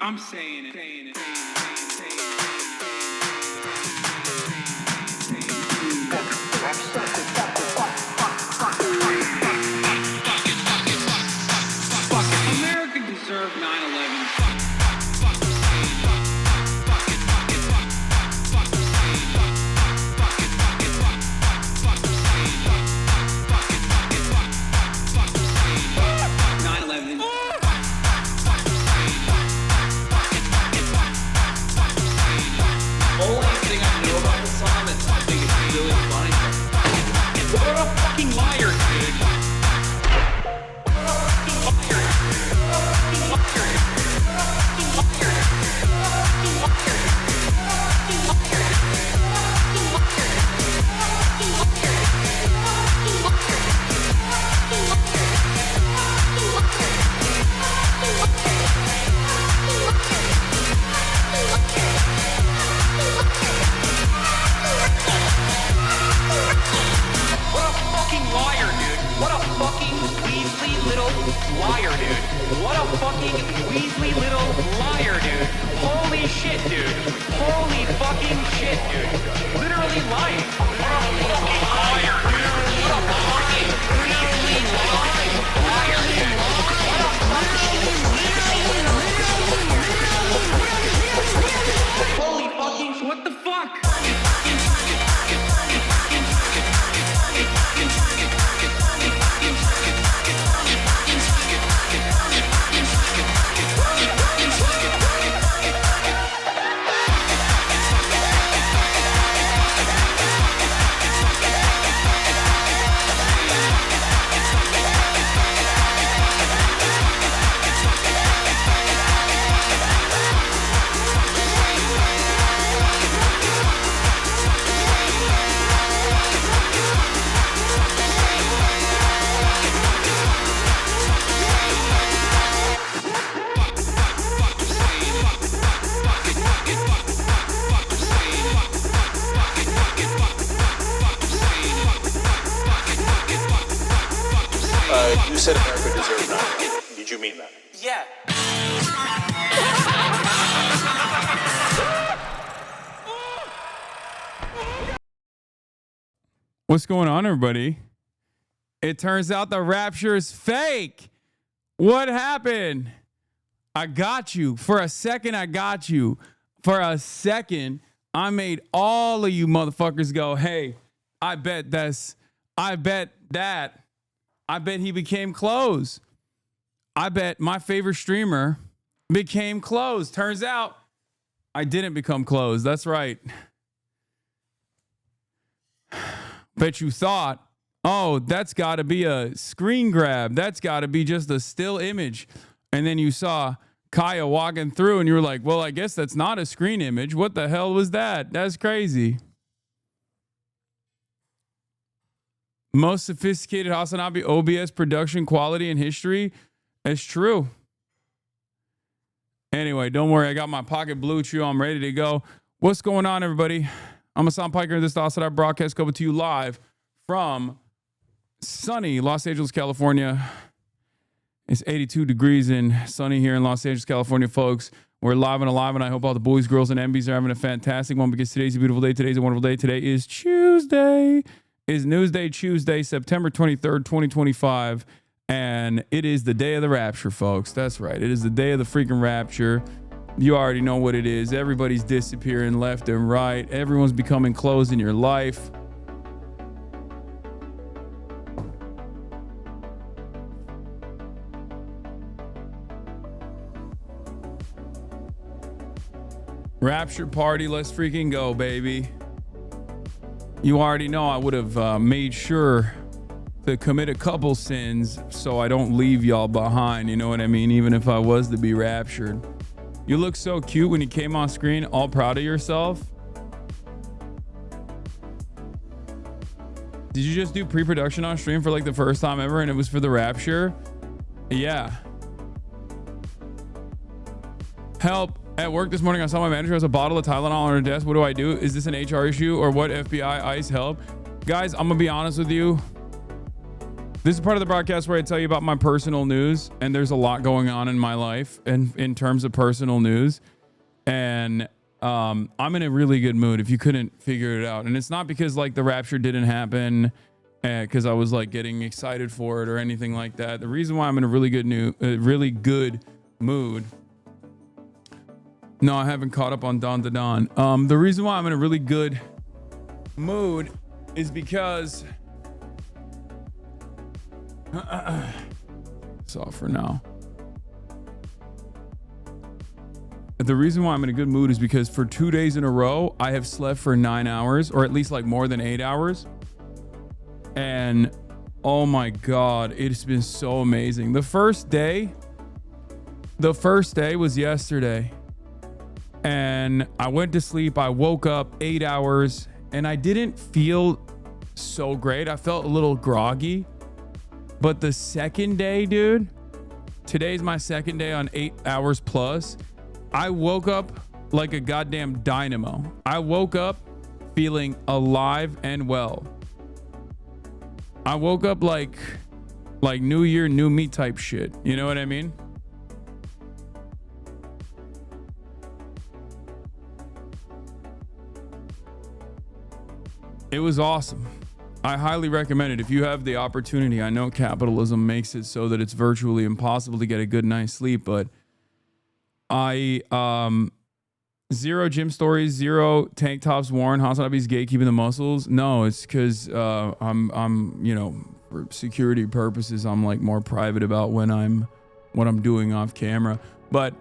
I'm saying it. America deserved 9/11. You said America deserved 9/11. Did you mean that? Yeah. What's going on, everybody? It turns out the Rapture is fake. What happened? I got you. For a second, I got you. For a second, I made all of you motherfuckers go, hey, I bet that. I bet he became closed. I bet my favorite streamer became closed. Turns out I didn't become closed. That's right. Bet you thought, oh, that's got to be a screen grab. That's got to be just a still image. And then you saw Kaya walking through and you were like, well, I guess that's not a screen image. What the hell was that? That's crazy. Most sophisticated HasanAbi OBS production quality in history. It's true. Anyway, don't worry. I got my pocket blue chew. I'm ready to go. What's going on, everybody? I'm Hasan Piker. This is the HasanAbi broadcast coming to you live from sunny Los Angeles, California. It's 82 degrees and sunny here in Los Angeles, California, folks. We're live and alive, and I hope all the boys, girls, and MBs are having a fantastic one because today's a beautiful day. Today's a wonderful day. Today is Tuesday. Is Newsday Tuesday, September 23rd, 2025, and it is the day of the rapture, folks. That's right. It is the day of the freaking rapture. You already know what it is. Everybody's disappearing left and right. Everyone's becoming closed in your life. Rapture party, let's freaking go, baby. You already know I would have made sure to commit a couple sins so I don't leave y'all behind. You know what I mean? Even if I was to be raptured. You look so cute when you came on screen, all proud of yourself. Did you just do pre-production on stream for like the first time ever and it was for the rapture? Yeah. Help. At work this morning, I saw my manager has a bottle of Tylenol on her desk. What do I do? Is this an HR issue or what? FBI, ICE, help. Guys, I'm going to be honest with you. This is part of the broadcast where I tell you about my personal news, and there's a lot going on in my life and in terms of personal news. And I'm in a really good mood if you couldn't figure it out. And it's not because like the rapture didn't happen because I was like getting excited for it or anything like that. The reason why I'm in a really good mood. No, I haven't caught up on Don to Don. The reason why I'm in a really good mood is because it's off for now. The reason why I'm in a good mood is because for 2 days in a row, I have slept for 9 hours, or at least like more than 8 hours. And oh my God, it's been so amazing. The first day was yesterday. And I went to sleep. I woke up 8 hours and I didn't feel so great. I felt a little groggy. But the second day, dude, today's my second day on 8 hours plus. I woke up like a goddamn dynamo. I woke up feeling alive and well. I woke up like new year, new me type shit. You know what I mean? It was awesome. I highly recommend it if you have the opportunity. I know capitalism makes it so that it's virtually impossible to get a good night's sleep, but zero gym stories, zero tank tops worn, HasanAbi's gatekeeping the muscles. No, it's because I'm you know, for security purposes, I'm like more private about what I'm doing off camera. But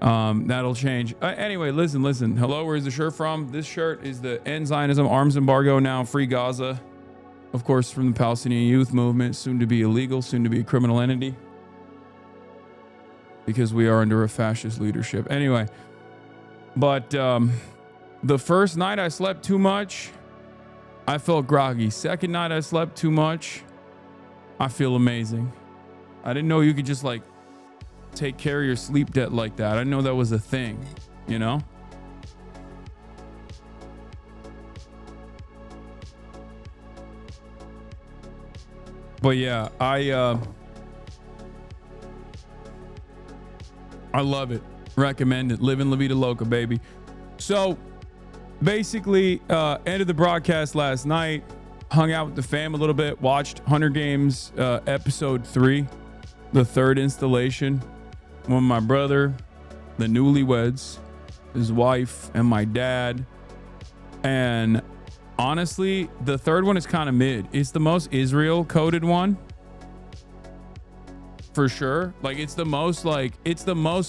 that'll change. Anyway, listen. Hello, where's the shirt from? This shirt is the End Zionism Arms Embargo Now, Free Gaza. Of course, from the Palestinian Youth Movement, soon to be illegal, soon to be a criminal entity. Because we are under a fascist leadership. Anyway, but the first night I slept too much, I felt groggy. Second night I slept too much, I feel amazing. I didn't know you could just like take care of your sleep debt like that. I didn't know that was a thing, you know? But yeah, I love it. Recommend it. Live in La Vida Loca, baby. So basically, ended the broadcast last night, hung out with the fam a little bit, watched Hunger Games episode 3, the third installation, with my brother, the newlyweds, his wife, and my dad. And honestly, the third one is kind of mid. It's the most Israel coded one. For sure. Like it's the most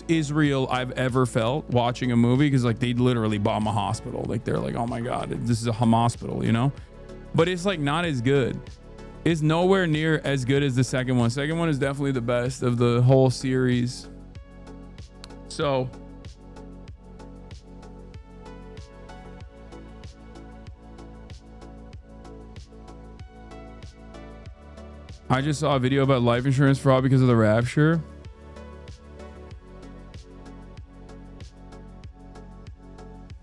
Israel I've ever felt watching a movie, because like they literally bomb a hospital. Like they're like, oh my God, this is a Hamas hospital, you know? But it's like not as good. It's nowhere near as good as the second one. Second one is definitely the best of the whole series. So I just saw a video about life insurance fraud because of the rapture.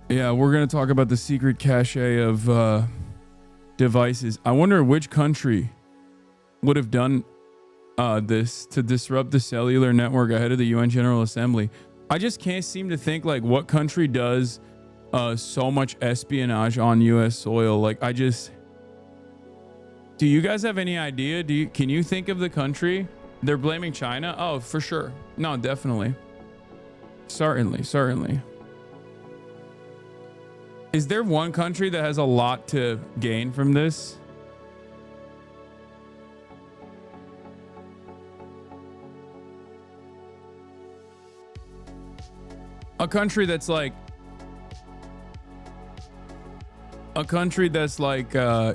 Yeah, we're going to talk about the secret cache of devices. I wonder which country would have done this to disrupt the cellular network ahead of the UN General Assembly. I just can't seem to think like what country does so much espionage on US soil. Like do you guys have any idea? Can you think of the country? They're blaming China? Oh, for sure. No, definitely. Certainly. Is there one country that has a lot to gain from this? A country that's like,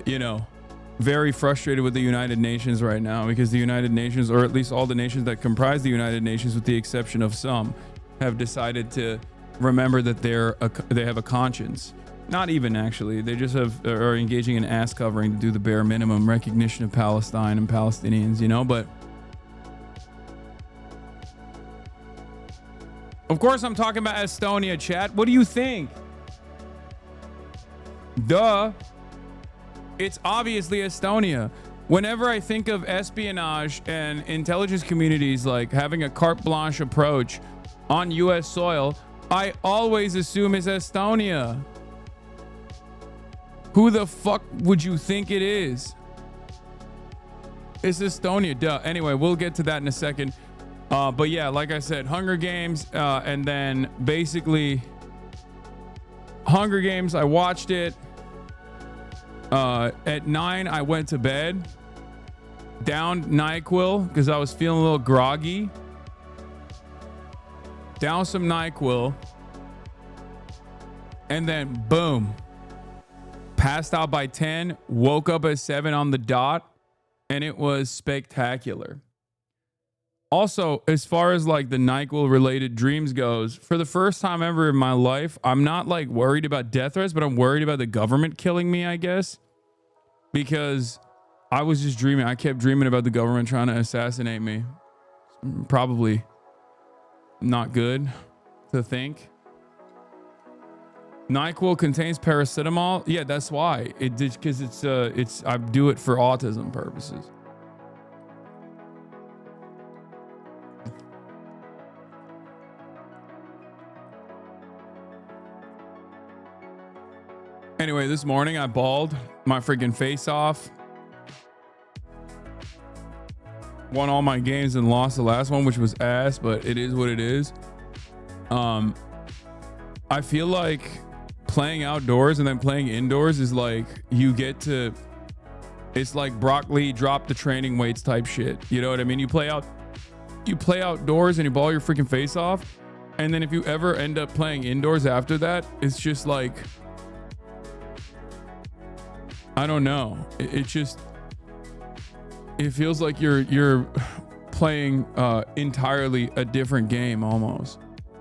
you know, very frustrated with the United Nations right now, because the United Nations, or at least all the nations that comprise the United Nations, with the exception of some, have decided to remember that they have a conscience. Not even actually, they just are engaging in ass covering to do the bare minimum recognition of Palestine and Palestinians, you know. But of course, I'm talking about Estonia, chat. What do you think? Duh. It's obviously Estonia. whenever I think of espionage and intelligence communities like having a carte blanche approach on US soil, I always assume it's Estonia. Who the fuck would you think it is? It's Estonia, duh. Anyway, we'll get to that in a second. But yeah, like I said, Hunger Games, and then basically Hunger Games, I watched it. At 9, I went to bed. Downed NyQuil because I was feeling a little groggy. Down some NyQuil. And then boom. Passed out by 10. Woke up at 7 on the dot. And it was spectacular. Also, as far as like the NyQuil related dreams goes, for the first time ever in my life, I'm not like worried about death threats, but I'm worried about the government killing me, I guess. Because I was just dreaming. I kept dreaming about the government trying to assassinate me. Probably not good to think. NyQuil contains paracetamol. Yeah, that's why. It did, because it's I do it for autism purposes. Anyway, this morning I bawled my freaking face off. Won all my games and lost the last one, which was ass, but it is what it is. I feel like playing outdoors and then playing indoors is like you get to, it's like broccoli drop the training weights type shit. You know what I mean? You play outdoors and you ball your freaking face off. And then if you ever end up playing indoors after that, it's just like, I don't know. It just, it feels like you're playing entirely a different game almost,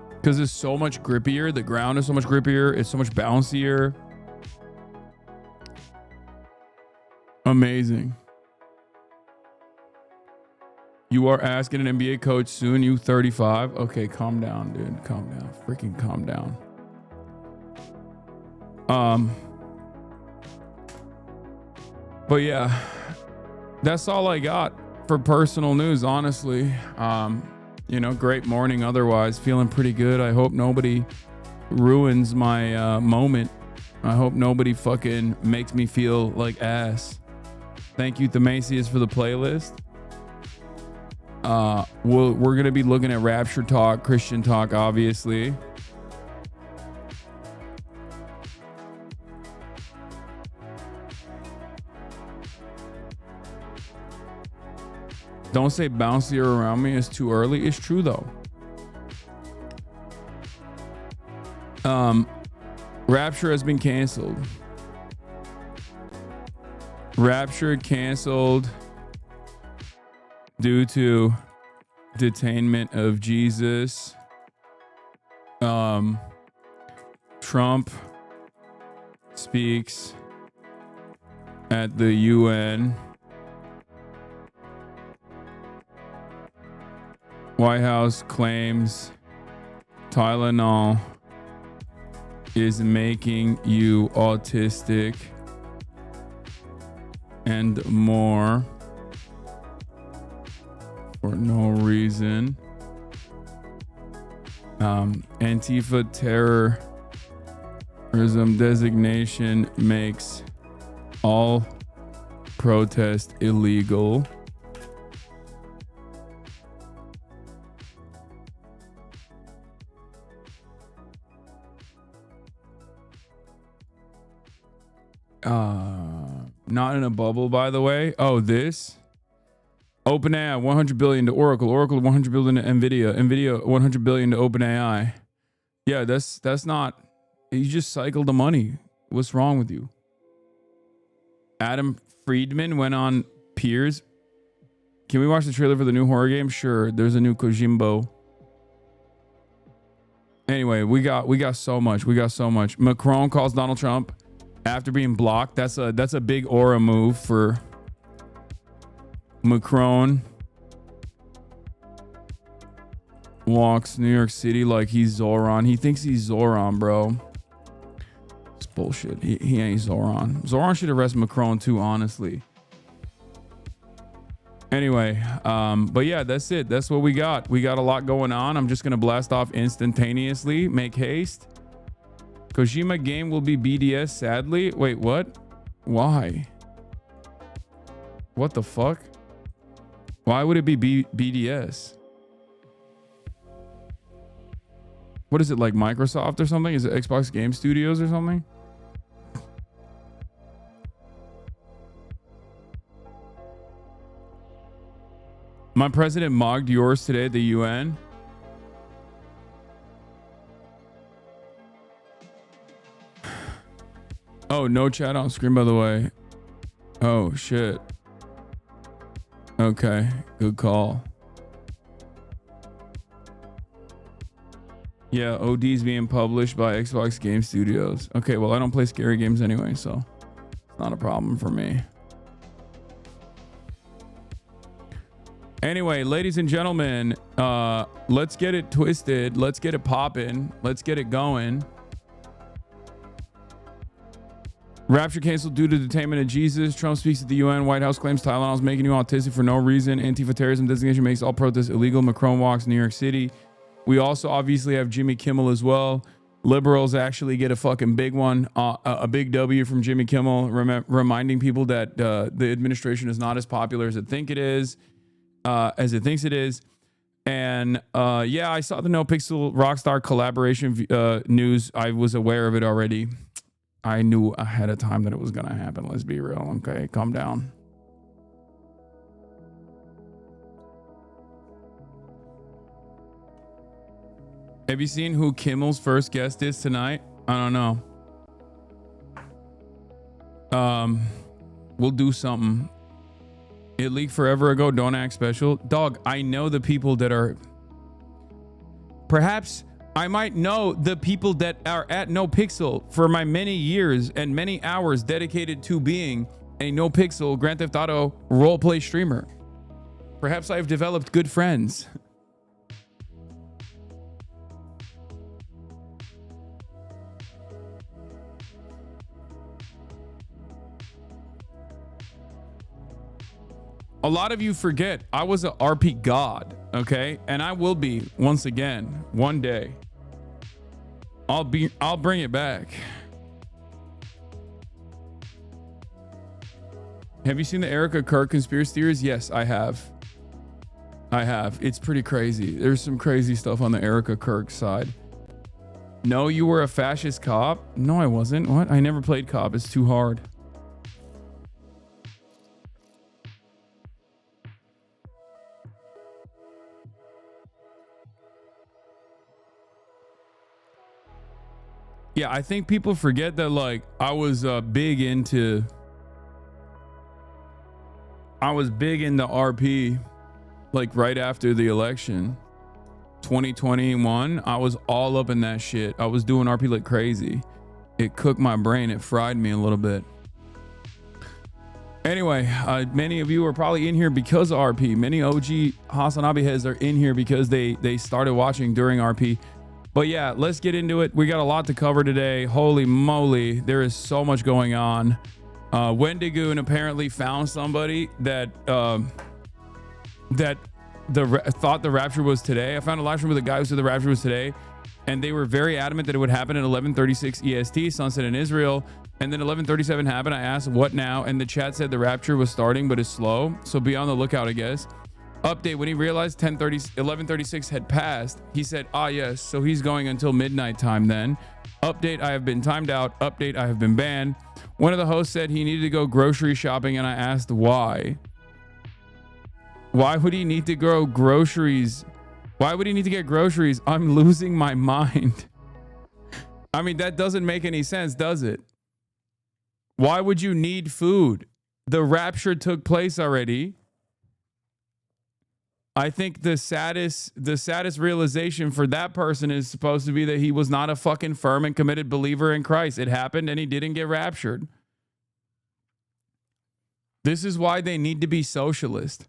because it's so much grippier. The ground is so much grippier. It's so much bouncier. Amazing. You are asking an NBA coach soon. You 35. Okay, calm down, dude. Calm down. Freaking calm down. But yeah, that's all I got for personal news, honestly. You know, great morning otherwise. Feeling pretty good. I hope nobody ruins my moment. I hope nobody fucking makes me feel like ass. Thank you, Themasius, for the playlist. We're going to be looking at Rapture talk, Christian talk, obviously. Don't say bouncier around me. It's too early. It's true though. Rapture has been canceled. Rapture canceled due to detainment of Jesus. Trump speaks at the UN. White House claims Tylenol is making you autistic, and more for no reason. Antifa terrorism designation makes all protest illegal. Not in a bubble, by the way. Oh, this OpenAI 100 billion to Oracle, Oracle 100 billion to Nvidia, Nvidia 100 billion to OpenAI. Yeah, that's not. You just cycled the money. What's wrong with you? Adam Friedman went on Piers. Can we watch the trailer for the new horror game? Sure. There's a new Kojimbo. Anyway, we got so much. We got so much. Macron calls Donald Trump after being blocked. That's a big aura move for Macron. Walks New York City like he's Zoran. He thinks he's Zoran, bro. It's bullshit. He ain't Zoran. Zoran should arrest Macron too, honestly. Anyway, but yeah, that's it. That's what we got. We got a lot going on. I'm just gonna blast off instantaneously. Make haste. Kojima game will be BDS, sadly. Wait, what? Why? What the fuck? Why would it be BDS? What is it, like Microsoft or something? Is it Xbox Game Studios or something? My president mocked yours today at the UN. Oh, no chat on screen, by the way. Oh, shit. Okay, good call. Yeah, OD's being published by Xbox Game Studios. Okay, well, I don't play scary games anyway, so it's not a problem for me. Anyway, ladies and gentlemen, let's get it twisted. Let's get it popping. Let's get it going. Rapture canceled due to detainment of Jesus. Trump speaks at the UN. White House claims Tylenol is making you autistic for no reason. Antifa terrorism designation makes all protests illegal. Macron walks New York City. We also obviously have Jimmy Kimmel as well. Liberals actually get a fucking big one, a big W from Jimmy Kimmel, reminding people that the administration is not as popular as it thinks it is. And yeah, I saw the No Pixel Rockstar collaboration news. I was aware of it already. I knew ahead of time that it was gonna happen. Let's be real. Okay, calm down. Have you seen who Kimmel's first guest is tonight? I don't know. We'll do something. It leaked forever ago. Don't act special. Dog, I know the people that are... Perhaps I might know the people that are at No Pixel for my many years and many hours dedicated to being a No Pixel Grand Theft Auto roleplay streamer. Perhaps I've developed good friends. A lot of you forget I was a RP god, okay? And I will be once again, one day. I'll bring it back. Have you seen the Erica Kirk conspiracy theories? Yes, I have. It's pretty crazy. There's some crazy stuff on the Erica Kirk side. No, you were a fascist cop? No, I wasn't. What? I never played cop. It's too hard. Yeah, I think people forget that, like, I was big into RP, like right after the election, 2021. I was all up in that shit. I was doing RP like crazy. It cooked my brain. It fried me a little bit. Anyway, many of you are probably in here because of RP. Many OG HasanAbi heads are in here because they started watching during RP. But yeah, let's get into it. We got a lot to cover today. Holy moly, there is so much going on. Wendigoon apparently found somebody that thought the rapture was today. I found a live stream with a guy who said the rapture was today, and they were very adamant that it would happen at 11:36 EST, sunset in Israel. And then 11:37 happened. I asked what now, and the chat said the rapture was starting, but it's slow. So be on the lookout, I guess. Update, when he realized 11:36 had passed, he said, yes, so he's going until midnight time then. Update, I have been timed out. Update, I have been banned. One of the hosts said he needed to go grocery shopping, and I asked why. Why would he need to grow groceries? Why would he need to get groceries? I'm losing my mind. I mean, that doesn't make any sense, does it? Why would you need food? The rapture took place already. I think the saddest realization for that person is supposed to be that he was not a fucking firm and committed believer in Christ. It happened and he didn't get raptured. This is why they need to be socialist.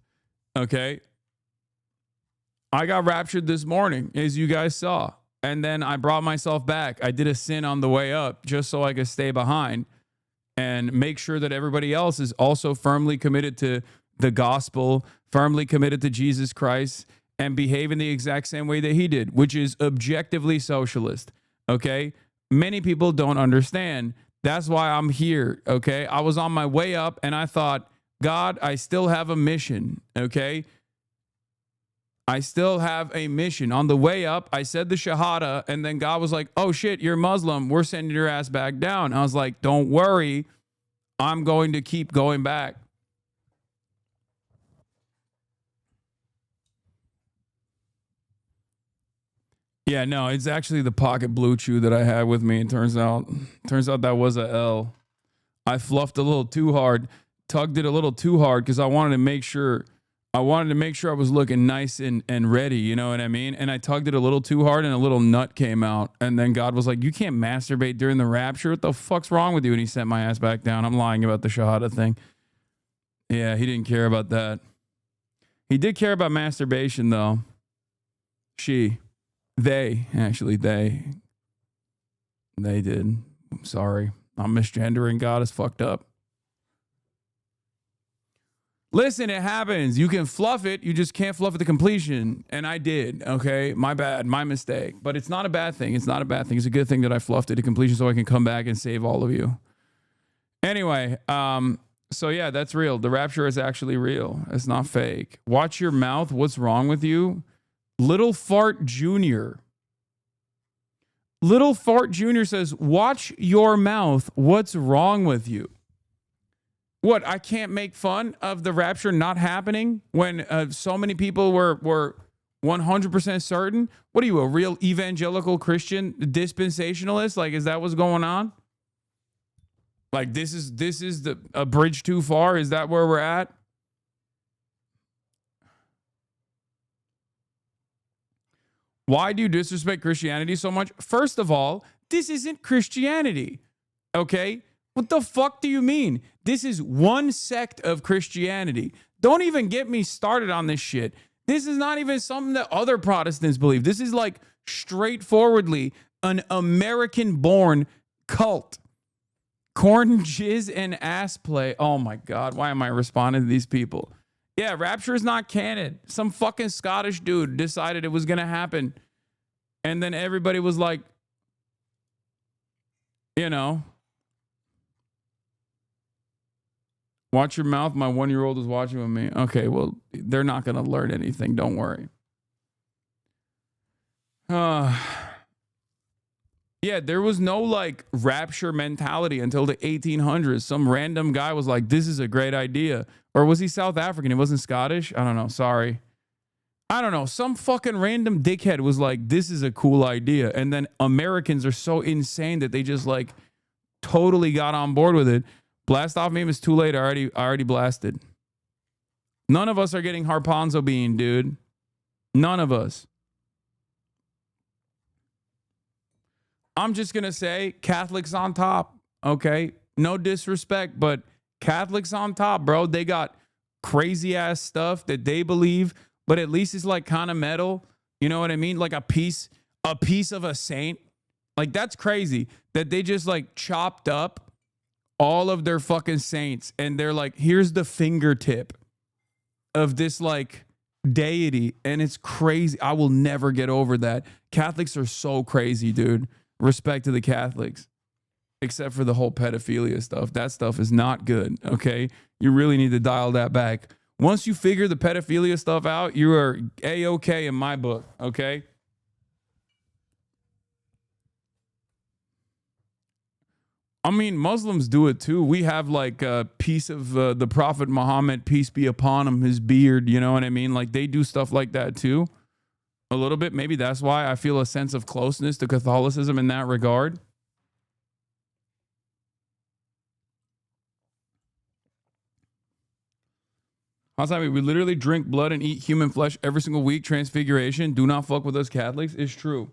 Okay. I got raptured this morning, as you guys saw. And then I brought myself back. I did a sin on the way up just so I could stay behind and make sure that everybody else is also firmly committed to the gospel, firmly committed to Jesus Christ, and behave in the exact same way that he did, which is objectively socialist. Okay? Many people don't understand. That's why I'm here. Okay? I was on my way up and I thought, God, I still have a mission. Okay? I still have a mission. On the way up, I said the Shahada, and then God was like, oh shit, you're Muslim. We're sending your ass back down. I was like, don't worry. I'm going to keep going back. Yeah, no, it's actually the pocket blue chew that I had with me. It turns out that was a L. I fluffed a little too hard, tugged it a little too hard because I wanted to make sure I was looking nice and ready, you know what I mean? And I tugged it a little too hard and a little nut came out. And then God was like, you can't masturbate during the rapture. What the fuck's wrong with you? And he sent my ass back down. I'm lying about the Shahada thing. Yeah, he didn't care about that. He did care about masturbation though. They did. I'm sorry. I'm misgendering. God is fucked up. Listen, it happens. You can fluff it. You just can't fluff it to completion. And I did. Okay. My bad. My mistake. But it's not a bad thing. It's not a bad thing. It's a good thing that I fluffed it to completion so I can come back and save all of you. Anyway, so yeah, that's real. The rapture is actually real. It's not fake. Watch your mouth. What's wrong with you? Little Fart Jr. Little Fart Jr. says, watch your mouth. What's wrong with you? What, I can't make fun of the rapture not happening when so many people were 100% certain? What are you, a real evangelical Christian dispensationalist? Like, is that what's going on? Like, this is a bridge too far? Is that where we're at? Why do you disrespect Christianity so much? First of all, this isn't Christianity. Okay? What the fuck do you mean? This is one sect of Christianity. Don't even get me started on this shit. This is not even something that other Protestants believe. This is like straightforwardly an American-born cult. Corn, jizz, and ass play. Oh my God. Why am I responding to these people? Yeah, rapture is not canon. Some fucking Scottish dude decided it was going to happen. And then everybody was like, you know, watch your mouth. My 1-year-old is watching with me. Okay, well, they're not going to learn anything. Don't worry. Yeah, there was no like rapture mentality until the 1800s. Some random guy was like, this is a great idea. Or was he South African? He wasn't Scottish? I don't know. Sorry. I don't know. Some fucking random dickhead was like, this is a cool idea. And then Americans are so insane that they just like totally got on board with it. Blast off meme is too late. I already blasted. None of us are getting Harponzo bean, dude. None of us. I'm just going to say Catholics on top. Okay. No disrespect, but Catholics on top, bro. They got crazy ass stuff that they believe, but at least it's like kind of metal. You know what I mean? Like a piece of a saint. Like that's crazy that they just like chopped up all of their fucking saints and they're like, here's the fingertip of this like deity. And it's crazy. I will never get over that. Catholics are so crazy, dude. Respect to the Catholics. Except for the whole pedophilia stuff. That stuff is not good, okay? You really need to dial that back. Once you figure the pedophilia stuff out, you are A-okay in my book, okay? I mean, Muslims do it too. We have like a piece of the Prophet Muhammad, peace be upon him, his beard, you know what I mean? Like they do stuff like that too. A little bit. Maybe that's why I feel a sense of closeness to Catholicism in that regard. HasanAbi, we literally drink blood and eat human flesh every single week. Transfiguration. Do not fuck with us Catholics. It's true.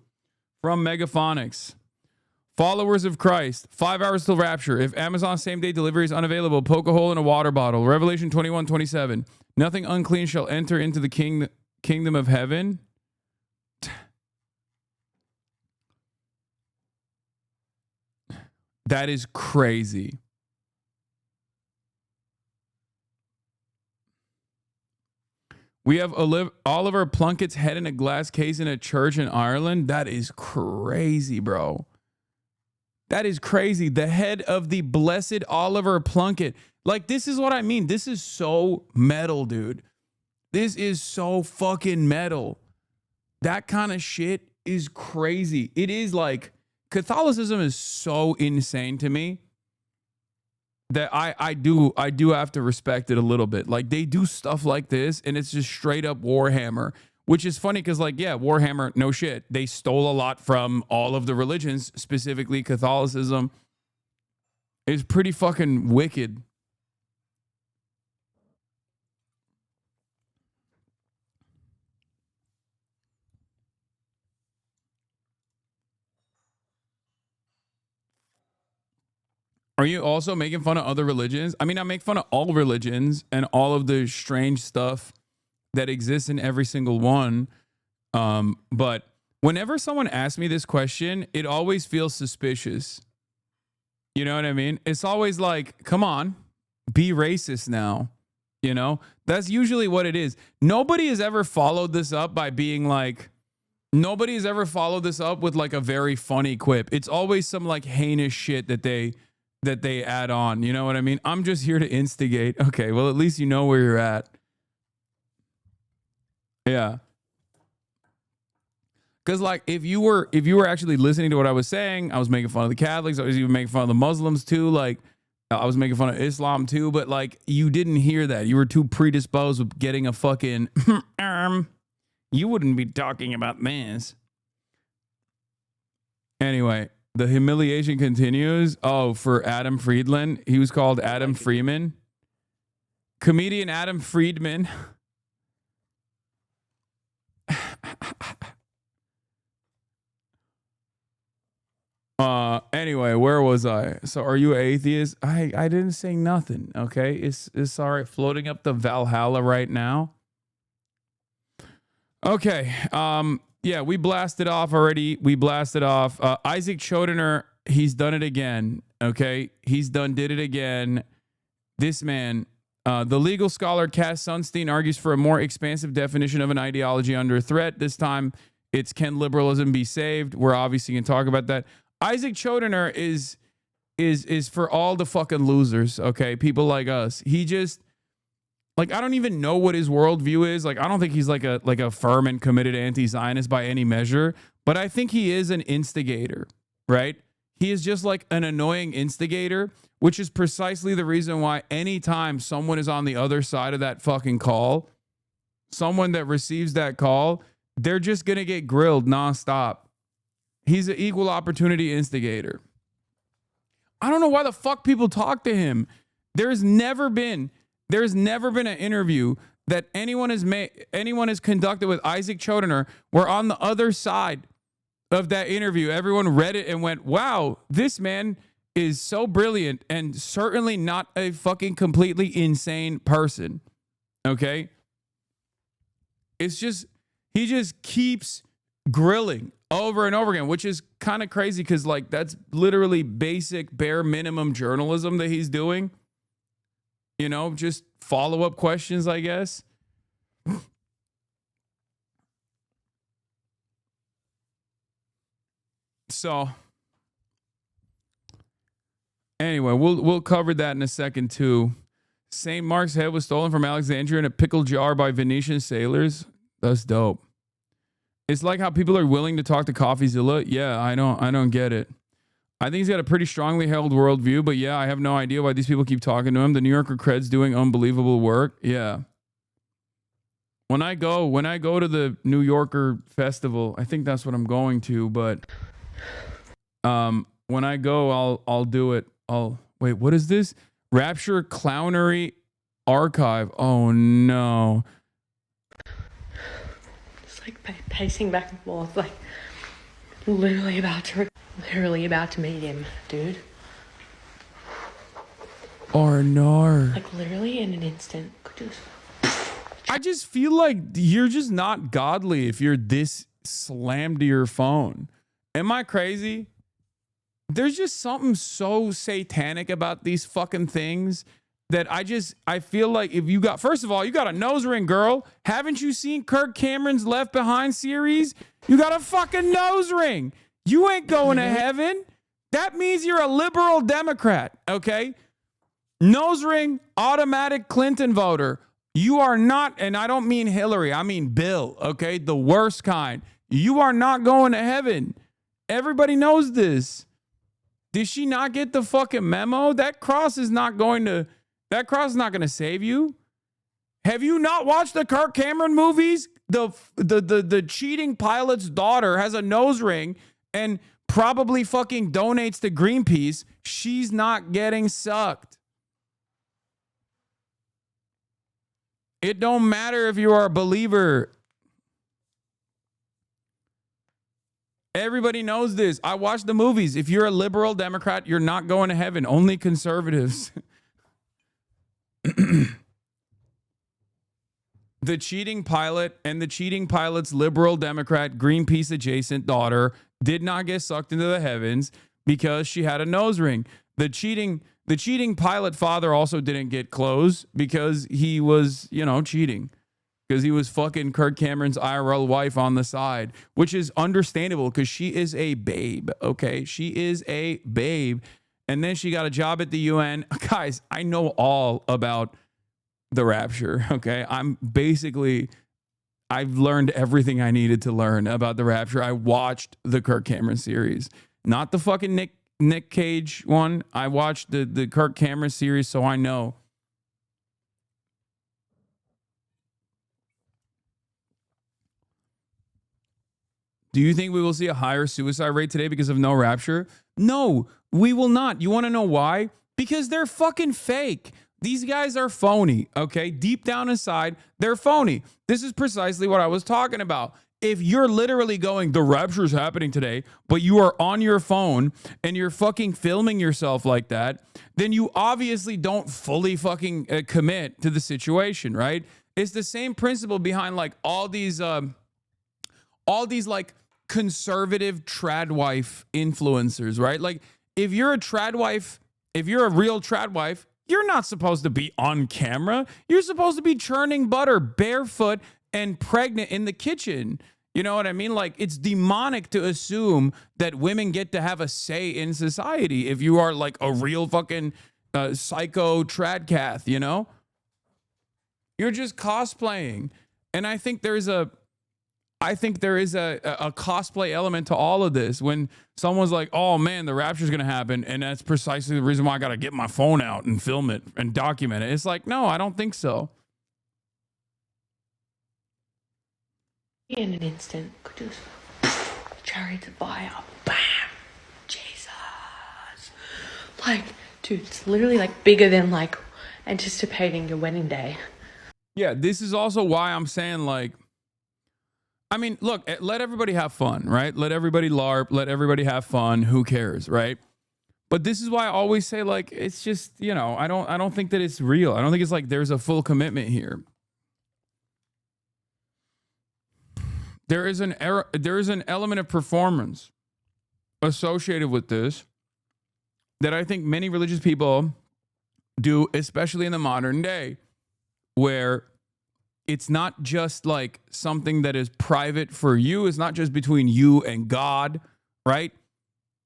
From Megaphonics. Followers of Christ. 5 hours till rapture. If Amazon same day delivery is unavailable, poke a hole in a water bottle. Revelation 21:27. Nothing unclean shall enter into the kingdom of heaven. That is crazy. We have Oliver Plunkett's head in a glass case in a church in Ireland. That is crazy, bro. That is crazy. The head of the blessed Oliver Plunkett. Like, this is what I mean. This is so metal, dude. This is so fucking metal. That kind of shit is crazy. It is like, Catholicism is so insane to me that I do have to respect it a little bit. Like, they do stuff like this and it's just straight up Warhammer, which is funny because, like, yeah, Warhammer, no shit. They stole a lot from all of the religions, specifically Catholicism. It's pretty fucking wicked. Are you also making fun of other religions? I mean, I make fun of all religions and all of the strange stuff that exists in every single one. But whenever someone asks me this question, it always feels suspicious. You know what I mean? It's always like, come on, be racist now. You know, that's usually what it is. Nobody has ever followed this up by being like, nobody has ever followed this up with like a very funny quip. It's always some like heinous shit that they add on. You know what I mean? I'm just here to instigate. Okay, well, at least you know where you're at. Yeah. Because like if you were actually listening to what I was saying, I was making fun of the Catholics. I was even making fun of the Muslims too. Like I was making fun of Islam too. But like you didn't hear that. You were too predisposed with getting a fucking you wouldn't be talking about this. Anyway, the humiliation continues. Oh, for Adam Friedland. He was called Adam Freeman. Comedian Adam Friedman. Anyway, where was I? So are you atheist? I didn't say nothing. Okay. It's all right. Floating up the Valhalla right now. Okay. Yeah, we blasted off already. We blasted off. Isaac Chodener, he's done it again. Okay. Did it again. This man, the legal scholar Cass Sunstein argues for a more expansive definition of an ideology under threat. This time it's can liberalism be saved? We're obviously going to talk about that. Isaac Chodener is for all the fucking losers. Okay. People like us. He just, like, I don't even know what his worldview is. Like, I don't think he's like a firm and committed anti-Zionist by any measure, but I think he is an instigator, right? He is just like an annoying instigator, which is precisely the reason why anytime someone is on the other side of that fucking call, someone that receives that call, they're just going to get grilled nonstop. He's an equal opportunity instigator. I don't know why the fuck people talk to him. There's never been an interview that anyone has conducted with Isaac Chodener where on the other side of that interview, everyone read it and went, wow, this man is so brilliant and certainly not a fucking completely insane person. Okay? It's just, he just keeps grilling over and over again, which is kind of crazy because like that's literally basic bare minimum journalism that he's doing. You know, just follow-up questions, I guess. So, anyway, we'll cover that in a second too. St. Mark's head was stolen from Alexandria in a pickle jar by Venetian sailors. That's dope. It's like how people are willing to talk to CoffeeZilla. Yeah, I don't get it. I think he's got a pretty strongly held worldview, but yeah, I have no idea why these people keep talking to him. The New Yorker cred's doing unbelievable work. Yeah. When I go to the New Yorker festival, I think that's what I'm going to, but when I go, I'll do it. Wait, what is this? Rapture Clownery Archive. Oh no. It's like pacing back and forth, like literally about to meet him, dude. Or no. Like literally in an instant. I just feel like you're just not godly if you're this slammed to your phone. Am I crazy? There's just something so satanic about these fucking things. that I feel like if you got, first of all, you got a nose ring, girl. Haven't you seen Kirk Cameron's Left Behind series? You got a fucking nose ring. You ain't going to heaven. That means you're a liberal Democrat, okay? Nose ring, automatic Clinton voter. You are not, and I don't mean Hillary, I mean Bill, okay? The worst kind. You are not going to heaven. Everybody knows this. Did she not get the fucking memo? That cross is not going to save you. Have you not watched the Kirk Cameron movies? The cheating pilot's daughter has a nose ring and probably fucking donates to Greenpeace. She's not getting sucked. It don't matter if you are a believer. Everybody knows this. I watch the movies. If you're a liberal Democrat, you're not going to heaven. Only conservatives. The cheating pilot and the cheating pilot's liberal Democrat Greenpeace adjacent daughter did not get sucked into the heavens because she had a nose ring. The cheating pilot father also didn't get clothes because he was, cheating. Because he was fucking Kirk Cameron's IRL wife on the side, which is understandable because she is a babe, okay? She is a babe. And then she got a job at the UN. Guys, I know all about the Rapture, okay? I've learned everything I needed to learn about the Rapture. I watched the Kirk Cameron series, not the fucking Nick Cage one. I watched the Kirk Cameron series, so I know. Do you think we will see a higher suicide rate today because of no Rapture? No, we will not. You want to know why? Because they're fucking fake. These guys are phony, okay? Deep down inside, they're phony. This is precisely what I was talking about. If you're literally going, the Rapture is happening today, but you are on your phone and you're fucking filming yourself like that, then you obviously don't fully fucking commit to the situation, right? It's the same principle behind like all these like conservative trad wife influencers, right? Like if you're a trad wife, if you're a real trad wife, you're not supposed to be on camera. You're supposed to be churning butter barefoot and pregnant in the kitchen. You know what I mean? Like it's demonic to assume that women get to have a say in society if you are like a real fucking psycho tradcath, you know? You're just cosplaying. And I think there is a cosplay element to all of this when someone's like, oh man, the Rapture is going to happen. And that's precisely the reason why I got to get my phone out and film it and document it. It's like, no, I don't think so. In an instant, could just chariots of fire, bam, Jesus. Like, dude, it's literally like bigger than like anticipating your wedding day. Yeah, this is also why I'm saying like, I mean, look, let everybody have fun, right? Let everybody LARP, let everybody have fun. Who cares, right? But this is why I always say, like, it's just, I don't think that it's real. I don't think it's like there's a full commitment here. There is an element of performance associated with this that I think many religious people do, especially in the modern day, where it's not just like something that is private for you. It's not just between you and God, right?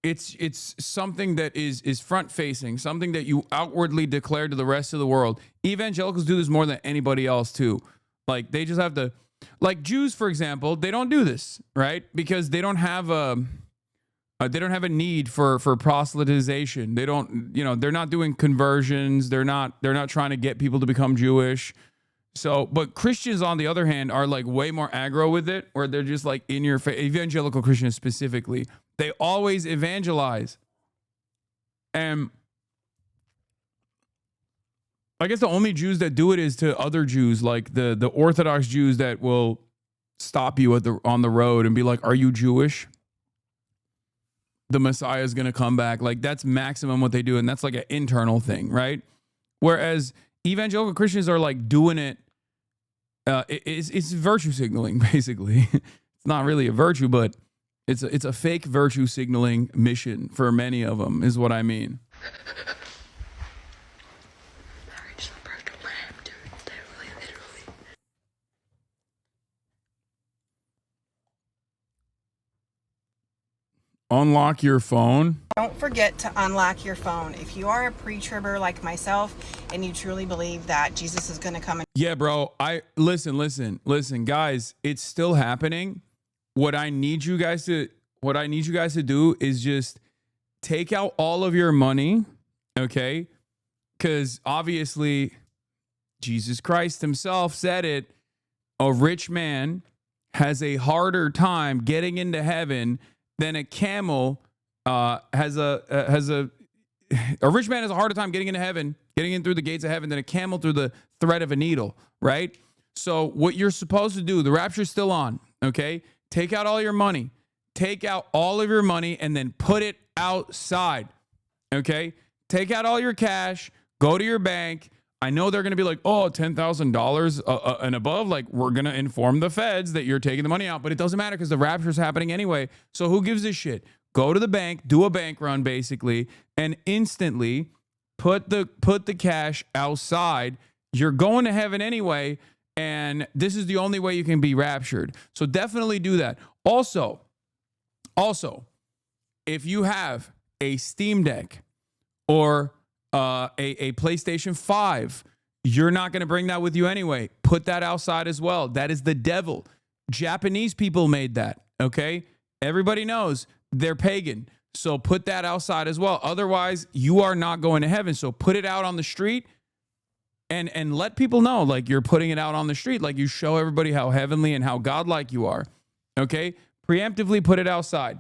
It's something that is front facing, something that you outwardly declare to the rest of the world. Evangelicals do this more than anybody else too. Like they just have to, like Jews, for example, they don't do this, right? Because they don't have a need for proselytization. They don't, they're not doing conversions. They're not trying to get people to become Jewish. So, but Christians, on the other hand, are like way more aggro with it, where they're just like in your face. Evangelical Christians specifically, they always evangelize. And I guess the only Jews that do it is to other Jews, like the Orthodox Jews that will stop you on the road and be like, "Are you Jewish? The Messiah is going to come back." Like that's maximum what they do, and that's like an internal thing, right? Whereas evangelical Christians are like doing it. It's virtue signaling, basically. It's not really a virtue, but it's a fake virtue signaling mission for many of them, is what I mean. unlock your phone. Don't forget to unlock your phone. If you are a pre-tribber like myself and you truly believe that Jesus is going to come and Yeah, bro. Listen, guys, it's still happening. What I need you guys to do is just take out all of your money, okay? Because obviously Jesus Christ himself said it. A rich man has a harder time getting into heaven than a camel has a rich man has a harder time getting into heaven, getting in through the gates of heaven than a camel through the thread of a needle, right? So what you're supposed to do, the rapture's still on, okay? Take out all your money. Take out all of your money and then put it outside, okay? Take out all your cash, go to your bank. I know they're going to be like, oh, $10,000 and above. Like, we're going to inform the feds that you're taking the money out, but it doesn't matter because the rapture's happening anyway. So who gives a shit? Go to the bank, do a bank run basically, and instantly put the cash outside. You're going to heaven anyway, and this is the only way you can be raptured. So definitely do that. Also, if you have a Steam Deck or a PlayStation 5, you're not going to bring that with you anyway. Put that outside as well. That is the devil. Japanese people made that, okay? Everybody knows they're pagan. So put that outside as well. Otherwise, you are not going to heaven. So put it out on the street and let people know, like, you're putting it out on the street. Like, you show everybody how heavenly and how godlike you are, okay? Preemptively put it outside.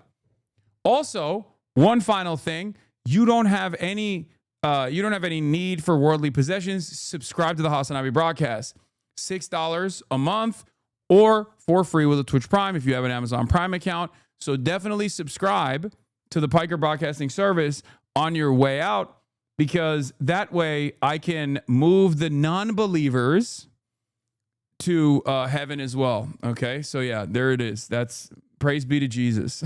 Also, one final thing, you don't have any need for worldly possessions. Subscribe to the HasanAbi broadcast. $6 a month or for free with a Twitch Prime if you have an Amazon Prime account. So definitely subscribe to the Piker Broadcasting Service on your way out, because that way I can move the non-believers to heaven as well. Okay, so yeah, there it is. That's praise be to Jesus.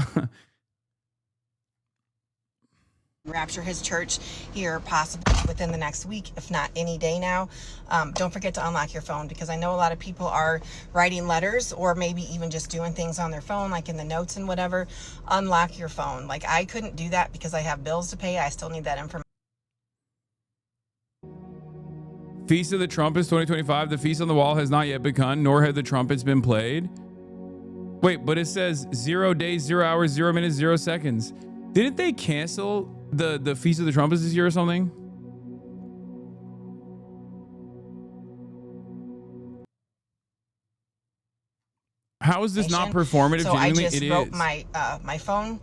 rapture his church here possibly within the next week, if not any day now. Don't forget to unlock your phone, because I know a lot of people are writing letters or maybe even just doing things on their phone, like in the notes and whatever. Unlock your phone. Like, I couldn't do that because I have bills to pay. I still need that information. Feast of the Trumpets 2025. The feast on the wall has not yet begun, nor have the trumpets been played. Wait, but it says 0 days, 0 hours, 0 minutes, 0 seconds. Didn't they cancel the Feast of the Trumpets this year or something? How is this not performative? So I just wrote my phone,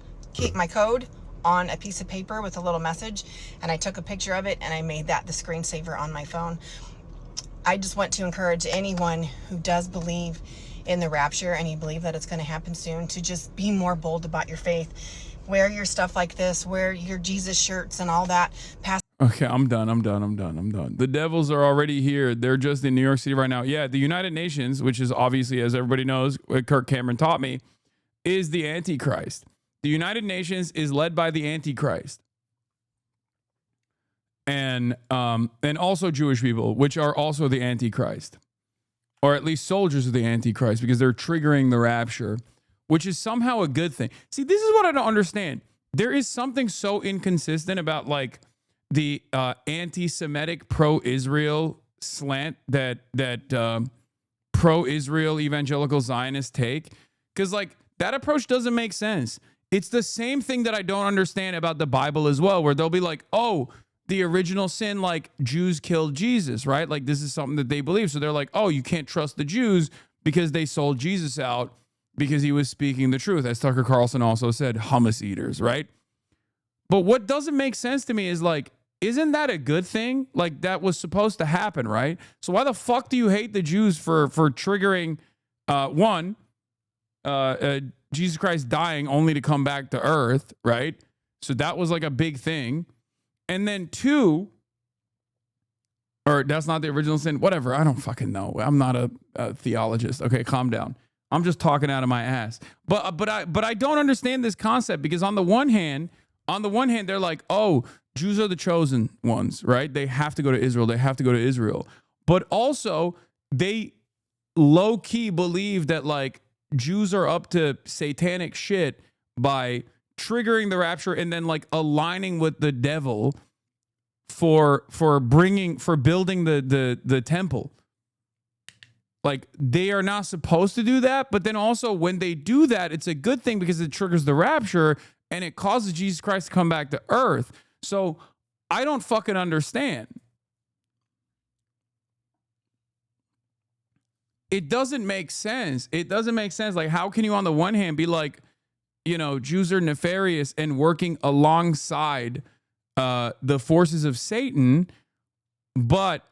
my code on a piece of paper with a little message, and I took a picture of it and I made that the screensaver on my phone. I just want to encourage anyone who does believe in the rapture and you believe that it's going to happen soon to just be more bold about your faith. Wear your stuff like this, wear your Jesus shirts and all that. Okay, I'm done. The devils are already here. They're just in New York City right now. Yeah, the United Nations, which is obviously, as everybody knows, what Kirk Cameron taught me, is the Antichrist. The United Nations is led by the Antichrist. And also Jewish people, which are also the Antichrist. Or at least soldiers of the Antichrist, because they're triggering the rapture, which is somehow a good thing. See, this is what I don't understand. There is something so inconsistent about, like, the anti-Semitic pro-Israel slant that pro-Israel evangelical Zionists take. Because, like, that approach doesn't make sense. It's the same thing that I don't understand about the Bible as well, where they'll be like, oh, the original sin, like, Jews killed Jesus, right? Like, this is something that they believe. So they're like, oh, you can't trust the Jews because they sold Jesus out because he was speaking the truth. As Tucker Carlson also said, hummus eaters, right? But what doesn't make sense to me is, like, isn't that a good thing? Like, that was supposed to happen, right? So why the fuck do you hate the Jews for triggering, Jesus Christ dying only to come back to earth, right? So that was like a big thing. And then 2, or that's not the original sin, whatever. I don't fucking know. I'm not a theologist. Okay, calm down. I'm just talking out of my ass. But I don't understand this concept, because on the one hand, they're like, oh, Jews are the chosen ones, right? They have to go to Israel. But also, they low-key believe that, like, Jews are up to satanic shit by triggering the rapture and then like aligning with the devil for building the temple. Like, they are not supposed to do that, but then also when they do that, it's a good thing because it triggers the rapture and it causes Jesus Christ to come back to earth. So I don't fucking understand. It doesn't make sense. It doesn't make sense. Like, how can you on the one hand be like, you know, Jews are nefarious and working alongside the forces of Satan, but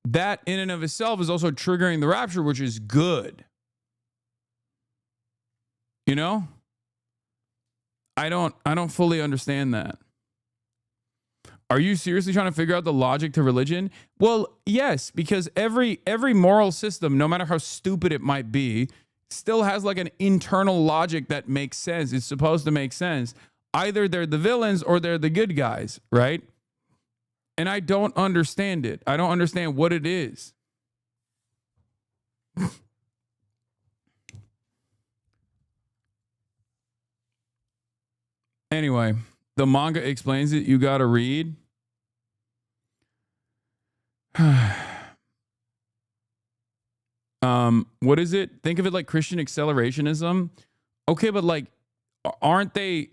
that in and of itself is also triggering the rapture, which is good. You know? I don't fully understand that. Are you seriously trying to figure out the logic to religion? Well, yes, because every moral system, no matter how stupid it might be, still has like an internal logic that makes sense. It's supposed to make sense. Either they're the villains or they're the good guys, right? And I don't understand it. I don't understand what it is. Anyway, the manga explains it. You got to read. What is it? Think of it like Christian accelerationism. Okay, but like, aren't they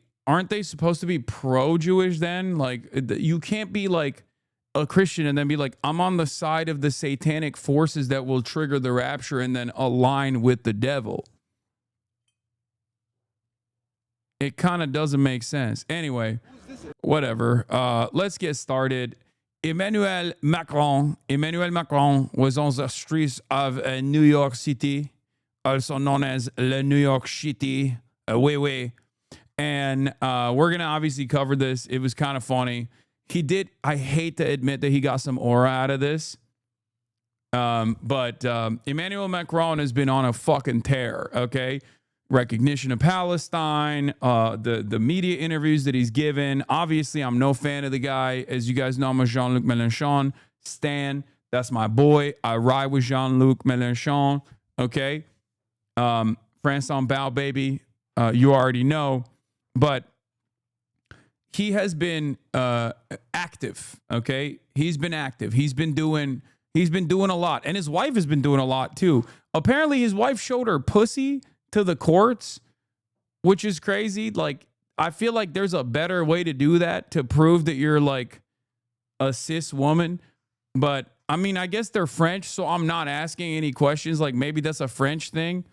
supposed to be pro-Jewish then? Like, you can't be like a Christian and then be like, I'm on the side of the satanic forces that will trigger the rapture and then align with the devil. It kind of doesn't make sense. Anyway, whatever. Let's get started. Emmanuel Macron was on the streets of New York City, also known as the New York City. And we're going to obviously cover this. It was kind of funny. I hate to admit that he got some aura out of this. But Emmanuel Macron has been on a fucking tear, okay? Recognition of Palestine, the media interviews that he's given. Obviously, I'm no fan of the guy. As you guys know, I'm a Jean-Luc Mélenchon stan. That's my boy. I ride with Jean-Luc Mélenchon, okay? France on bow, baby. You already know. But he has been active, okay? He's been active. He's been doing a lot. And his wife has been doing a lot too. Apparently his wife showed her pussy to the courts, which is crazy. Like, I feel like there's a better way to do that to prove that you're like a cis woman. But I mean, I guess they're French, so I'm not asking any questions. Like, maybe that's a French thing.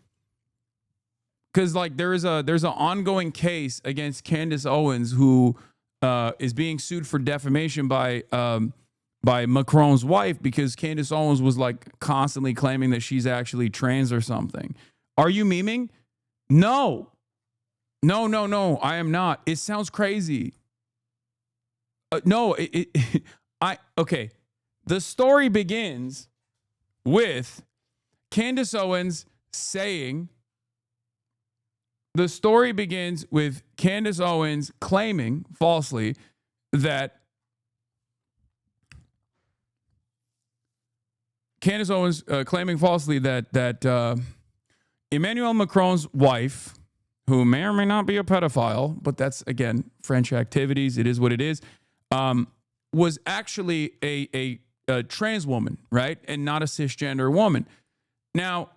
Because like there's an ongoing case against Candace Owens, who is being sued for defamation by Macron's wife, because Candace Owens was like constantly claiming that she's actually trans or something. Are you memeing? No, I am not. It sounds crazy. Okay. The story begins with Candace Owens saying, claiming falsely that Emmanuel Macron's wife, who may or may not be a pedophile, but that's, again, French activities, it is what it is, was actually a trans woman, right? And not a cisgender woman. Now,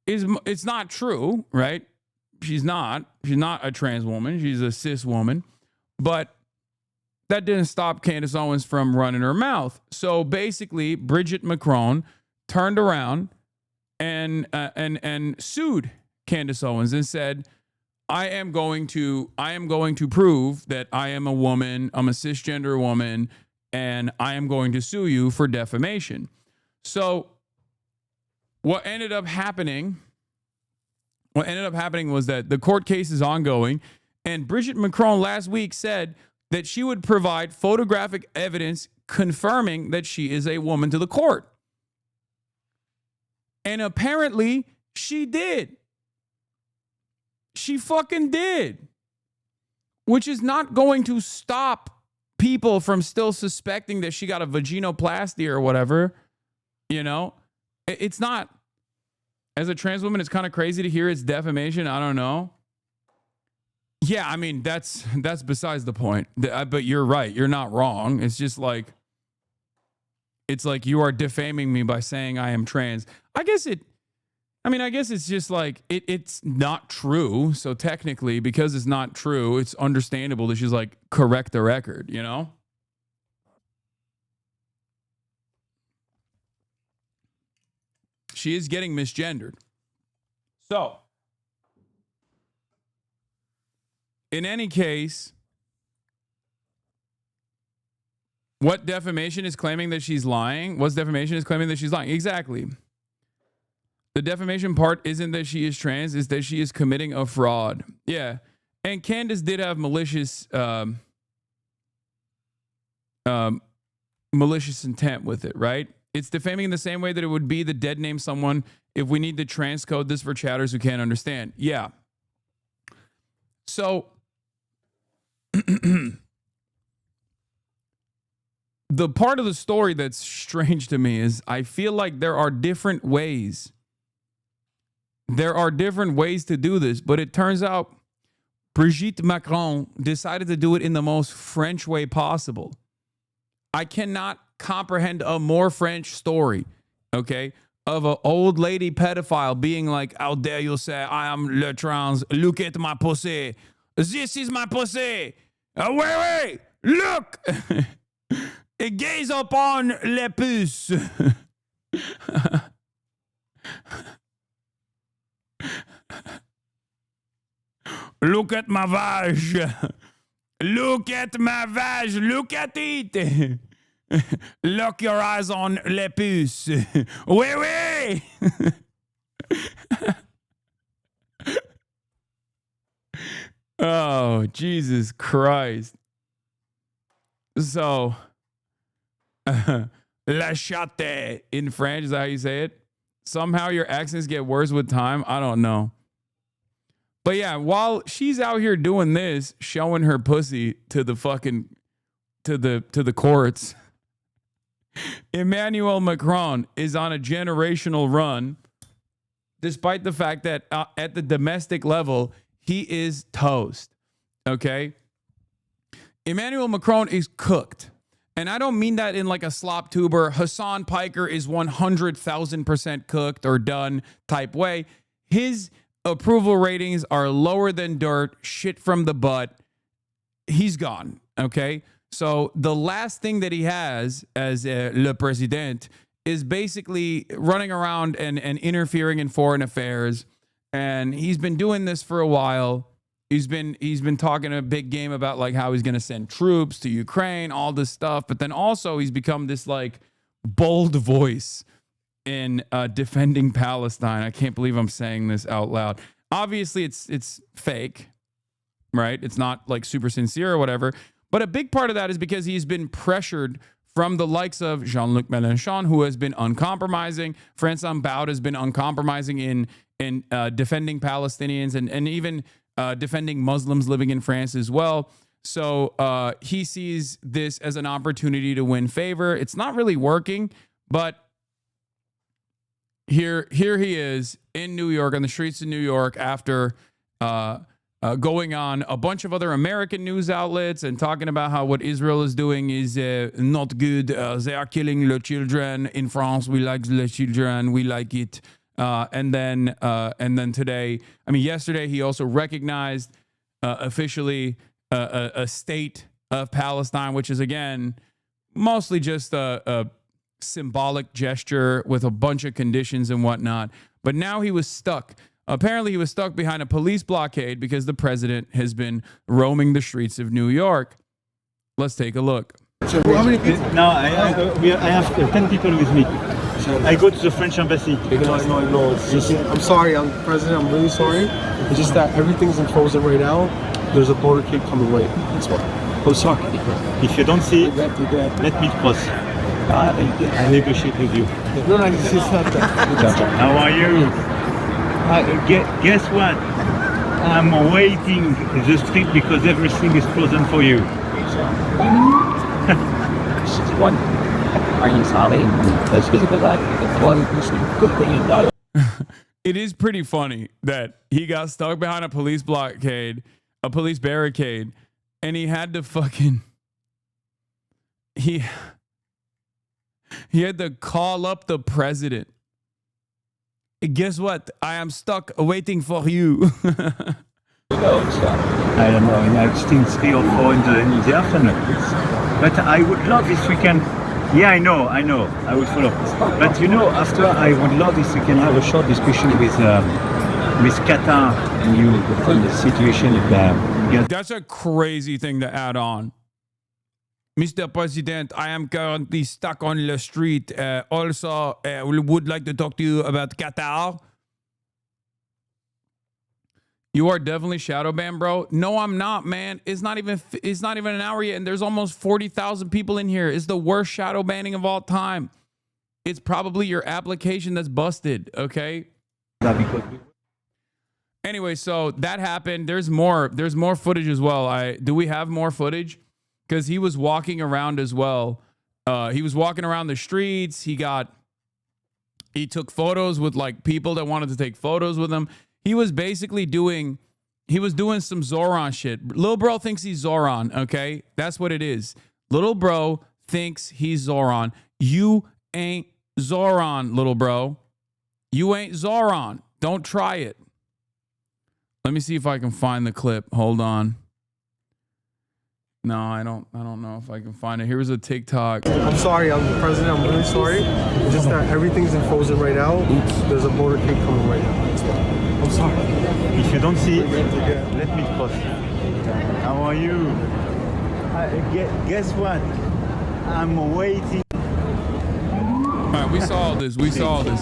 it's not true, right? She's not a trans woman. She's a cis woman. But that didn't stop Candace Owens from running her mouth. So basically, Brigitte Macron turned around and sued Candace Owens and said, I am going to prove that I am a woman, I'm a cisgender woman, and I am going to sue you for defamation. So what ended up happening was that the court case is ongoing, and Brigitte Macron last week said that she would provide photographic evidence confirming that she is a woman to the court. And apparently she did. She fucking did. Which is not going to stop people from still suspecting that she got a vaginoplasty or whatever. You know? It's not. As a trans woman, it's kind of crazy to hear it's defamation. I don't know. Yeah, I mean, that's besides the point. But you're right. You're not wrong. It's just like, it's like you are defaming me by saying I am trans. I guess it's just like, it's not true. So technically, because it's not true, it's understandable that she's like, correct the record, you know? She is getting misgendered. So, in any case, what defamation is claiming that she's lying? What's defamation is claiming that she's lying? Exactly. The defamation part isn't that she is trans, it's that she is committing a fraud. Yeah. And Candace did have malicious malicious intent with it, right? It's defaming in the same way that it would be the dead name someone if we need to transcode this for chatters who can't understand. Yeah. So the part of the story that's strange to me is I feel like there are different ways. There are different ways to do this, but it turns out Brigitte Macron decided to do it in the most French way possible. I cannot comprehend a more French story, okay, of an old lady pedophile being like, how dare you say I am le trans, look at my pussy, this is my pussy, wait, look, gaze upon le puce. Look at my vag. Look at my vag. Look at it. Lock your eyes on le puce. Oui. Oh, Jesus Christ. So, la chatte in French, is that how you say it? Somehow your accents get worse with time. I don't know. But yeah, while she's out here doing this, showing her pussy to the fucking, to the courts, Emmanuel Macron is on a generational run, despite the fact that at the domestic level, he is toast. Okay? Emmanuel Macron is cooked. And I don't mean that in like a slop tuber, Hasan Piker is 100,000% cooked or done type way. His approval ratings are lower than dirt, shit from the butt. He's gone, okay? So the last thing that he has as le president is basically running around and interfering in foreign affairs. And he's been doing this for a while. He's been talking a big game about like how he's going to send troops to Ukraine, all this stuff. But then also he's become this like bold voice in defending Palestine. I can't believe I'm saying this out loud. Obviously, it's fake, right? It's not like super sincere or whatever. But a big part of that is because he's been pressured from the likes of Jean-Luc Mélenchon, who has been uncompromising. François Baud has been uncompromising in defending Palestinians and even defending Muslims living in France as well. So he sees this as an opportunity to win favor. It's not really working, but here he is in New York, on the streets of New York, after going on a bunch of other American news outlets and talking about how what Israel is doing is not good. They are killing the children. In France, we like the children. We like it. And then today, yesterday, he also recognized officially a state of Palestine, which is, again, mostly just a symbolic gesture with a bunch of conditions and whatnot. But now he was stuck. Apparently, he was stuck behind a police blockade because the president has been roaming the streets of New York. Let's take a look. So how many people? No, I have 10 people with me. I go to the French embassy. No. I'm sorry, President. I'm really sorry. It's just that everything's in frozen right now. There's a border gate coming away. That's why. I'm sorry. If you don't see it, let me cross. I negotiate with you. No, it's not that. How are you? Guess what? I'm waiting the street because everything is frozen for you. Are you sorry? It is pretty funny that he got stuck behind a police blockade a police barricade, and he had to fucking he had to call up the president. Guess what? I am stuck waiting for you. I don't know, it's still 3 or 4 in the afternoon. But I would love if we can. Yeah, I know, I will follow. But you know, after I would love if we can have a short discussion with Qatar and you on the situation. That's a crazy thing to add on. Mr. President, I am currently stuck on the street. Also, we would like to talk to you about Qatar. You are definitely shadow banned, bro. No, I'm not, man. It's not even an hour yet, and there's almost 40,000 people in here. It's the worst shadow banning of all time. It's probably your application that's busted, okay? Anyway, so that happened. There's more footage as well. Do we have more footage? Because he was walking around as well. He was walking around the streets. He took photos with like people that wanted to take photos with him. He was basically doing some Zoran shit. Little bro thinks he's Zoran, okay? That's what it is. Little bro thinks he's Zoran. You ain't Zoran, little bro. You ain't Zoran. Don't try it. Let me see if I can find the clip. Hold on. No, I don't know if I can find it. Here's a TikTok. I'm sorry, President. I'm really sorry. It's just that everything's frozen right now. There's a motorcade coming right now. That's why. I'm sorry. If you don't see it, let me cross. How are you? Guess what? I'm waiting. All right, we saw this.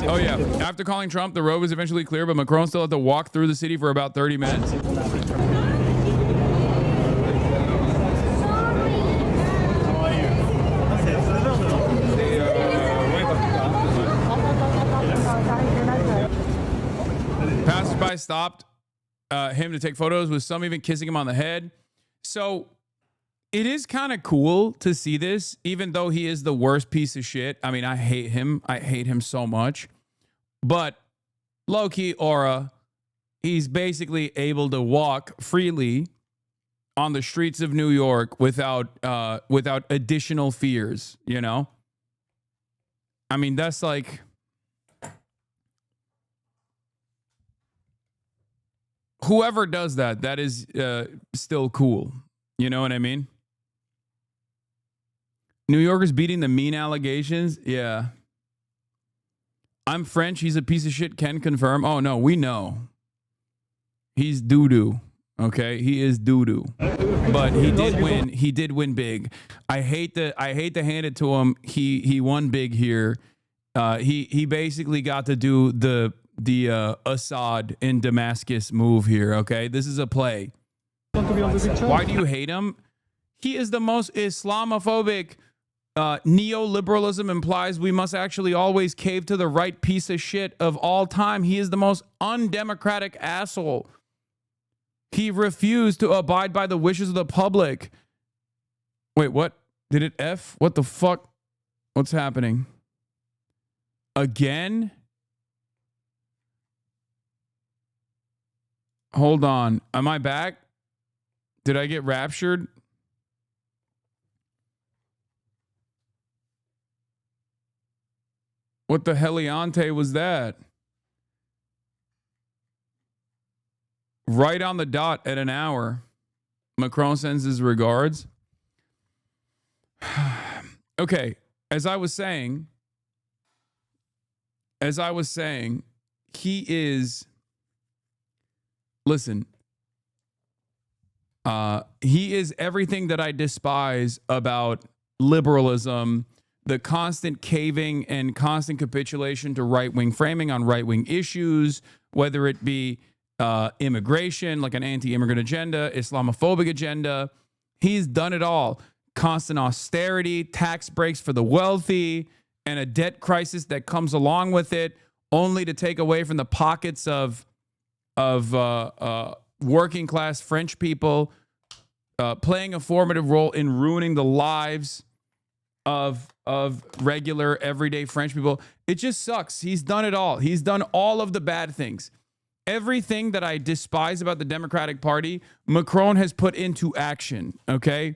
Oh, yeah. After calling Trump, the road was eventually clear, but Macron still had to walk through the city for about 30 minutes. Passersby stopped him to take photos, with some even kissing him on the head. So it is kind of cool to see this, even though he is the worst piece of shit. I mean, I hate him. I hate him so much. But low-key aura, he's basically able to walk freely on the streets of New York without additional fears, you know? I mean, that's like... Whoever does that is still cool. You know what I mean? New Yorkers beating the mean allegations. Yeah. I'm French. He's a piece of shit. Can confirm. Oh, no, we know. He's doo-doo. Okay? He is doo-doo. But he did win. He did win big. I hate to hand it to him. He won big here. He basically got to do the Assad in Damascus move here, okay? This is a play. Why do you hate him? He is the most Islamophobic. Neoliberalism implies we must actually always cave to the right piece of shit of all time. He is the most undemocratic asshole. He refused to abide by the wishes of the public. Wait, what? Did it F? What the fuck? What's happening? Again? Hold on. Am I back? Did I get raptured? What the heliante was that? Right on the dot at an hour. Macron sends his regards. Okay. As I was saying, he is... Listen, he is everything that I despise about liberalism, the constant caving and constant capitulation to right-wing framing on right-wing issues, whether it be immigration, like an anti-immigrant agenda, Islamophobic agenda. He's done it all. Constant austerity, tax breaks for the wealthy, and a debt crisis that comes along with it, only to take away from the pockets of working class French people, playing a formative role in ruining the lives of regular everyday French people. It just sucks. He's done it all. He's done all of the bad things. everything that I despise about the Democratic Party, Macron has put into action, okay?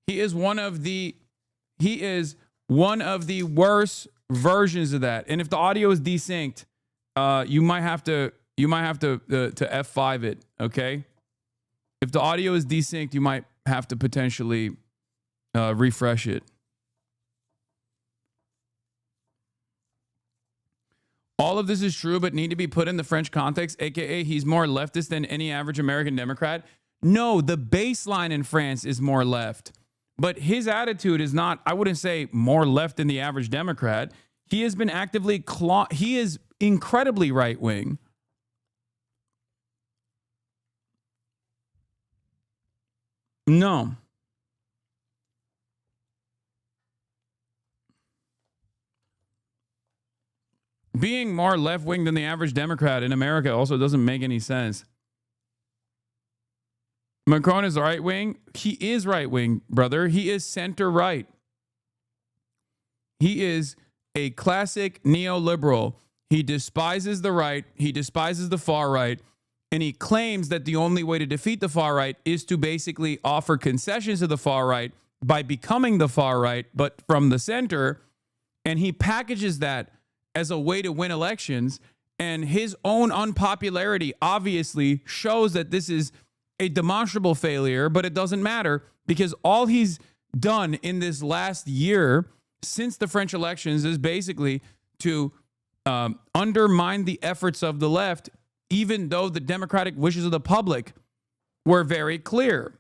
He is one of the worst versions of that. And if the audio is desynced, you might have to F5 it, okay? If the audio is desynced, you might have to potentially refresh it. All of this is true, but need to be put in the French context, aka he's more leftist than any average American Democrat. No, the baseline in France is more left. But his attitude is not, I wouldn't say more left than the average Democrat. He has been actively, he is incredibly right-wing. No. Being more left-wing than the average Democrat in America also doesn't make any sense. Macron is right-wing. He is right-wing, brother. He is center-right. He is a classic neoliberal. He despises the right. He despises the far right. And he claims that the only way to defeat the far right is to basically offer concessions to the far right by becoming the far right, but from the center. And he packages that as a way to win elections. And his own unpopularity obviously shows that this is a demonstrable failure, but it doesn't matter because all he's done in this last year since the French elections is basically to undermine the efforts of the left, even though the democratic wishes of the public were very clear.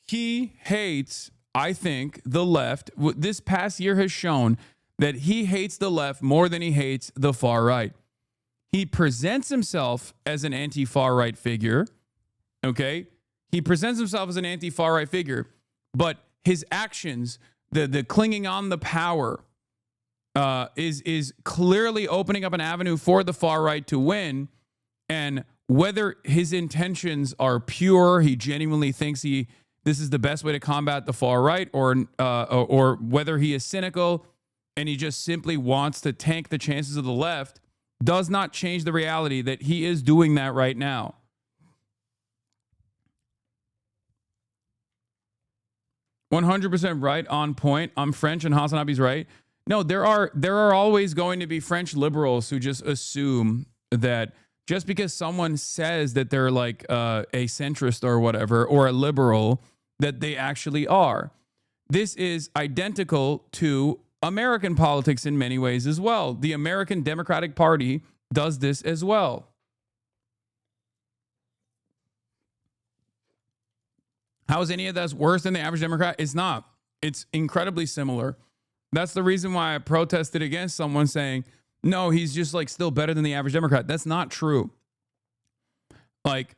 He hates, I think, the left. This past year has shown that he hates the left more than he hates the far right. He presents himself as an anti-far right figure, okay? He presents himself as an anti-far right figure, but his actions, the clinging on the power, is clearly opening up an avenue for the far right to win. And whether his intentions are pure, he genuinely thinks this is the best way to combat the far right, or whether he is cynical and he just simply wants to tank the chances of the left, does not change the reality that he is doing that right now. "100% right, on point. I'm French and HasanAbi's right." No, there are always going to be French liberals who just assume that just because someone says that they're like a centrist or whatever, or a liberal, that they actually are. This is identical to American politics in many ways as well. The American Democratic Party does this as well. How is any of that worse than the average Democrat? It's not. It's incredibly similar. That's the reason why I protested against someone saying, no, he's just like still better than the average Democrat. That's not true. Like,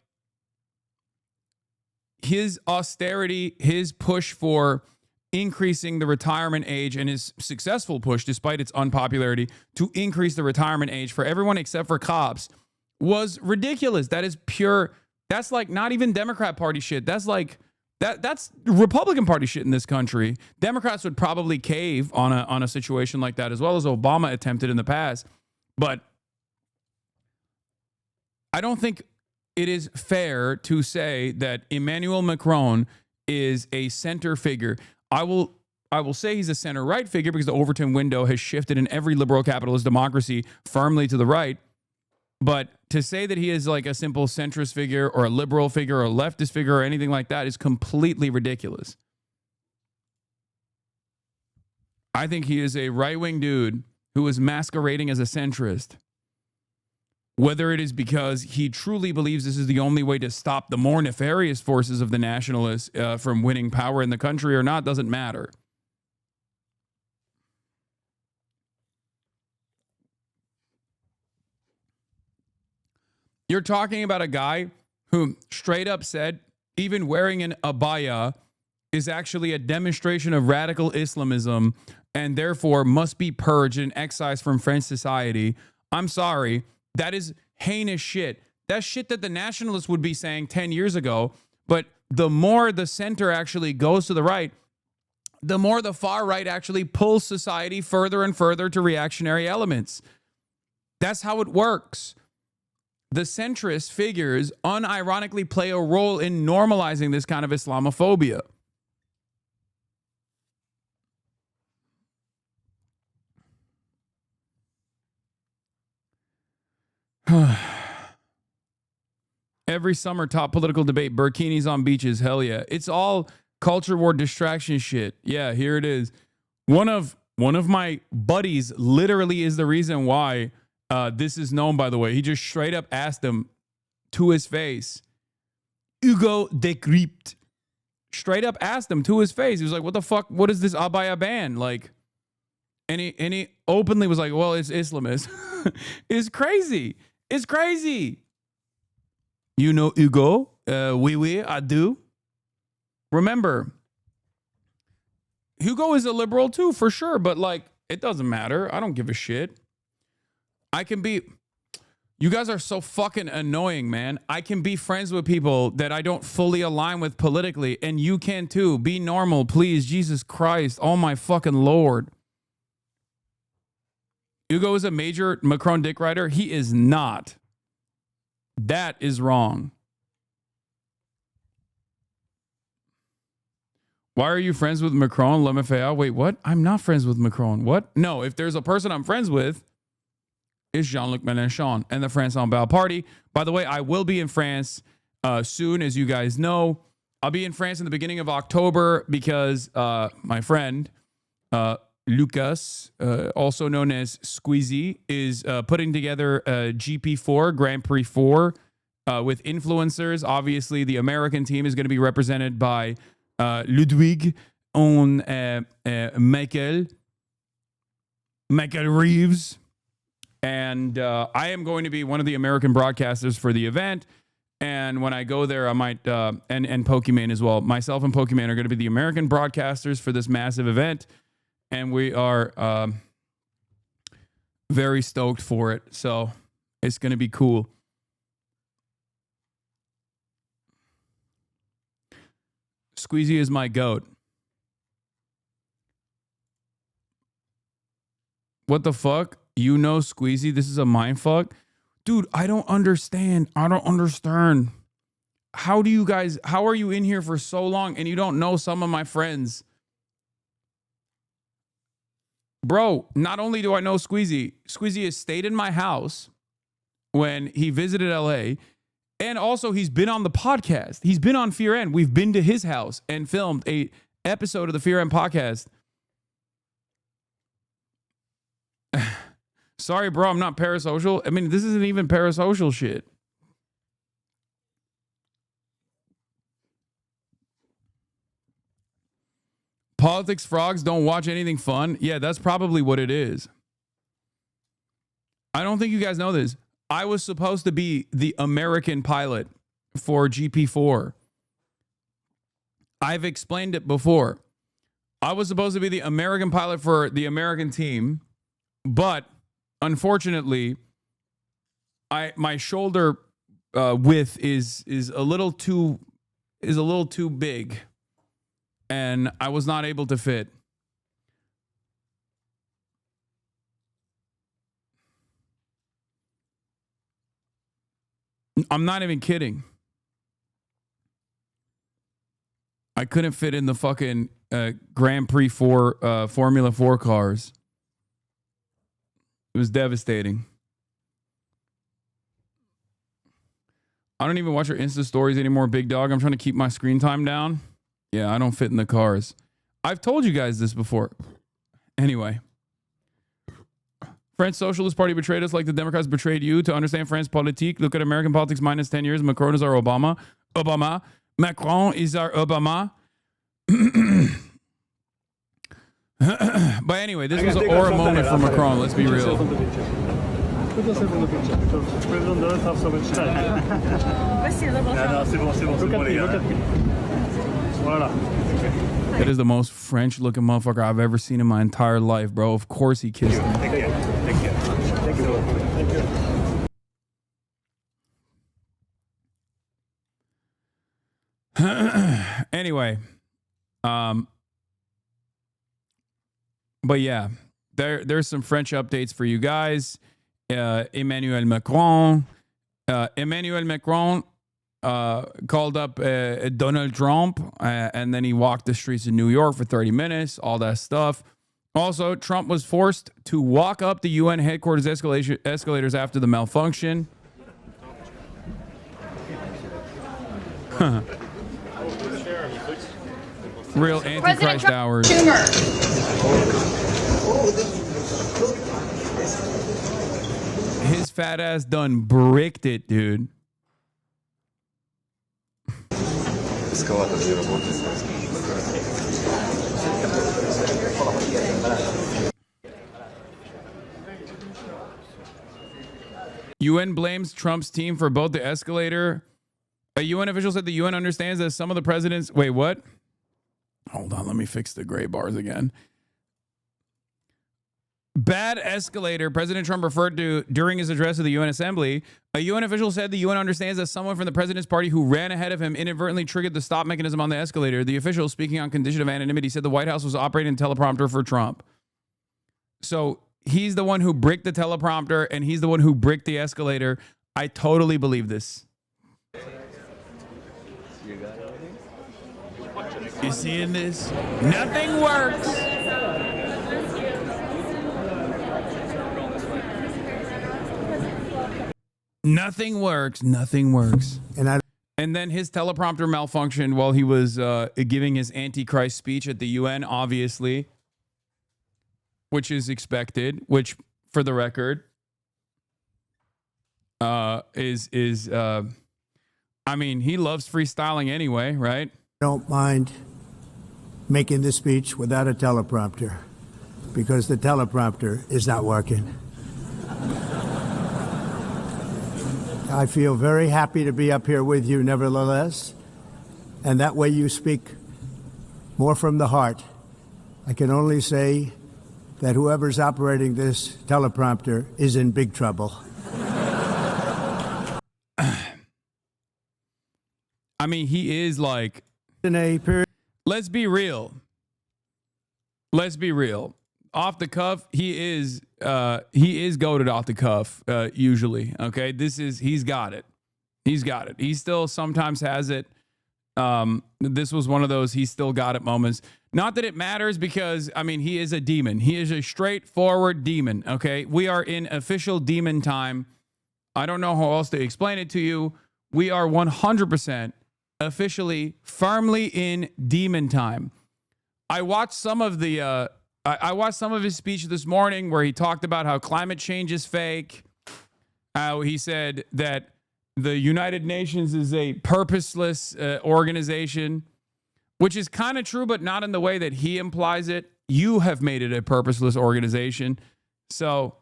his austerity, his push for increasing the retirement age, and his successful push, despite its unpopularity, to increase the retirement age for everyone except for cops was ridiculous. That is pure. That's like not even Democrat Party shit. That's like that's Republican Party shit in this country. Democrats would probably cave on a situation like that, as well as Obama attempted in the past. But I don't think it is fair to say that Emmanuel Macron is a center figure. I will say he's a center-right figure because the Overton window has shifted in every liberal capitalist democracy firmly to the right. But to say that he is like a simple centrist figure or a liberal figure or a leftist figure or anything like that is completely ridiculous. I think he is a right-wing dude who is masquerading as a centrist. Whether it is because he truly believes this is the only way to stop the more nefarious forces of the nationalists from winning power in the country or not doesn't matter. You're talking about a guy who straight up said even wearing an abaya is actually a demonstration of radical Islamism and therefore must be purged and excised from French society. I'm sorry. That is heinous shit. That's shit that the nationalists would be saying 10 years ago. But the more the center actually goes to the right, the more the far right actually pulls society further and further to reactionary elements. That's how it works. The centrist figures unironically play a role in normalizing this kind of Islamophobia. Every summer, top political debate, burkinis on beaches. Hell yeah. It's all culture war distraction shit. Yeah, here it is. One of my buddies literally is the reason why this is known, by the way. He just straight up asked him to his face, Hugo decrypt. Straight up asked him to his face. He was like, what the fuck? What is this abaya ban? Like, and he openly was like, well, it's Islamist. It's crazy. It's crazy. You know Hugo? Oui, I do. Remember, Hugo is a liberal too, for sure, but like, it doesn't matter. I don't give a shit. I can be... You guys are so fucking annoying, man. I can be friends with people that I don't fully align with politically, and you can too. Be normal, please. Jesus Christ. Oh my fucking Lord. Hugo is a major Macron dick rider. He is not. That is wrong. Why are you friends with Macron? Let me fail. Wait, what? I'm not friends with Macron. What? No, if there's a person I'm friends with, it's Jean-Luc Mélenchon and the France en Belle party. By the way, I will be in France soon, as you guys know. I'll be in France in the beginning of October because my friend Lucas, also known as Squeezy, is putting together a GP4, Grand Prix 4, with influencers. Obviously, the American team is going to be represented by Ludwig and Michael Reeves. And I am going to be one of the American broadcasters for the event. And when I go there, I might, and Pokemon as well. Myself and Pokemon are going to be the American broadcasters for this massive event. And we are very stoked for it. So it's going to be cool. Squeezy is my goat. What the fuck? You know Squeezy? This is a mindfuck? Dude, I don't understand. I don't understand. How are you in here for so long and you don't know some of my friends? Bro, not only do I know Squeezy has stayed in my house when he visited LA, and also he's been on the podcast. He's been on Fear End. We've been to his house and filmed a episode of the Fear End podcast. Sorry, bro, I'm not parasocial. I mean, this isn't even parasocial shit. Politics frogs don't watch anything fun. Yeah, that's probably what it is. I don't think you guys know this. I was supposed to be the American pilot for GP4. I've explained it before. I was supposed to be the American pilot for the American team, but unfortunately, my shoulder width is a little too big, and I was not able to fit. I'm not even kidding. I couldn't fit in the fucking Grand Prix 4 Formula 4 cars. It was devastating. I don't even watch your Insta stories anymore, big dog. I'm trying to keep my screen time down. Yeah, I don't fit in the cars. I've told you guys this before. Anyway. French Socialist Party betrayed us like the Democrats betrayed you. To understand French politique, look at American politics minus 10 years. Macron is our Obama. Macron is our Obama. But anyway, this was an aura moment for Macron. Let's be real. That is the most French looking motherfucker I've ever seen in my entire life, bro. Of course he kissed me. Anyway, But yeah, there's some French updates for you guys. Emmanuel Macron called up Donald Trump, and then he walked the streets of New York for 30 minutes, all that stuff. Also, Trump was forced to walk up the UN headquarters escalators after the malfunction. Real Antichrist hours. His fat ass done bricked it, dude. UN blames Trump's team for both the escalator. A UN official said the UN understands that some of the president's... Wait, what? Hold on, let me fix the gray bars again. Bad escalator, President Trump referred to during his address to the UN Assembly. A UN official said the UN understands that someone from the president's party who ran ahead of him inadvertently triggered the stop mechanism on the escalator. The official, speaking on condition of anonymity, said the White House was operating a teleprompter for Trump. So he's the one who bricked the teleprompter, and he's the one who bricked the escalator. I totally believe this. You seeing this? Nothing works. Nothing works. Nothing works. And then his teleprompter malfunctioned while he was giving his Antichrist speech at the UN, obviously, which is expected. Which, for the record, I mean, he loves freestyling anyway, right? Don't mind making this speech without a teleprompter because the teleprompter is not working. I feel very happy to be up here with you nevertheless, and that way you speak more from the heart. I can only say that whoever's operating this teleprompter is in big trouble. I mean, he is like... Let's be real. Let's be real. Off the cuff, he is goated off the cuff, usually. Okay. He's got it. He's got it. He still sometimes has it. This was one of those he still got it moments. Not that it matters because, I mean, he is a demon. He is a straightforward demon. Okay. We are in official demon time. I don't know how else to explain it to you. We are 100% officially firmly in demon time. I watched some of the I watched some of his speech this morning where he talked about how climate change is fake. How he said that the United Nations is a purposeless organization, which is kind of true, but not in the way that he implies it. You have made it a purposeless organization. So,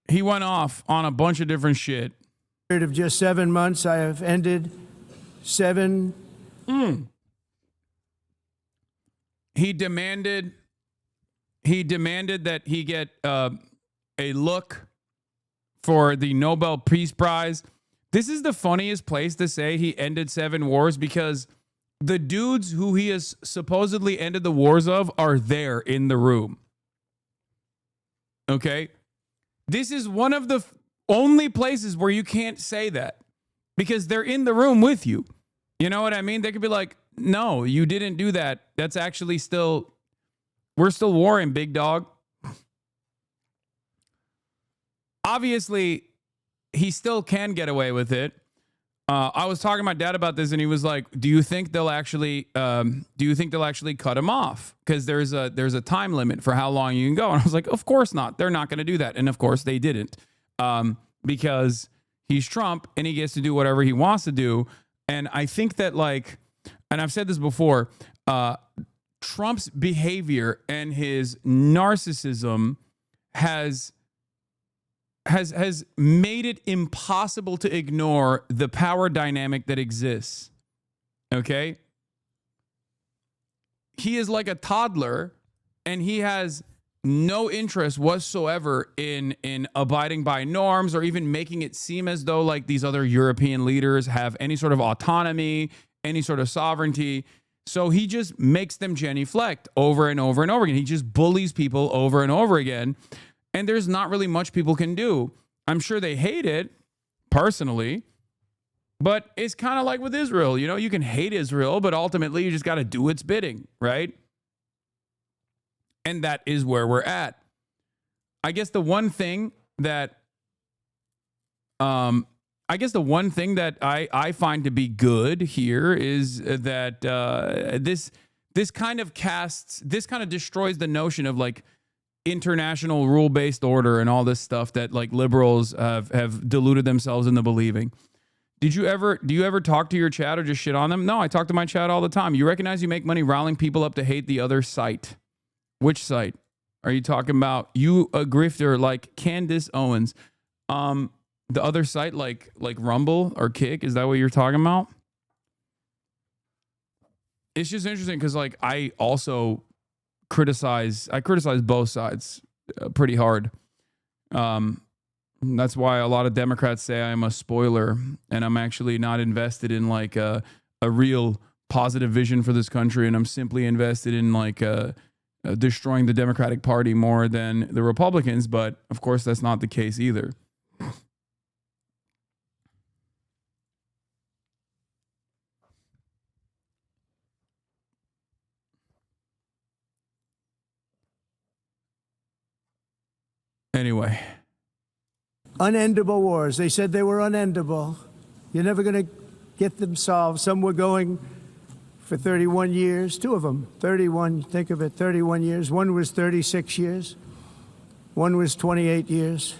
he went off on a bunch of different shit. Period of just 7 months, I have ended 7. He demanded that he get a look for the Nobel Peace Prize. This is the funniest place to say he ended 7 wars because the dudes who he has supposedly ended the wars of are there in the room. Okay? This is one of the only places where you can't say that because they're in the room with you. You know what I mean? They could be like, no, you didn't do that. That's actually we're still warring, big dog. Obviously, he still can get away with it. I was talking to my dad about this, and he was like, "Do you think they'll actually cut him off? Because there's a time limit for how long you can go." And I was like, "Of course not. They're not going to do that." And of course they didn't, because he's Trump and he gets to do whatever he wants to do. And I think that, like, and I've said this before, Trump's behavior and his narcissism has made it impossible to ignore the power dynamic that exists. Okay? He is like a toddler, and he has no interest whatsoever in abiding by norms or even making it seem as though like these other European leaders have any sort of autonomy, any sort of sovereignty. So he just makes them genuflect over and over and over again. He just bullies people over and over again. And there's not really much people can do. I'm sure they hate it personally, but it's kind of like with Israel. You know, you can hate Israel, but ultimately you just got to do its bidding, right? And that is where we're at. I guess the one thing that I find to be good here is that this kind of destroys the notion of like international rule-based order and all this stuff that like liberals have deluded themselves into believing. Do you ever talk to your chat or just shit on them? No, I talk to my chat all the time. You recognize you make money riling people up to hate the other site. Which site are you talking about? You a grifter like Candace Owens. The other site like Rumble or Kick, is that what you're talking about? It's just interesting because like I also criticize both sides pretty hard. That's why a lot of Democrats say I'm a spoiler and I'm actually not invested in like a real positive vision for this country, and I'm simply invested in like destroying the Democratic Party more than the Republicans. But of course, that's not the case either. Anyway. Unendable wars. They said they were unendable. You're never going to get them solved. Some were going for 31 years, two of them, 31, think of it, 31 years. One was 36 years. One was 28 years.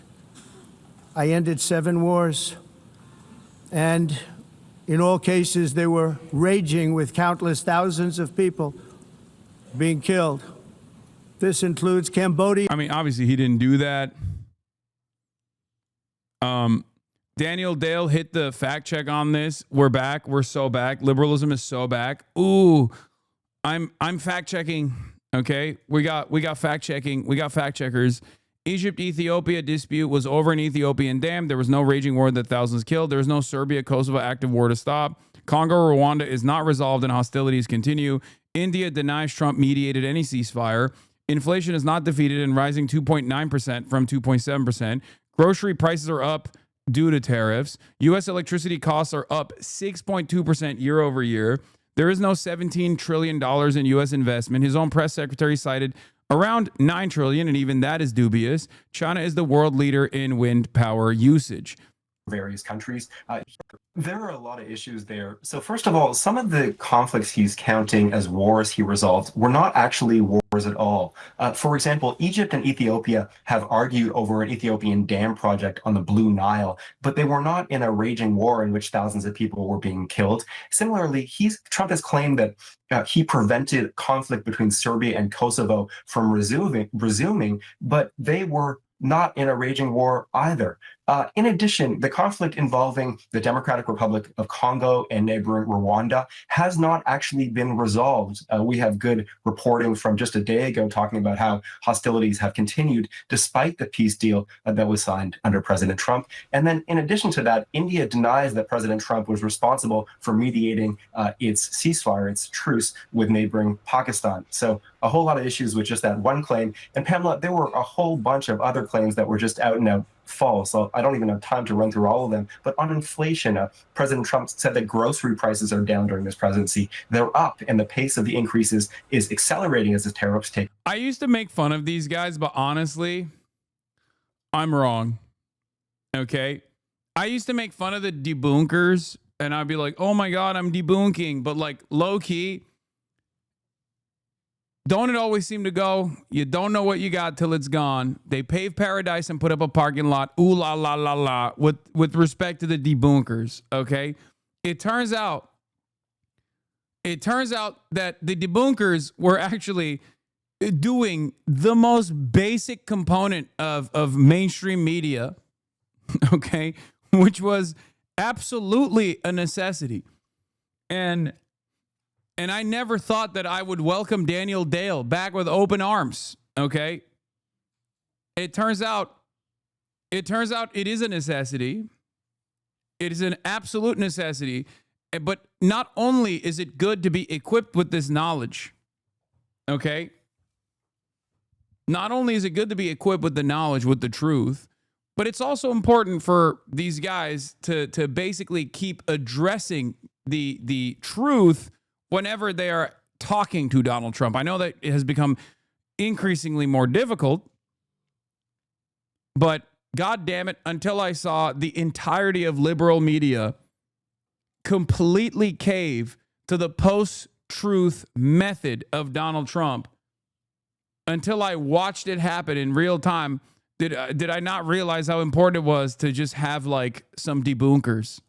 I ended 7 wars. And in all cases, they were raging with countless thousands of people being killed. This includes Cambodia. I mean, obviously, he didn't do that. Daniel Dale hit the fact check on this. We're back. We're so back. Liberalism is so back. Ooh, I'm fact checking. Okay, we got fact checking. We got fact checkers. Egypt-Ethiopia dispute was over an Ethiopian dam. There was no raging war that thousands killed. There was no Serbia-Kosovo active war to stop. Congo-Rwanda is not resolved and hostilities continue. India denies Trump mediated any ceasefire. Inflation is not defeated and rising 2.9% from 2.7%. Grocery prices are up due to tariffs. U.S. electricity costs are up 6.2% year over year. There is no $17 trillion in U.S. investment. His own press secretary cited around $9 trillion, and even that is dubious. China is the world leader in wind power usage. Various countries. There are a lot of issues there. So first of all, some of the conflicts he's counting as wars he resolved were not actually wars at all. For example, Egypt and Ethiopia have argued over an Ethiopian dam project on the Blue Nile, but they were not in a raging war in which thousands of people were being killed. Similarly, Trump has claimed that he prevented conflict between Serbia and Kosovo from resuming, but they were not in a raging war either. In addition, the conflict involving the Democratic Republic of Congo and neighboring Rwanda has not actually been resolved. We have good reporting from just a day ago talking about how hostilities have continued despite the peace deal that was signed under President Trump. And then in addition to that, India denies that President Trump was responsible for mediating its ceasefire, its truce with neighboring Pakistan. So a whole lot of issues with just that one claim. And Pamela, there were a whole bunch of other claims that were just out and out false. So I don't even have time to run through all of them. But on inflation, President Trump said that grocery prices are down during this presidency. They're up, and the pace of the increases is accelerating as the tariffs take. I used to make fun of these guys, but honestly, I'm wrong. Okay? I used to make fun of the debunkers, and I'd be like, oh my God, I'm debunking. But like low-key, don't it always seem to go? You don't know what you got till it's gone. They pave paradise and put up a parking lot. Ooh la la la la. With respect to the debunkers, okay? It turns out that the debunkers were actually doing the most basic component of mainstream media, okay, which was absolutely a necessity. And I never thought that I would welcome Daniel Dale back with open arms, okay? It turns out it is a necessity. It is an absolute necessity. But not only is it good to be equipped with this knowledge, okay? Not only is it good to be equipped with the knowledge, with the truth, but it's also important for these guys to basically keep addressing the truth whenever they are talking to Donald Trump. I know that it has become increasingly more difficult, but God damn it, until I saw the entirety of liberal media completely cave to the post-truth method of Donald Trump, until I watched it happen in real time, did I not realize how important it was to just have like some debunkers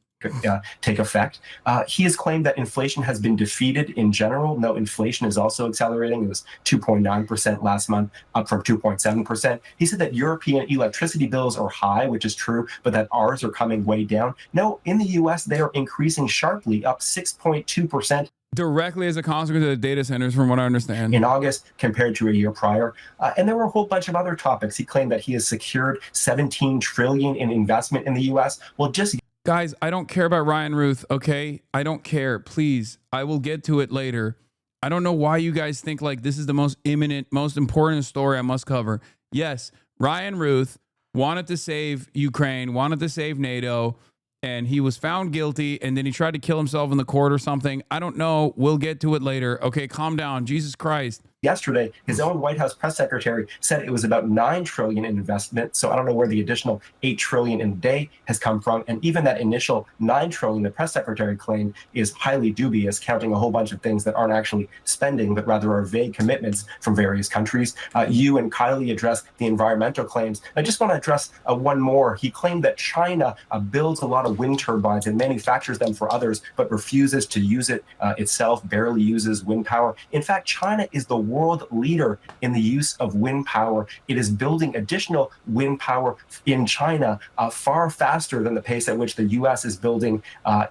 take effect. He has claimed that inflation has been defeated in general. No, inflation is also accelerating. It was 2.9% last month, up from 2.7%. He said that European electricity bills are high, which is true, but that ours are coming way down. No, in the US, they are increasing sharply, up 6.2%. Directly as a consequence of the data centers, from what I understand. In August compared to a year prior. And there were a whole bunch of other topics. He claimed that he has secured $17 trillion in investment in the US. Well, just guys, I don't care about Ryan Ruth, okay? I don't care. Please, I will get to it later. I don't know why you guys think like this is the most imminent, most important story I must cover. Yes, Ryan Ruth wanted to save Ukraine, wanted to save NATO, and he was found guilty, and then he tried to kill himself in the court or something. I don't know. We'll get to it later. Okay, calm down. Jesus Christ. Yesterday, his own White House press secretary said it was about $9 trillion in investment. So I don't know where the additional $8 trillion in a day has come from. And even that initial $9 trillion the press secretary claimed is highly dubious, counting a whole bunch of things that aren't actually spending, but rather are vague commitments from various countries. You and Kylie addressed the environmental claims. I just want to address one more. He claimed that China builds a lot of wind turbines and manufactures them for others, but refuses to use it itself, barely uses wind power. In fact, China is the world leader in the use of wind power. It is building additional wind power in China far faster than the pace at which the U.S. is building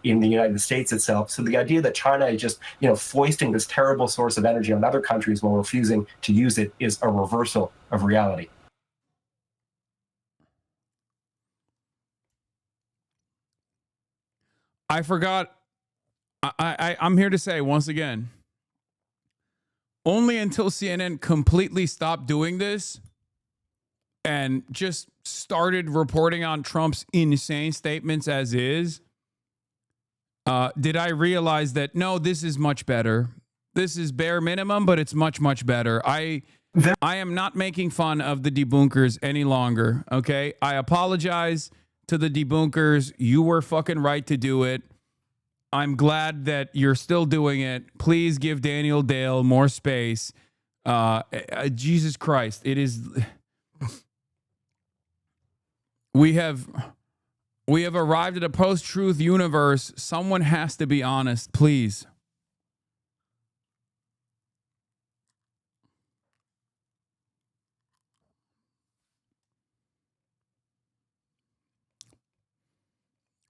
in the United States itself. So the idea that China is just, foisting this terrible source of energy on other countries while refusing to use it is a reversal of reality. I forgot. I'm here to say once again, only until CNN completely stopped doing this and just started reporting on Trump's insane statements as is, did I realize that, no, this is much better. This is bare minimum, but it's much, much better. I am not making fun of the debunkers any longer, okay? I apologize to the debunkers. You were fucking right to do it. I'm glad that you're still doing it. Please give Daniel Dale more space. Jesus Christ. It is. We have arrived at a post-truth universe. Someone has to be honest, please.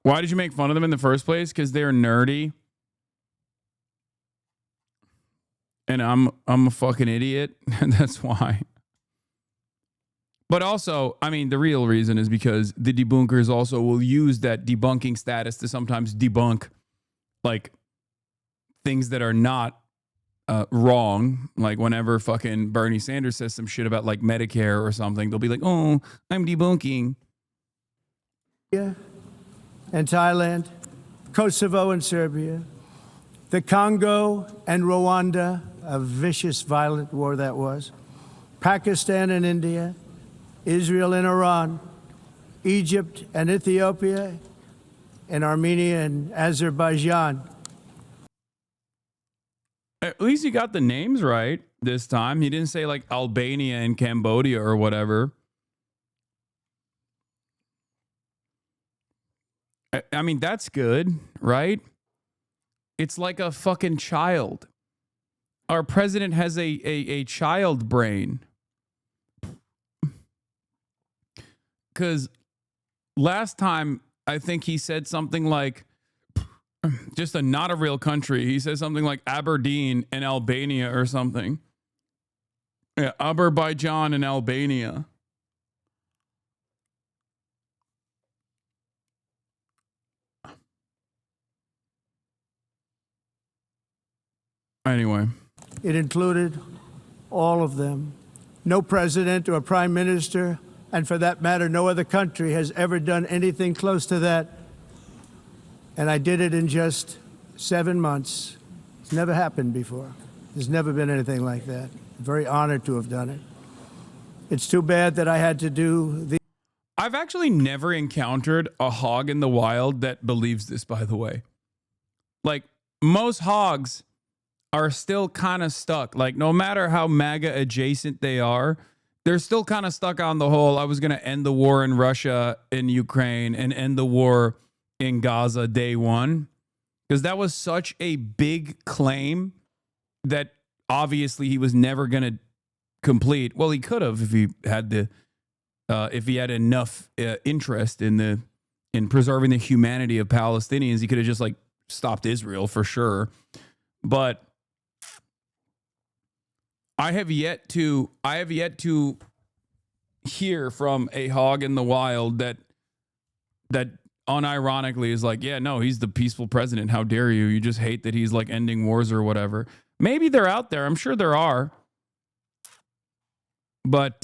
Why did you make fun of them in the first place? Because they're nerdy. And I'm a fucking idiot. And that's why. But also, I mean, the real reason is because the debunkers also will use that debunking status to sometimes debunk like things that are not wrong. Like whenever fucking Bernie Sanders says some shit about like Medicare or something, they'll be like, oh, I'm debunking. Yeah. And Thailand, Kosovo and Serbia, the Congo and Rwanda, a vicious, violent war that was, Pakistan and India, Israel and Iran, Egypt and Ethiopia, and Armenia and Azerbaijan. At least he got the names right this time. He didn't say like Albania and Cambodia or whatever. I mean, that's good, right? It's like a fucking child. Our president has a child brain. Because last time, I think he said something like, just not a real country. He said something like Aberdeen and Albania or something. Yeah, Azerbaijan and Albania. Anyway. It included all of them. No president or prime minister, and for that matter, no other country has ever done anything close to that. And I did it in just 7 months. It's never happened before. There's never been anything like that. I'm very honored to have done it. It's too bad that I had to do the... I've actually never encountered a hog in the wild that believes this, by the way. Like, most hogs are still kind of stuck. Like, no matter how MAGA adjacent they are, they're still kind of stuck on the whole, I was going to end the war in Russia, in Ukraine, and end the war in Gaza day one. Because that was such a big claim that obviously he was never going to complete. Well, he could have if he had enough interest in preserving the humanity of Palestinians. He could have just like stopped Israel for sure. But I have yet to hear from a hog in the wild that unironically is like, yeah, no, he's the peaceful president. How dare you? You just hate that he's like ending wars or whatever. Maybe they're out there. I'm sure there are. But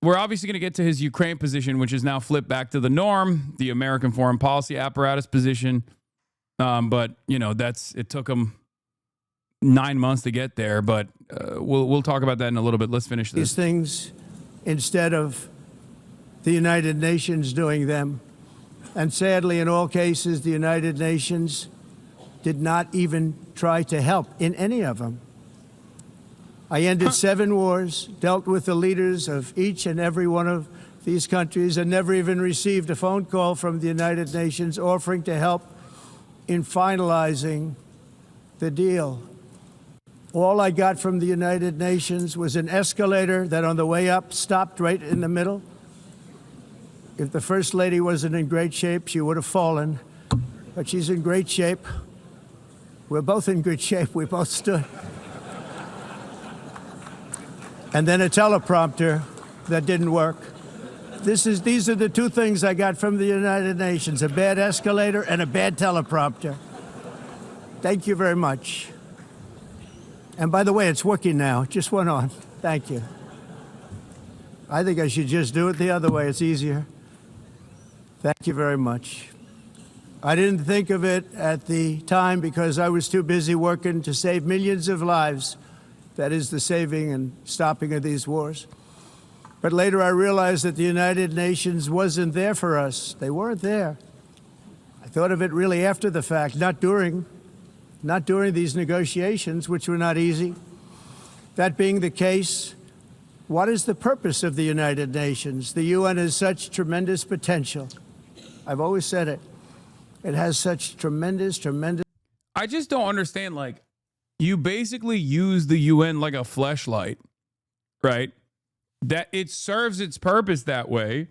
we're obviously going to get to his Ukraine position, which is now flipped back to the norm, the American foreign policy apparatus position. But, you know, it took him 9 months to get there. But we'll talk about that in a little bit. Let's finish this. These things instead of the United Nations doing them. And sadly, in all cases, the United Nations did not even try to help in any of them. I ended 7 wars, dealt with the leaders of each and every one of these countries, and never even received a phone call from the United Nations offering to help in finalizing the deal. All I got from the United Nations was an escalator that on the way up stopped right in the middle. If the First Lady wasn't in great shape, she would have fallen. But she's in great shape. We're both in good shape. We both stood. And then a teleprompter that didn't work. These are the 2 things I got from the United Nations, a bad escalator and a bad teleprompter. Thank you very much. And by the way, it's working now. It just went on. Thank you. I think I should just do it the other way. It's easier. Thank you very much. I didn't think of it at the time because I was too busy working to save millions of lives. That is the saving and stopping of these wars. But later I realized that the United Nations wasn't there for us. They weren't there. I thought of it really after the fact, not during these negotiations, which were not easy. That being the case, what is the purpose of the United Nations? The UN has such tremendous potential. I've always said it. It has such tremendous. I just don't understand, like, you basically use the UN like a fleshlight, right? That it serves its purpose that way.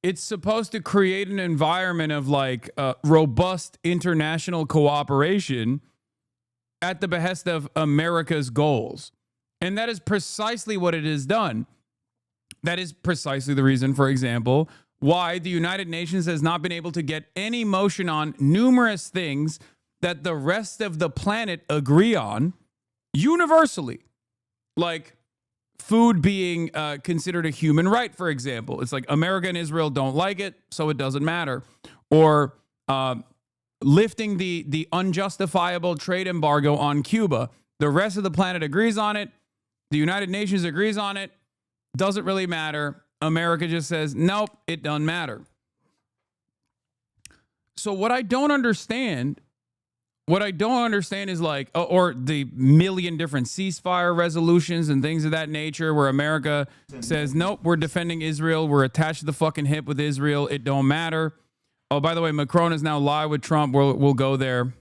It's supposed to create an environment of like robust international cooperation at the behest of America's goals. And that is precisely what it has done. That is precisely the reason, for example, why the United Nations has not been able to get any motion on numerous things that the rest of the planet agree on universally. Like food being considered a human right, for example. It's like America and Israel don't like it, so it doesn't matter. Or lifting the unjustifiable trade embargo on Cuba. The rest of the planet agrees on it. The United Nations agrees on it. Doesn't really matter. America just says, nope, it doesn't matter. So what I don't understand is like, or the million different ceasefire resolutions and things of that nature where America says, nope, we're defending Israel. We're attached to the fucking hip with Israel. It don't matter. Oh, by the way, Macron is now live with Trump. We'll go there.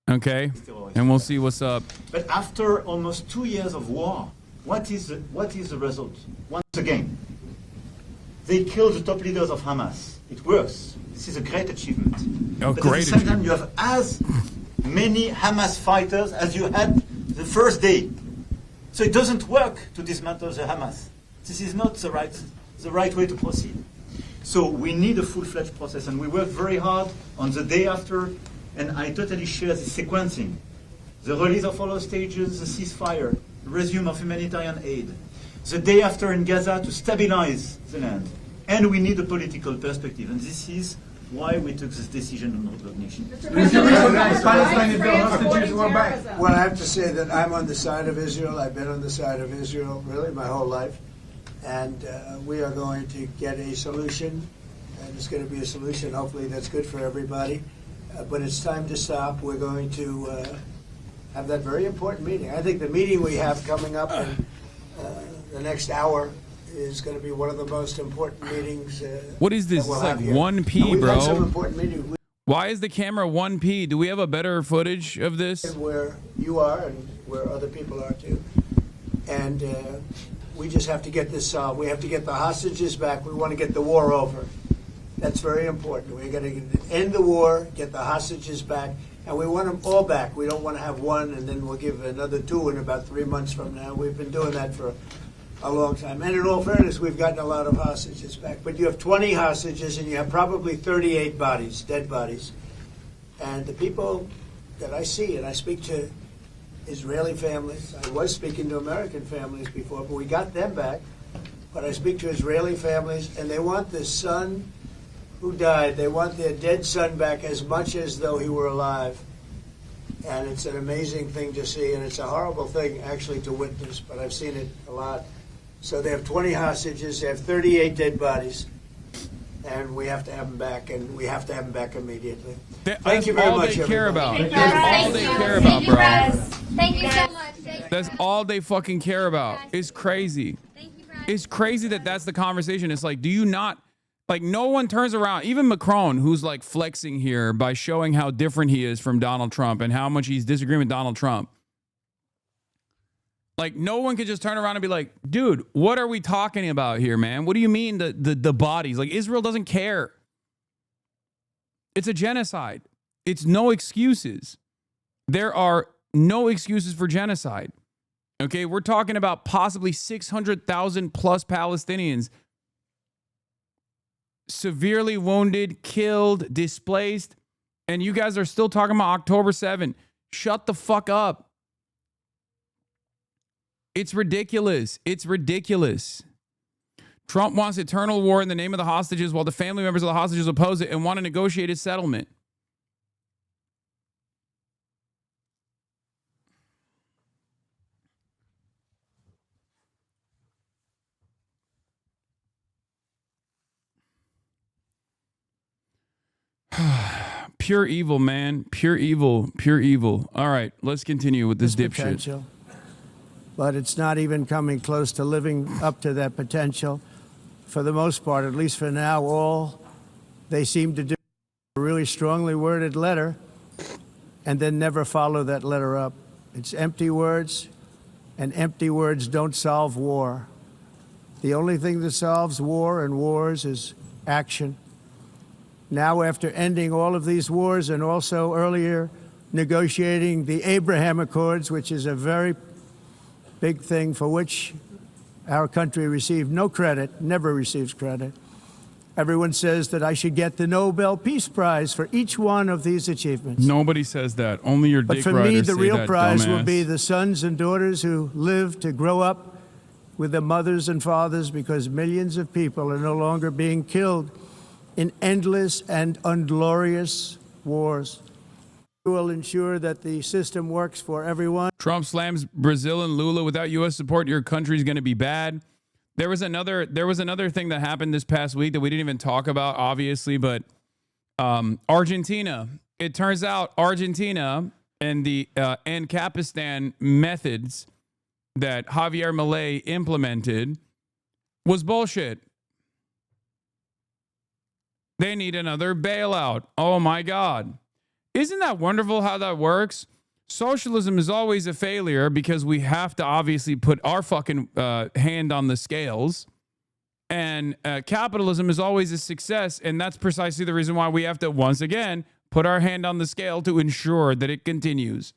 Okay. And we'll see what's up. But after almost 2 years of war, what is the result? Once again, they killed the top leaders of Hamas. It works. This is a great achievement. Oh, but great at the same time, you have as many Hamas fighters as you had the first day. So it doesn't work to dismantle the Hamas. This is not the right way to proceed. So we need a full-fledged process, and we worked very hard on the day after And I totally share the sequencing. The release of all hostages, the ceasefire, the resume of humanitarian aid, the day after in Gaza to stabilize the land. And we need a political perspective. And this is why we took this decision on recognition. Well, I have to say that I'm on the side of Israel. I've been on the side of Israel really my whole life. And we are going to get a solution. And it's going to be a solution, hopefully, that's good for everybody. But it's time to stop. We're going to have that very important meeting. I think the meeting we have coming up in the next hour is going to be one of the most important meetings. What is this? That we'll It's have like here. 1P, We've had some bro. important meetings. Why is the camera 1P? Do we have a better footage of this? Where you are and where other people are too. And we just have to get this solved. We have to get the hostages back. We want to get the war over. That's very important. We're going to end the war, get the hostages back, and we want them all back. We don't want to have one and then we'll give another two in about 3 months from now. We've been doing that for a long time. And in all fairness, we've gotten a lot of hostages back. But you have 20 hostages and you have probably 38 bodies, dead bodies. And the people that I see, and I speak to Israeli families. I was speaking to American families before, but we got them back. But I speak to Israeli families, and they want the son who died. They want their dead son back as much as though he were alive. And it's an amazing thing to see, and it's a horrible thing actually to witness, but I've seen it a lot. So they have 20 hostages, they have 38 dead bodies, and we have to have them back, and we have to have them back immediately. Thank you very much, That's all they care everybody. about. That's all they care about, bro. Thank you so much. That's all they fucking care about. It's crazy. It's crazy that that's the conversation. It's like, do you not, like, no one turns around, even Macron, who's like flexing here by showing how different he is from Donald Trump and how much he's disagreeing with Donald Trump. Like, no one could just turn around and be like, dude, what are we talking about here, man? What do you mean the bodies? Like, Israel doesn't care. It's a genocide. It's no excuses. There are no excuses for genocide. Okay, we're talking about possibly 600,000 plus Palestinians severely wounded, killed, displaced, and you guys are still talking about October 7th. Shut the fuck up. It's ridiculous. It's ridiculous. Trump wants eternal war in the name of the hostages while the family members of the hostages oppose it and want a negotiated settlement. Pure evil, man. Pure evil. Pure evil. All right, let's continue with this dipshit. Potential. But it's not even coming close to living up to that potential. For the most part, at least for now, all they seem to do is a really strongly worded letter and then never follow that letter up. It's empty words, and empty words don't solve war. The only thing that solves war and wars is action. Now, after ending all of these wars and also earlier negotiating the Abraham Accords, which is a very big thing for which our country received no credit, never receives credit. Everyone says that I should get the Nobel Peace Prize for each one of these achievements. Nobody says that. Only your But dick for me, riders the say real that, prize will dumbass. be the sons and daughters who live to grow up with their mothers and fathers, because millions of people are no longer being killed in endless and unglorious wars. We will ensure that the system works for everyone. Trump slams Brazil and Lula. Without U.S. support, your country's going to be bad. There was another thing that happened this past week that we didn't even talk about, obviously, but Argentina. It turns out Argentina and the Ancapistan methods that Javier Milei implemented was bullshit. They need another bailout. Oh my God. Isn't that wonderful how that works? Socialism is always a failure because we have to obviously put our fucking hand on the scales. And capitalism is always a success. And that's precisely the reason why we have to, once again, put our hand on the scale to ensure that it continues.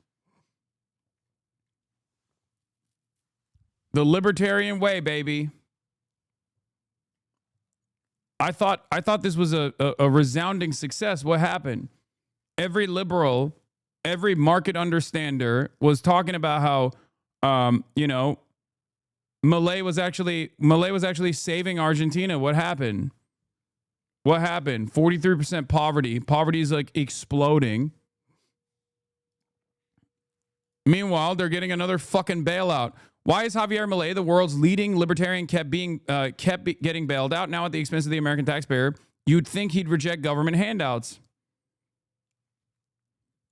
The libertarian way, baby. I thought this was a resounding success. What happened? every liberal, every market understander was talking about how, you know, Milei was actually saving Argentina. What happened? What happened? 43% poverty. Poverty is like exploding. Meanwhile, they're getting another fucking bailout. Why is Javier Milei, the world's leading libertarian, kept getting bailed out now at the expense of the American taxpayer? You'd think he'd reject government handouts.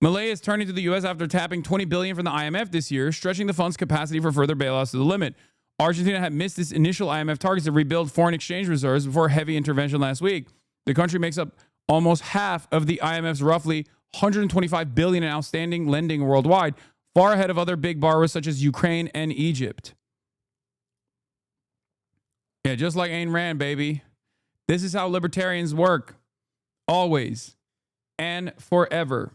Milei is turning to the U.S. after tapping $20 billion from the IMF this year, stretching the fund's capacity for further bailouts to the limit. Argentina had missed its initial IMF targets to rebuild foreign exchange reserves before heavy intervention last week. The country makes up almost half of the IMF's roughly $125 billion in outstanding lending worldwide, far ahead of other big borrowers such as Ukraine and Egypt. Yeah, just like Ayn Rand, baby. This is how libertarians work. Always and forever.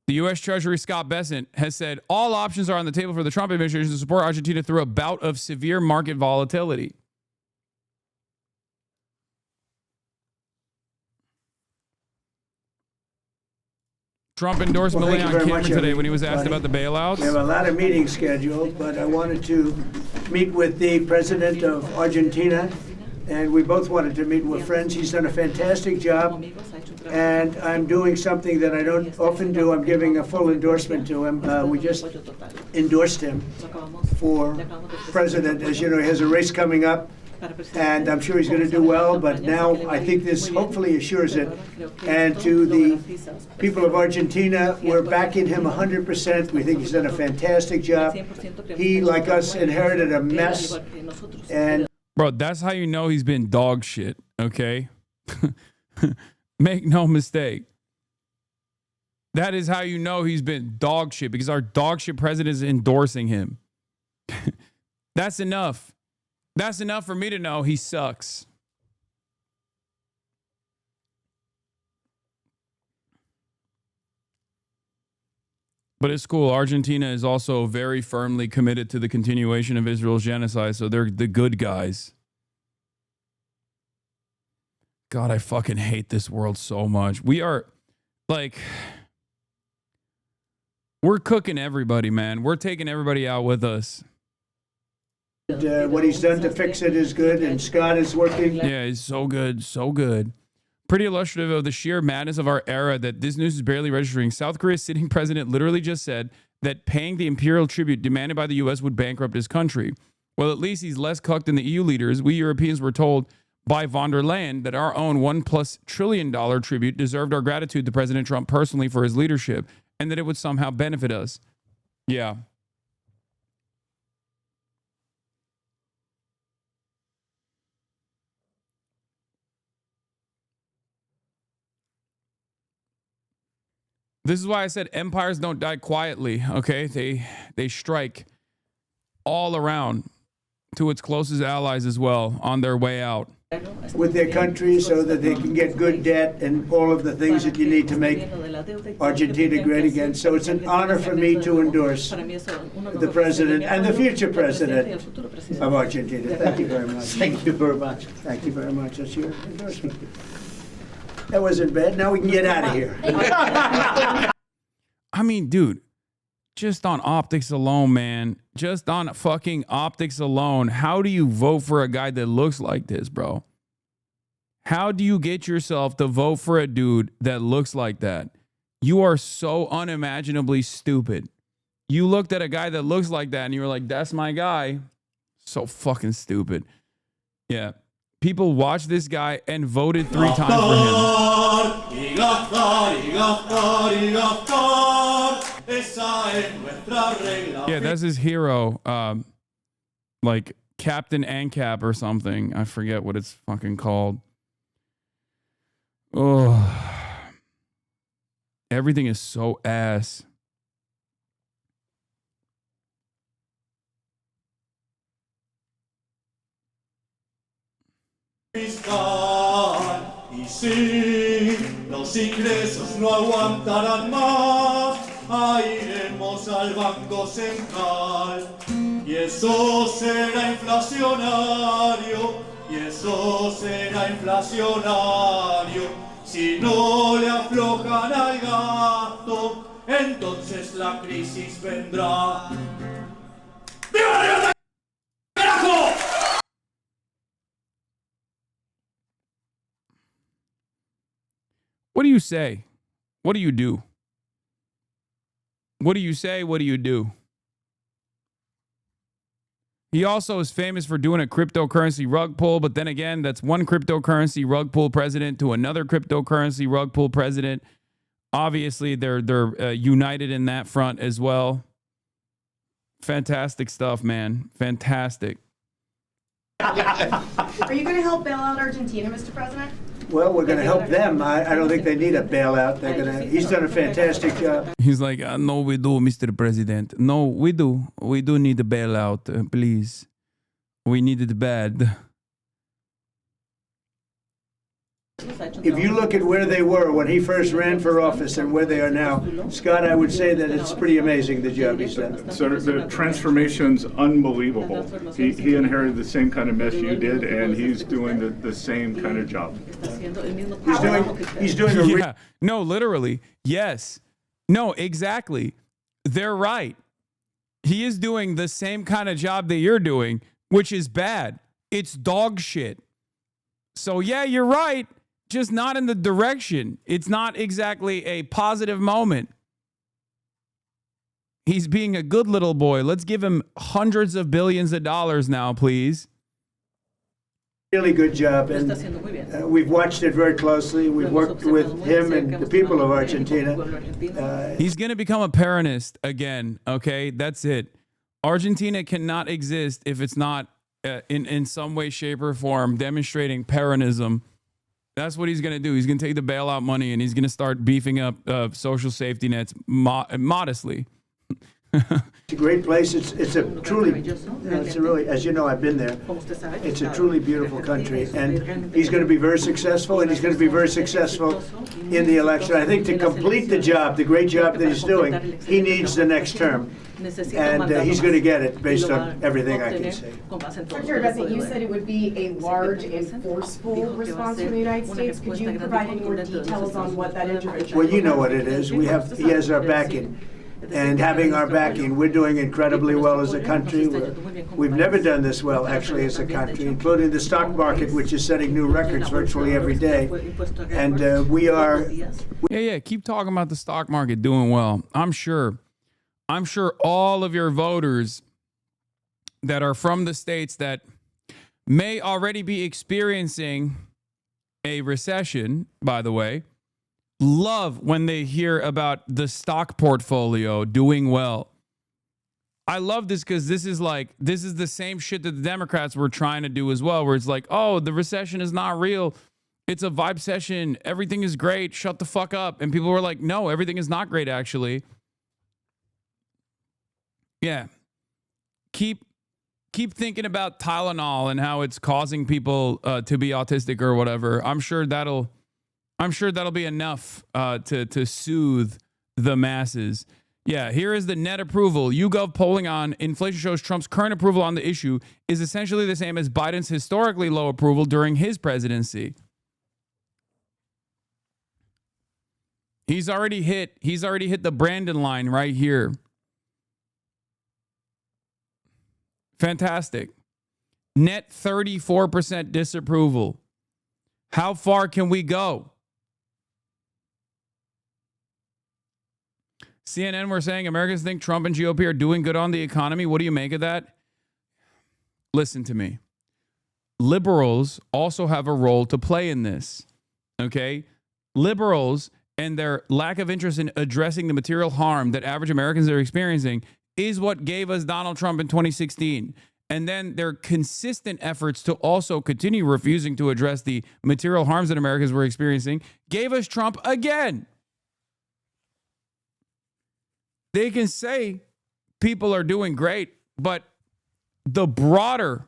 The U.S. Treasury Scott Bessent has said all options are on the table for the Trump administration to support Argentina through a bout of severe market volatility. Trump endorsed Milei on camera today when he was asked about the bailouts. We have a lot of meetings scheduled, but I wanted to meet with the president of Argentina, and we both wanted to meet with friends. He's done a fantastic job, and I'm doing something that I don't often do. I'm giving a full endorsement to him. We just endorsed him for president. As you know, he has a race coming up, and I'm sure he's going to do well, but now I think this hopefully assures it. And to the people of Argentina, we're backing him 100%. We think he's done a fantastic job. He, like us, inherited a mess. And bro, that's how you know he's been dog shit, okay? Make no mistake. That is how you know he's been dog shit, because our dog shit president is endorsing him. That's enough. That's enough for me to know he sucks. But it's cool. Argentina is also very firmly committed to the continuation of Israel's genocide, so they're the good guys. God, I fucking hate this world so much. We are, like, we're cooking everybody, man. We're taking everybody out with us. What he's done to fix it is good, and Scott is working. Yeah, he's so good, so good. Pretty illustrative of the sheer madness of our era that this news is barely registering. South Korea's sitting president literally just said that paying the imperial tribute demanded by the U.S. would bankrupt his country. Well, at least he's less cucked than the EU leaders. We Europeans were told by von der Leyen that our own $1+ trillion tribute deserved our gratitude to President Trump personally for his leadership, and that it would somehow benefit us. Yeah. This is why I said empires don't die quietly, okay? They strike all around to its closest allies as well on their way out. With their country so that they can get good debt and all of the things that you need to make Argentina great again. So it's an honor for me to endorse the president and the future president of Argentina. Thank you very much. Thank you very much. Thank you very much. That's your endorsement. That wasn't bad. Now we can get out of here. I mean, dude, just on optics alone, man, just on fucking optics alone, how do you vote for a guy that looks like this, bro? How do you get yourself to vote for a dude that looks like that? You are so unimaginably stupid. You looked at a guy that looks like that and you were like, that's my guy. So fucking stupid. Yeah. People watched this guy and voted 3 times for him. Yeah, that's his hero. Like Captain ANCAP or something. I forget what it's fucking called. Oh. Everything is so ass. Fiscal, y sí, los ingresos no aguantarán más, iremos al Banco Central, y eso será inflacionario, Si no le aflojan al gato, entonces la crisis vendrá. ¡Viva la libertad, carajo! What do you say? What do you do? What do you say? What do you do? He also is famous for doing a cryptocurrency rug pull, but then again, that's one cryptocurrency rug pull president to another cryptocurrency rug pull president. Obviously, they're united in that front as well. Fantastic stuff, man. Fantastic. Are you going to help bail out Argentina, Mr. President? Well, we're going to help them. I don't think they need a bailout. They're going to. He's done a fantastic job. He's like, no, we do, Mr. President. No, we do. We do need a bailout, please. We need it bad. If you look at where they were when he first ran for office and where they are now, Scott, I would say that it's pretty amazing, the job he's done. So the transformation's unbelievable. He inherited the same kind of mess you did, and he's doing the same kind of job. He's doing a yeah. No, literally. Yes. No, exactly. They're right. He is doing the same kind of job that you're doing, which is bad. It's dog shit. So yeah, you're right. Just not in the direction. It's not exactly a positive moment. He's being a good little boy. Let's give him hundreds of billions of dollars now, please. Really good job, and we've watched it very closely. We've worked with him and the people of Argentina. He's going to become a Peronist again, okay? That's it. Argentina cannot exist if it's not in some way, shape, or form demonstrating Peronism. That's what he's going to do. He's going to take the bailout money and he's going to start beefing up social safety nets modestly. It's a great place. It's a truly, it's a really, as you know, I've been there. It's a truly beautiful country, and he's going to be very successful, and he's going to be very successful in the election. I think to complete the job, the great job that he's doing, he needs the next term, and he's going to get it based on everything I can say. Secretary, you said it would be a large and forceful response from the United States. Could you provide any more details on what that intervention? Well, you know what it is. He has our backing. And having our backing, we're doing incredibly well as a country. We've never done this well, actually, as a country, including the stock market, which is setting new records virtually every day. And we are... Yeah, keep talking about the stock market doing well. I'm sure all of your voters that are from the states that may already be experiencing a recession, by the way, love when they hear about the stock portfolio doing well. I love this because this is the same shit that the Democrats were trying to do as well, where it's like, oh, the recession is not real. It's a vibe session. Everything is great. Shut the fuck up. And people were like, no, everything is not great, actually. Yeah. Keep thinking about Tylenol and how it's causing people to be autistic or whatever. I'm sure that'll be enough to soothe the masses. Yeah, here is the net approval. YouGov polling on inflation shows Trump's current approval on the issue is essentially the same as Biden's historically low approval during his presidency. He's already hit the Brandon line right here. Fantastic. Net 34% disapproval. How far can we go? CNN were saying Americans think Trump and GOP are doing good on the economy. What do you make of that? Listen to me. Liberals also have a role to play in this. Okay? Liberals and their lack of interest in addressing the material harm that average Americans are experiencing is what gave us Donald Trump in 2016. And then their consistent efforts to also continue refusing to address the material harms that Americans were experiencing gave us Trump again. They can say people are doing great, but the broader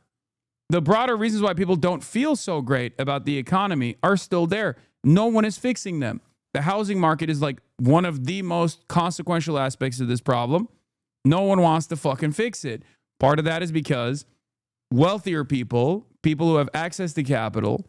reasons why people don't feel so great about the economy are still there. No one is fixing them. The housing market is like one of the most consequential aspects of this problem. No one wants to fucking fix it. Part of that is because wealthier people who have access to capital,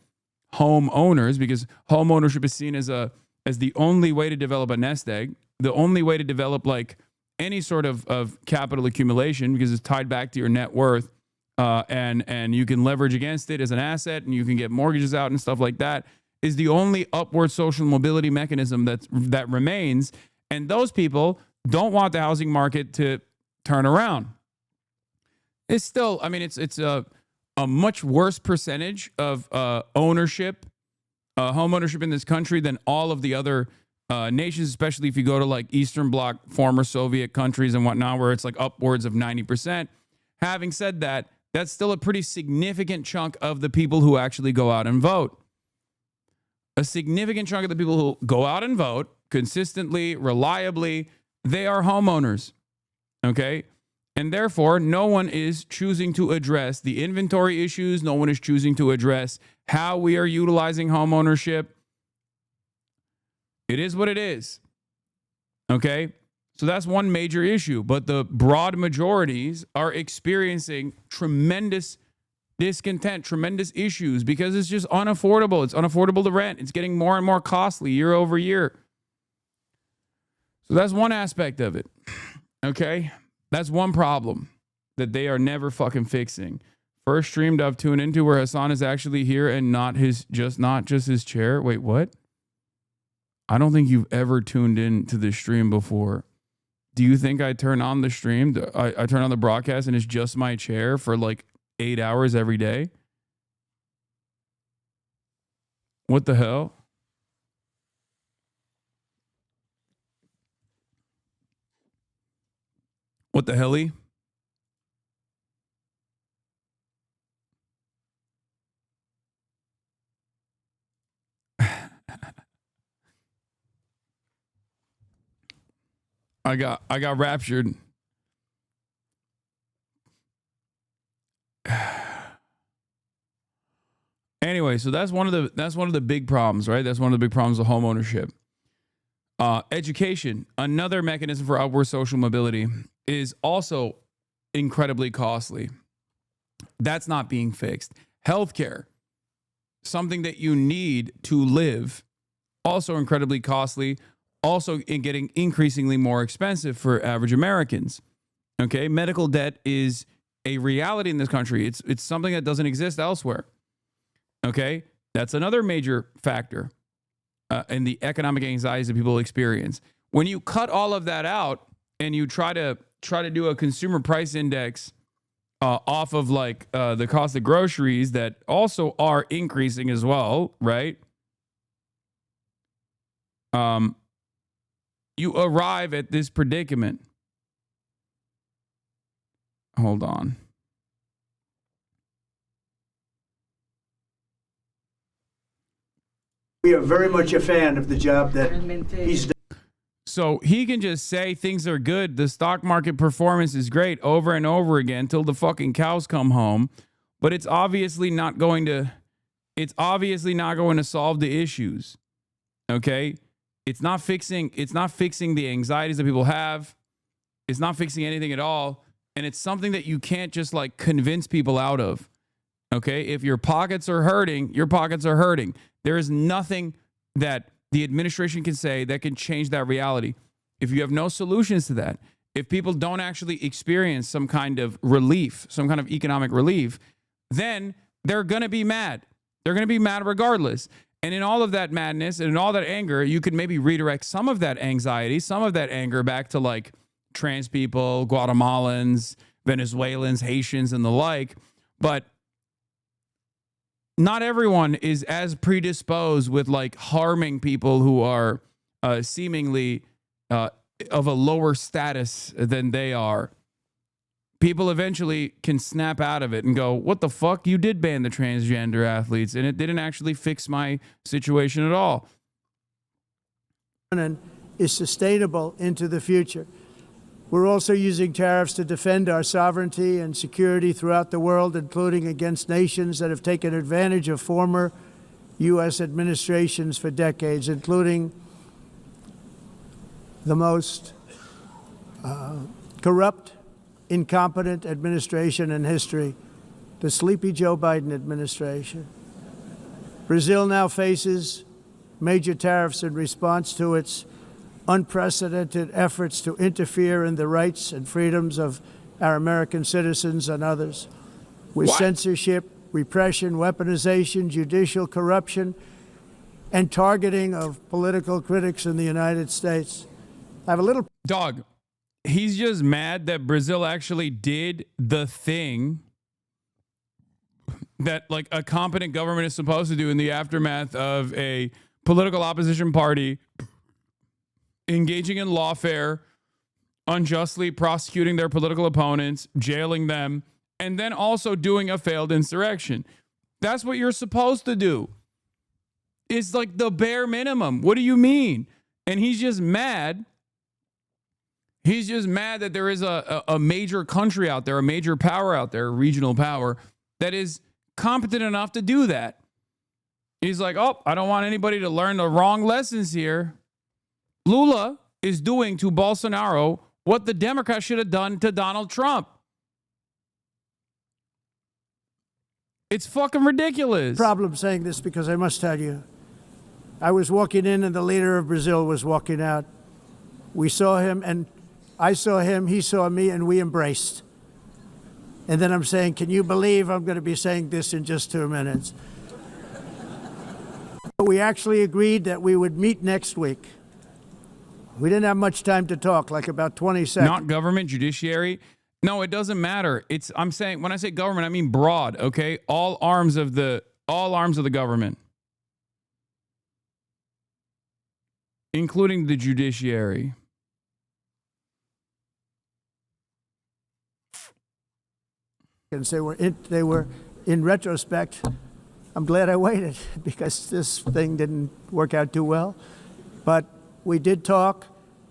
home owners, because home ownership is seen as the only way to develop a nest egg, the only way to develop like any sort of capital accumulation, because it's tied back to your net worth, and you can leverage against it as an asset, and you can get mortgages out and stuff like that, is the only upward social mobility mechanism that remains. And those people don't want the housing market to turn around. It's still, I mean, it's a much worse percentage of ownership, home ownership in this country than all of the other nations, especially if you go to like Eastern Bloc, former Soviet countries and whatnot, where it's like upwards of 90%. Having said that, that's still a pretty significant chunk of the people who actually go out and vote. A significant chunk of the people who go out and vote consistently, reliably, they are homeowners. Okay? And therefore, no one is choosing to address the inventory issues. No one is choosing to address how we are utilizing home ownership. It is what it is. Okay? So that's one major issue. But the broad majorities are experiencing tremendous discontent, tremendous issues, because it's just unaffordable. It's unaffordable to rent. It's getting more and more costly year over year. So that's one aspect of it. Okay? That's one problem that they are never fucking fixing. First stream I've tuned into where Hasan is actually here and not just his chair. Wait, what? I don't think you've ever tuned in to this stream before. Do you think I turn on the stream? I turn on the broadcast and it's just my chair for like 8 hours every day? What the hell? What the helly? I got raptured. Anyway, so that's one of the big problems, right? That's one of the big problems of home ownership. Education, another mechanism for upward social mobility, is also incredibly costly. That's not being fixed. Healthcare, something that you need to live, also incredibly costly, also getting increasingly more expensive for average Americans. Okay, medical debt is a reality in this country. It's something that doesn't exist elsewhere. Okay, that's another major factor in the economic anxieties that people experience. When you cut all of that out and you try to do a consumer price index off of like the cost of groceries that also are increasing as well, right? You arrive at this predicament. Hold on. We are very much a fan of the job that he's done. So he can just say things are good. The stock market performance is great over and over again until the fucking cows come home. But it's obviously not going to solve the issues. Okay? It's not fixing the anxieties that people have. It's not fixing anything at all. And it's something that you can't just like convince people out of. Okay? If your pockets are hurting, your pockets are hurting. There is nothing that the administration can say that can change that reality. If you have no solutions to that, if people don't actually experience some kind of relief, some kind of economic relief, then they're going to be mad. They're going to be mad regardless. And in all of that madness and in all that anger, you could maybe redirect some of that anxiety, some of that anger back to like trans people, Guatemalans, Venezuelans, Haitians, and the like. But not everyone is as predisposed with like harming people who are seemingly of a lower status than they are. People eventually can snap out of it and go, what the fuck? You did ban the transgender athletes and it didn't actually fix my situation at all. Is sustainable into the future. We're also using tariffs to defend our sovereignty and security throughout the world, including against nations that have taken advantage of former U.S. administrations for decades, including the most corrupt, incompetent administration in history, the sleepy Joe Biden administration. Brazil now faces major tariffs in response to its unprecedented efforts to interfere in the rights and freedoms of our American citizens and others, with censorship, repression, weaponization, judicial corruption, and targeting of political critics in the United States. I have a little... Dog, he's just mad that Brazil actually did the thing that like a competent government is supposed to do in the aftermath of a political opposition party engaging in lawfare, unjustly prosecuting their political opponents, jailing them, and then also doing a failed insurrection. That's what you're supposed to do. It's like the bare minimum. What do you mean? And he's just mad. He's just mad that there is a major country out there, a major power out there, a regional power, that is competent enough to do that. He's like, oh, I don't want anybody to learn the wrong lessons here. Lula is doing to Bolsonaro what the Democrats should have done to Donald Trump. It's fucking ridiculous. Problem saying this because I must tell you, I was walking in and the leader of Brazil was walking out. We saw him and I saw him, he saw me, and we embraced. And then I'm saying, can you believe I'm going to be saying this in just 2 minutes? We actually agreed that we would meet next week. We didn't have much time to talk, like about 20 seconds. Not government, judiciary. No, it doesn't matter. I'm saying, when I say government, I mean broad, okay? All arms of the government, including the judiciary. And they were in retrospect, I'm glad I waited because this thing didn't work out too well. But we did talk.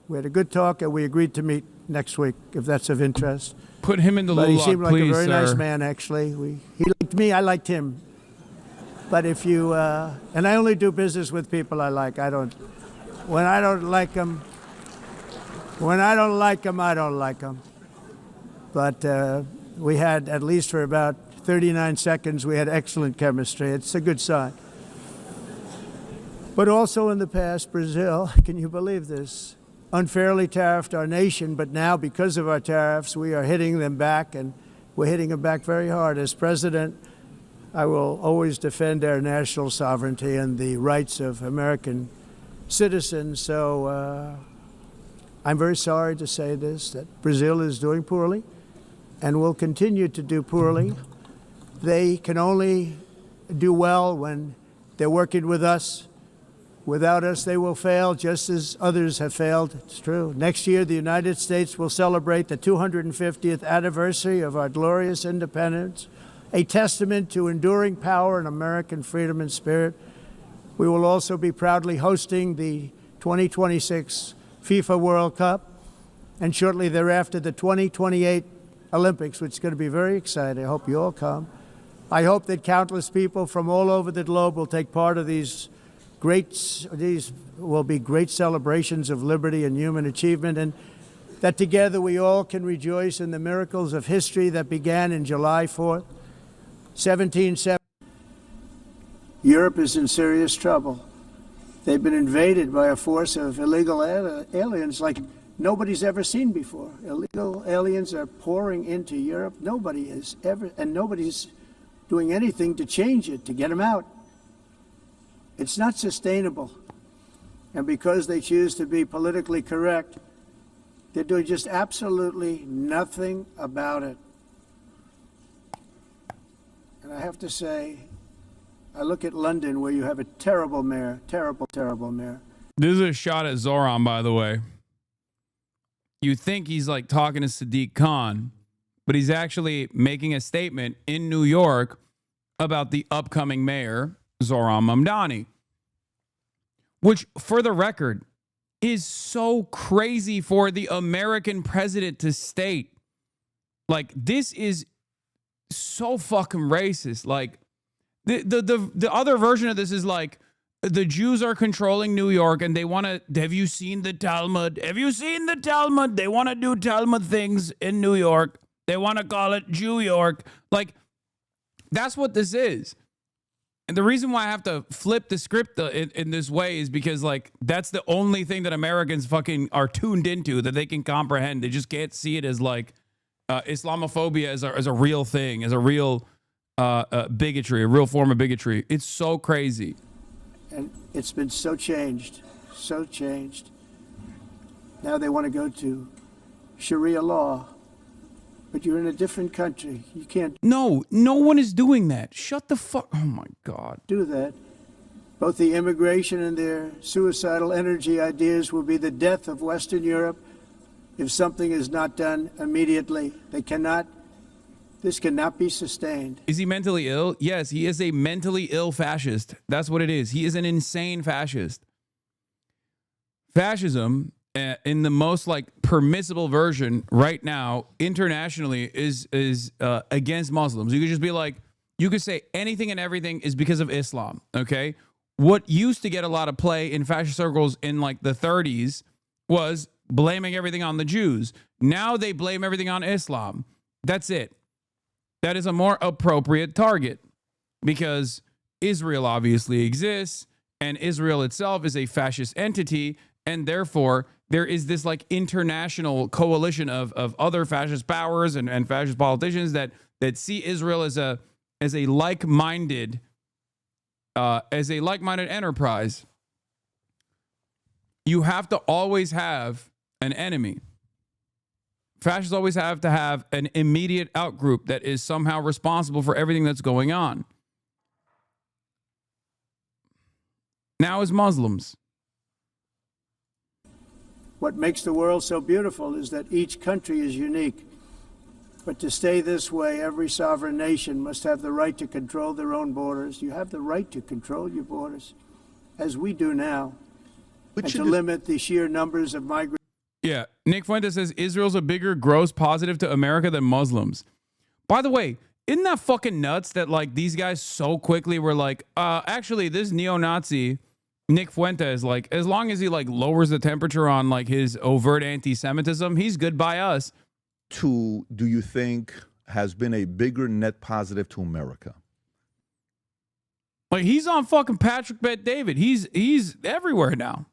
We had a good talk, and we agreed to meet next week, if that's of interest. Put him in the But Lula, he seemed like please, a very nice sir. man, actually. He liked me, I liked him. But if you, and I only do business with people I like. When I don't like them, I don't like them. But we had, at least for about 39 seconds, we had excellent chemistry. It's a good sign. But also in the past, Brazil, can you believe this, unfairly tariffed our nation, but now because of our tariffs, we are hitting them back, and we're hitting them back very hard. As president, I will always defend our national sovereignty and the rights of American citizens. So I'm very sorry to say this, that Brazil is doing poorly and will continue to do poorly. They can only do well when they're working with us. Without us, they will fail, just as others have failed. It's true. Next year, the United States will celebrate the 250th anniversary of our glorious independence, a testament to enduring power and American freedom and spirit. We will also be proudly hosting the 2026 FIFA World Cup, and shortly thereafter, the 2028 Olympics, which is going to be very exciting. I hope you all come. I hope that countless people from all over the globe will take part of these will be great celebrations of liberty and human achievement, and that together we all can rejoice in the miracles of history that began in July 4th, 1770. Europe is in serious trouble. They've been invaded by a force of illegal aliens like nobody's ever seen before. Illegal aliens are pouring into Europe. Nobody is ever, and nobody's doing anything to change it, to get them out. It's not sustainable. And because they choose to be politically correct, they're doing just absolutely nothing about it. And I have to say, I look at London, where you have a terrible mayor, terrible, terrible mayor. This is a shot at Zoran, by the way. You think he's like talking to Sadiq Khan, but he's actually making a statement in New York about the upcoming mayor, Zoran Mamdani, which, for the record, is so crazy for the American president to state. Like, this is so fucking racist. Like, the other version of this is like, the Jews are controlling New York and they want to, have you seen the Talmud? Have you seen the Talmud? They want to do Talmud things in New York. They want to call it Jew York. Like, that's what this is. And the reason why I have to flip the script in this way is because, like, that's the only thing that Americans fucking are tuned into that they can comprehend. They just can't see it as, like, Islamophobia as a real thing, as a real bigotry, a real form of bigotry. It's so crazy. And it's been so changed, so changed. Now they want to go to Sharia law. But you're in a different country. You can't. No one is doing that. Shut the fuck. Oh my God. Do that. Both the immigration and their suicidal energy ideas will be the death of Western Europe if something is not done immediately. This cannot be sustained. Is he mentally ill? Yes, he is a mentally ill fascist. That's what it is. He is an insane fascist. Fascism, in the most like permissible version right now internationally, is against Muslims. You could just be like, you could say anything and everything is because of Islam. Okay, what used to get a lot of play in fascist circles in like the 30s was blaming everything on the Jews. Now they blame everything on Islam. That's it. That is a more appropriate target because Israel obviously exists and Israel itself is a fascist entity, and therefore there is this like international coalition of other fascist powers and fascist politicians that see Israel as a like-minded enterprise. You have to always have an enemy. Fascists always have to have an immediate outgroup that is somehow responsible for everything that's going on. Now is Muslims. What makes the world so beautiful is that each country is unique. But to stay this way, every sovereign nation must have the right to control their own borders. You have the right to control your borders, as we do now, and to limit the sheer numbers of migrants. Yeah, Nick Fuentes says Israel's a bigger gross positive to America than Muslims. By the way, isn't that fucking nuts that like these guys so quickly were like, actually this neo-Nazi Nick Fuentes, like, as long as he like lowers the temperature on like his overt anti-Semitism, he's good by us. Do you think has been a bigger net positive to America? Like he's on fucking Patrick Bet David. He's everywhere now.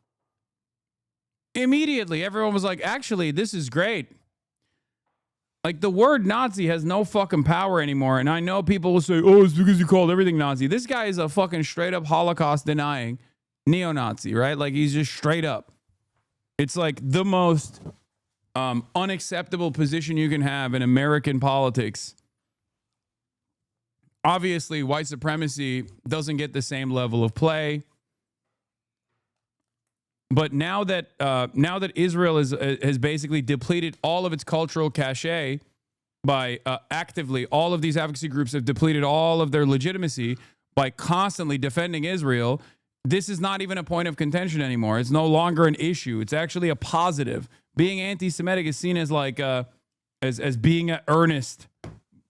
Immediately, everyone was like, actually, this is great. Like the word Nazi has no fucking power anymore. And I know people will say, oh, it's because you called everything Nazi. This guy is a fucking straight up Holocaust denying neo-Nazi, right? Like he's just straight up. It's like the most unacceptable position you can have in American politics. Obviously, white supremacy doesn't get the same level of play. But now that Israel has basically depleted all of its cultural cachet by actively, all of these advocacy groups have depleted all of their legitimacy by constantly defending Israel. This is not even a point of contention anymore. It's no longer an issue. It's actually a positive. Being anti-Semitic is seen as like as being an earnest,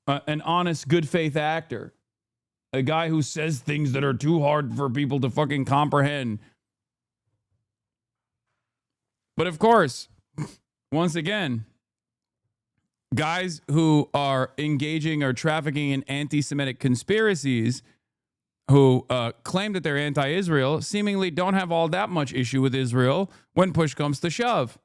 an honest, good faith actor, a guy who says things that are too hard for people to fucking comprehend. But of course, once again, guys who are engaging or trafficking in anti-Semitic conspiracies who claim that they're anti-Israel seemingly don't have all that much issue with Israel when push comes to shove.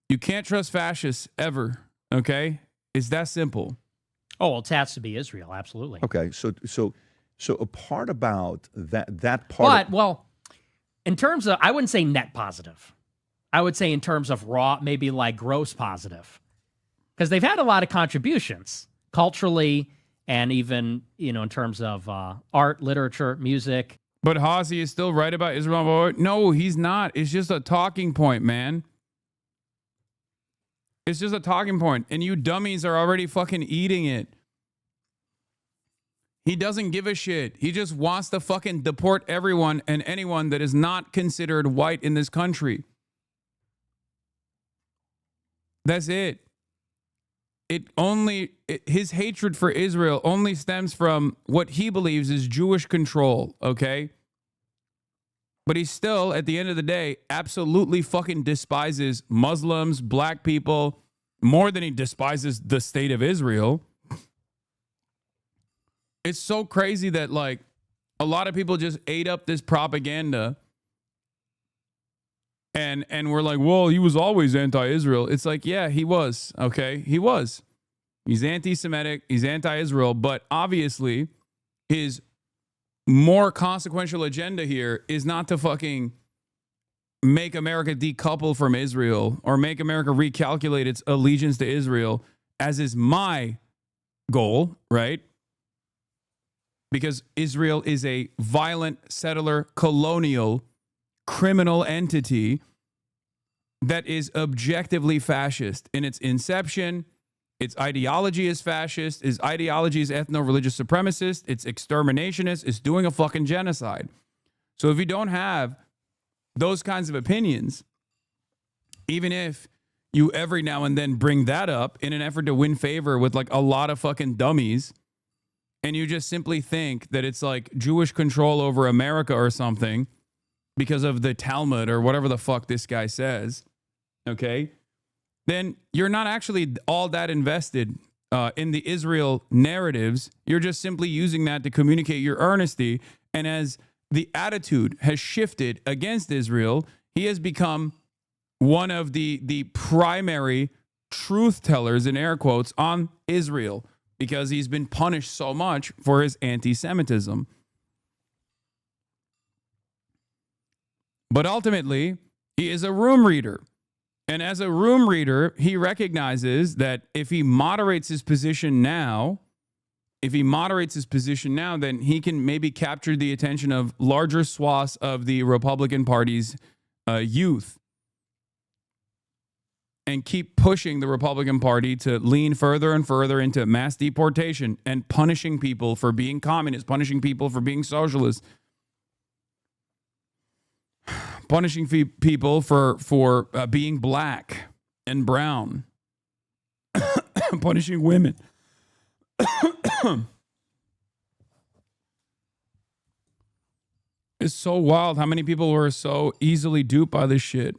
You can't trust fascists ever, okay? It's that simple. Oh, well, it has to be Israel, absolutely. Okay, so a part about that part. Well, in terms of, I wouldn't say net positive. I would say in terms of raw, maybe like gross positive. Because they've had a lot of contributions culturally and even, in terms of art, literature, music. But Hazi is still right about Israel. No, he's not. It's just a talking point, man. It's just a talking point. And you dummies are already fucking eating it. He doesn't give a shit. He just wants to fucking deport everyone and anyone that is not considered white in this country. That's it. His hatred for Israel only stems from what he believes is Jewish control, okay? But he still, at the end of the day, absolutely fucking despises Muslims, black people, more than he despises the state of Israel. it's so crazy that like a lot of people just ate up this propaganda and we're like, well, he was always anti-Israel. It's like, yeah, he was. Okay, he was. He's anti-Semitic. He's anti-Israel. But obviously, his more consequential agenda here is not to fucking make America decouple from Israel or make America recalculate its allegiance to Israel, as is my goal, right? Because Israel is a violent, settler, colonial, criminal entity that is objectively fascist in its inception. Its ideology is fascist. Its ideology is ethno-religious supremacist. It's exterminationist. It's doing a fucking genocide. So if you don't have those kinds of opinions, even if you every now and then bring that up in an effort to win favor with like a lot of fucking dummies, and you just simply think that it's like Jewish control over America or something because of the Talmud or whatever the fuck this guy says, okay, then you're not actually all that invested in the Israel narratives. You're just simply using that to communicate your earnesty. And as the attitude has shifted against Israel, he has become one of the primary truth tellers, in air quotes, on Israel, because he's been punished so much for his anti-Semitism. But ultimately, he is a room reader. And as a room reader, he recognizes that if he moderates his position now, then he can maybe capture the attention of larger swaths of the Republican Party's youth and keep pushing the Republican Party to lean further and further into mass deportation and punishing people for being communists, punishing people for being socialists, punishing people for being black and brown, punishing women. It's so wild how many people were so easily duped by this shit.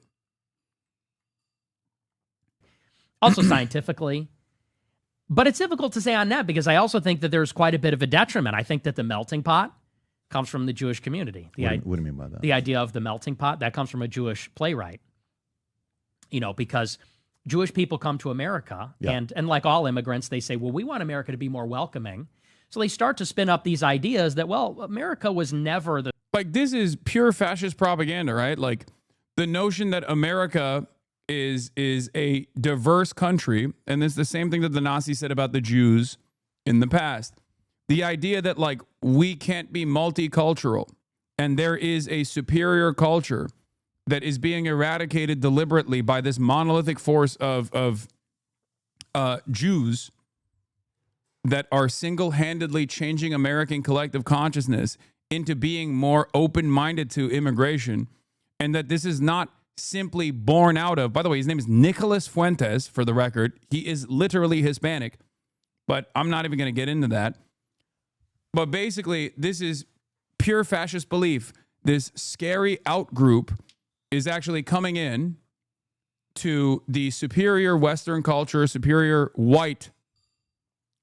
Also scientifically. But it's difficult to say on that because I also think that there's quite a bit of a detriment. I think that the melting pot comes from the Jewish community. What do you mean by that? The idea of the melting pot, that comes from a Jewish playwright. You know, because Jewish people come to America, and like all immigrants, they say, well, we want America to be more welcoming. So they start to spin up these ideas that, well, America was never the... Like, this is pure fascist propaganda, right? Like, the notion that America is a diverse country, and it's the same thing that the Nazis said about the Jews in the past. The idea that, like, we can't be multicultural, and there is a superior culture that is being eradicated deliberately by this monolithic force of Jews that are single-handedly changing American collective consciousness into being more open-minded to immigration, and that this is not simply born out of, by the way, his name is Nicholas Fuentes, for the record. He is literally Hispanic, but I'm not even going to get into that. But basically, this is pure fascist belief. This scary out-group is actually coming in to the superior Western culture, superior white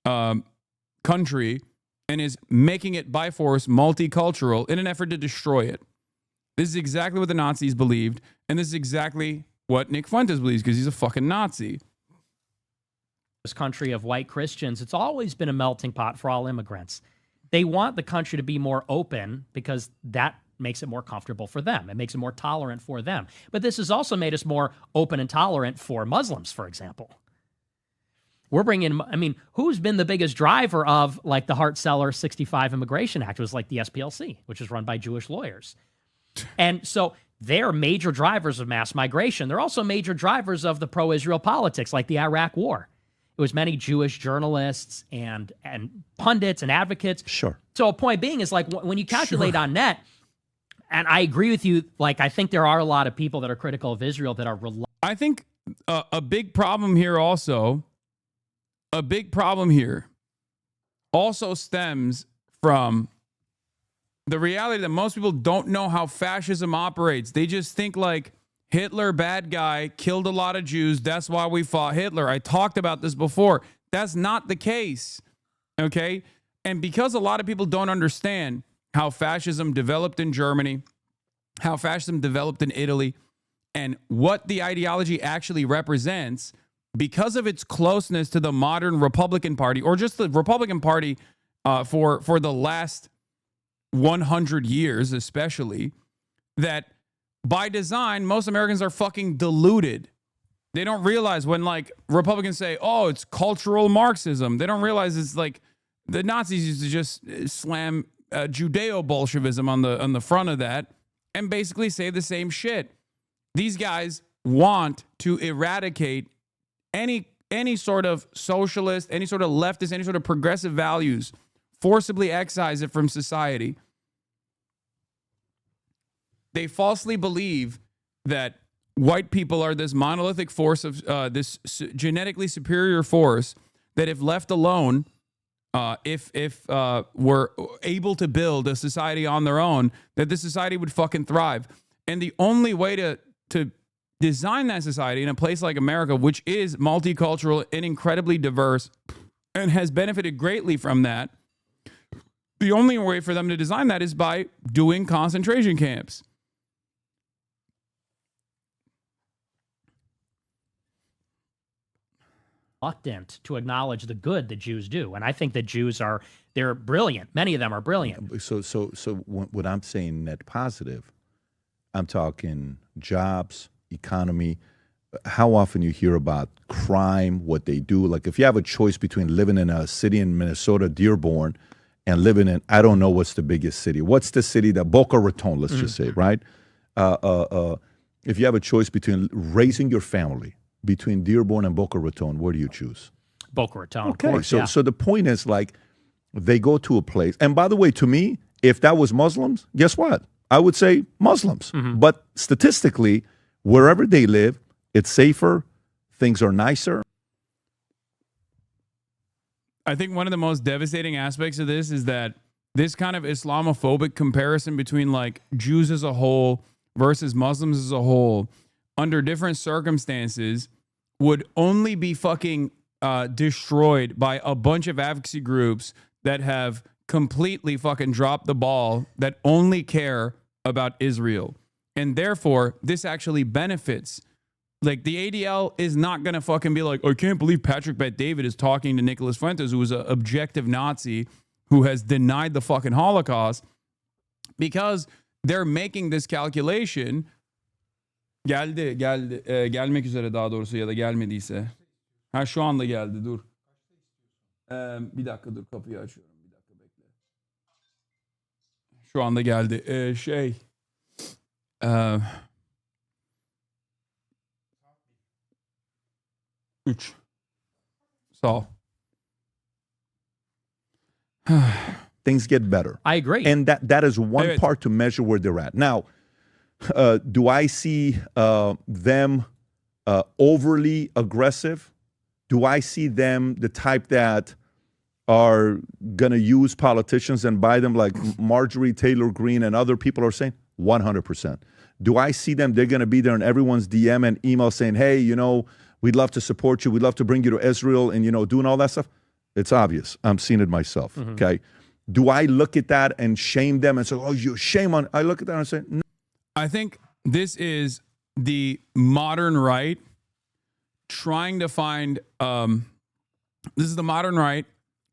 country, and is making it by force multicultural in an effort to destroy it. This is exactly what the Nazis believed, and this is exactly what Nick Fuentes believes, because he's a fucking Nazi. This country of white Christians, it's always been a melting pot for all immigrants. They want the country to be more open because that makes it more comfortable for them. It makes it more tolerant for them. But this has also made us more open and tolerant for Muslims, for example. We're bringing, I mean, who's been the biggest driver of like the Hart-Celler 65 Immigration Act? It was like the SPLC, which is run by Jewish lawyers. And so they're major drivers of mass migration. They're also major drivers of the pro-Israel politics, like the Iraq War. It was many Jewish journalists and pundits and advocates. Sure. So a point being is like when you calculate on net, and I agree with you, like I think there are a lot of people that are critical of Israel that are... I think a big problem here also stems from the reality that most people don't know how fascism operates. They just think like Hitler, bad guy, killed a lot of Jews. That's why we fought Hitler. I talked about this before. That's not the case. Okay. And because a lot of people don't understand how fascism developed in Germany, how fascism developed in Italy, and what the ideology actually represents, because of its closeness to the modern Republican Party, or just the Republican Party for the last 100 years especially, that by design, most Americans are fucking deluded. They don't realize when, like, Republicans say, oh, it's cultural Marxism. They don't realize it's like the Nazis used to just slam Judeo-Bolshevism on the front of that and basically say the same shit. These guys want to eradicate any sort of socialist, any sort of leftist, any sort of progressive values, forcibly excise it from society. They falsely believe that white people are this monolithic force of this genetically superior force that, if left alone, if were able to build a society on their own, that this society would fucking thrive. And the only way to design that society in a place like America, which is multicultural and incredibly diverse and has benefited greatly from that, the only way for them to design that is by doing concentration camps. Reluctant to acknowledge the good that Jews do. And I think that Jews they're brilliant. Many of them are brilliant. So what I'm saying net positive, I'm talking jobs, economy. How often you hear about crime, what they do. Like if you have a choice between living in a city in Minnesota, Dearborn, and living in, I don't know what's the biggest city. What's the city that, Boca Raton, let's just say, right? If you have a choice between raising your family, between Dearborn and Boca Raton, where do you choose? Boca Raton, okay, of course, so yeah. So the point is, like, they go to a place, and by the way, to me, if that was Muslims, guess what? I would say Muslims. But statistically, wherever they live, it's safer, things are nicer. I think one of the most devastating aspects of this is that this kind of Islamophobic comparison between, like, Jews as a whole versus Muslims as a whole under different circumstances would only be fucking destroyed by a bunch of advocacy groups that have completely fucking dropped the ball, that only care about Israel. And therefore, this actually benefits. Like, the ADL is not going to fucking be like, I can't believe Patrick Bet-David is talking to Nicholas Fuentes, who is an objective Nazi who has denied the fucking Holocaust, because they're making this calculation. Gelmek üzere daha doğrusu, ya da gelmediyse. Ha, şu anda geldi, dur. Bir dakika, dur, kapıyı açıyorum. Bir dakika, bekle. Şu anda geldi. 3. Sağ ol. Things get better. I agree. And that is one part to measure where they're at. Now, do I see them overly aggressive? Do I see them the type that are going to use politicians and buy them, like Marjorie Taylor Greene and other people are saying? 100%. Do I see them, they're going to be there in everyone's DM and email saying, hey, you know, we'd love to support you. We'd love to bring you to Israel and, you know, doing all that stuff? It's obvious. I'm seeing it myself, okay? Do I look at that and shame them and say, oh, you shame on... I look at that and say, no. I think this is the modern right trying to find... this is the modern right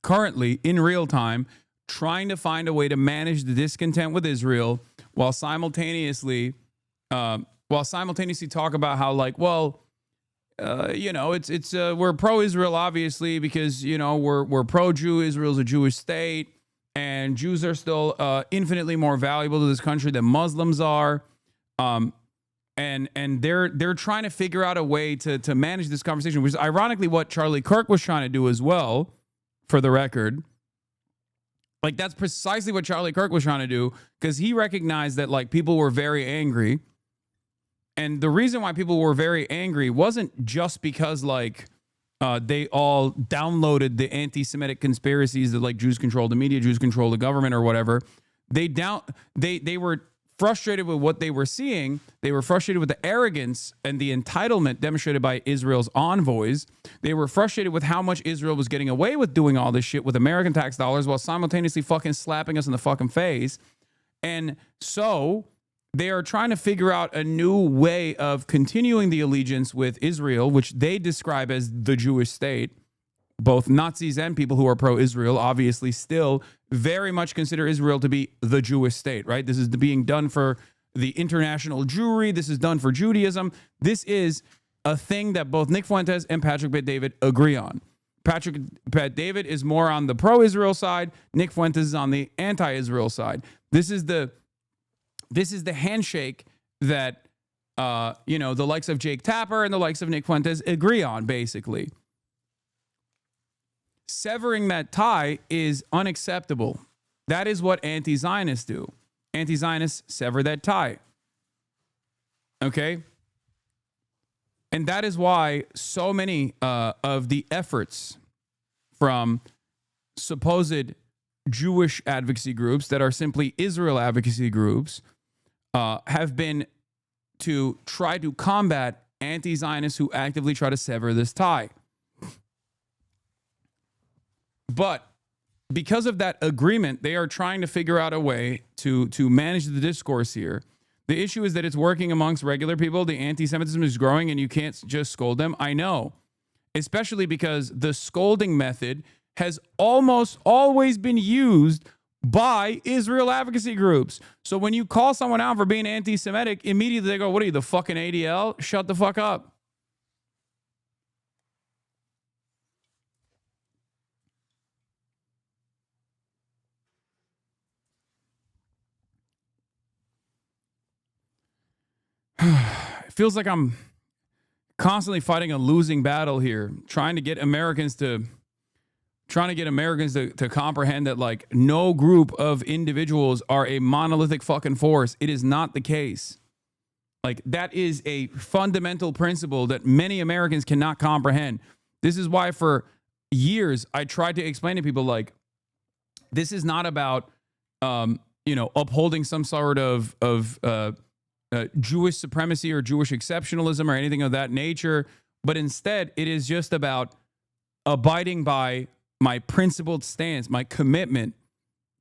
currently, in real time, trying to find a way to manage the discontent with Israel while simultaneously talk about how, like, well... you know, it's we're pro-Israel, obviously, because, you know, we're pro-Jew. Israel's a Jewish state, and Jews are still infinitely more valuable to this country than Muslims are. And they're trying to figure out a way to manage this conversation, which is ironically what Charlie Kirk was trying to do as well, for the record. Like, that's precisely what Charlie Kirk was trying to do, because he recognized that, like, people were very angry. And the reason why people were very angry wasn't just because, like, they all downloaded the anti-Semitic conspiracies that, like, Jews control the media, Jews control the government, or whatever. They were frustrated with what they were seeing. They were frustrated with the arrogance and the entitlement demonstrated by Israel's envoys. They were frustrated with how much Israel was getting away with doing all this shit with American tax dollars while simultaneously fucking slapping us in the fucking face. And so they are trying to figure out a new way of continuing the allegiance with Israel, which they describe as the Jewish state. Both Nazis and people who are pro-Israel obviously still very much consider Israel to be the Jewish state, right? This is being done for the international Jewry. This is done for Judaism. This is a thing that both Nick Fuentes and Patrick Bet-David agree on. Patrick Bet-David is more on the pro-Israel side. Nick Fuentes is on the anti-Israel side. This is the handshake that the likes of Jake Tapper and the likes of Nick Fuentes agree on, basically. Severing that tie is unacceptable. That is what anti-Zionists do. Anti-Zionists sever that tie. Okay? And that is why so many of the efforts from supposed Jewish advocacy groups that are simply Israel advocacy groups have been to try to combat anti-Zionists who actively try to sever this tie. But because of that agreement, they are trying to figure out a way to manage the discourse here. The issue is that it's working amongst regular people. The anti-Semitism is growing and you can't just scold them. I know, especially because the scolding method has almost always been used by Israel advocacy groups. So when you call someone out for being anti-Semitic, immediately they go, what are you, the fucking ADL? Shut the fuck up. It feels like I'm constantly fighting a losing battle here, trying to get Americans to comprehend that, like, no group of individuals are a monolithic fucking force. It is not the case. Like, that is a fundamental principle that many Americans cannot comprehend. This is why for years I tried to explain to people, like, this is not about upholding some sort of Jewish supremacy or Jewish exceptionalism or anything of that nature, but instead it is just about abiding by my principled stance, my commitment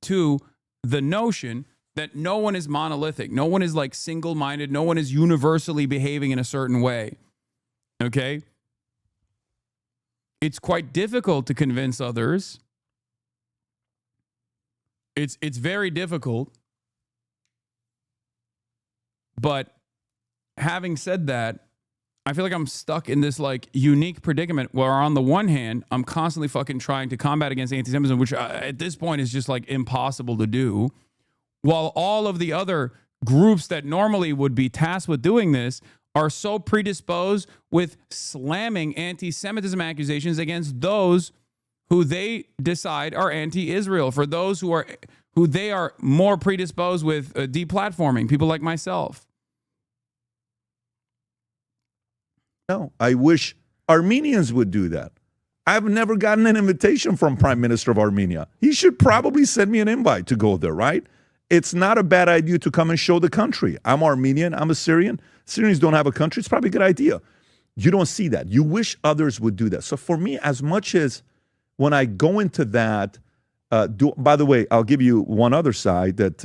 to the notion that no one is monolithic. No one is like single-minded. No one is universally behaving in a certain way. Okay? It's quite difficult to convince others. It's very difficult. But having said that, I feel like I'm stuck in this like unique predicament where on the one hand, I'm constantly fucking trying to combat against anti-Semitism, which at this point is just like impossible to do, while all of the other groups that normally would be tasked with doing this are so predisposed with slamming anti-Semitism accusations against those who they decide are anti-Israel, for those who they are more predisposed with deplatforming, people like myself. No, I wish Armenians would do that. I've never gotten an invitation from Prime Minister of Armenia. He should probably send me an invite to go there, right? It's not a bad idea to come and show the country. I'm Armenian, I'm a Syrian. Syrians don't have a country. It's probably a good idea. You don't see that. You wish others would do that. So for me, as much as when I go into that, by the way, I'll give you one other side that,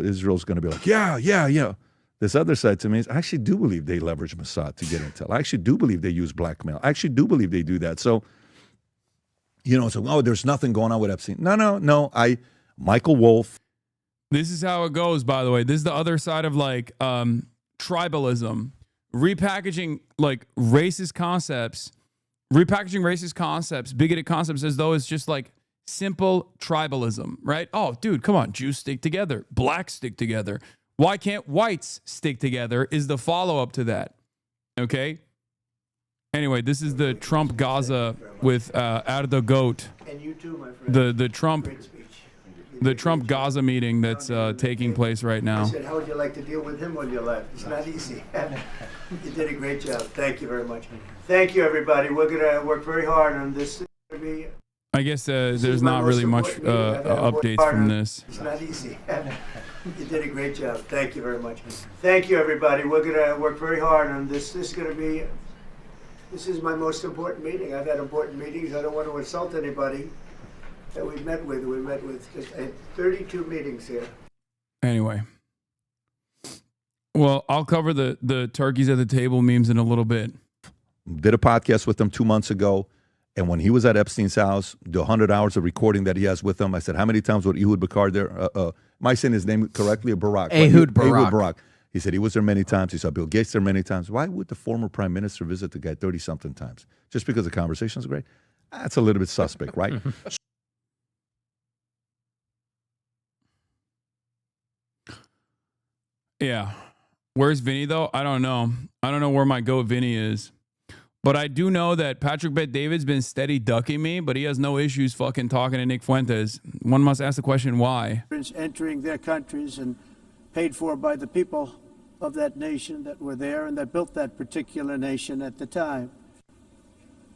Israel's going to be like, yeah. This other side to me is I actually do believe they leverage Mossad to get intel. I actually do believe they use blackmail. I actually do believe they do that. So, there's nothing going on with Epstein. No. Michael Wolff. This is how it goes, by the way. This is the other side of like tribalism. Repackaging like racist concepts, bigoted concepts as though it's just like simple tribalism, right? Oh, dude, come on. Jews stick together. Blacks stick together. Why can't whites stick together is the follow-up to that. Okay? Anyway, this is the Trump Gaza with Erdo Goat. And you too, my friend. The Trump Gaza meeting that's taking place right now. I said, how would you like to deal with him when you left? It's not easy. You did a great job. Thank you very much. Thank you, everybody. We're going to work very hard on this. I guess there's not really much updates from this. It's not easy. You did a great job. Thank you very much. Thank you, everybody. We're going to work very hard on this. This is my most important meeting. I've had important meetings. I don't want to insult anybody that we've met with. We met with just 32 meetings here. Anyway. Well, I'll cover the turkeys at the table memes in a little bit. Did a podcast with him 2 months ago. And when he was at Epstein's house, the 100 hours of recording that he has with him, I said, how many times was Ehud Barak there? Am I saying his name correctly? Or Barak? Ehud Barak. Ehud Barak. He said he was there many times. He saw Bill Gates there many times. Why would the former prime minister visit the guy 30-something times? Just because the conversation's great? That's a little bit suspect, right? Yeah. Where's Vinny, though? I don't know. I don't know where my goat Vinny is. But I do know that Patrick Bet-David's been steady ducking me, but he has no issues fucking talking to Nick Fuentes. One must ask the question, why? Entering their countries and paid for by the people of that nation that were there and that built that particular nation at the time.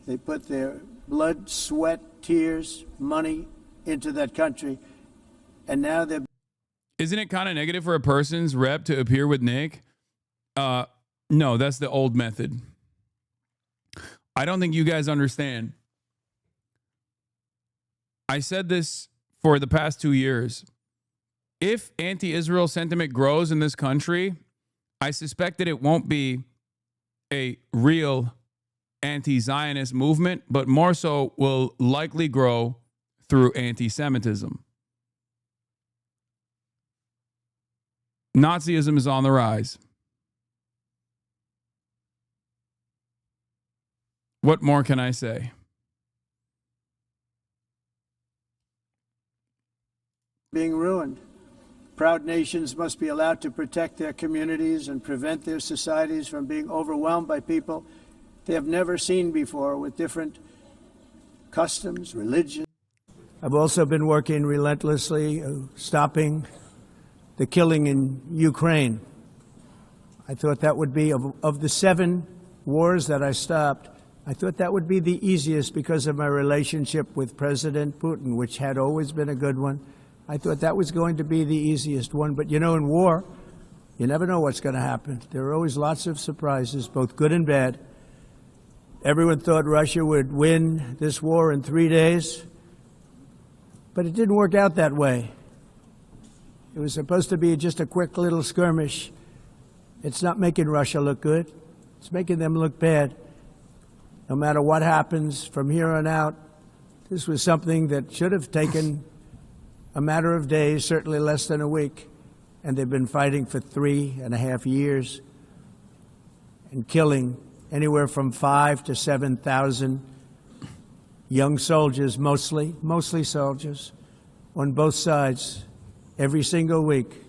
They put their blood, sweat, tears, money into that country, and now they're... Isn't it kind of negative for a person's rep to appear with Nick? No, that's the old method. I don't think you guys understand. I said this for the past 2 years. If anti-Israel sentiment grows in this country, I suspect that it won't be a real anti-Zionist movement, but more so will likely grow through anti-Semitism. Nazism is on the rise. What more can I say? Being ruined. Proud nations must be allowed to protect their communities and prevent their societies from being overwhelmed by people they have never seen before with different customs, religions. I've also been working relentlessly, stopping the killing in Ukraine. I thought that would be, of the 7 wars that I stopped, I thought that would be the easiest because of my relationship with President Putin, which had always been a good one. I thought that was going to be the easiest one. But, you know, in war, you never know what's going to happen. There are always lots of surprises, both good and bad. Everyone thought Russia would win this war in 3 days, but it didn't work out that way. It was supposed to be just a quick little skirmish. It's not making Russia look good. It's making them look bad. No matter what happens from here on out, this was something that should have taken a matter of days, certainly less than a week. And they've been fighting for 3.5 years and killing anywhere from 5,000 to 7,000 young soldiers, mostly soldiers, on both sides, every single week,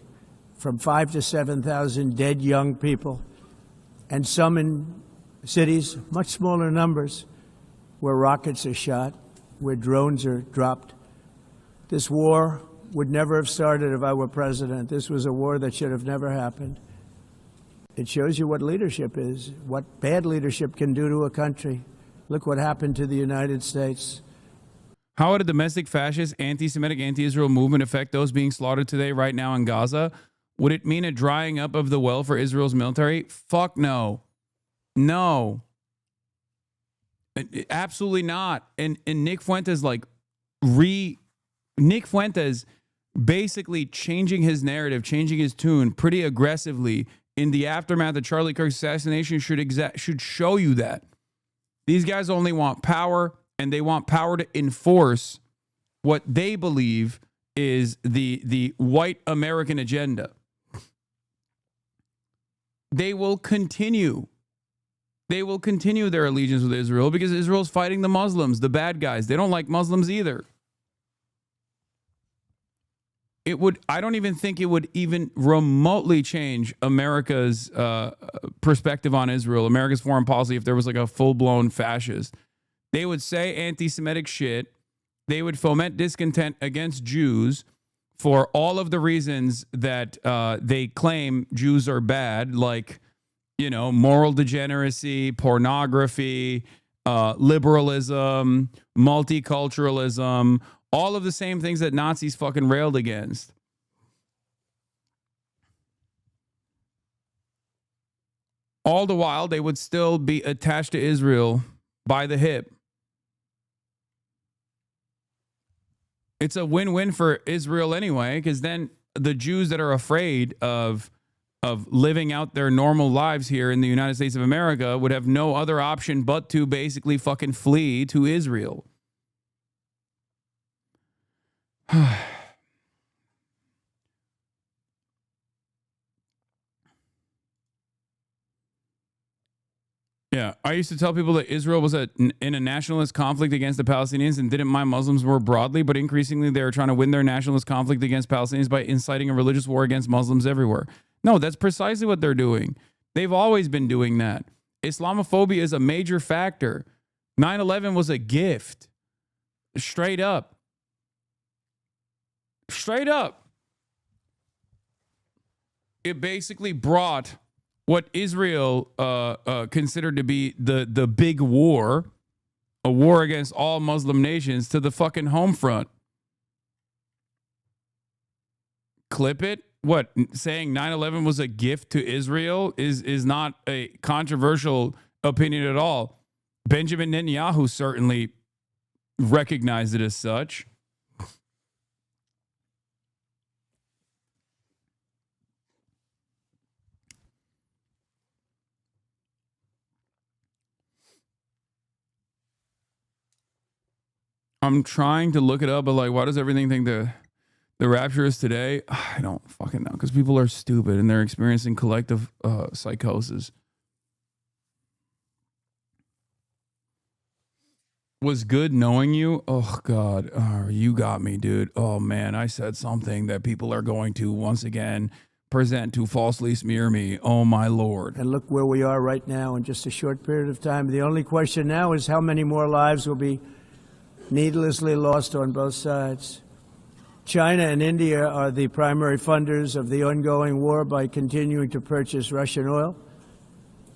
from 5,000 to 7,000 dead young people, and some in cities, much smaller numbers, where rockets are shot, where drones are dropped. This war would never have started if I were president. This was a war that should have never happened. It shows you what leadership is, what bad leadership can do to a country. Look what happened to the United States. How would a domestic fascist, anti-Semitic, anti-Israel movement affect those being slaughtered today right now in Gaza? Would it mean a drying up of the well for Israel's military? Fuck no. No. Absolutely not. And Nick Fuentes, Nick Fuentes basically changing his narrative, changing his tune pretty aggressively in the aftermath of Charlie Kirk's assassination should show you that. These guys only want power, and they want power to enforce what they believe is the white American agenda. They will continue their allegiance with Israel because Israel's fighting the Muslims, the bad guys. They don't like Muslims either. I don't even think it would even remotely change America's perspective on Israel, America's foreign policy, if there was like a full-blown fascist. They would say anti-Semitic shit. They would foment discontent against Jews for all of the reasons that they claim Jews are bad, like, you know, moral degeneracy, pornography, liberalism, multiculturalism, all of the same things that Nazis fucking railed against. All the while, they would still be attached to Israel by the hip. It's a win-win for Israel anyway, because then the Jews that are afraid of living out their normal lives here in the United States of America would have no other option but to basically fucking flee to Israel. Yeah, I used to tell people that Israel was in a nationalist conflict against the Palestinians and didn't mind Muslims more broadly, but increasingly they were trying to win their nationalist conflict against Palestinians by inciting a religious war against Muslims everywhere. No, that's precisely what they're doing. They've always been doing that. Islamophobia is a major factor. 9/11 was a gift. Straight up. Straight up. It basically brought what Israel considered to be the big war, a war against all Muslim nations, to the fucking home front. Clip it. What, saying 9/11 was a gift to Israel is not a controversial opinion at all. Benjamin Netanyahu certainly recognized it as such. I'm trying to look it up, but like, why does everything think the rapture is today? I don't fucking know, because people are stupid and they're experiencing collective psychosis. Was good knowing you? Oh, God. You got me, dude. Oh, man. I said something that people are going to, once again, present to falsely smear me. Oh, my Lord. And look where we are right now in just a short period of time. The only question now is how many more lives will be needlessly lost on both sides. China and India are the primary funders of the ongoing war by continuing to purchase Russian oil.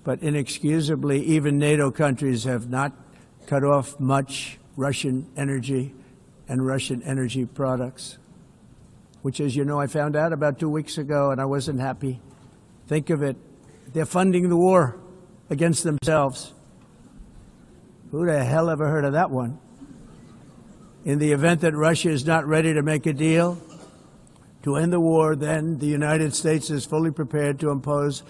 But inexcusably, even NATO countries have not cut off much Russian energy and Russian energy products, which, as you know, I found out about 2 weeks ago, and I wasn't happy. Think of it. They're funding the war against themselves. Who the hell ever heard of that one? In the event that Russia is not ready to make a deal to end the war, then the United States is fully prepared to impose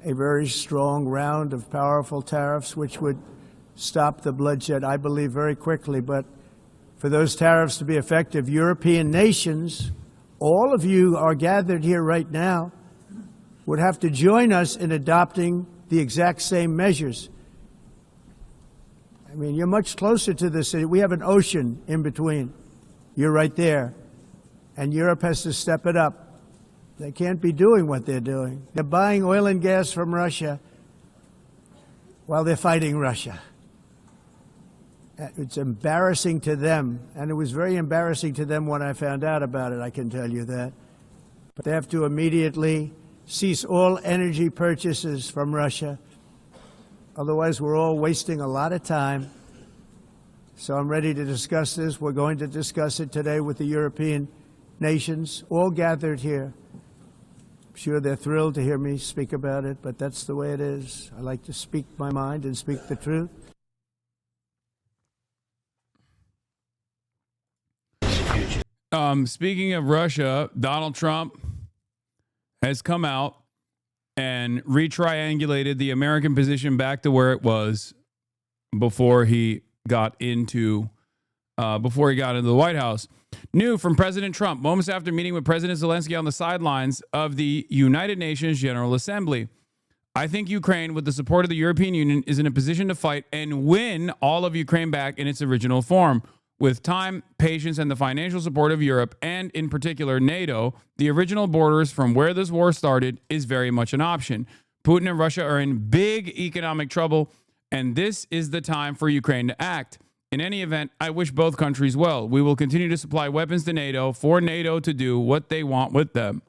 a very strong round of powerful tariffs, which would stop the bloodshed, I believe, very quickly. But for those tariffs to be effective, European nations, all of you are gathered here right now, would have to join us in adopting the exact same measures. I mean, you're much closer to this. We have an ocean in between. You're right there. And Europe has to step it up. They can't be doing what they're doing. They're buying oil and gas from Russia while they're fighting Russia. It's embarrassing to them, and it was very embarrassing to them when I found out about it, I can tell you that. But they have to immediately cease all energy purchases from Russia. Otherwise, we're all wasting a lot of time. So I'm ready to discuss this. We're going to discuss it today with the European nations, all gathered here. I'm sure they're thrilled to hear me speak about it, but that's the way it is. I like to speak my mind and speak the truth. Speaking of Russia, Donald Trump has come out and retriangulated the American position back to where it was before he got into the White House. New from President Trump, moments after meeting with President Zelensky on the sidelines of the United Nations General Assembly. I think Ukraine, with the support of the European Union, is in a position to fight and win all of Ukraine back in its original form. With time, patience, and the financial support of Europe, and in particular NATO, the original borders from where this war started is very much an option. Putin and Russia are in big economic trouble, and this is the time for Ukraine to act. In any event, I wish both countries well. We will continue to supply weapons to NATO for NATO to do what they want with them.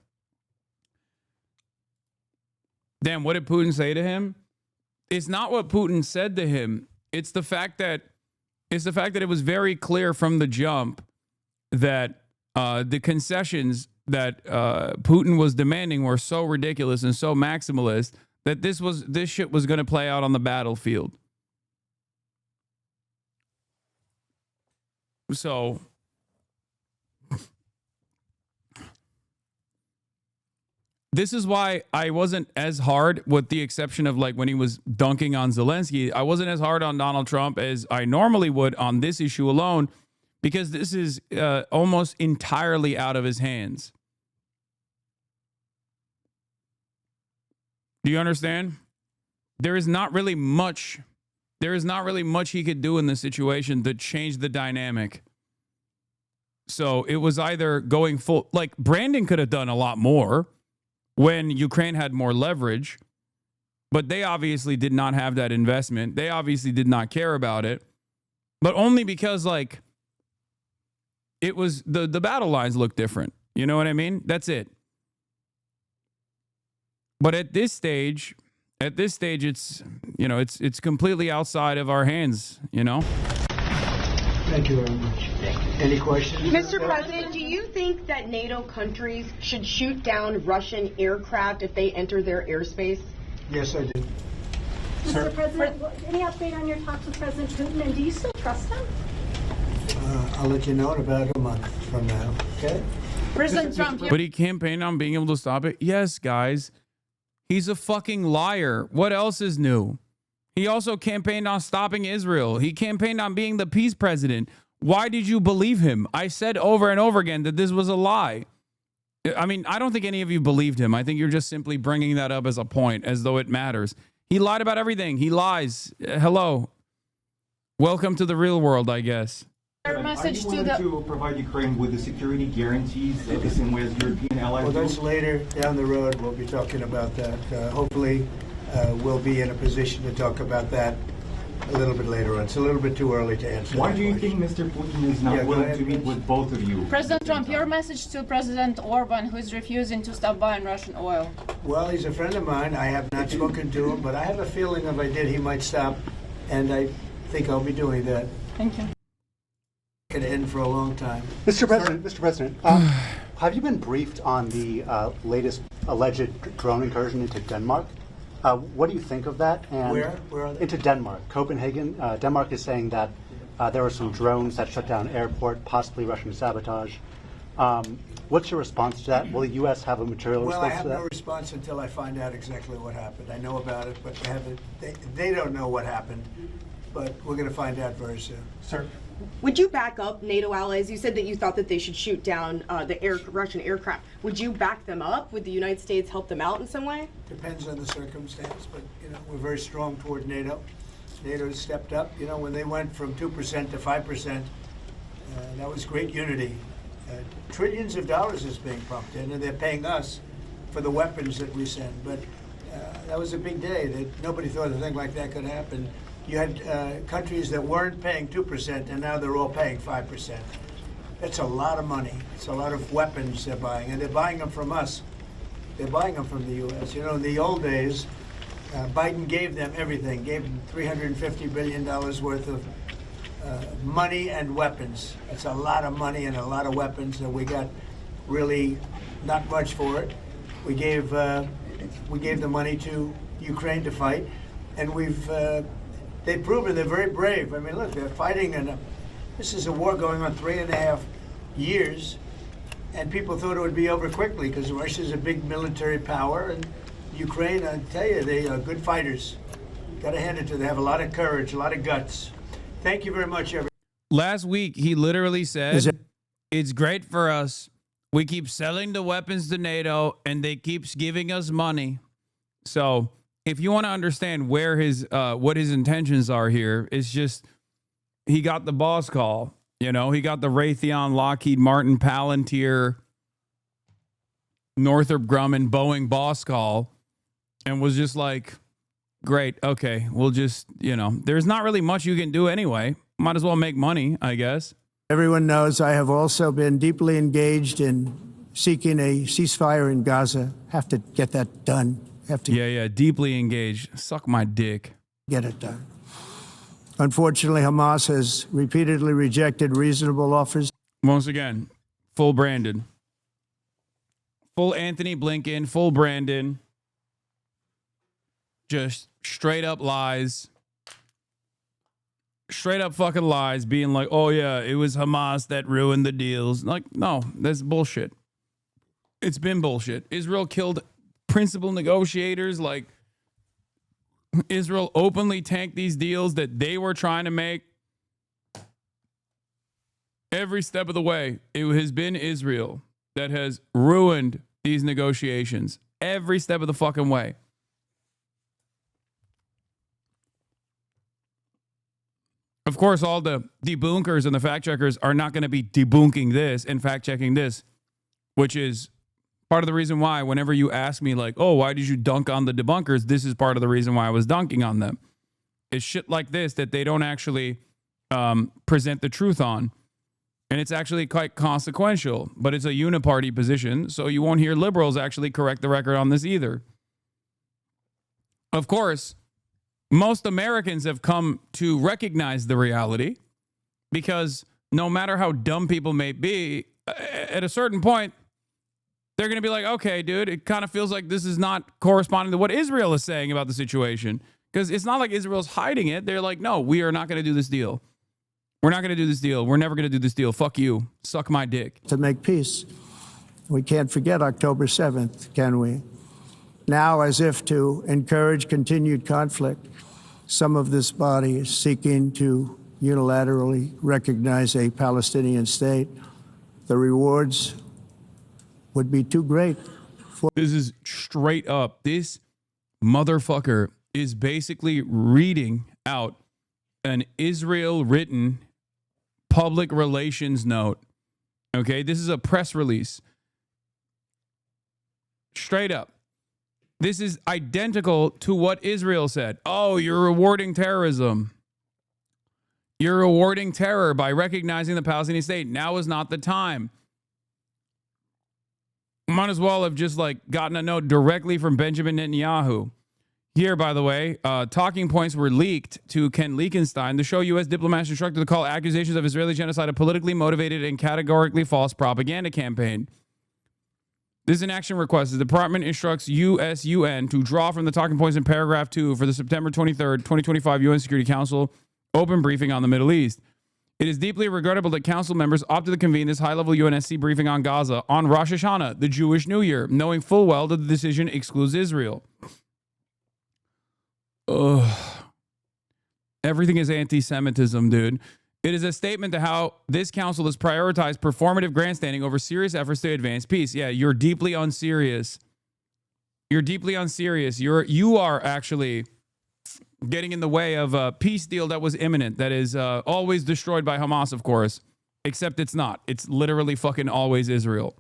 Then what did Putin say to him? It's not what Putin said to him. It's the fact that it was very clear from the jump that the concessions that Putin was demanding were so ridiculous and so maximalist that this shit was going to play out on the battlefield. So this is why I wasn't as hard, with the exception of like when he was dunking on Zelensky. I wasn't as hard on Donald Trump as I normally would on this issue alone, because this is almost entirely out of his hands. Do you understand? There is not really much he could do in this situation to change the dynamic. So it was either going full, like Brandon could have done a lot more when Ukraine had more leverage, but they obviously did not have that investment. They obviously did not care about it, but only because like it was the battle lines look different. You know what I mean? That's it. But at this stage, it's, you know, it's completely outside of our hands, you know? Thank you very much. Any questions? Mr. President, do you think that NATO countries should shoot down Russian aircraft if they enter their airspace? Yes, I do. Mr. President, any update on your talks with President Putin, and do you still trust him? I'll let you know in about a month from now, okay? President Trump. But he campaigned on being able to stop it. Yes, guys. He's a fucking liar. What else is new? He also campaigned on stopping Israel. He campaigned on being the peace president. Why did you believe him? I said over and over again that this was a lie. I mean, I don't think any of you believed him. I think you're just simply bringing that up as a point, as though it matters. He lied about everything. He lies. Hello. Welcome to the real world, I guess. Message to provide Ukraine with the security guarantees the same way as European allies? Well, that's later down the road. We'll be talking about that. Hopefully, we'll be in a position to talk about that a little bit later on. It's a little bit too early to answer. Why do you think Mr. Putin is not willing to meet with both of you? President Trump, your message to President Orban, who is refusing to stop buying Russian oil. Well, he's a friend of mine. I have not spoken to him, but I have a feeling if I did, he might stop, and I think I'll be doing that. Thank you. Could end for a long time. Mr. President, have you been briefed on the latest alleged drone incursion into Denmark? What do you think of that? And Where are they? Into Denmark, Copenhagen. Denmark is saying that there were some drones that shut down an airport, possibly Russian sabotage. What's your response to that? Will the U.S. have a material Well, I response have to that? no response until I find out exactly what happened. I know about it, but they don't know what happened. But we're going to find out very soon. Sir. Would you back up NATO allies? You said that you thought that they should shoot down the Russian aircraft. Would you back them up? Would the United States help them out in some way? Depends on the circumstance, but you know, we're very strong toward NATO. NATO has stepped up. You know, when they went from 2% to 5%, that was great unity. Trillions of dollars is being pumped in, and they're paying us for the weapons that we send. But that was a big day. That nobody thought a thing like that could happen. You had countries that weren't paying 2%, and now they're all paying 5%. That's a lot of money. It's a lot of weapons they're buying, and they're buying them from us. They're buying them from the U.S. You know, in the old days, Biden gave them everything, gave them $350 billion worth of money and weapons. That's a lot of money and a lot of weapons, and we got really not much for it. We gave the money to Ukraine to fight, and they've proven they're very brave. I mean, look, they're fighting, and this is a war going on 3.5 years, and people thought it would be over quickly because Russia's a big military power, and Ukraine, I tell you, they are good fighters. Got to hand it to them. They have a lot of courage, a lot of guts. Thank you very much, everyone. Last week, he literally said, it's great for us. We keep selling the weapons to NATO, and they keeps giving us money. So if you want to understand where his what his intentions are here, it's just he got the boss call. You know, he got the Raytheon, Lockheed Martin, Palantir, Northrop Grumman, Boeing boss call, and was just like, great, okay, we'll just, you know, there's not really much you can do anyway. Might as well make money, I guess. Everyone knows I have also been deeply engaged in seeking a ceasefire in Gaza. Have to get that done. Yeah, deeply engaged. Suck my dick. Get it done. Unfortunately, Hamas has repeatedly rejected reasonable offers. Once again, full Brandon. Full Anthony Blinken, full Brandon. just straight up lies. Straight up fucking lies, being like, oh yeah, it was Hamas that ruined the deals. Like, no, that's bullshit. It's been bullshit. Israel killed principal negotiators. Like, Israel openly tanked these deals that they were trying to make. Every step of the way, it has been Israel that has ruined these negotiations. Every step of the fucking way. Of course, all the debunkers and the fact checkers are not going to be debunking this and fact checking this, which is part of the reason why whenever you ask me like, oh, why did you dunk on the debunkers? This is part of the reason why I was dunking on them. It's shit like this that they don't actually present the truth on. And it's actually quite consequential, but it's a uniparty position. So you won't hear liberals actually correct the record on this either. Of course, most Americans have come to recognize the reality because no matter how dumb people may be, at a certain point, they're going to be like, okay, dude, it kind of feels like this is not corresponding to what Israel is saying about the situation. Because it's not like Israel's hiding it. They're like, no, we are not going to do this deal. We're not going to do this deal. We're never going to do this deal. Fuck you. Suck my dick. To make peace. We can't forget October 7th, can we? Now, as if to encourage continued conflict, some of this body is seeking to unilaterally recognize a Palestinian state. The rewards would be too great. This is straight up. This motherfucker is basically reading out an Israel-written public relations note. Okay, this is a press release. Straight up. This is identical to what Israel said. Oh, you're rewarding terrorism. You're rewarding terror by recognizing the Palestinian state. Now is not the time. Might as well have just like gotten a note directly from Benjamin Netanyahu. Here, by the way, talking points were leaked to Ken Leakenstein. The show U.S. diplomats instructed to call accusations of Israeli genocide a politically motivated and categorically false propaganda campaign. This is an action request. The department instructs USUN to draw from the talking points in paragraph 2 for the September 23rd, 2025 UN Security Council open briefing on the Middle East. It is deeply regrettable that council members opted to convene this high-level UNSC briefing on Gaza on Rosh Hashanah, the Jewish New Year, knowing full well that the decision excludes Israel. Ugh. Everything is anti-Semitism, dude. It is a statement to how this council has prioritized performative grandstanding over serious efforts to advance peace. Yeah, you're deeply unserious. You're deeply unserious. You are actually getting in the way of a peace deal that was imminent, that is always destroyed by Hamas, of course, except it's not. It's literally fucking always Israel.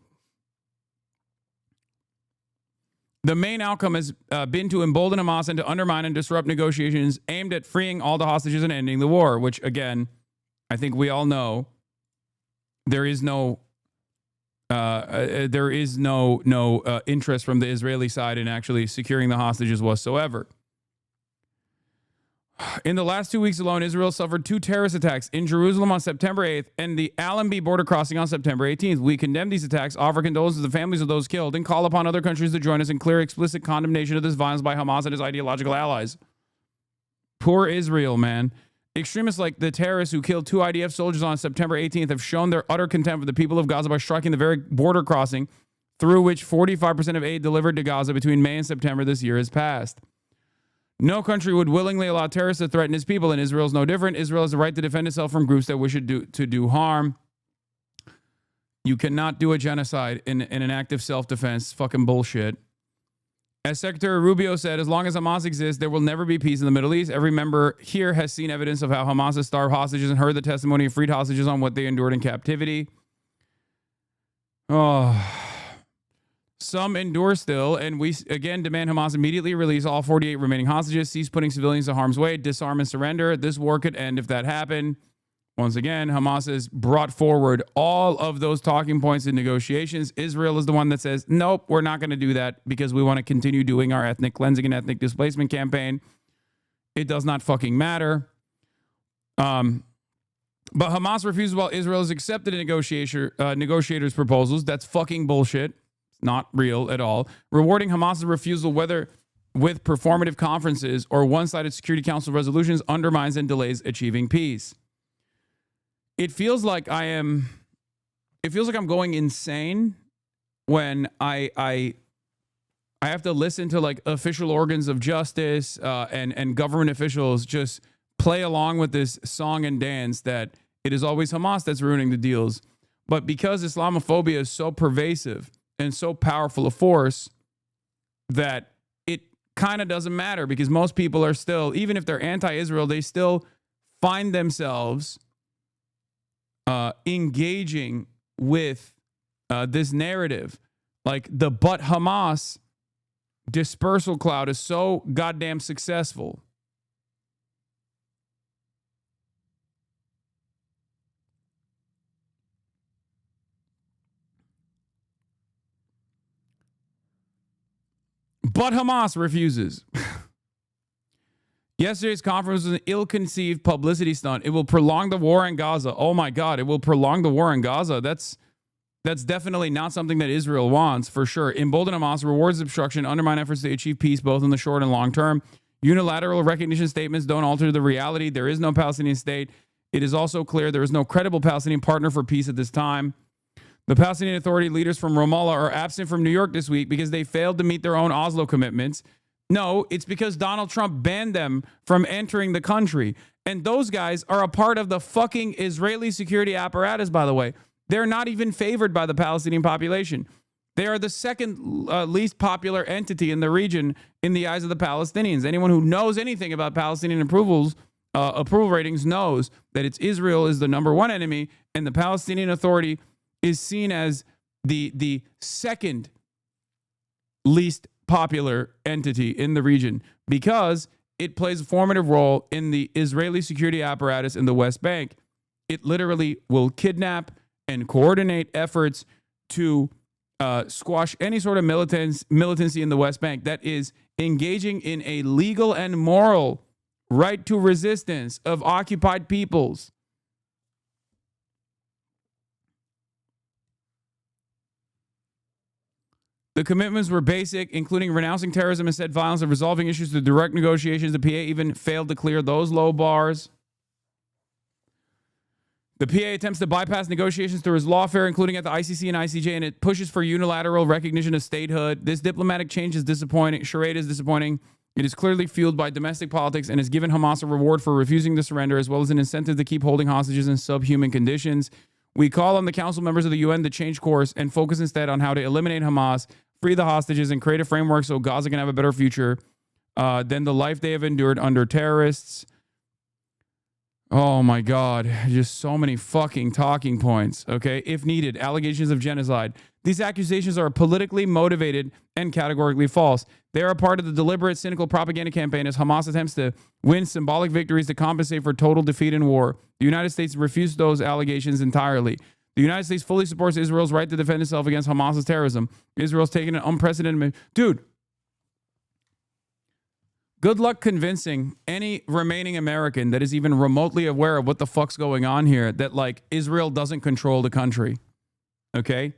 The main outcome has been to embolden Hamas and to undermine and disrupt negotiations aimed at freeing all the hostages and ending the war, which, again, I think we all know there is no interest from the Israeli side in actually securing the hostages whatsoever. In the last 2 weeks alone, Israel suffered 2 terrorist attacks in Jerusalem on September 8th and the Allenby border crossing on September 18th. We condemn these attacks, offer condolences to the families of those killed, and call upon other countries to join us in clear, explicit condemnation of this violence by Hamas and its ideological allies. Poor Israel, man. Extremists like the terrorists who killed 2 IDF soldiers on September 18th have shown their utter contempt for the people of Gaza by striking the very border crossing through which 45% of aid delivered to Gaza between May and September this year has passed. No country would willingly allow terrorists to threaten its people, and Israel is no different. Israel has the right to defend itself from groups that wish to do harm. You cannot do a genocide in an act of self-defense. Fucking bullshit. As Secretary Rubio said, as long as Hamas exists, there will never be peace in the Middle East. Every member here has seen evidence of how Hamas has starved hostages and heard the testimony of freed hostages on what they endured in captivity. Oh, some endure still, and we again demand Hamas immediately release all 48 remaining hostages, cease putting civilians to harm's way, disarm and surrender. This war could end if that happened. Once again, Hamas has brought forward all of those talking points in negotiations. Israel is the one that says, nope, we're not going to do that because we want to continue doing our ethnic cleansing and ethnic displacement campaign. It does not fucking matter. But Hamas refuses while Israel has accepted a negotiator's proposals. That's fucking bullshit. It's not real at all. Rewarding Hamas's refusal, whether with performative conferences or one-sided Security Council resolutions undermines and delays achieving peace. It feels like I'm going insane when I have to listen to like official organs of justice and government officials just play along with this song and dance that it is always Hamas that's ruining the deals. But because Islamophobia is so pervasive and so powerful a force that it kind of doesn't matter, because most people are still, even if they're anti-Israel, they still find themselves engaging with this narrative. Like the "but Hamas" dispersal cloud is so goddamn successful. But Hamas refuses. Yesterday's conference was an ill-conceived publicity stunt. It will prolong the war in Gaza. Oh my God, it will prolong the war in Gaza. That's definitely not something that Israel wants, for sure. Embolden Hamas, rewards obstruction, undermine efforts to achieve peace both in the short and long term. Unilateral recognition statements don't alter the reality. There is no Palestinian state. It is also clear there is no credible Palestinian partner for peace at this time. The Palestinian Authority leaders from Ramallah are absent from New York this week because they failed to meet their own Oslo commitments. No, it's because Donald Trump banned them from entering the country. And those guys are a part of the fucking Israeli security apparatus, by the way. They're not even favored by the Palestinian population. They are the second least popular entity in the region in the eyes of the Palestinians. Anyone who knows anything about Palestinian approval ratings knows that Israel is the number one enemy, and the Palestinian Authority is seen as the second least popular entity in the region because it plays a formative role in the Israeli security apparatus in the West Bank. It literally will kidnap and coordinate efforts to squash any sort of militancy in the West Bank that is engaging in a legal and moral right to resistance of occupied peoples. The commitments were basic, including renouncing terrorism and said violence and resolving issues through direct negotiations. The PA even failed to clear those low bars. The PA attempts to bypass negotiations through its lawfare, including at the ICC and ICJ, and it pushes for unilateral recognition of statehood. This diplomatic change is disappointing. Charade is disappointing. It is clearly fueled by domestic politics and has given Hamas a reward for refusing to surrender, as well as an incentive to keep holding hostages in subhuman conditions. We call on the council members of the UN to change course and focus instead on how to eliminate Hamas, free the hostages, and create a framework so Gaza can have a better future than the life they have endured under terrorists. Oh my God, just so many fucking talking points, okay? If needed, allegations of genocide. These accusations are politically motivated and categorically false. They are a part of the deliberate, cynical propaganda campaign as Hamas attempts to win symbolic victories to compensate for total defeat in war. The United States refused those allegations entirely. The United States fully supports Israel's right to defend itself against Hamas's terrorism. Israel's taken an unprecedented... Dude, good luck convincing any remaining American that is even remotely aware of what the fuck's going on here that, like, Israel doesn't control the country. Okay?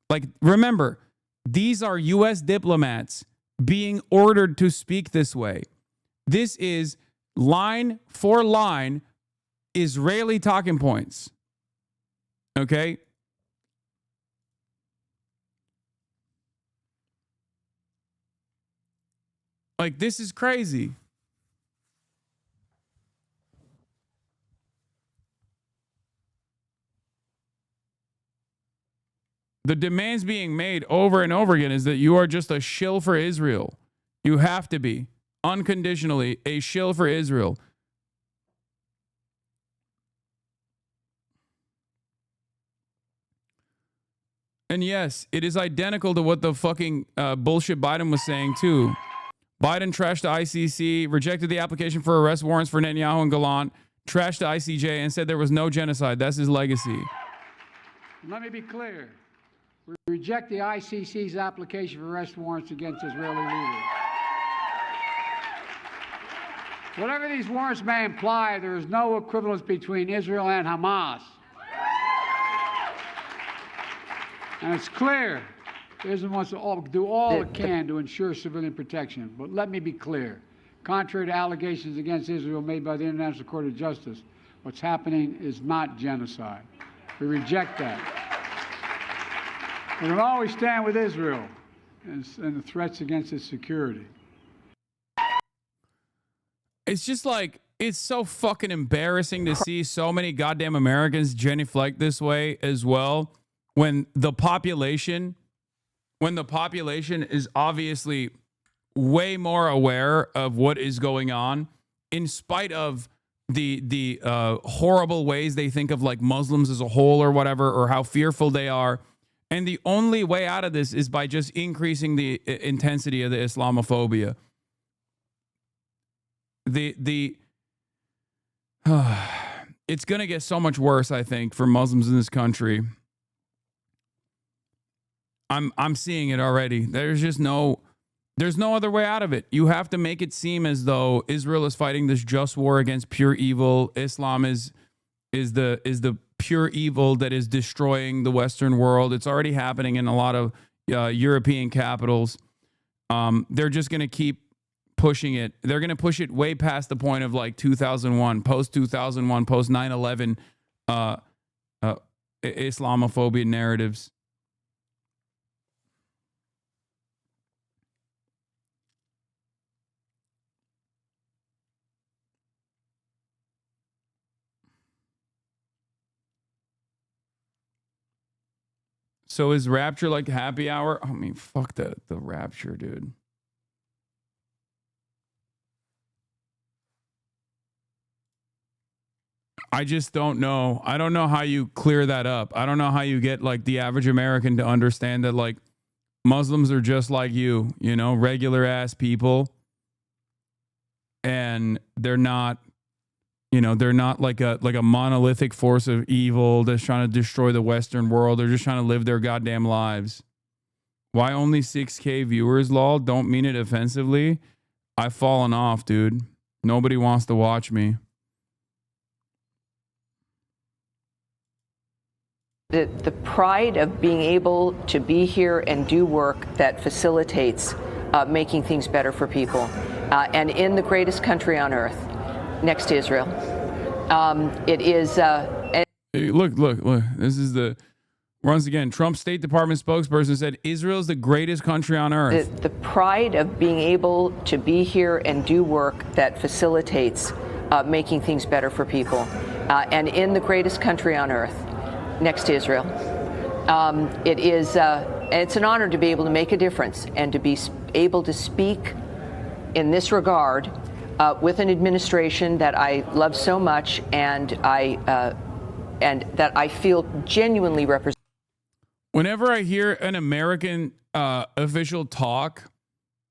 Like, remember, these are U.S. diplomats being ordered to speak this way. This is line for line Israeli talking points. Okay? Like, this is crazy. The demands being made over and over again is that you are just a shill for Israel. You have to be unconditionally a shill for Israel. And yes, it is identical to what the fucking bullshit Biden was saying too. Biden trashed the ICC, rejected the application for arrest warrants for Netanyahu and Gallant, trashed the ICJ, and said there was no genocide. That's his legacy. Let me be clear. We reject the ICC's application for arrest warrants against Israeli leaders. Whatever these warrants may imply, there is no equivalence between Israel and Hamas. And it's clear Israel wants to do all it can to ensure civilian protection. But let me be clear. Contrary to allegations against Israel made by the International Court of Justice, what's happening is not genocide. We reject that. We're going to always stand with Israel and the threats against its security. It's just like, it's so fucking embarrassing to see so many goddamn Americans genuflect this way as well, when the population is obviously way more aware of what is going on, in spite of the horrible ways they think of like Muslims as a whole or whatever, or how fearful they are. And the only way out of this is by just increasing the intensity of the Islamophobia. It's going to get so much worse, I think, for Muslims in this country. I'm seeing it already. There's no other way out of it. You have to make it seem as though Israel is fighting this just war against pure evil. Islam is the pure evil that is destroying the Western world. It's already happening in a lot of European capitals. They're just going to keep pushing it. They're going to push it way past the point of like 2001, post 2001, post 9/11 Islamophobia narratives. So is Rapture like happy hour? I mean, fuck the Rapture, dude. I just don't know. I don't know how you clear that up. I don't know how you get like the average American to understand that like Muslims are just like you know, regular ass people. And they're not, you know, they're not like a monolithic force of evil that's trying to destroy the Western world. They're just trying to live their goddamn lives. Why only 6K viewers, lol? Don't mean it offensively. I've fallen off, dude. Nobody wants to watch me. The pride of being able to be here and do work that facilitates making things better for people. And in the greatest country on earth, next to Israel. It is... Hey, look. This is once again, Trump's State Department spokesperson said Israel's the greatest country on earth. The pride of being able to be here and do work that facilitates making things better for people. And in the greatest country on earth, next to Israel. It is, and it's an honor to be able to make a difference and to be able to speak in this regard with an administration that I love so much and that I feel genuinely represents. Whenever I hear an American official talk,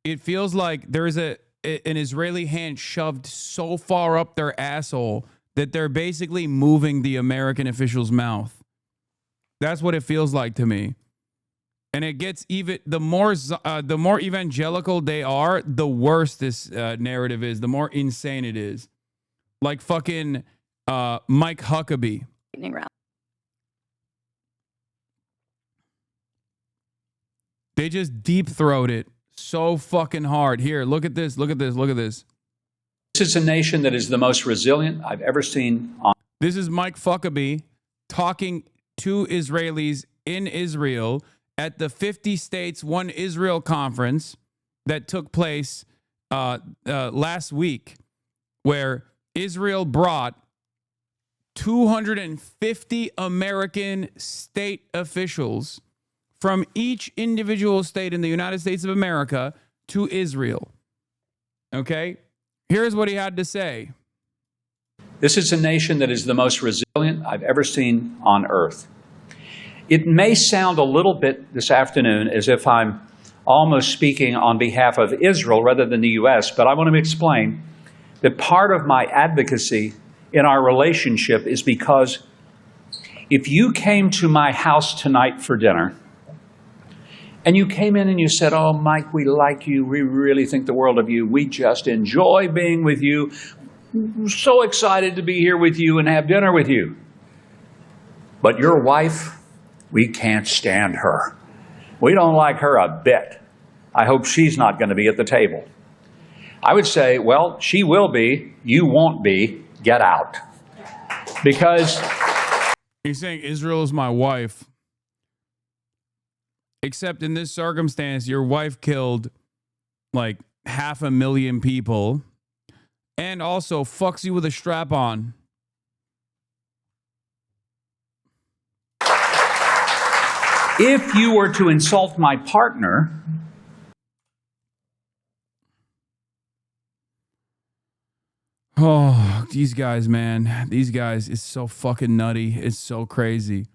it feels like there is an Israeli hand shoved so far up their asshole that they're basically moving the American official's mouth. That's what it feels like to me. And it gets even, the more evangelical they are, the worse this narrative is, the more insane it is. Like fucking Mike Huckabee. They just deep throat it so fucking hard. Here, look at this, look at this, look at this. This is a nation that is the most resilient I've ever seen. This is Mike Huckabee talking to Israelis in Israel at the 50 States One Israel conference that took place last week, where Israel brought 250 American state officials from each individual state in the United States of America to Israel. Okay? Here's what he had to say. This is a nation that is the most resilient I've ever seen on earth. It may sound a little bit this afternoon as if I'm almost speaking on behalf of Israel rather than the U.S., but I want to explain that part of my advocacy in our relationship is because if you came to my house tonight for dinner and you came in and you said, "Oh, Mike, we like you. We really think the world of you. We just enjoy being with you. We're so excited to be here with you and have dinner with you. But your wife, we can't stand her. We don't like her a bit. I hope she's not going to be at the table. I would say, well, she will be. You won't be. Get out. Because he's saying Israel is my wife. Except in this circumstance, your wife killed like 500,000 people and also fucks you with a strap on. if you were to insult my partner, oh, these guys, man. These guys is so fucking nutty. It's so crazy.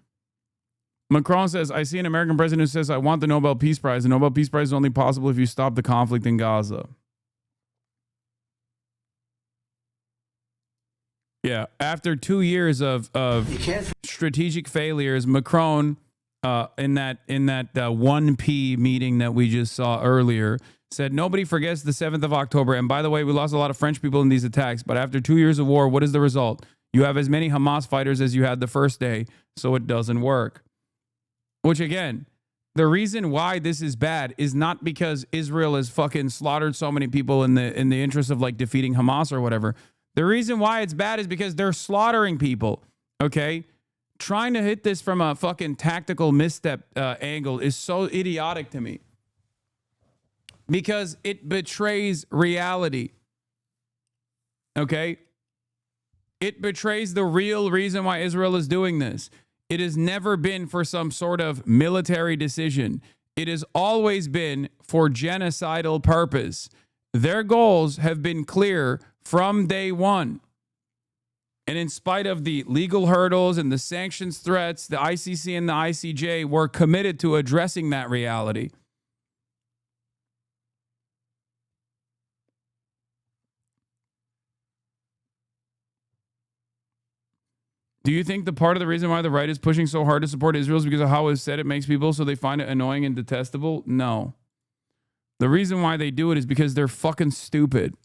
Macron says, I see an American president who says, I want the Nobel Peace Prize. The Nobel Peace Prize is only possible if you stop the conflict in Gaza. Yeah, after 2 years of strategic failures, Macron, in that 1P meeting that we just saw earlier, said nobody forgets the 7th of October. And by the way, we lost a lot of French people in these attacks. But after 2 years of war, what is the result? You have as many Hamas fighters as you had the first day, so it doesn't work. Which again, the reason why this is bad is not because Israel has fucking slaughtered so many people in the interest of like defeating Hamas or whatever. The reason why it's bad is because they're slaughtering people, okay? Trying to hit this from a fucking tactical misstep angle is so idiotic to me. Because it betrays reality, okay? It betrays the real reason why Israel is doing this. It has never been for some sort of military decision. It has always been for genocidal purpose. Their goals have been clear from day one. And in spite of the legal hurdles and the sanctions threats, the ICC and the ICJ were committed to addressing that reality. Do you think the part of the reason why the right is pushing so hard to support Israel is because of how it's said it makes people so they find it annoying and detestable? No. The reason why they do it is because they're fucking stupid.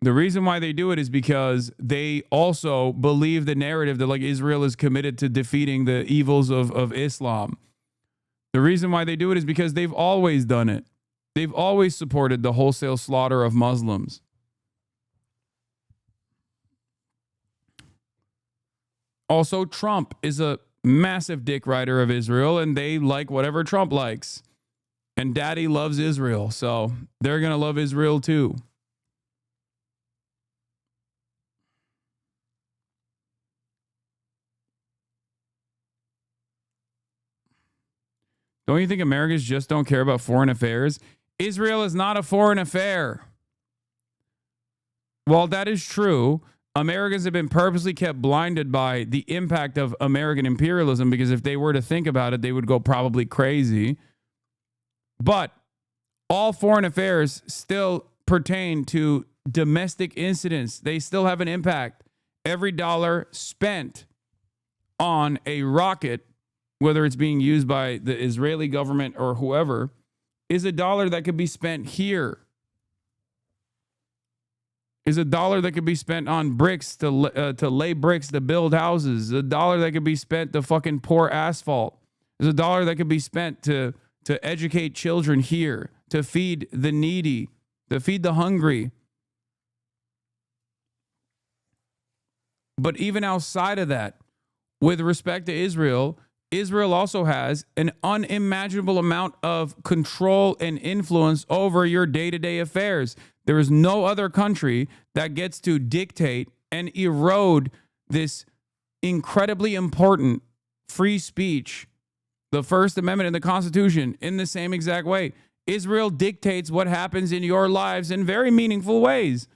The reason why they do it is because they also believe the narrative that like Israel is committed to defeating the evils of Islam. The reason why they do it is because they've always done it. They've always supported the wholesale slaughter of Muslims. Also, Trump is a massive dick rider of Israel, and they like whatever Trump likes. And Daddy loves Israel, so they're going to love Israel too. Don't you think Americans just don't care about foreign affairs? Israel is not a foreign affair. While that is true, Americans have been purposely kept blinded by the impact of American imperialism because if they were to think about it, they would go probably crazy. But all foreign affairs still pertain to domestic incidents. They still have an impact. Every dollar spent on a rocket, whether it's being used by the Israeli government or whoever, is a dollar that could be spent here. Is a dollar that could be spent on bricks to lay bricks to build houses. A dollar that could be spent to fucking pour asphalt. Is a dollar that could be spent to educate children here, to feed the needy, to feed the hungry. But even outside of that, with respect to Israel, Israel also has an unimaginable amount of control and influence over your day-to-day affairs. There is no other country that gets to dictate and erode this incredibly important free speech, the First Amendment and the Constitution, in the same exact way. Israel dictates what happens in your lives in very meaningful ways.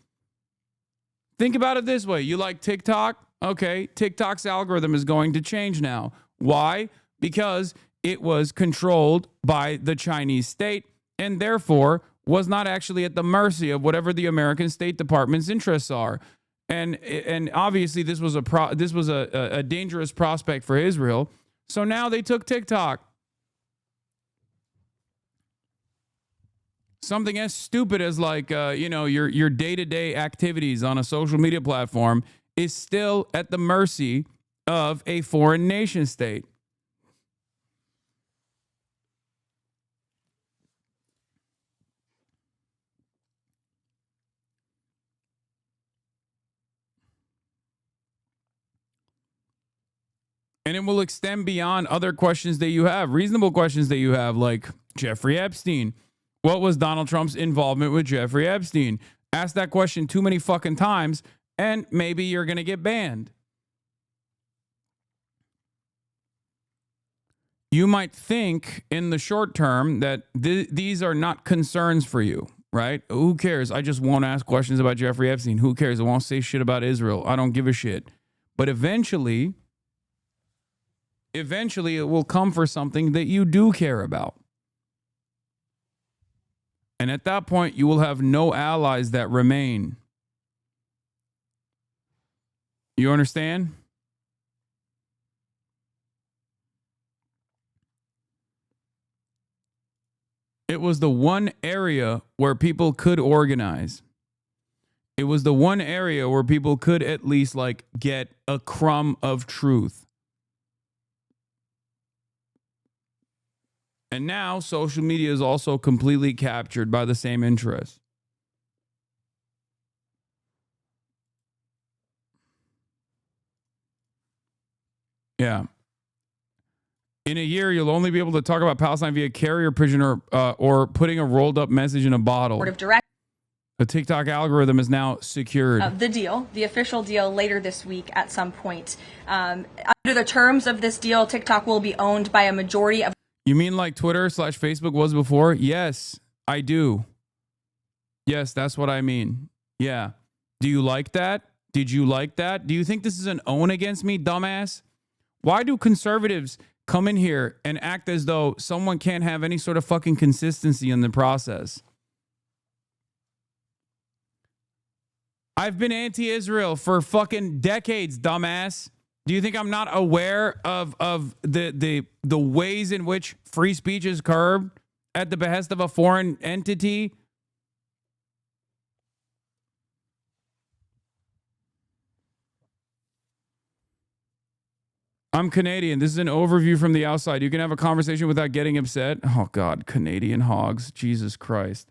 Think about it this way. You like TikTok? Okay, TikTok's algorithm is going to change now. Why? Because it was controlled by the Chinese state and therefore was not actually at the mercy of whatever the American State Department's interests are. And obviously this was a dangerous prospect for Israel. So now they took TikTok. Something as stupid as like your day-to-day activities on a social media platform is still at the mercy of a foreign nation state. And it will extend beyond other questions that you have, reasonable questions that you have, like Jeffrey Epstein. What was Donald Trump's involvement with Jeffrey Epstein? Ask that question too many fucking times, and maybe you're going to get banned. You might think in the short term that these are not concerns for you, right? Who cares? I just won't ask questions about Jeffrey Epstein. Who cares? I won't say shit about Israel. I don't give a shit. But eventually it will come for something that you do care about. And at that point, you will have no allies that remain. You understand? It was the one area where people could organize. It was the one area where people could at least like get a crumb of truth. And now social media is also completely captured by the same interests. Yeah. In a year, you'll only be able to talk about Palestine via carrier pigeon or putting a rolled up message in a bottle. Board of Directors. The TikTok algorithm is now secured. The official deal later this week at some point. Under the terms of this deal, TikTok will be owned by a majority of... You mean like Twitter/Facebook was before? Yes, I do. Yes, that's what I mean. Yeah. Do you like that? Did you like that? Do you think this is an own against me, dumbass? Why do conservatives come in here and act as though someone can't have any sort of fucking consistency in the process? I've been anti-Israel for fucking decades, dumbass. Do you think I'm not aware of the ways in which free speech is curbed at the behest of a foreign entity? I'm Canadian. This is an overview from the outside. You can have a conversation without getting upset. Oh, God, Canadian hogs. Jesus Christ.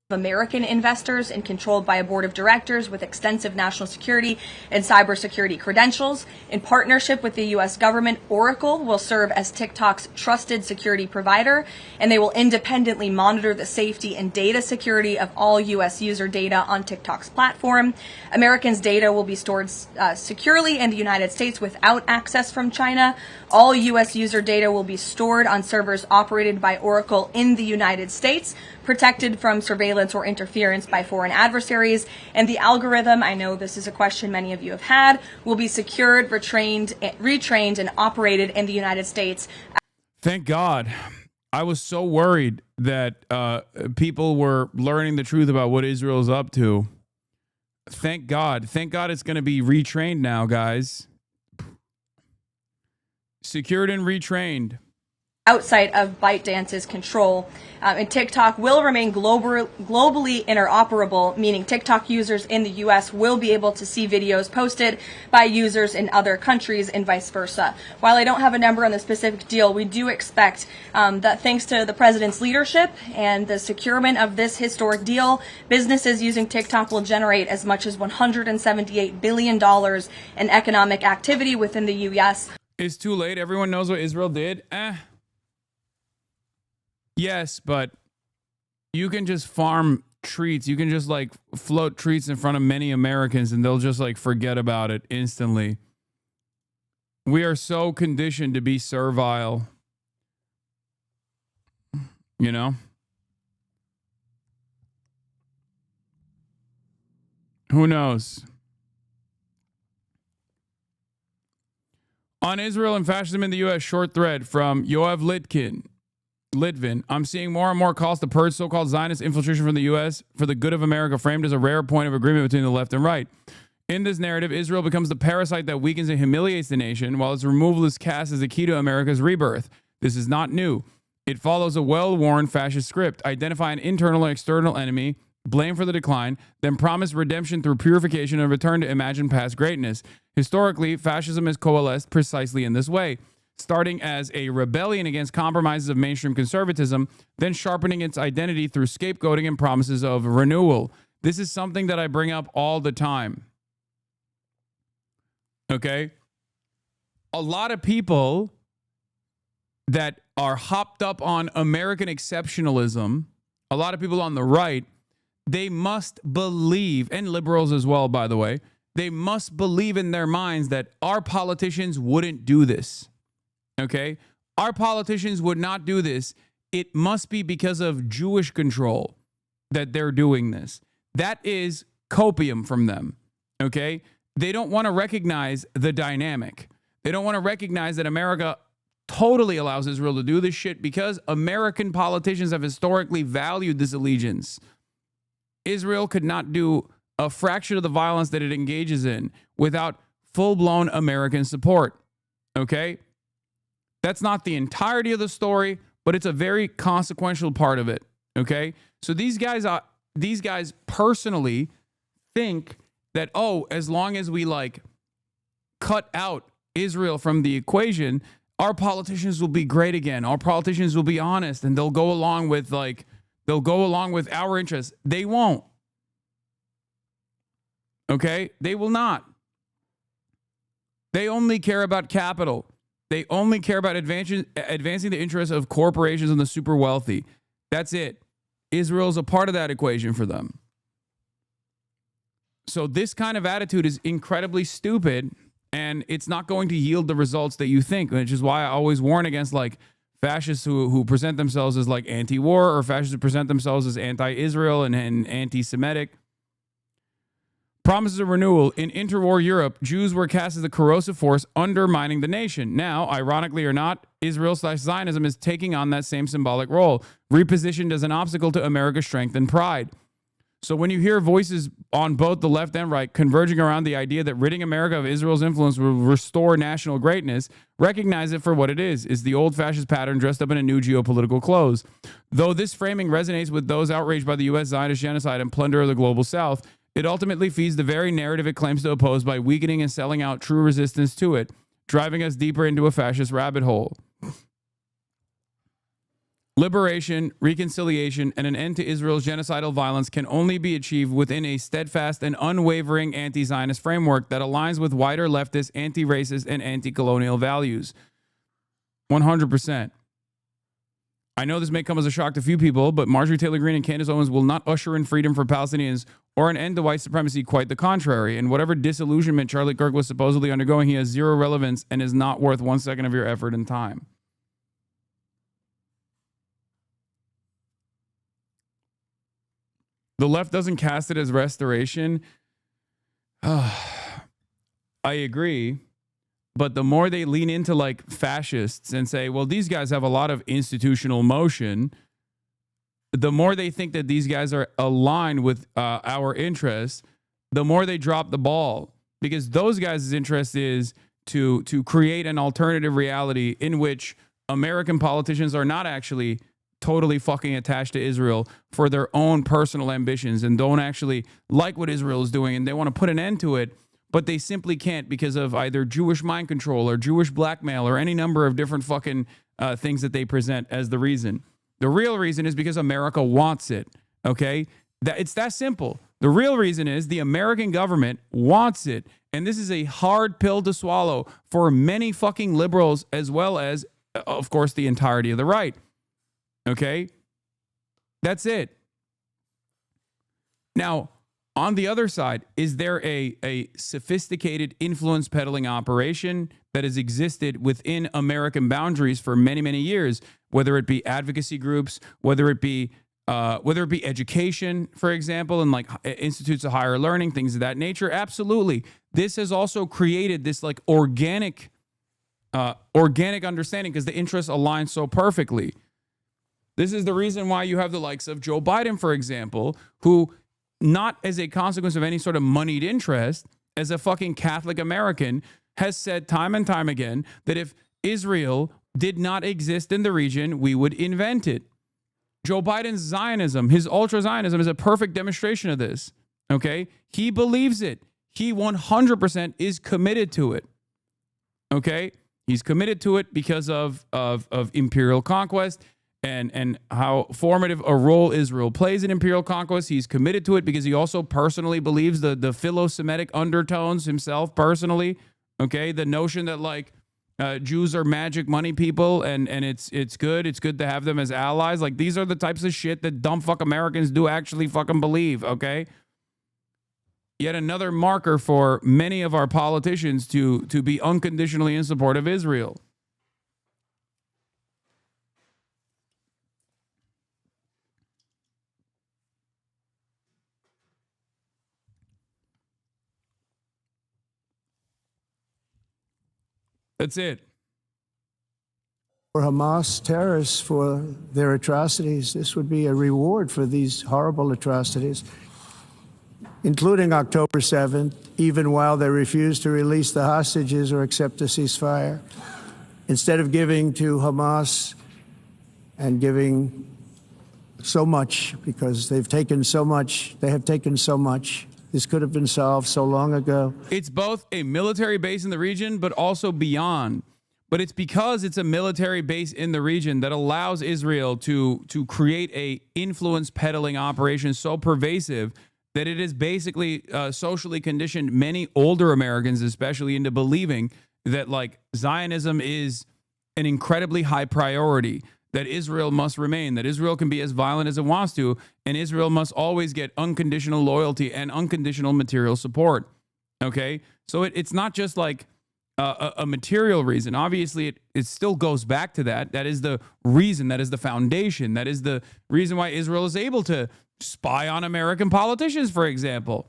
American investors and controlled by a board of directors with extensive national security and cybersecurity credentials. In partnership with the U.S. government, Oracle will serve as TikTok's trusted security provider, and they will independently monitor the safety and data security of all U.S. user data on TikTok's platform. Americans' data will be stored securely in the United States without access from China. All U.S. user data will be stored on servers operated by Oracle in the United States, protected from surveillance or interference by foreign adversaries. And the algorithm, I know this is a question many of you have had, will be secured, retrained, and operated in the United States. Thank God. I was so worried that people were learning the truth about what Israel's up to. Thank God. Thank God it's going to be retrained now, guys. Secured and retrained. Outside of ByteDance's control. And TikTok will remain globally interoperable, meaning TikTok users in the U.S. will be able to see videos posted by users in other countries and vice versa. While I don't have a number on the specific deal, we do expect that thanks to the president's leadership and the securement of this historic deal, businesses using TikTok will generate as much as $178 billion in economic activity within the U.S. It's too late. Everyone knows what Israel did. Yes, but you can just farm treats. You can just like float treats in front of many Americans and they'll just like forget about it instantly. We are so conditioned to be servile. You know? Who knows? On Israel and fascism in the U.S., short thread from Yoav Litvin, I'm seeing more and more calls to purge so-called Zionist infiltration from the U.S. for the good of America, framed as a rare point of agreement between the left and right. In this narrative, Israel becomes the parasite that weakens and humiliates the nation, while its removal is cast as the key to America's rebirth. This is not new. It follows a well-worn fascist script. Identify an internal and external enemy, blame for the decline, then promise redemption through purification and return to imagined past greatness. Historically, fascism has coalesced precisely in this way, starting as a rebellion against compromises of mainstream conservatism, then sharpening its identity through scapegoating and promises of renewal. This is something that I bring up all the time. Okay? a lot of people that are hopped up on American exceptionalism, a lot of people on the right, they must believe, and liberals as well, by the way, they must believe in their minds that our politicians wouldn't do this. Okay? Our politicians would not do this. It must be because of Jewish control that they're doing this. That is copium from them. Okay? They don't want to recognize the dynamic. They don't want to recognize that America totally allows Israel to do this shit because American politicians have historically valued this allegiance. Israel could not do a fraction of the violence that it engages in without full-blown American support. Okay? That's not the entirety of the story, but it's a very consequential part of it. Okay? So these guys personally think that, oh, as long as we like cut out Israel from the equation, our politicians will be great again. Our politicians will be honest and they'll go along with our interests. They won't. Okay? They will not. They only care about capital. They only care about advancing the interests of corporations and the super wealthy. That's it. Israel's a part of that equation for them. So this kind of attitude is incredibly stupid, and it's not going to yield the results that you think, which is why I always warn against like fascists who present themselves as like anti-war, or fascists who present themselves as anti-Israel and anti-Semitic. Promises of renewal. In interwar Europe, Jews were cast as a corrosive force undermining the nation. Now, ironically or not, Israel/Zionism is taking on that same symbolic role, repositioned as an obstacle to America's strength and pride. So when you hear voices on both the left and right converging around the idea that ridding America of Israel's influence will restore national greatness, recognize it for what it is the old fascist pattern dressed up in a new geopolitical clothes. Though this framing resonates with those outraged by the U.S. Zionist genocide and plunder of the global South, it ultimately feeds the very narrative it claims to oppose by weakening and selling out true resistance to it, driving us deeper into a fascist rabbit hole. Liberation, reconciliation, and an end to Israel's genocidal violence can only be achieved within a steadfast and unwavering anti-Zionist framework that aligns with wider leftist, anti-racist, and anti-colonial values. 100%. I know this may come as a shock to few people, but Marjorie Taylor Greene and Candace Owens will not usher in freedom for Palestinians or an end to white supremacy, quite the contrary. And whatever disillusionment Charlie Kirk was supposedly undergoing, he has zero relevance and is not worth 1 second of your effort and time. The left doesn't cast it as restoration. I agree. But the more they lean into like fascists and say, well, these guys have a lot of institutional motion, the more they think that these guys are aligned with our interests, the more they drop the ball. Because those guys' interest is to create an alternative reality in which American politicians are not actually totally fucking attached to Israel for their own personal ambitions and don't actually like what Israel is doing and they want to put an end to it, but they simply can't because of either Jewish mind control or Jewish blackmail or any number of different fucking things that they present as the reason. The real reason is because America wants it, okay? It's that simple. The real reason is the American government wants it, and this is a hard pill to swallow for many fucking liberals as well as, of course, the entirety of the right. Okay? That's it. Now, on the other side, is there a sophisticated influence peddling operation that has existed within American boundaries for many, many years, whether it be advocacy groups, whether it be education, for example, and like institutes of higher learning, things of that nature? Absolutely. This has also created this like organic understanding because the interests align so perfectly. This is the reason why you have the likes of Joe Biden, for example, who, not as a consequence of any sort of moneyed interest, as a fucking Catholic American, has said time and time again that if Israel did not exist in the region, we would invent it. Joe Biden's Zionism, his ultra-Zionism, is a perfect demonstration of this, okay? He believes it. He 100% is committed to it, okay? He's committed to it because of imperial conquest, and how formative a role Israel plays in imperial conquest. He's committed to it because he also personally believes the philo-Semitic undertones himself personally, okay? The notion that like Jews are magic money people, and it's good. It's good to have them as allies. Like, these are the types of shit that dumb fuck Americans do actually fucking believe, okay? Yet another marker for many of our politicians to be unconditionally in support of Israel. That's it. For Hamas terrorists for their atrocities, this would be a reward for these horrible atrocities, including October 7th, even while they refuse to release the hostages or accept a ceasefire. Instead of giving to Hamas and giving so much, because they've taken so much, they have taken so much. This could have been solved so long ago. It's both a military base in the region, but also beyond. But it's because it's a military base in the region that allows Israel to create a influence peddling operation so pervasive that it has basically socially conditioned many older Americans, especially, into believing that, like, Zionism is an incredibly high priority, that Israel must remain, that Israel can be as violent as it wants to, and Israel must always get unconditional loyalty and unconditional material support. Okay? So it's not just like a material reason. Obviously, it still goes back to that. That is the reason. That is the foundation. That is the reason why Israel is able to spy on American politicians, for example.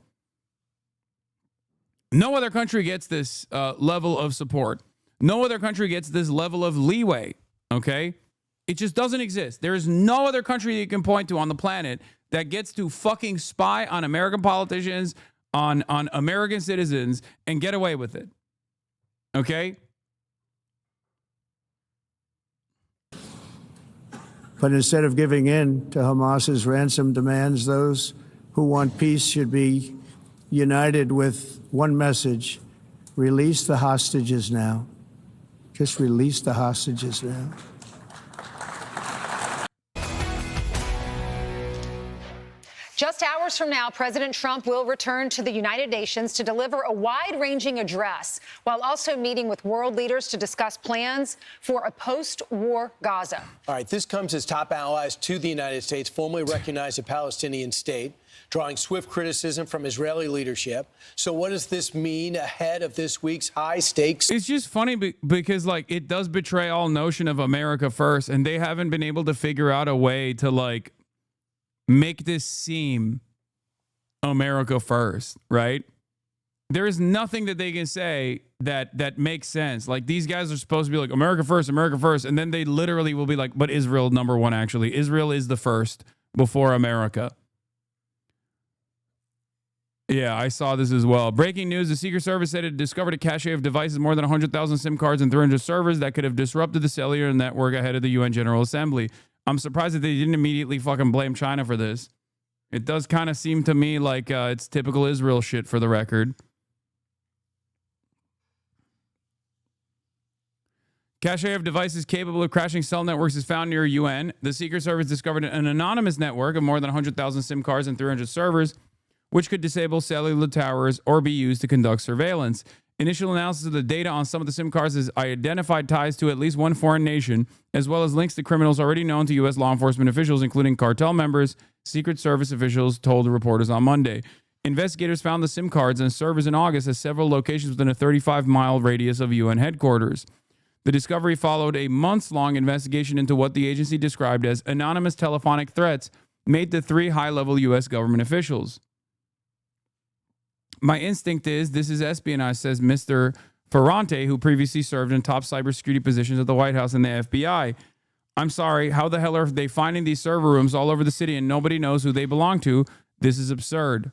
No other country gets this level of support. No other country gets this level of leeway. Okay? It just doesn't exist. There is no other country that you can point to on the planet that gets to fucking spy on American politicians, on American citizens, and get away with it. Okay? But instead of giving in to Hamas's ransom demands, those who want peace should be united with one message: release the hostages now. Just release the hostages now. Just hours from now, President Trump will return to the United Nations to deliver a wide-ranging address while also meeting with world leaders to discuss plans for a post-war Gaza. All right, this comes as top allies to the United States formally recognize a Palestinian state, drawing swift criticism from Israeli leadership. So what does this mean ahead of this week's high-stakes? It's just funny because, like, it does betray all notion of America first, and they haven't been able to figure out a way to, like, make this seem America first, right? There is nothing that they can say that makes sense. Like, these guys are supposed to be like, America first, and then they literally will be like, but Israel number one, actually. Israel is the first before America. Yeah, I saw this as well. Breaking news, the Secret Service said it discovered a cache of devices, more than 100,000 SIM cards and 300 servers that could have disrupted the cellular network ahead of the UN General Assembly. I'm surprised that they didn't immediately fucking blame China for this. It does kind of seem to me like it's typical Israel shit, for the record. Cache of devices capable of crashing cell networks is found near UN. The Secret Service discovered an anonymous network of more than 100,000 SIM cards and 300 servers, which could disable cellular towers or be used to conduct surveillance. Initial analysis of the data on some of the SIM cards has identified ties to at least one foreign nation, as well as links to criminals already known to U.S. law enforcement officials, including cartel members, Secret Service officials told the reporters on Monday. Investigators found the SIM cards and servers in August at several locations within a 35-mile radius of UN headquarters. The discovery followed a months-long investigation into what the agency described as anonymous telephonic threats made to 3 high-level U.S. government officials. My instinct is this is espionage, says Mr. Ferrante, who previously served in top cybersecurity positions at the White House and the FBI. I'm sorry, how the hell are they finding these server rooms all over the city and nobody knows who they belong to? This is absurd.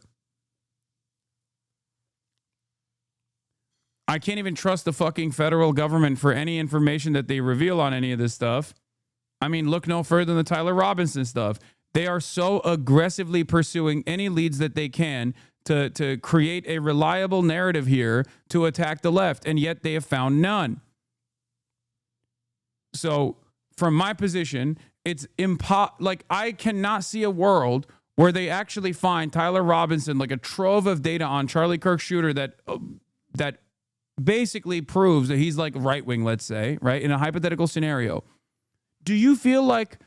I can't even trust the fucking federal government for any information that they reveal on any of this stuff. I mean, look no further than the Tyler Robinson stuff. They are so aggressively pursuing any leads that they can to create a reliable narrative here to attack the left, and yet they have found none. So from my position, it's like, I cannot see a world where they actually find Tyler Robinson, like a trove of data on Charlie Kirk shooter that basically proves that he's like right wing, let's say, right? In a hypothetical scenario, do you feel like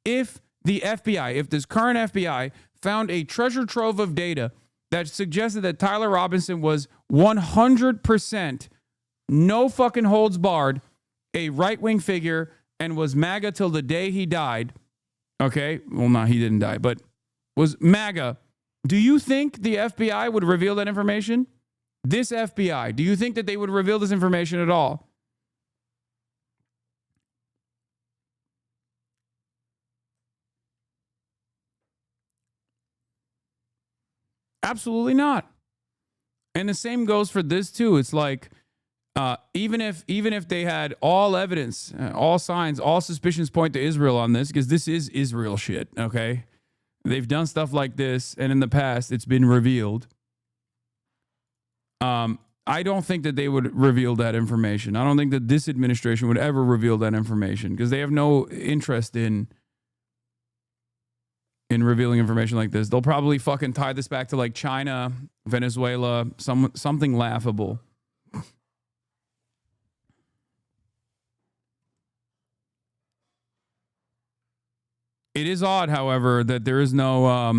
if the FBI, if this current FBI found a treasure trove of data that suggested that Tyler Robinson was 100%, no fucking holds barred, a right wing figure and was MAGA till the day he died? Okay, well, no, he didn't die, but was MAGA. Do you think the FBI would reveal that information? This FBI, do you think that they would reveal this information at all? Absolutely not. And the same goes for this too. It's like even if they had all evidence, all signs, all suspicions point to Israel on this, because this is Israel shit, okay? They've done stuff like this, and in the past, it's been revealed. I don't think that they would reveal that information. I don't think that this administration would ever reveal that information because they have no interest in revealing information like this. They'll probably fucking tie this back to like China, Venezuela, something laughable. It is odd, however, that there is no,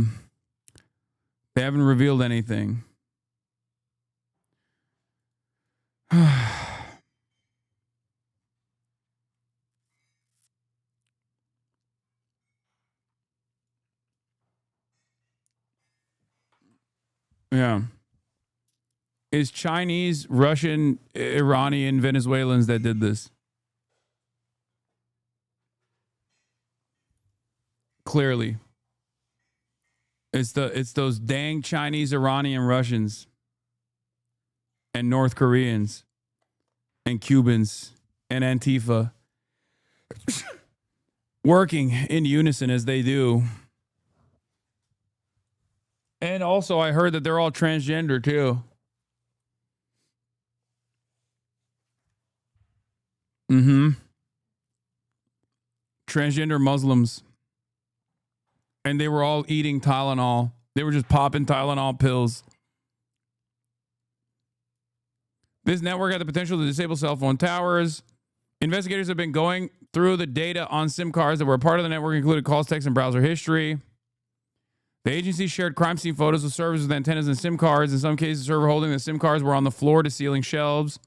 they haven't revealed anything. Yeah. It's Chinese, Russian, Iranian, Venezuelans that did this. Clearly. It's those dang Chinese, Iranian, Russians and North Koreans and Cubans and Antifa working in unison as they do. And also I heard that they're all transgender too. Transgender Muslims. And they were all eating Tylenol. They were just popping Tylenol pills. This network had the potential to disable cell phone towers. Investigators have been going through the data on SIM cards that were a part of the network, including calls, text, and browser history. The agency shared crime scene photos of servers with antennas and SIM cards. In some cases, the server holding the SIM cards were on the floor to ceiling shelves.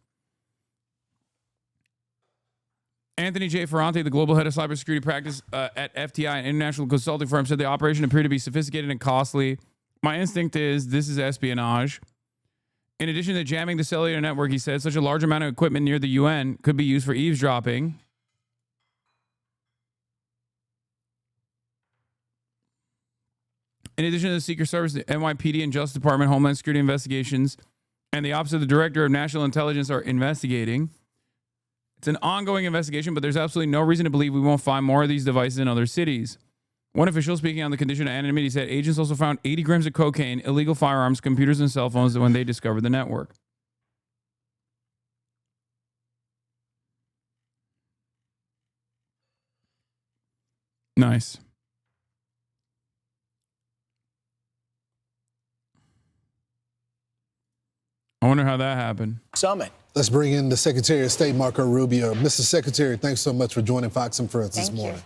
Anthony J. Ferrante, the global head of cybersecurity practice at FTI, an international consulting firm, said the operation appeared to be sophisticated and costly. My instinct is this is espionage. In addition to jamming the cellular network, he said, such a large amount of equipment near the UN could be used for eavesdropping. In addition to the Secret Service, the NYPD and Justice Department, Homeland Security Investigations, and the Office of the Director of National Intelligence are investigating. It's an ongoing investigation, but there's absolutely no reason to believe we won't find more of these devices in other cities. One official, speaking on the condition of anonymity, said agents also found 80 grams of cocaine, illegal firearms, computers, and cell phones when they discovered the network. Nice. I wonder how that happened. Summit. Let's bring in the Secretary of State, Marco Rubio. Mr. Secretary, thanks so much for joining Fox and Friends this morning.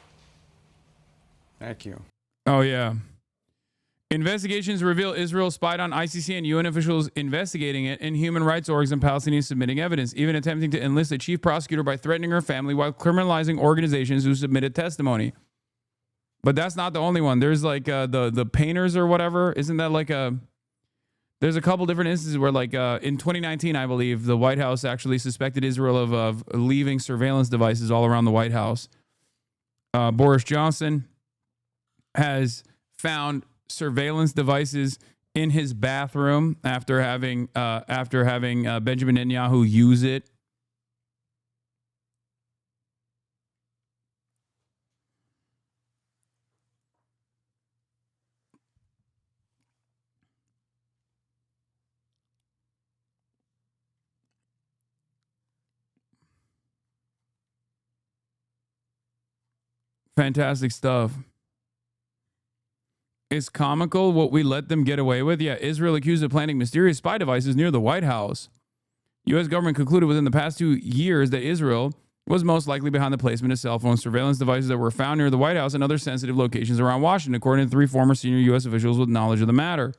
Thank you. Oh, yeah. Investigations reveal Israel spied on ICC and UN officials investigating it, and human rights orgs and Palestinians submitting evidence, even attempting to enlist a chief prosecutor by threatening her family while criminalizing organizations who submitted testimony. But that's not the only one. There's like the painters or whatever. Isn't that like a... There's a couple different instances where, like, in 2019, I believe, the White House actually suspected Israel of leaving surveillance devices all around the White House. Boris Johnson has found surveillance devices in his bathroom after having Benjamin Netanyahu use it. Fantastic stuff. It's comical what we let them get away with. Yeah, Israel accused of planting mysterious spy devices near the White House. U.S. government concluded within the past 2 years that Israel was most likely behind the placement of cell phone surveillance devices that were found near the White House and other sensitive locations around Washington, according to 3 former senior U.S. officials with knowledge of the matter.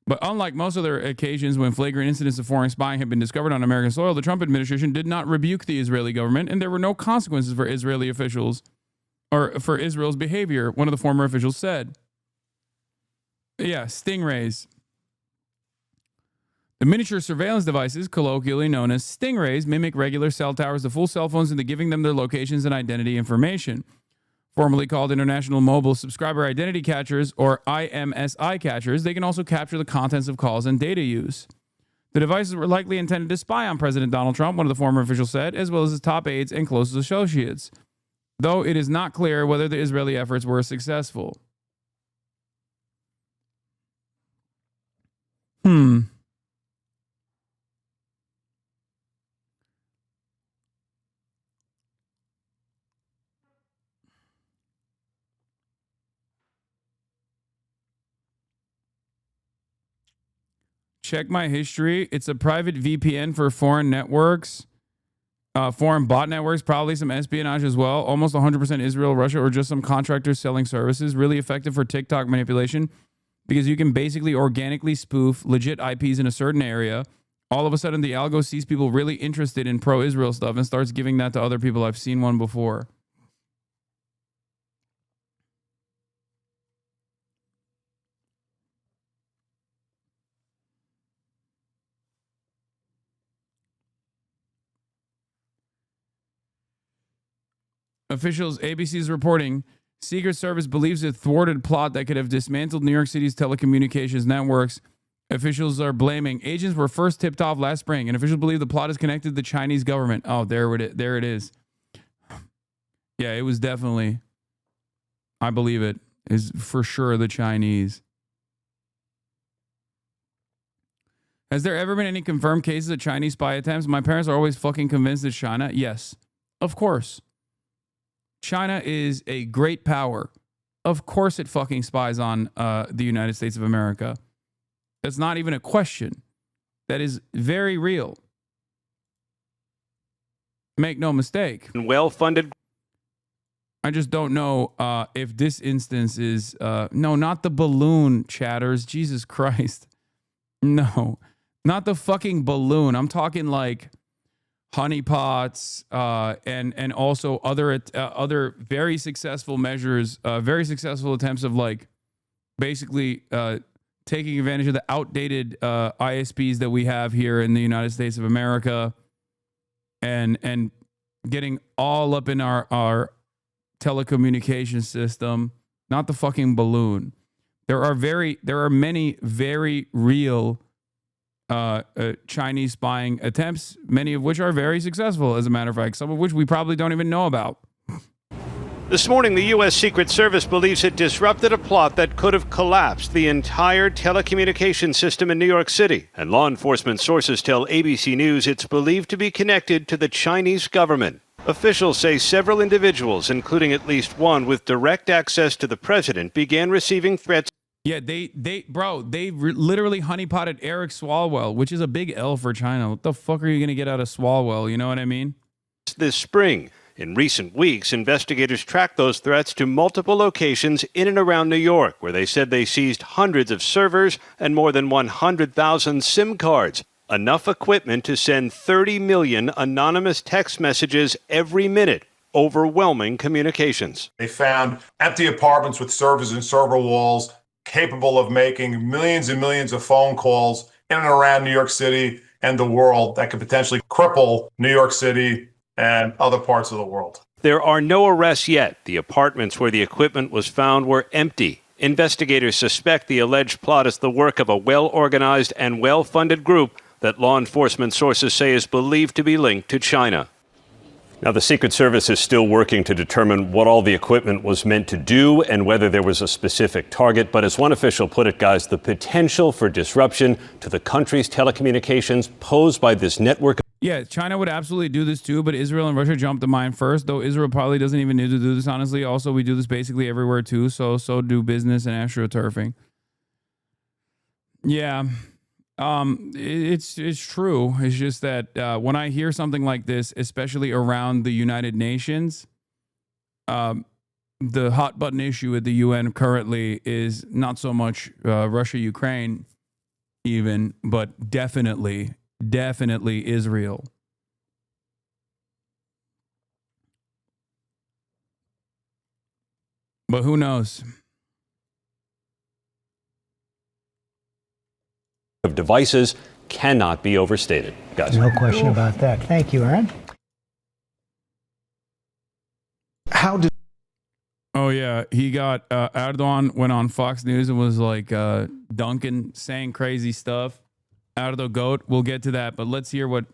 But unlike most other occasions when flagrant incidents of foreign spying have been discovered on American soil, the Trump administration did not rebuke the Israeli government, and there were no consequences for Israeli officials or for Israel's behavior, one of the former officials said. Yeah, stingrays. The miniature surveillance devices, colloquially known as stingrays, mimic regular cell towers to fool cell phones into giving them their locations and identity information. Formerly called International Mobile Subscriber Identity Catchers, or IMSI catchers, they can also capture the contents of calls and data use. The devices were likely intended to spy on President Donald Trump, one of the former officials said, as well as his top aides and closest associates, though it is not clear whether the Israeli efforts were successful. Check my history. It's a private VPN for foreign networks, foreign bot networks, probably some espionage as well. Almost 100% Israel, Russia, or just some contractors selling services. Really effective for TikTok manipulation because you can basically organically spoof legit IPs in a certain area. All of a sudden, the algo sees people really interested in pro-Israel stuff and starts giving that to other people. I've seen one before. Officials, ABC is reporting, Secret Service believes it thwarted plot that could have dismantled New York City's telecommunications networks. Officials are blaming. Agents were first tipped off last spring, and officials believe the plot is connected to the Chinese government. Oh, there it is. Yeah, it was definitely, I believe it, is for sure the Chinese. Has there ever been any confirmed cases of Chinese spy attempts? My parents are always fucking convinced it's China. Yes, of course. China is a great power. Of course it fucking spies on the United States of America. That's not even a question. That is very real. Make no mistake. Well-funded. I just don't know if this instance is... no, not the balloon, chatters. Jesus Christ. No, not the fucking balloon. I'm talking like... honeypots, and also other very successful measures, very successful attempts of like basically taking advantage of the outdated ISPs that we have here in the United States of America, and getting all up in our telecommunication system. Not the fucking balloon. There are many very real Chinese spying attempts, many of which are very successful, as a matter of fact, some of which we probably don't even know about. This morning, the U.S. Secret Service believes it disrupted a plot that could have collapsed the entire telecommunications system in New York City. And law enforcement sources tell ABC News it's believed to be connected to the Chinese government. Officials say several individuals, including at least one with direct access to the president, began receiving threats. Yeah, they literally honeypotted Eric Swalwell, which is a big L for China. What the fuck are you going to get out of Swalwell? You know what I mean? This spring. In recent weeks, investigators tracked those threats to multiple locations in and around New York, where they said they seized hundreds of servers and more than 100,000 SIM cards. Enough equipment to send 30 million anonymous text messages every minute. Overwhelming communications. They found empty apartments with servers and server walls, capable of making millions and millions of phone calls in and around New York City and the world that could potentially cripple New York City and other parts of the world. There are no arrests yet. The apartments where the equipment was found were empty. Investigators suspect the alleged plot is the work of a well-organized and well-funded group that law enforcement sources say is believed to be linked to China. Now, the Secret Service is still working to determine what all the equipment was meant to do and whether there was a specific target. But as one official put it, guys, the potential for disruption to the country's telecommunications posed by this network. Yeah, China would absolutely do this too, but Israel and Russia jumped the mine first, though Israel probably doesn't even need to do this, honestly. Also, we do this basically everywhere too, so do business and astroturfing. Yeah. It's true. It's just that when I hear something like this, especially around the United Nations, the hot button issue at the UN currently is not so much Russia, Ukraine, even, but definitely Israel. But who knows? Of devices cannot be overstated. Guys. No question about that. Thank you, Aaron. How did? Oh yeah, he got Erdogan went on Fox News and was like dunking, saying crazy stuff. Erdo goat. We'll get to that, but let's hear what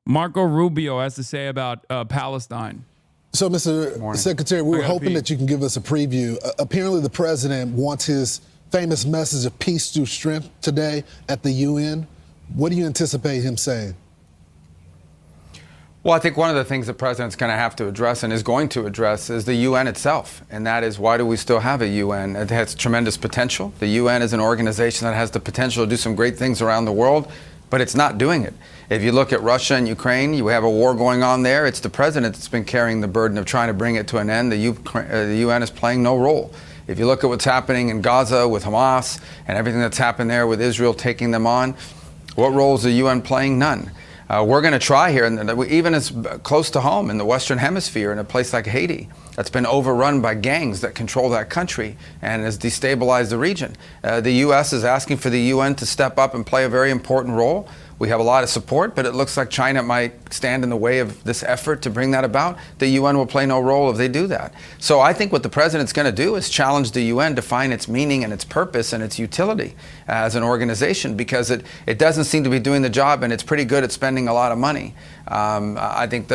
Marco Rubio has to say about Palestine. So, Mr. Secretary, we were hoping that you can give us a preview. Apparently, the president wants his famous message of peace through strength today at the UN. What do you anticipate him saying? Well, I think one of the things the president's going to have to address and is going to address is the UN itself. And that is, why do we still have a UN? It has tremendous potential. The UN is an organization that has the potential to do some great things around the world, but it's not doing it. If you look at Russia and Ukraine, you have a war going on there. It's the president that's been carrying the burden of trying to bring it to an end. The UN is playing no role. If you look at what's happening in Gaza with Hamas and everything that's happened there with Israel taking them on, what role is the UN playing? None. We're going to try here, and even as close to home in the Western Hemisphere, in a place like Haiti, that's been overrun by gangs that control that country and has destabilized the region. The U.S. is asking for the UN to step up and play a very important role. We have a lot of support, but it looks like China might stand in the way of this effort to bring that about. The UN will play no role if they do that. So I think what the president's going to do is challenge the UN to find its meaning and its purpose and its utility as an organization, because it doesn't seem to be doing the job, and it's pretty good at spending a lot of money. I think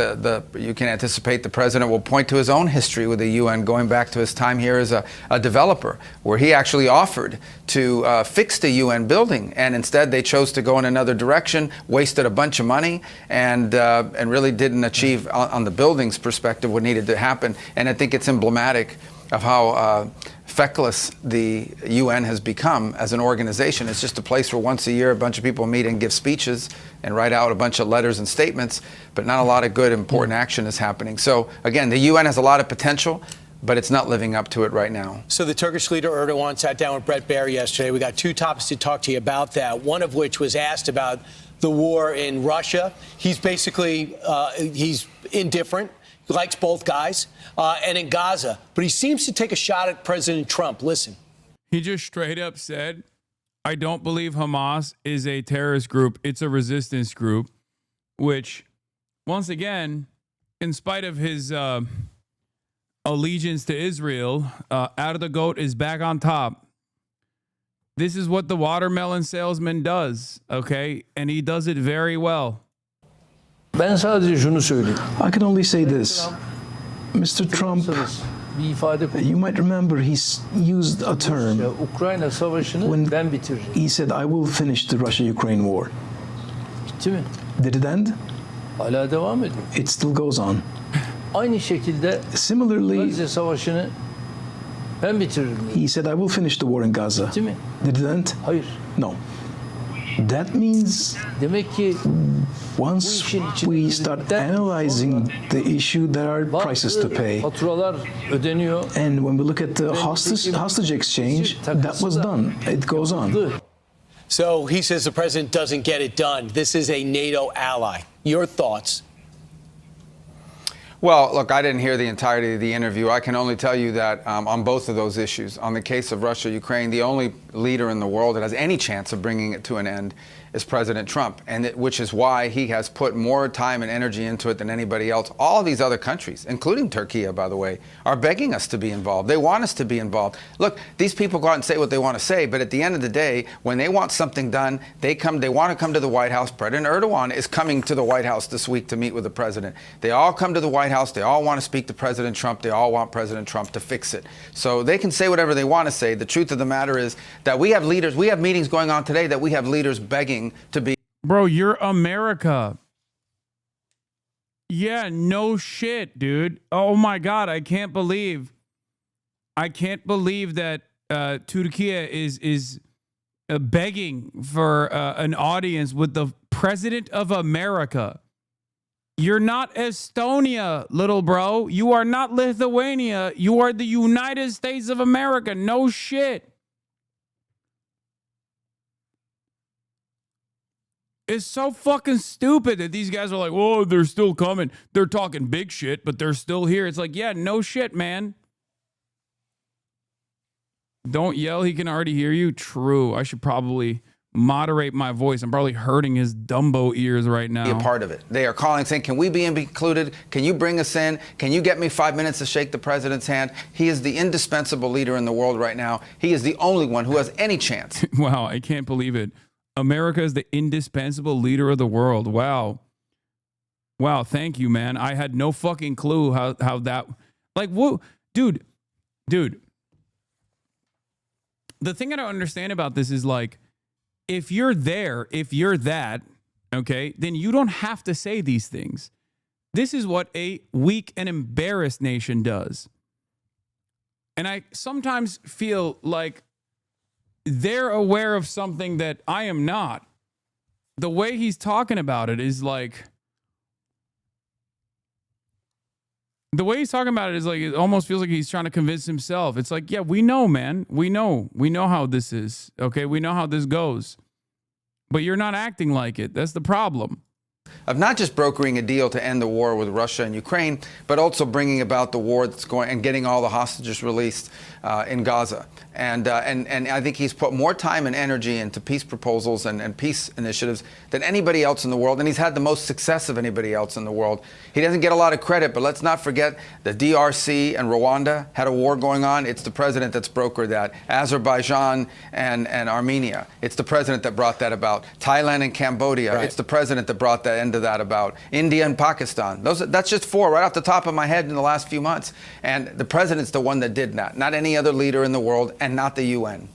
you can anticipate the president will point to his own history with the UN, going back to his time here as a developer, where he actually offered to fix the UN building, and instead they chose to go in another direction, wasted a bunch of money, and really didn't achieve on the building's perspective what needed to happen. And I think it's emblematic of how feckless the UN has become as an organization. It's just a place where once a year a bunch of people meet and give speeches and write out a bunch of letters and statements, but not a lot of good, important action is happening. So again, the UN has a lot of potential, but it's not living up to it right now. So the Turkish leader Erdogan sat down with Brett Baer yesterday. We got two topics to talk to you about that, one of which was asked about the war in Russia. He's basically, he's indifferent. He likes both guys, and in Gaza. But he seems to take a shot at President Trump. Listen. He just straight up said, I don't believe Hamas is a terrorist group. It's a resistance group, which, once again, in spite of his allegiance to Israel, out of the goat is back on top. This is what the watermelon salesman does, okay? And he does it very well. I can only say this. Mr. Trump, you might remember he's used a term when he said, I will finish the Russia-Ukraine war. Did it end? It still goes on. Similarly, he said, I will finish the war in Gaza. Did it end? No. That means once we start analyzing the issue, there are prices to pay. And when we look at the hostage exchange, that was done. It goes on. So he says the president doesn't get it done. This is a NATO ally. Your thoughts? Well, look, I didn't hear the entirety of the interview. I can only tell you that on both of those issues, on the case of Russia, Ukraine, the only leader in the world that has any chance of bringing it to an end is President Trump, which is why he has put more time and energy into it than anybody else. All of these other countries, including Turkey, by the way, are begging us to be involved. They want us to be involved. Look, these people go out and say what they want to say, but at the end of the day, when they want something done, they want to come to the White House. President Erdogan is coming to the White House this week to meet with the president. They all come to the White House. They all want to speak to President Trump. They all want President Trump to fix it. So they can say whatever they want to say. The truth of the matter is that we have leaders, we have meetings going on today that we have leaders begging to be. Bro, you're America. Yeah, no shit, dude. Oh my God, I can't believe that Turkey is begging for an audience with the president of America. You're not Estonia, little bro. You are not Lithuania. You are the United States of America. No shit. It's so fucking stupid that these guys are like, whoa, they're still coming. They're talking big shit, but they're still here. It's like, yeah, no shit, man. Don't yell. He can already hear you. True. I should probably moderate my voice. I'm probably hurting his Dumbo ears right now. Be a part of it. They are calling, saying, can we be included? Can you bring us in? Can you get me 5 minutes to shake the president's hand? He is the indispensable leader in the world right now. He is the only one who has any chance. Wow, I can't believe it. America is the indispensable leader of the world. Wow. Wow, thank you, man. I had no fucking clue how that... Like, whoa, dude. The thing I don't understand about this is, like, if you're there, if you're that, okay, then you don't have to say these things. This is what a weak and embarrassed nation does. And I sometimes feel like they're aware of something that I am not. The way he's talking about it is like... The way he's talking about it is like, it almost feels like he's trying to convince himself. It's like, yeah, we know, man. We know how this is. Okay, we know how this goes. But you're not acting like it. That's the problem. Of not just brokering a deal to end the war with Russia and Ukraine, but also bringing about the war that's going and getting all the hostages released in Gaza. And I think he's put more time and energy into peace proposals and peace initiatives than anybody else in the world. And he's had the most success of anybody else in the world. He doesn't get a lot of credit, but let's not forget the DRC and Rwanda had a war going on. It's the president that's brokered that. Azerbaijan and Armenia. It's the president that brought that about. Thailand and Cambodia. Right. It's the president that brought that end of that about. India and Pakistan. That's just four right off the top of my head in the last few months. And the president's the one that did that, not any other leader in the world, and not the UN.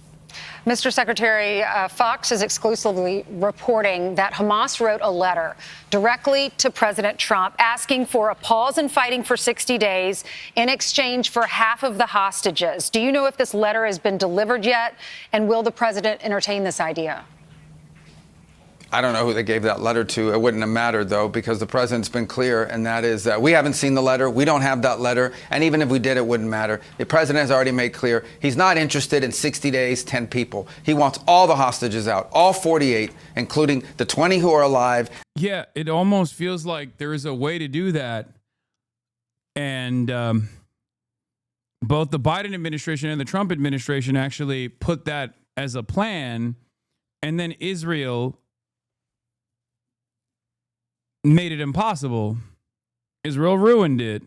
Mr. Secretary, Fox is exclusively reporting that Hamas wrote a letter directly to President Trump asking for a pause in fighting for 60 days in exchange for half of the hostages. Do you know if this letter has been delivered yet? And will the president entertain this idea? I don't know who they gave that letter to. It wouldn't have mattered, though, because the president's been clear, and that is that we haven't seen the letter. We don't have that letter. And even if we did, it wouldn't matter. The president has already made clear he's not interested in 60 days, 10 people. He wants all the hostages out, all 48, including the 20 who are alive. Yeah, it almost feels like there is a way to do that. And both the Biden administration and the Trump administration actually put that as a plan. And then Israel made it impossible. Israel ruined it.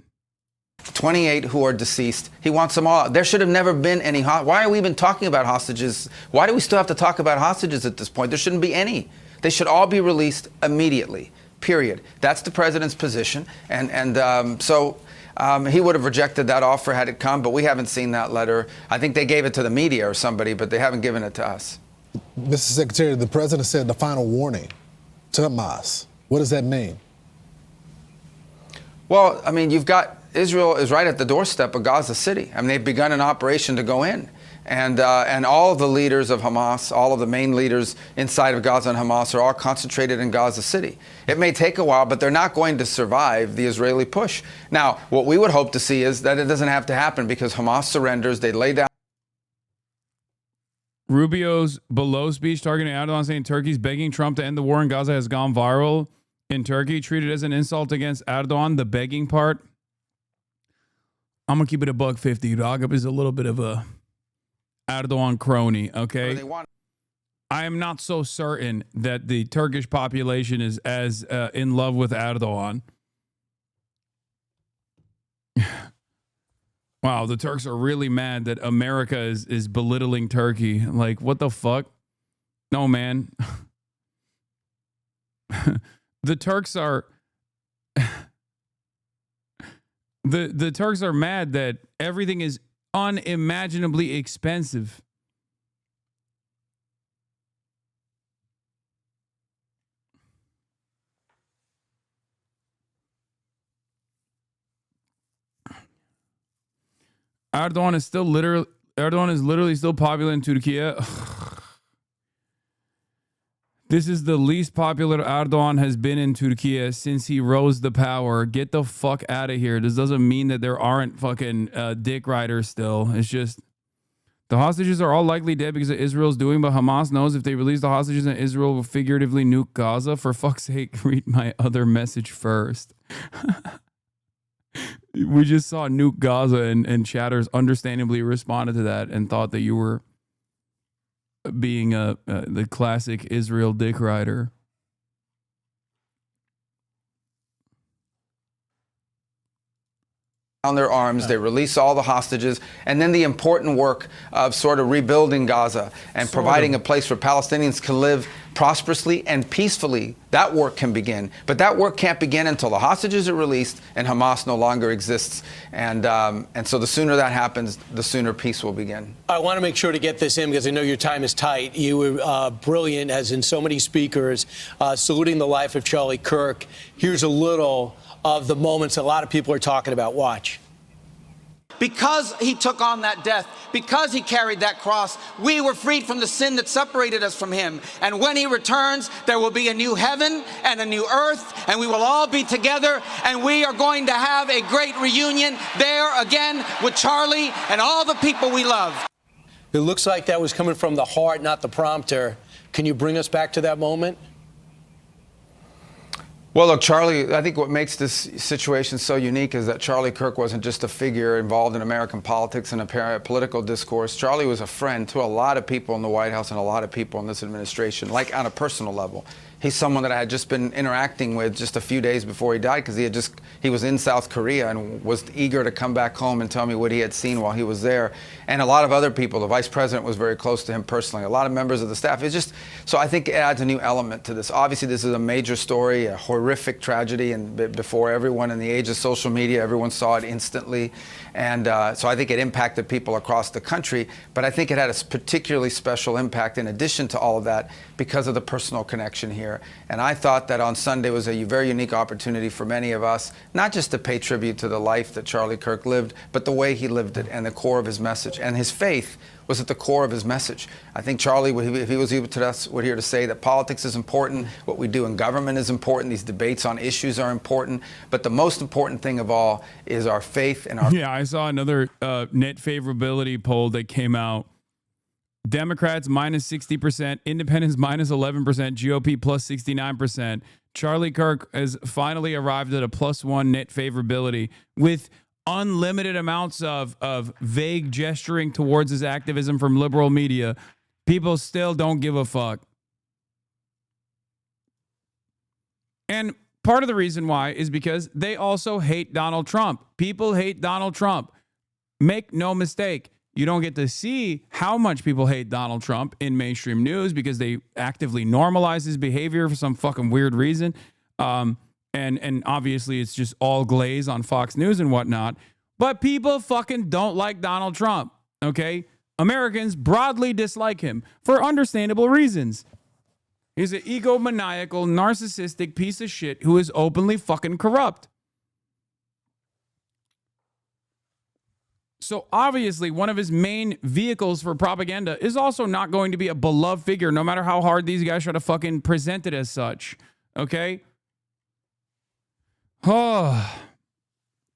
28 who are deceased. He wants them all. There should have never been any. Why are we even talking about hostages? Why do we still have to talk about hostages at this point? There shouldn't be any. They should all be released immediately. Period. That's the president's position. So he would have rejected that offer had it come, but we haven't seen that letter. I think they gave it to the media or somebody, but they haven't given it to us. Mr. Secretary, the president said the final warning to Hamas. What does that mean? Well, I mean, you've got Israel is right at the doorstep of Gaza City. I mean, they've begun an operation to go in. And all of the leaders of Hamas, all of the main leaders inside of Gaza and Hamas are all concentrated in Gaza City. It may take a while, but they're not going to survive the Israeli push. Now, what we would hope to see is that it doesn't have to happen because Hamas surrenders. They lay down. Rubio's below speech targeting Erdogan, saying Turkey's begging Trump to end the war in Gaza has gone viral in Turkey, treated as an insult against Erdogan, the begging part. I'm going to keep it $1.50. Ragab is a little bit of a Erdogan crony, okay? I am not so certain that the Turkish population is as in love with Erdogan. Wow, the Turks are really mad that America is belittling Turkey. Like, what the fuck? No, man. The Turks are the Turks are mad that everything is unimaginably expensive. Erdogan is literally still popular in Turkey. This is the least popular Erdogan has been in Turkey since he rose to power. Get the fuck out of here. This doesn't mean that there aren't fucking dick riders still. It's just the hostages are all likely dead because of Israel's doing, but Hamas knows if they release the hostages and Israel will figuratively nuke Gaza. For fuck's sake, read my other message first. We just saw nuke Gaza and chatters understandably responded to that and thought that you were being the classic Israel dick rider. On their arms, they release all the hostages, and then the important work of sort of rebuilding Gaza and providing a place where Palestinians can live prosperously and peacefully. That work can begin, but that work can't begin until the hostages are released and Hamas no longer exists. And so the sooner that happens, the sooner peace will begin. I want to make sure to get this in because I know your time is tight. You were brilliant, as in so many speakers, saluting the life of Charlie Kirk. Here's a little of the moments a lot of people are talking about. Watch. Because he took on that death, because he carried that cross, we were freed from the sin that separated us from him. And when he returns, there will be a new heaven and a new earth, and we will all be together, and we are going to have a great reunion there again with Charlie and all the people we love. It looks like that was coming from the heart, not the prompter. Can you bring us back to that moment? Well, look, Charlie, I think what makes this situation so unique is that Charlie Kirk wasn't just a figure involved in American politics and a political discourse. Charlie was a friend to a lot of people in the White House and a lot of people in this administration, like on a personal level. He's someone that I had just been interacting with just a few days before he died because he was in South Korea and was eager to come back home and tell me what he had seen while he was there. And a lot of other people, the vice president was very close to him personally, a lot of members of the staff. So I think it adds a new element to this. Obviously, this is a major story, a horrific tragedy, and before everyone in the age of social media, everyone saw it instantly. And so I think it impacted people across the country, but I think it had a particularly special impact in addition to all of that because of the personal connection here. And I thought that on Sunday was a very unique opportunity for many of us, not just to pay tribute to the life that Charlie Kirk lived, but the way he lived it and the core of his message. And his faith was at the core of his message. I think Charlie, if he was here to say that politics is important, what we do in government is important, these debates on issues are important, but the most important thing of all is our faith and our... Yeah, I saw another net favorability poll that came out. Democrats minus 60%, Independents minus 11%, GOP plus 69%. Charlie Kirk has finally arrived at a +1 net favorability with unlimited amounts of vague gesturing towards his activism from liberal media. People still don't give a fuck. And part of the reason why is because they also hate Donald Trump. People hate Donald Trump. Make no mistake. You don't get to see how much people hate Donald Trump in mainstream news because they actively normalize his behavior for some fucking weird reason. And obviously it's just all glaze on Fox News and whatnot. But people fucking don't like Donald Trump, okay? Americans broadly dislike him for understandable reasons. He's an egomaniacal, narcissistic piece of shit who is openly fucking corrupt. So obviously one of his main vehicles for propaganda is also not going to be a beloved figure, no matter how hard these guys try to fucking present it as such. Okay? Oh,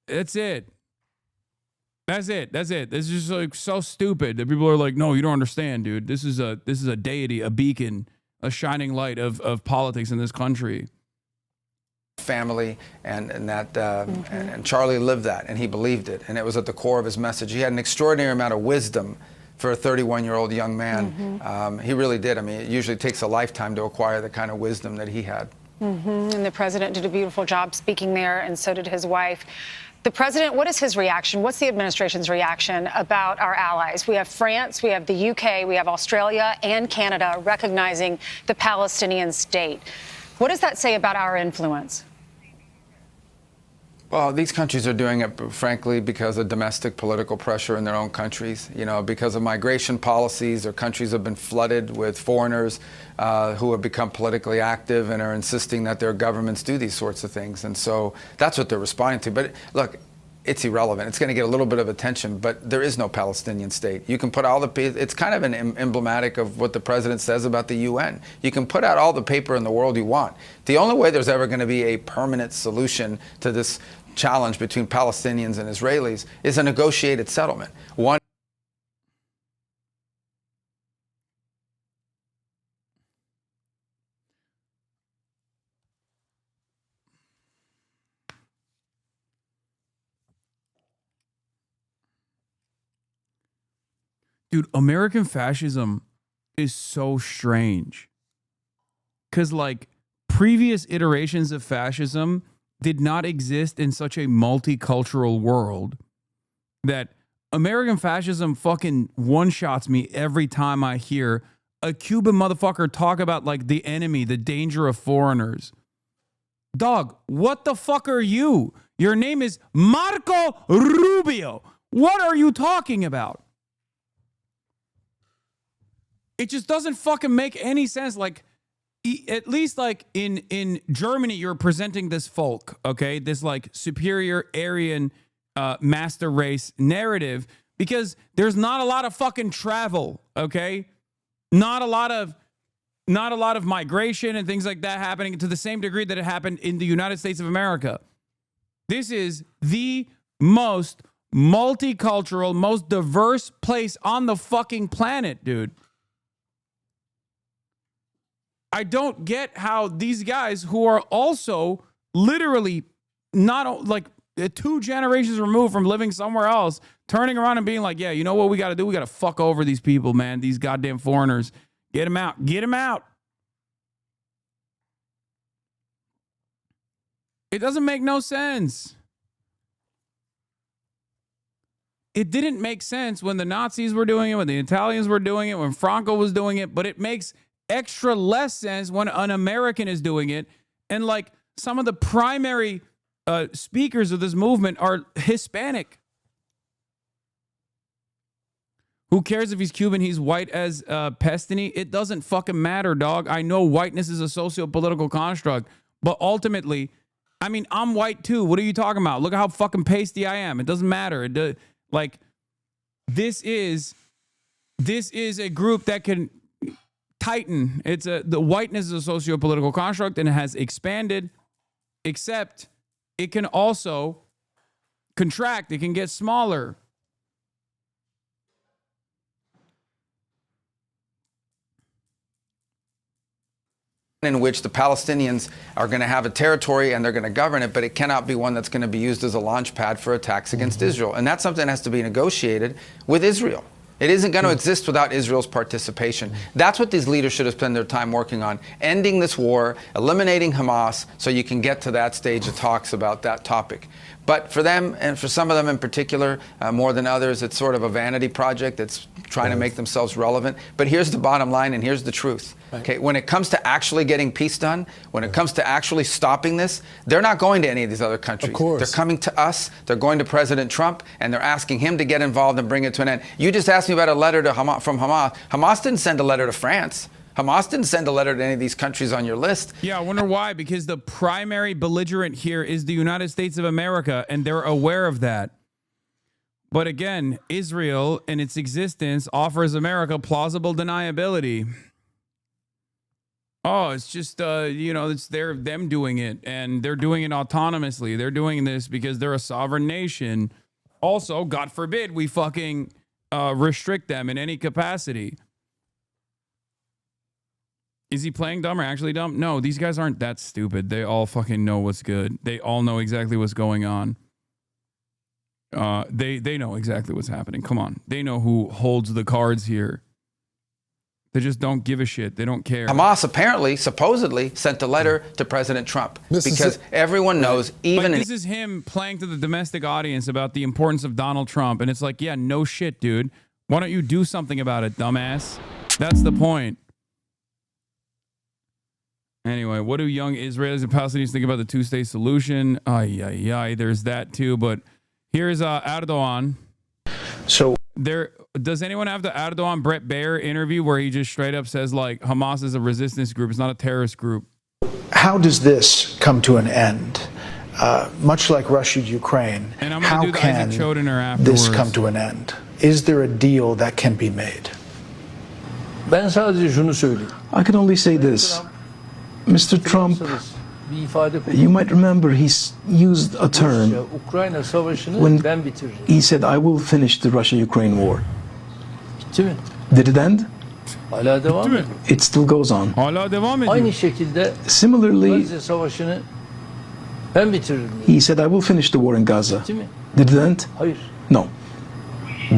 that's it. That's it. That's it. This is just like so stupid that people are like, no, you don't understand, dude. This is a deity, a beacon, a shining light of politics in this country. Family and Charlie lived that and he believed it and it was at the core of his message. He had an extraordinary amount of wisdom for a 31-year-old young man. He really did. I mean, it usually takes a lifetime to acquire the kind of wisdom that he had. And the president did a beautiful job speaking there, and so did his wife. The president, what is his reaction? What's the administration's reaction about our allies? We have France, we have the UK, we have Australia and Canada recognizing the Palestinian state. What does that say about our influence? Well, these countries are doing it, frankly, because of domestic political pressure in their own countries. You know, because of migration policies, their countries have been flooded with foreigners who have become politically active and are insisting that their governments do these sorts of things. And so that's what they're responding to. But look, it's irrelevant. It's going to get a little bit of attention, but there is no Palestinian state. You can put all the, it's kind of an emblematic of what the president says about the UN. You can put out all the paper in the world you want. The only way there's ever going to be a permanent solution to this challenge between Palestinians and Israelis is a negotiated settlement. One. Dude, American fascism is so strange. Because, like, previous iterations of fascism did not exist in such a multicultural world that American fascism fucking one-shots me every time I hear a Cuban motherfucker talk about, like, the enemy, the danger of foreigners. Dog, what the fuck are you? Your name is Marco Rubio. What are you talking about? It just doesn't fucking make any sense. Like, at least like in Germany, you're presenting this folk, okay? This like superior Aryan master race narrative because there's not a lot of fucking travel, okay? Not a lot of migration and things like that happening to the same degree that it happened in the United States of America. This is the most multicultural, most diverse place on the fucking planet, dude. I don't get how these guys who are also literally not like 2 generations removed from living somewhere else, turning around and being like, yeah, you know what we got to do? We got to fuck over these people, man. These goddamn foreigners. Get them out. Get them out. It doesn't make no sense. It didn't make sense when the Nazis were doing it, when the Italians were doing it, when Franco was doing it, but it makes extra less sense when an American is doing it. And like some of the primary speakers of this movement are Hispanic. Who cares if he's Cuban? He's white as Pestany. It doesn't fucking matter, dog. I know whiteness is a socio-political construct, but ultimately, I mean, I'm white too. What are you talking about? Look at how fucking pasty I am. It doesn't matter. This is a group that can tighten. The whiteness is a socio-political construct and it has expanded, except it can also contract. It can get smaller. In which the Palestinians are going to have a territory and they're going to govern it, but it cannot be one that's going to be used as a launch pad for attacks against Israel. And that's something that has to be negotiated with Israel. It isn't going to exist without Israel's participation. That's what these leaders should have spent their time working on, ending this war, eliminating Hamas, so you can get to that stage of talks about that topic. But for them, and for some of them in particular, more than others, it's sort of a vanity project that's trying to make themselves relevant. But here's the bottom line, and here's the truth. Okay, when it comes to actually getting peace done, when it comes to actually stopping this, they're not going to any of these other countries. Of course. They're coming to us, they're going to President Trump, and they're asking him to get involved and bring it to an end. You just asked me about a letter to from Hamas. Hamas didn't send a letter to France. Hamas didn't send a letter to any of these countries on your list. Yeah, I wonder why. Because the primary belligerent here is the United States of America, and they're aware of that. But again, Israel and its existence offers America plausible deniability. Oh, it's just, it's them doing it, and they're doing it autonomously. They're doing this because they're a sovereign nation. Also, God forbid we fucking restrict them in any capacity. Is he playing dumb or actually dumb? No, these guys aren't that stupid. They all fucking know what's good. They all know exactly what's going on. They know exactly what's happening. Come on. They know who holds the cards here. They just don't give a shit. They don't care. Hamas apparently, supposedly, sent a letter to President Trump because everyone knows, even this is him playing to the domestic audience about the importance of Donald Trump. And it's like, yeah, no shit, dude. Why don't you do something about it, dumbass? That's the point. Anyway, what do young Israelis and Palestinians think about the two-state solution? There's that too. But here's Erdogan. So does anyone have the Erdogan Brett Baer interview where he just straight up says like Hamas is a resistance group, it's not a terrorist group? How does this come to an end? much like Russia-Ukraine, And I'm how gonna do the Isaac can Chodener this afterwards. come to an end? Is there a deal that can be made? Ben sadece şunu söyleyeyim. I can only say this. Mr. Trump, Bir ifade you might remember he's used a term Ukrayna savaşını when ben bitiririm. he said, I will finish the Russia-Ukraine war. Bitti mi? Did it end? Hala devam ediyor. It still goes on. Hala devam ediyor. Aynı şekilde Similarly, Gazze savaşını ben bitiririm. he said, I will finish the war in Gaza. Bitti mi? Did it end? Hayır. No.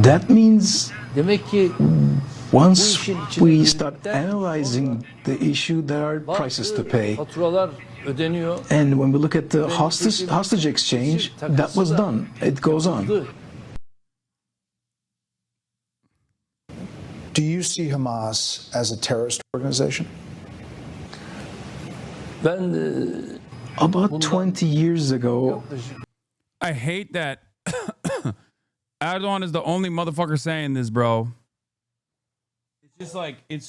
That means Demek ki once we start analyzing the issue, there are prices to pay. faturalar ödeniyor. And when we look at the hostage exchange, that was done. It goes on. Do you see Hamas as a terrorist organization? Ben About 20 years ago, I hate that Erdogan is the only motherfucker saying this, bro. It's just like, it's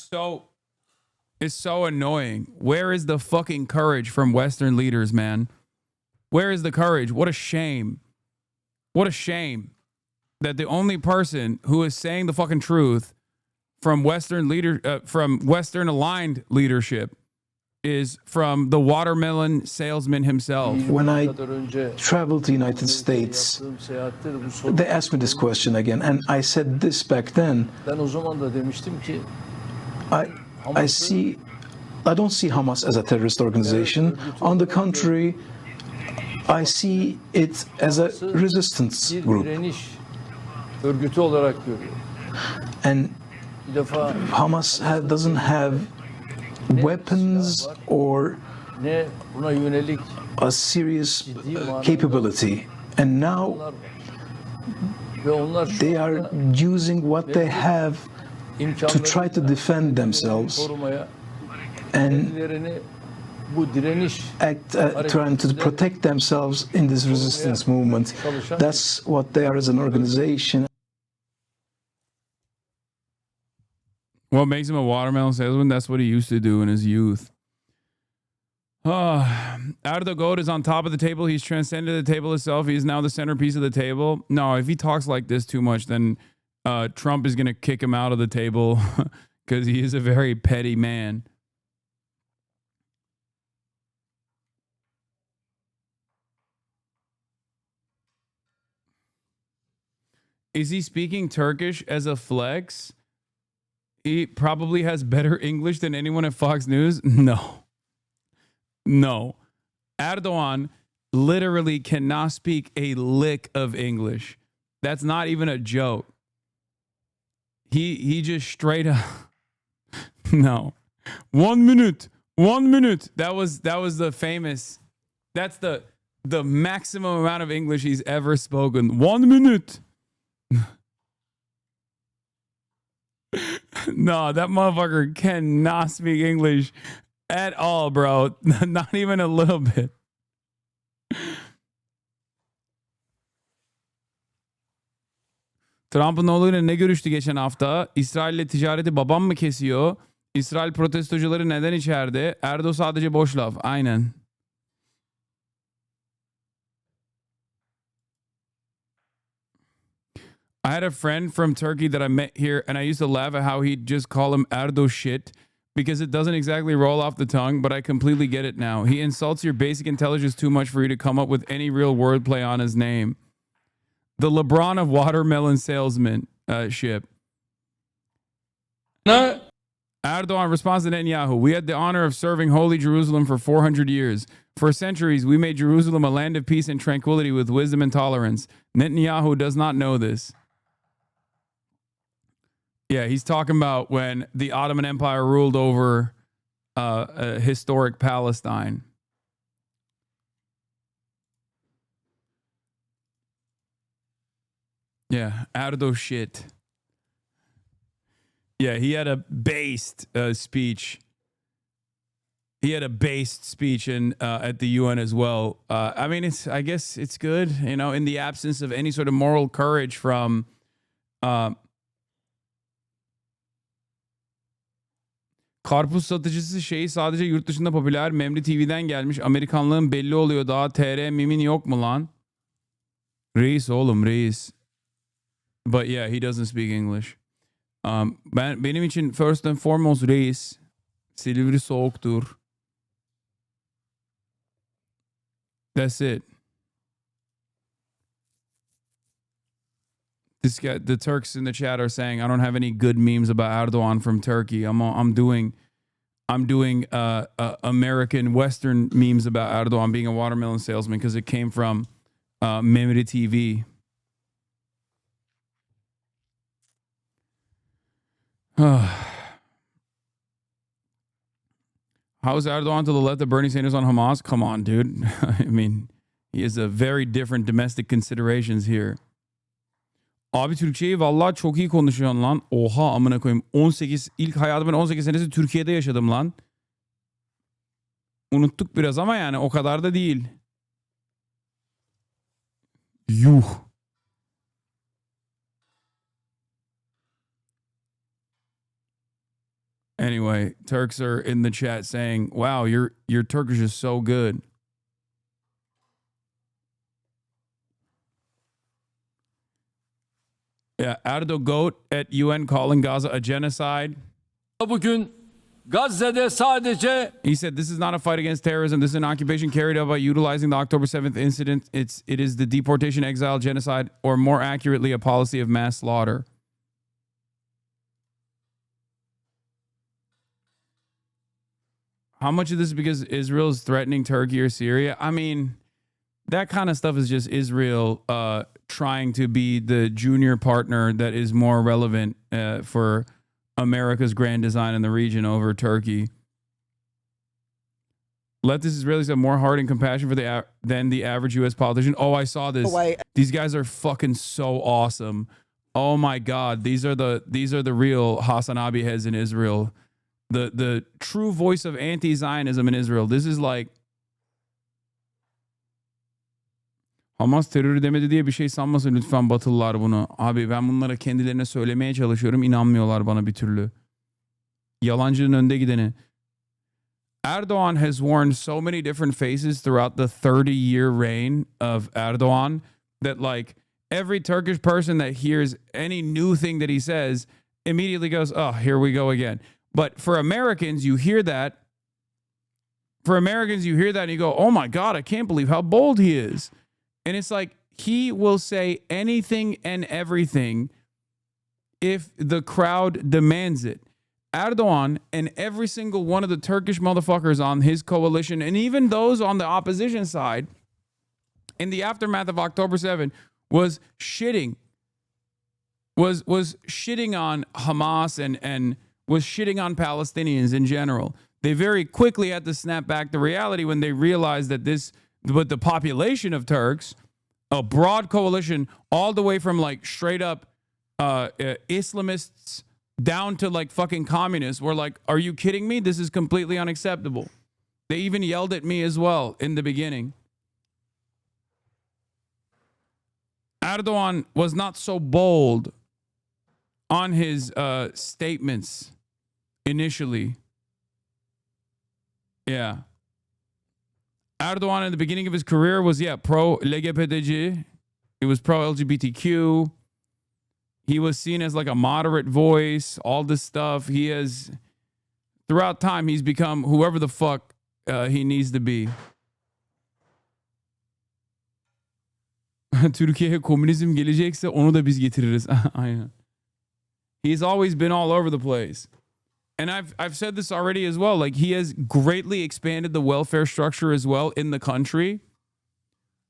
so annoying. Where is the fucking courage from Western leaders, man? Where is the courage? What a shame. What a shame that the only person who is saying the fucking truth from Western aligned leadership is from the watermelon salesman himself. when I traveled to the United States, they asked me this question again, and I said this back then. Ben o zaman da demiştim ki I don't see Hamas as a terrorist organization. On the contrary, I see it as a resistance bir group. direniş örgütü olarak görüyorum. And Bir defa Hamas doesn't have weapons or ne buna yönelik a serious capability. And now ve onlar şu they are using what they have to try to defend themselves korumaya and kendilerini bu direniş trying to protect themselves in this resistance movement. That's what they are as an organization. What makes him a watermelon salesman? That's what he used to do in his youth. Erdo Goat is on top of the table. He's transcended the table itself. He's now the centerpiece of the table. No, if he talks like this too much, then Trump is going to kick him out of the table because he is a very petty man. Is he speaking Turkish as a flex? He probably has better English than anyone at Fox News. No. Erdogan literally cannot speak a lick of English. That's not even a joke. He just straight up. No. 1 minute. 1 minute. That was the famous. That's the maximum amount of English he's ever spoken. 1 minute. No, that motherfucker cannot speak English at all, bro. Not even a little bit. Trump'ın oğluyla ne görüştü geçen hafta? İsrail'le ticareti babam mı kesiyor? İsrail protestocuları neden içeride? Erdo sadece boş laf. Aynen. I had a friend from Turkey that I met here, and I used to laugh at how he'd just call him Erdo shit because it doesn't exactly roll off the tongue, but I completely get it now. He insults your basic intelligence too much for you to come up with any real wordplay on his name. The LeBron of watermelon salesman ship. No. Erdogan responds to Netanyahu. We had the honor of serving Holy Jerusalem for 400 years. For centuries, we made Jerusalem a land of peace and tranquility with wisdom and tolerance. Netanyahu does not know this. Yeah, he's talking about when the Ottoman Empire ruled over historic Palestine. Yeah, Erdo shit. Yeah, he had a based speech. He had a based speech at the UN as well. I mean, I guess it's good, you know, in the absence of any sort of moral courage from Karpuz satıcısı şeyi sadece yurt dışında popüler. Memri TV'den gelmiş. Amerikanlığın belli oluyor daha. TR mimin yok mu lan? Reis oğlum reis. But yeah, he doesn't speak English. Benim için first and foremost reis. Silivri soğuktur. That's it. This guy, the Turks in the chat are saying I don't have any good memes about Erdogan from Turkey. I'm doing American Western memes about Erdogan being a watermelon salesman because it came from Memri TV. How is Erdogan to the left of Bernie Sanders on Hamas? Come on, dude. I mean, he has a very different domestic considerations here. Abi Türkçeyi vallahi çok iyi konuşuyorsun lan. Oha amına koyayım. İlk hayatımın 18 senesi Türkiye'de yaşadım lan. Unuttuk biraz ama yani o kadar da değil. Yuh. Anyway, Turks are in the chat saying, "Wow, your Turkish is so good." Yeah, Erdogan at UN calling Gaza a genocide. Bugün Gazze'de sadece He said this is not a fight against terrorism. This is an occupation carried out by utilizing the October 7th incident. It is the deportation, exile, genocide, or more accurately, a policy of mass slaughter. How much of this is because Israel is threatening Turkey or Syria? I mean, that kind of stuff is just Israel trying to be the junior partner that is more relevant for America's grand design in the region over Turkey. Leftist Israelis have more heart and compassion for than the average U.S. politician. Oh, I saw this. These guys are fucking so awesome. Oh my God, these are the real HasanAbi heads in Israel. The true voice of anti-Zionism in Israel. This is like Hamas terörü demedi diye bir şey sanmasın lütfen Batılılar bunu. Abi ben bunlara kendilerine söylemeye çalışıyorum. İnanmıyorlar bana bir türlü. Yalancının önde gideni. Erdogan has worn so many different faces throughout the 30-year reign of Erdogan that like every Turkish person that hears any new thing that he says immediately goes, oh, here we go again. But for Americans, you hear that. For Americans, you hear that and you go, oh my God, I can't believe how bold he is. And it's like, he will say anything and everything if the crowd demands it. Erdogan and every single one of the Turkish motherfuckers on his coalition, and even those on the opposition side, in the aftermath of October 7, was shitting on Hamas and was shitting on Palestinians in general. They very quickly had to snap back to reality when they realized that but the population of Turks, a broad coalition, all the way from like straight up Islamists down to like fucking communists, were like, are you kidding me? This is completely unacceptable. They even yelled at me as well in the beginning. Erdogan was not so bold on his statements initially. Yeah. Erdogan in the beginning of his career was, pro-LGBTG. He was pro-LGBTQ. He was seen as like a moderate voice, all this stuff. He has, throughout time, he's become whoever the fuck he needs to be. Türkiye'ye komünizm gelecekse onu da biz getiririz. Aynen. He's always been all over the place. And I've said this already as well. Like, he has greatly expanded the welfare structure as well in the country.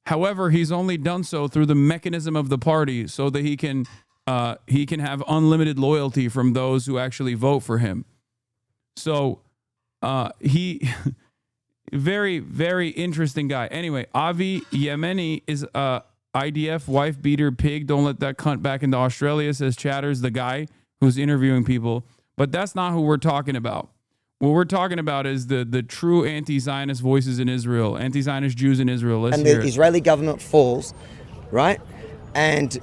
However, he's only done so through the mechanism of the party so that he can have unlimited loyalty from those who actually vote for him. So he very, very interesting guy. Anyway, Avi Yemeni is IDF wife beater pig. Don't let that cunt back into Australia, says Chatters, the guy who's interviewing people. But that's not who we're talking about. What we're talking about is the true anti-Zionist voices in Israel, anti-Zionist Jews in Israel. Let's and hear the it. Israeli government falls, right? And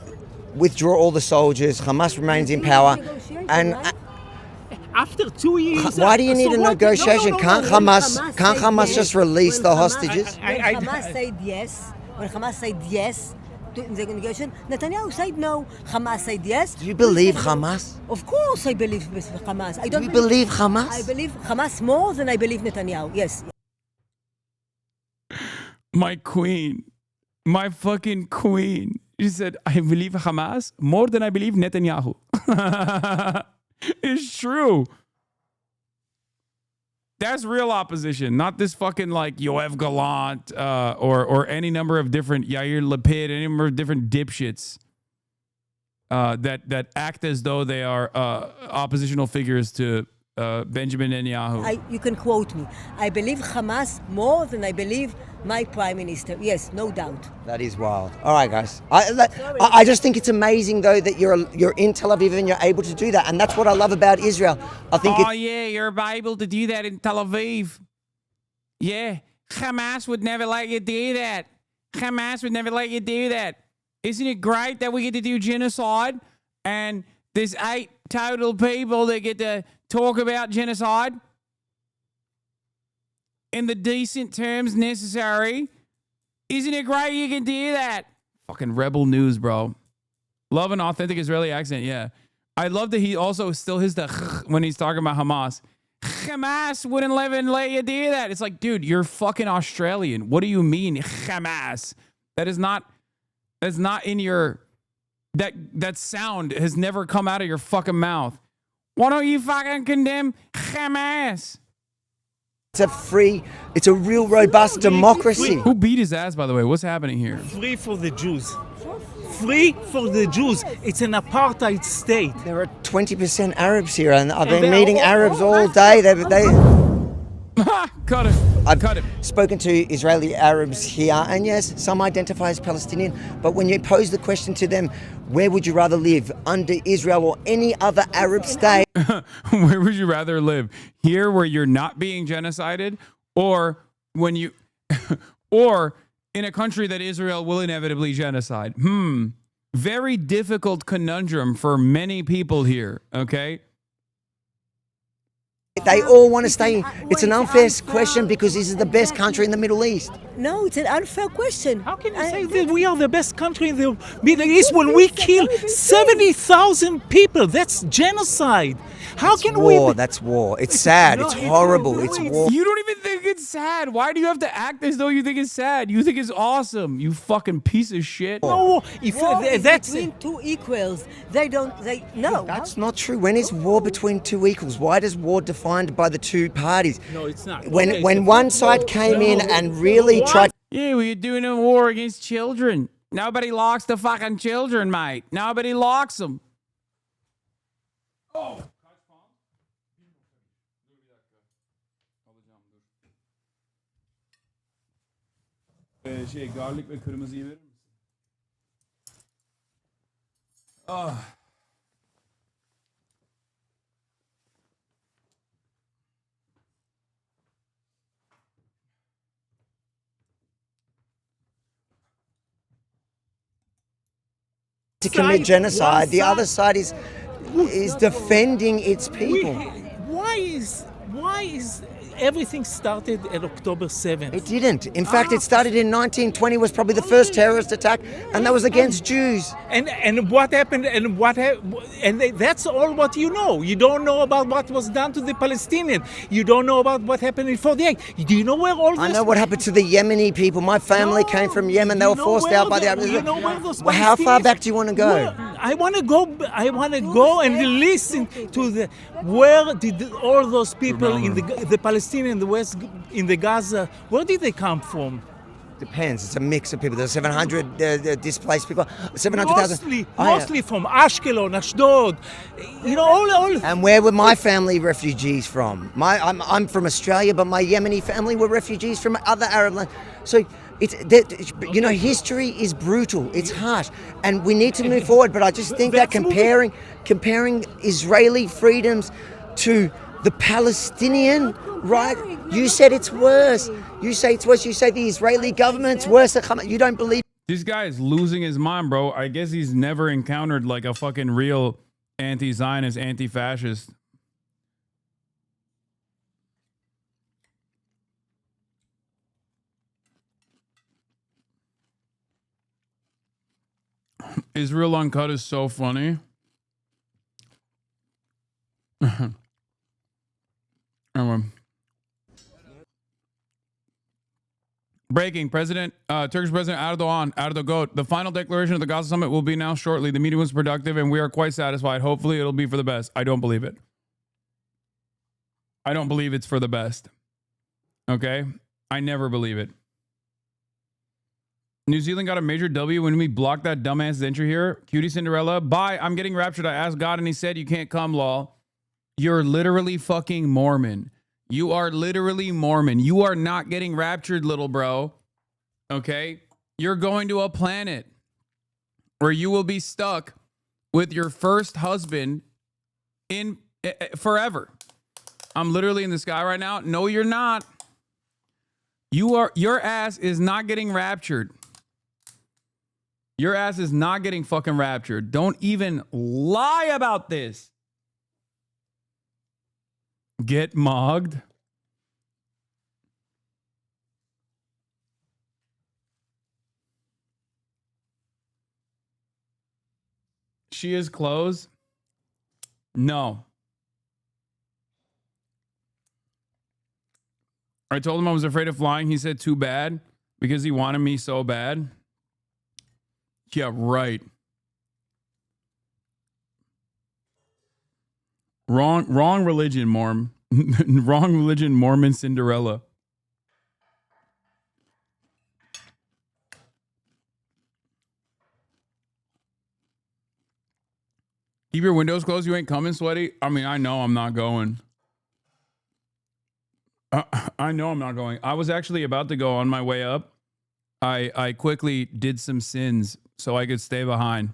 withdraw all the soldiers. Hamas remains in power. And after 2 years. Why do you need so a what- negotiation? Can't Hamas just release the hostages? When Hamas said yes, to the negotiation, Netanyahu said no. Hamas said yes. Do you believe Hamas? Of course I believe Hamas. I don't You believe Hamas? I believe Hamas more than I believe Netanyahu. Yes. My queen. My fucking queen. She said, I believe Hamas more than I believe Netanyahu. It's true. That's real opposition, not this fucking like Yoav Gallant or any number of different Yair Lapid, any number of different dipshits that act as though they are oppositional figures to Benjamin Netanyahu. You can quote me. I believe Hamas more than I believe my prime minister. Yes, no doubt. That is wild. All right, guys. I just think it's amazing, though, that you're in Tel Aviv and you're able to do that. And that's what I love about Israel. I think yeah, you're able to do that in Tel Aviv. Yeah, Hamas would never let you do that. Hamas would never let you do that. Isn't it great that we get to do genocide and there's 8 total people that get to talk about genocide in the decent terms necessary? Isn't it great you can do that? Fucking rebel news, bro. Love an authentic Israeli accent, yeah. I love that he also still hits the when he's talking about Hamas. Hamas wouldn't let you do that. It's like, dude, you're fucking Australian. What do you mean, Hamas? That's not in your... That sound has never come out of your fucking mouth. Why don't you fucking condemn Hamas? It's a real robust democracy. Who beat his ass, by the way? What's happening here? Free for the Jews. Free for the Jews. It's an apartheid state. There are 20% Arabs here, and I've been meeting Arabs all day. Cut it. I've spoken to Israeli Arabs here, and yes, some identify as Palestinian, but when you pose the question to them, where would you rather live, under Israel or any other Arab state? Where would you rather live? Here where you're not being genocided, or when you or in a country that Israel will inevitably genocide? Very difficult conundrum for many people here, okay? They all want to stay. It's an unfair question because this is the best country in the Middle East. No, it's an unfair question. How can you say that we are the best country in the Middle East when we kill 70,000 people? That's genocide. How can war. That's war. It's sad. It's horrible. It's war. You don't even think it's sad. Why do you have to act as though you think it's sad? You think it's awesome. You fucking piece of shit. No, that's between 2 equals. No. That's not true. When is war between 2 equals? Why does war defined by the 2 parties? No, it's not. When one side came in and really tried. Yeah, we're doing a war against children. Nobody locks the fucking children, mate. Nobody locks them. Oh. Garlic ve kırmızıyı verir misin? To commit genocide, the other side is defending its people. Why is everything started at October 7th? It didn't. In fact, it started in 1920, was probably the first terrorist attack, and that was against Jews. And what happened? And that's all what you know. You don't know about what was done to the Palestinian. You don't know about what happened in 48. Do you know where all this? I know what happened to the Yemeni people. My family came from Yemen. They were forced out by the Arabs. How far back do you want to go? I want to go and listen to where did all those people in the Palestinian in the West, in the Gaza, where did they come from? Depends. It's a mix of people. There's 700 displaced people. 700,000. Mostly from Ashkelon, Ashdod. You know, all. And where were my family refugees from? I'm from Australia, but my Yemeni family were refugees from other Arab lands. So history is brutal. It's harsh, and we need to move forward. But I just think that comparing Israeli freedoms to the Palestinian, right? You said it's worse. You say it's worse. You say the Israeli government's worse than Hamas. You don't believe. This guy is losing his mind, bro. I guess he's never encountered like a fucking real anti-Zionist, anti-fascist. Israel Uncut is so funny. Breaking. Turkish President Erdogan, the final declaration of the Gaza summit will be announced shortly. The meeting was productive and we are quite satisfied. Hopefully it'll be for the best. I don't believe it. I don't believe it's for the best. Okay? I never believe it. New Zealand got a major W when we blocked that dumbass entry here. Cutie Cinderella. Bye. I'm getting raptured. I asked God and he said you can't come, lol. You're literally fucking Mormon. You are literally Mormon. You are not getting raptured, little bro. Okay? You're going to a planet where you will be stuck with your first husband in forever. I'm literally in the sky right now. No, you're not. Your ass is not getting raptured. Your ass is not getting fucking raptured. Don't even lie about this. Get mogged. She is closed? No. I told him I was afraid of flying. He said too bad because he wanted me so bad. Yeah, right. Wrong religion, Mormon. Wrong religion, Mormon Cinderella. Keep your windows closed. You ain't coming, sweaty. I mean, I know I'm not going. I know I'm not going. I was actually about to go on my way up. I quickly did some sins so I could stay behind.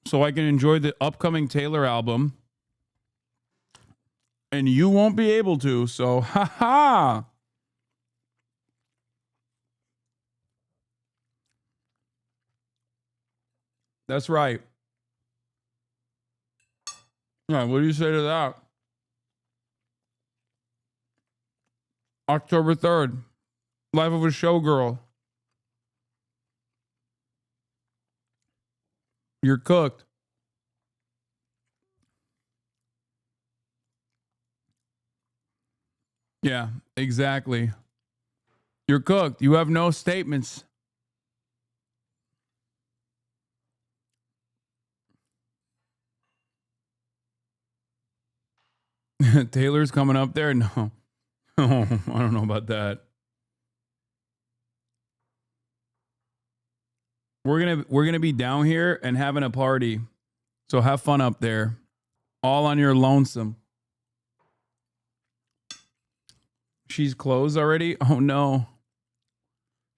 So I can enjoy the upcoming Taylor album. And you won't be able to, so ha. That's right. Yeah, what do you say to that? October 3rd. Life of a Showgirl. You're cooked. Yeah, exactly. You're cooked. You have no statements. Taylor's coming up there? No. Oh, I don't know about that. We're gonna be down here and having a party. So have fun up there. All on your lonesome. She's closed already? Oh no.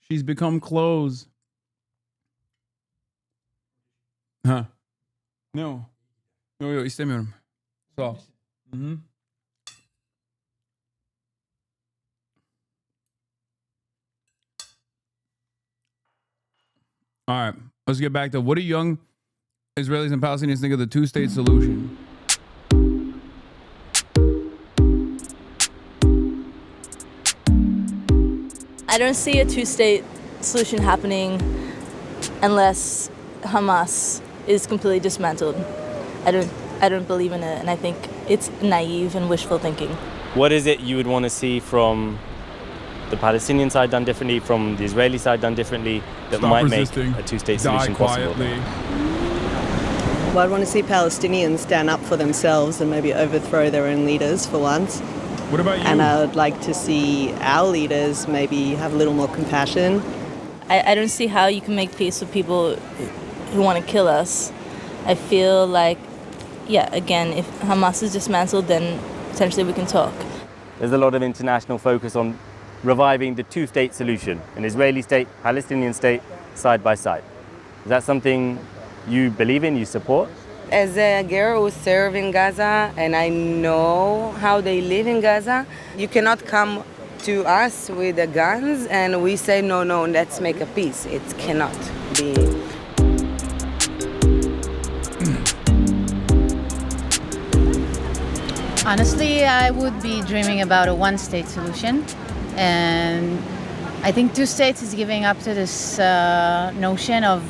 She's become closed. Huh? No. No, stay with him. So. Mm-hmm. All right, let's get back to what do young Israelis and Palestinians think of the two-state solution? I don't see a two-state solution happening unless Hamas is completely dismantled. I don't believe in it, and I think it's naive and wishful thinking. What is it you would want to see from the Palestinian side done differently, from the Israeli side done differently, that might make a two-state solution possible? Well, I'd want to see Palestinians stand up for themselves and maybe overthrow their own leaders for once. What about you? And I would like to see our leaders maybe have a little more compassion. I don't see how you can make peace with people who want to kill us. I feel like, yeah, again, if Hamas is dismantled, then potentially we can talk. There's a lot of international focus on reviving the two-state solution, an Israeli state, Palestinian state, side by side. Is that something you believe in, you support? As a girl who served in Gaza and I know how they live in Gaza, you cannot come to us with the guns and we say, no, let's make a peace. It cannot be. Honestly, I would be dreaming about a one-state solution, and I think two states is giving up to this notion of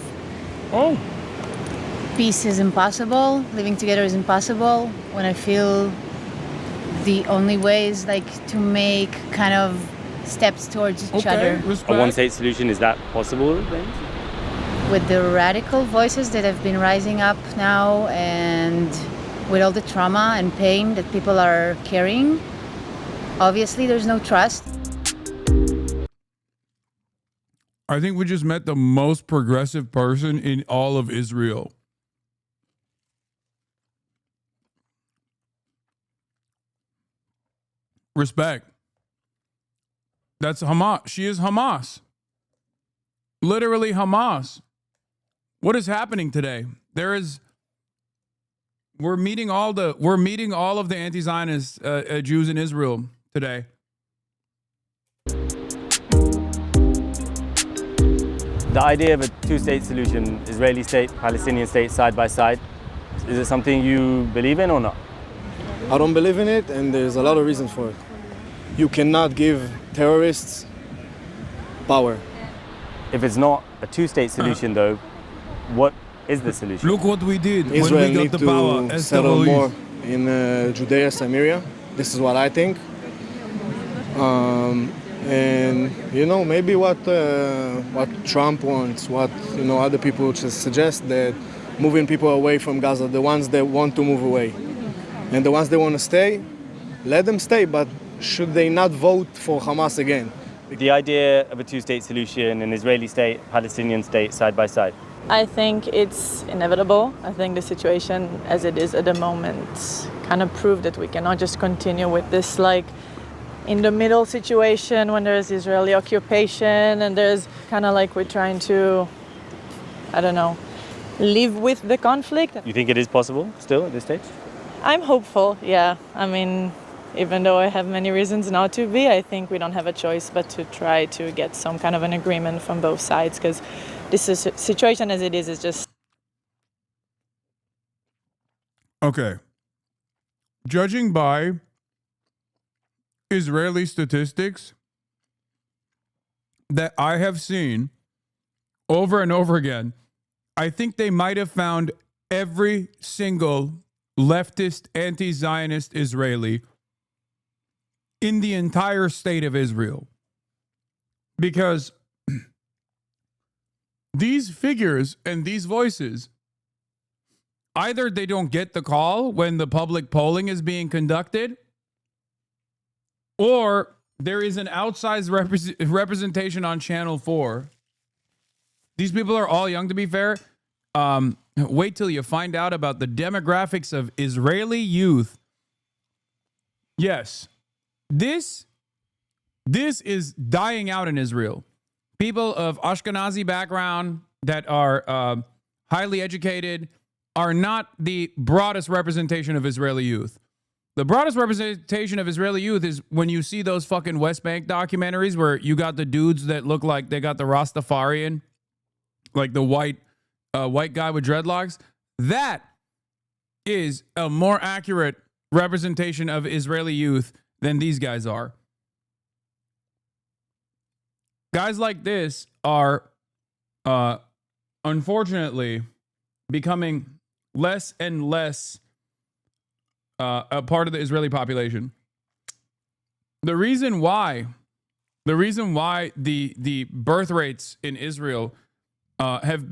peace is impossible, living together is impossible, when I feel the only way is like to make kind of steps towards each other. A one-state solution, is that possible then? With the radical voices that have been rising up now and with all the trauma and pain that people are carrying, obviously there's no trust. I think we just met the most progressive person in all of Israel. Respect. That's Hamas. She is Hamas. Literally Hamas. What is happening today? We're meeting all of the anti-Zionist Jews in Israel today. The idea of a two-state solution, Israeli state, Palestinian state, side by side, is it something you believe in or not? I don't believe in it, and there's a lot of reasons for it. You cannot give terrorists power. If it's not a two-state solution, though, what is the solution? Look what we did Israel when we got the power. to settle more in Judea, Samaria. This is what I think. And you know, maybe what Trump wants, what other people just suggest, that moving people away from Gaza, the ones that want to move away, and the ones that want to stay, let them stay. But should they not vote for Hamas again? The idea of a two-state solution, an Israeli state, Palestinian state, side by side. I think it's inevitable. I think the situation as it is at the moment kind of proved that we cannot just continue with this in the middle situation when there's Israeli occupation and there's kind of we're trying to, I don't know, live with the conflict. You think it is possible still at this stage? I'm hopeful, yeah. I mean, even though I have many reasons not to be, I think we don't have a choice but to try to get some kind of an agreement from both sides, because this situation as it is just... Okay. Judging by Israeli statistics that I have seen over and over again, I think they might have found every single leftist, anti-Zionist Israeli in the entire state of Israel. Because these figures and these voices, either they don't get the call when the public polling is being conducted, or there is an outsized representation on Channel 4. These people are all young, to be fair. Wait till you find out about the demographics of Israeli youth. Yes, this is dying out in Israel. People of Ashkenazi background that are highly educated are not the broadest representation of Israeli youth. The broadest representation of Israeli youth is when you see those fucking West Bank documentaries where you got the dudes that look like they got the Rastafarian, like the white guy with dreadlocks. That is a more accurate representation of Israeli youth than these guys are. Guys like this are, unfortunately, becoming less and less a part of the Israeli population. The reason why the birth rates in Israel have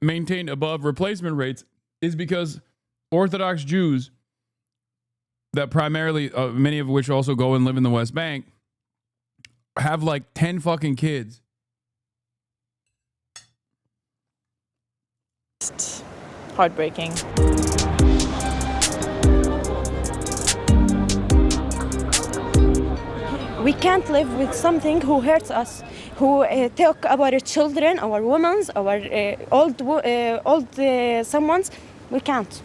maintained above replacement rates is because Orthodox Jews, that primarily many of which also go and live in the West Bank, have 10 fucking kids. Heartbreaking. We can't live with something who hurts us, who talk about our children, our women, our old someone's. We can't.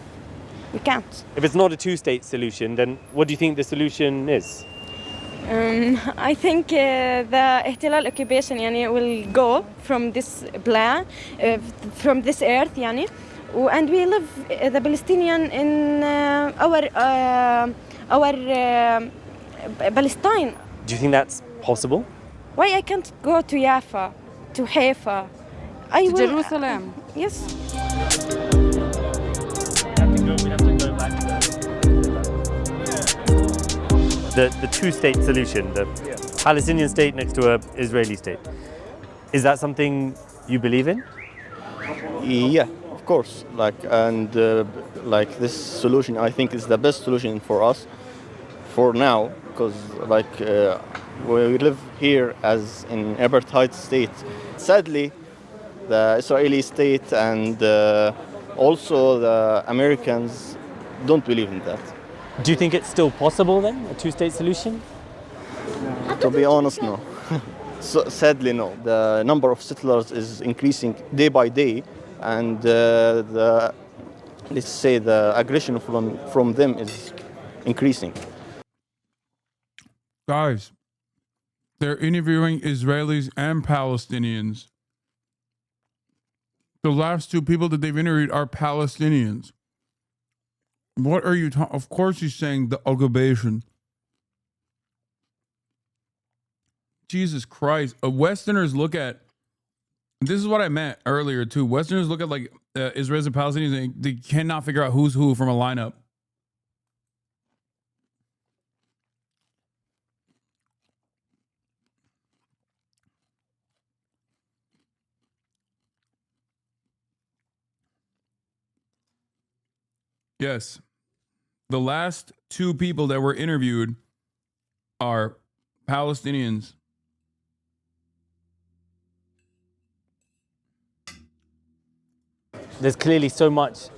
We can't. If it's not a two-state solution, then what do you think the solution is? I think the ihtilal occupation will go from this plan, from this earth, and we live the Palestinian in our Palestine. Do you think that's possible? Why I can't go to Jaffa, to Haifa? To Jerusalem. Yes. The two-state solution, the Palestinian state next to an Israeli state. Is that something you believe in? Yeah, of course. Like this solution, I think is the best solution for us for now, because we live here as an apartheid state. Sadly, the Israeli state and also the Americans don't believe in that. Do you think it's still possible then, a two-state solution? To be honest, no. So, sadly, no. The number of settlers is increasing day by day, and let's say the aggression from them is increasing. Guys, they're interviewing Israelis and Palestinians. The last two people that they've interviewed are Palestinians. What are you talking? Of course he's saying the occupation. Jesus Christ. Westerners look at, this is what I meant earlier too. Westerners look at like Israelis and Palestinians and they cannot figure out who's who from a lineup. Yes. The last two people that were interviewed are Palestinians. There's clearly so much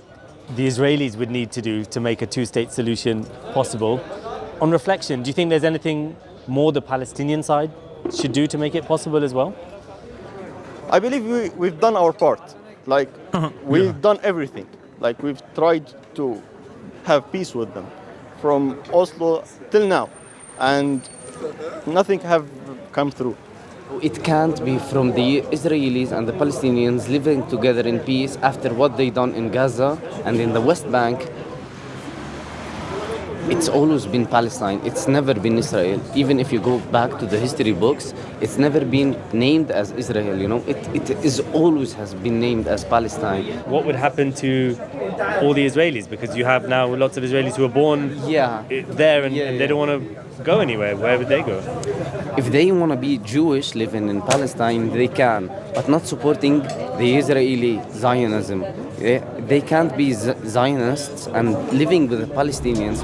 the Israelis would need to do to make a two-state solution possible. On reflection, do you think there's anything more the Palestinian side should do to make it possible as well? I believe we've done our part. Like, we've done everything. Like, we've tried to have peace with them from Oslo till now, and nothing have come through. It can't be from the Israelis and the Palestinians living together in peace after what they done in Gaza and in the West Bank. It's always been Palestine. It's never been Israel. Even if you go back to the history books, it's never been named as Israel, you know. It is always has been named as Palestine. What would happen to all the Israelis? Because you have now lots of Israelis who are born there and they don't want to go anywhere. Where would they go? If they want to be Jewish living in Palestine, they can, but not supporting the Israeli Zionism. They can't be Zionists and living with the Palestinians.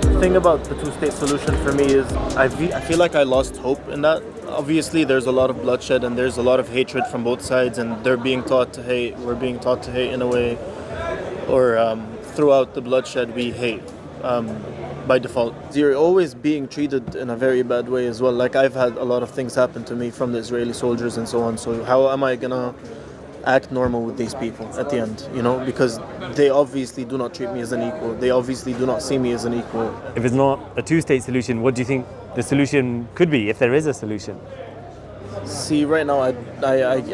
The thing about the two-state solution for me is I feel like I lost hope in that. Obviously, there's a lot of bloodshed and there's a lot of hatred from both sides, and they're being taught to hate. We're being taught to hate in a way, or throughout the bloodshed, we hate by default. You're always being treated in a very bad way as well. Like, I've had a lot of things happen to me from the Israeli soldiers and so on. So how am I gonna act normal with these people at the end, you know, because they obviously do not treat me as an equal. They obviously do not see me as an equal. If it's not a two-state solution, what do you think the solution could be, if there is a solution? See, right now, I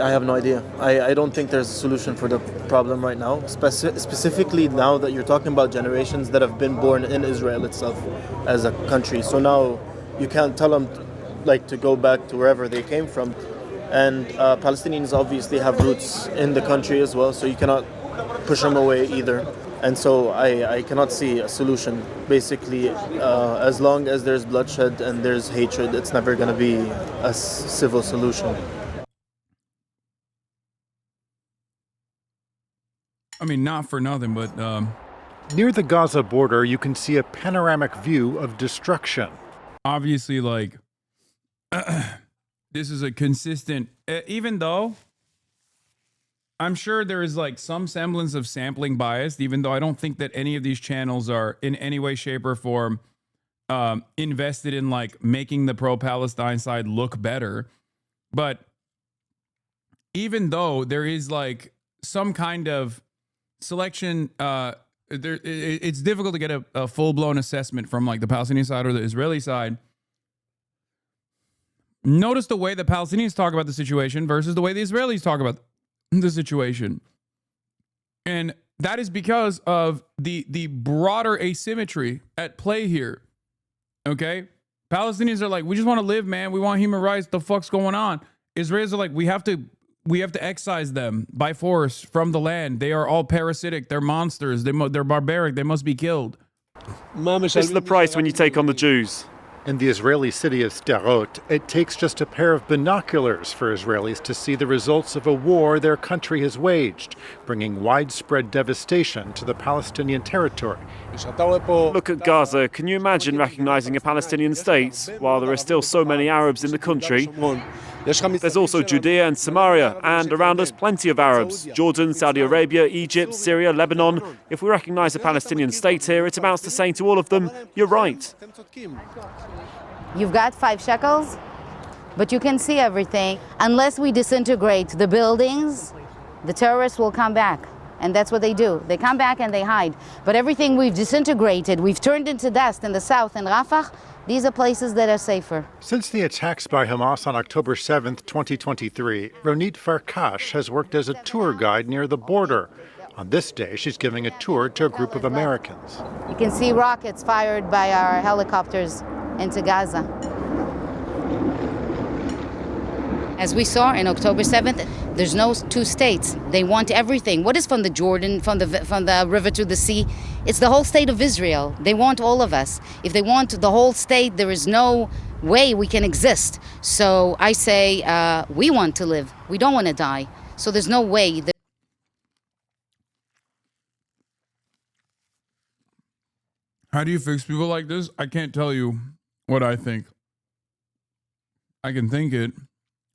have no idea. I don't think there's a solution for the problem right now, specifically now that you're talking about generations that have been born in Israel itself as a country. So now you can't tell them like to go back to wherever they came from. And Palestinians obviously have roots in the country as well, so you cannot push them away either. And so I cannot see a solution. Basically, as long as there's bloodshed and there's hatred, it's never going to be a civil solution. I mean, not for nothing, but... Near the Gaza border, you can see a panoramic view of destruction. Obviously, like... this is a consistent... even though... I'm sure there is like some semblance of sampling bias, even though I don't think that any of these channels are in any way, shape, or form invested in like making the pro-Palestine side look better. But even though there is like some kind of selection, it's difficult to get a full-blown assessment from like the Palestinian side or the Israeli side. Notice the way the Palestinians talk about the situation versus the way the Israelis talk about the situation. And that is because of the broader asymmetry at play here. Okay? Palestinians are like, we just want to live, man. We want human rights. The fuck's going on? Israelis are like, we have to excise them by force from the land. They are all parasitic. They're monsters. They're barbaric. They must be killed. This is the price when you take on the Jews. In the Israeli city of Sderot, it takes just a pair of binoculars for Israelis to see the results of a war their country has waged, bringing widespread devastation to the Palestinian territory. Look at Gaza. Can you imagine recognizing a Palestinian state while there are still so many Arabs in the country? There's also Judea and Samaria, and around us plenty of Arabs. Jordan, Saudi Arabia, Egypt, Syria, Lebanon. If we recognize a Palestinian state here, it amounts to saying to all of them, you're right. You've got 5 shekels, but you can see everything. Unless we disintegrate the buildings, the terrorists will come back. And that's what they do. They come back and they hide. But everything we've disintegrated, we've turned into dust in the south, in Rafah, these are places that are safer. Since the attacks by Hamas on October 7th, 2023, Ronit Farkash has worked as a tour guide near the border. On this day, she's giving a tour to a group of Americans. You can see rockets fired by our helicopters into Gaza. As we saw in October 7th, there's no 2 states. They want everything. What is from the Jordan, from the river to the sea? It's the whole state of Israel. They want all of us. If they want the whole state, there is no way we can exist. So I say we want to live. We don't want to die. So there's no way that. How do you fix people like this? I can't tell you what I think. I can think it,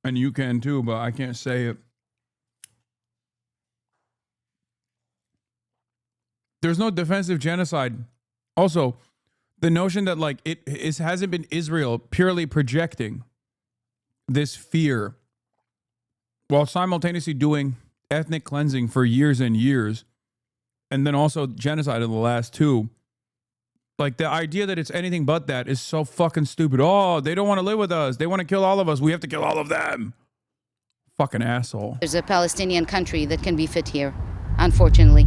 and you can too, but I can't say it. There's no defensive genocide. Also, the notion that like it hasn't been Israel purely projecting this fear while simultaneously doing ethnic cleansing for years and years, and then also genocide in the last 2. Like, the idea that it's anything but that is so fucking stupid. Oh, they don't want to live with us. They want to kill all of us. We have to kill all of them. Fucking asshole. There's a Palestinian country that can be fit here, unfortunately.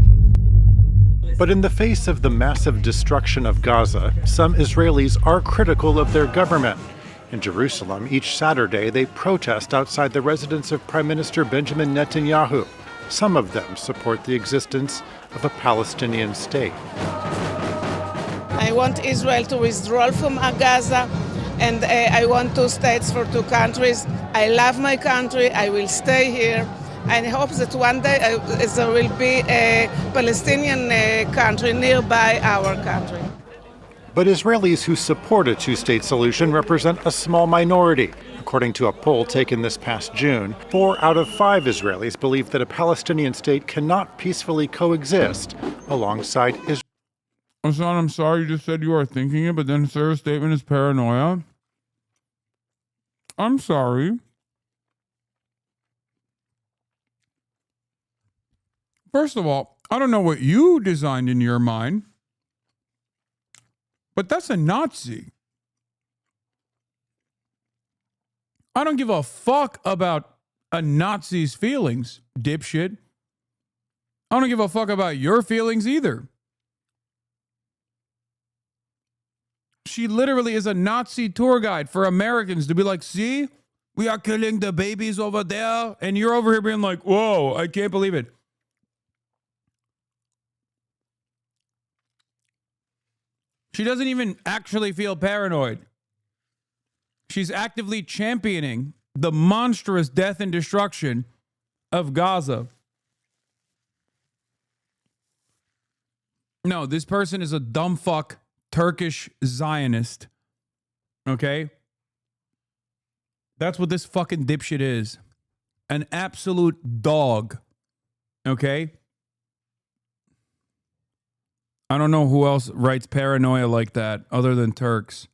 But in the face of the massive destruction of Gaza, some Israelis are critical of their government. In Jerusalem, each Saturday, they protest outside the residence of Prime Minister Benjamin Netanyahu. Some of them support the existence of a Palestinian state. I want Israel to withdraw from Gaza, and I want 2 states for 2 countries. I love my country. I will stay here. And I hope that one day there will be a Palestinian country nearby our country. But Israelis who support a 2-state solution represent a small minority. According to a poll taken this past June, 4 out of 5 Israelis believe that a Palestinian state cannot peacefully coexist alongside Israel. Hasan, I'm sorry, you just said you are thinking it, but then Sarah's statement is paranoia. I'm sorry. First of all, I don't know what you designed in your mind, but that's a Nazi. I don't give a fuck about a Nazi's feelings, dipshit. I don't give a fuck about your feelings either. She literally is a Nazi tour guide for Americans to be like, see, we are killing the babies over there. And you're over here being like, whoa, I can't believe it. She doesn't even actually feel paranoid. She's actively championing the monstrous death and destruction of Gaza. No, this person is a dumb fuck Turkish Zionist. Okay? That's what this fucking dipshit is. An absolute dog. Okay? I don't know who else writes paranoia like that other than Turks.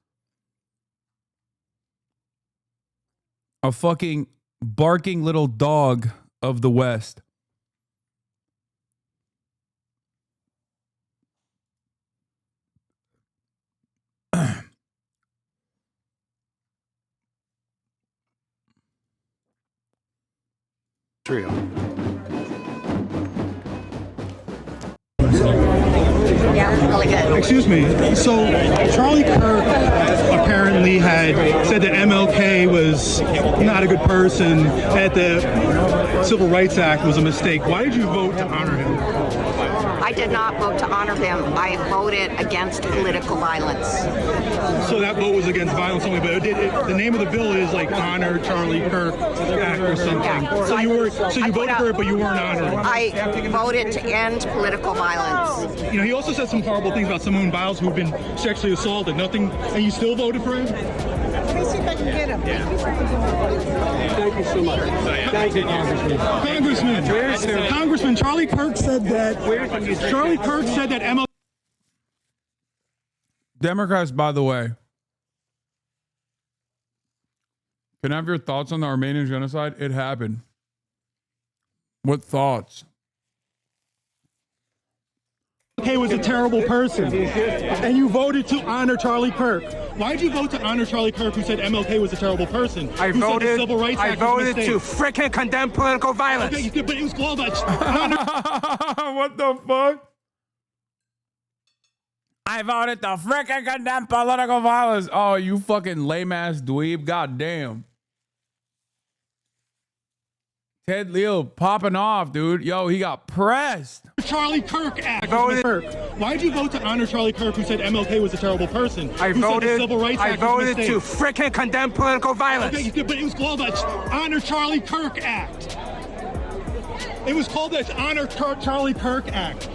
A fucking barking little dog of the West. Yeah, really good. Excuse me. So Charlie Kirk apparently had said that MLK was not a good person, that the Civil Rights Act was a mistake. Why did you vote to honor him? I did not vote to honor him. I voted against political violence. So that vote was against violence only, but the name of the bill is like Honor Charlie Kirk Act or something. Yeah. So you voted for it, but you weren't honoring. I voted to end political violence. You know, he also said some horrible things about Simone Biles, who've been sexually assaulted. Nothing, and you still voted for him? Let me see if I can get him. Thank you so much. Thank you, Congressman Charlie Kirk said that. Charlie Kirk said that MLK. Democrats, by the way, can I have your thoughts on the Armenian genocide? It happened. What thoughts? MLK was a terrible person, and you voted to honor Charlie Kirk. Why did you vote to honor Charlie Kirk, who said MLK was a terrible person? I voted to frickin' condemn political violence. Okay, but it was called honor. What the fuck? I voted to frickin' condemn political violence. Oh, you fucking lame ass dweeb. God damn. Ted Leo popping off, dude. Yo, he got pressed. Charlie Kirk Act. Why did you vote to honor Charlie Kirk, who said MLK was a terrible person? I voted to frickin' condemn political violence. Okay, but it was called the Honor Charlie Kirk Act. It was called the Honor Charlie Kirk Act.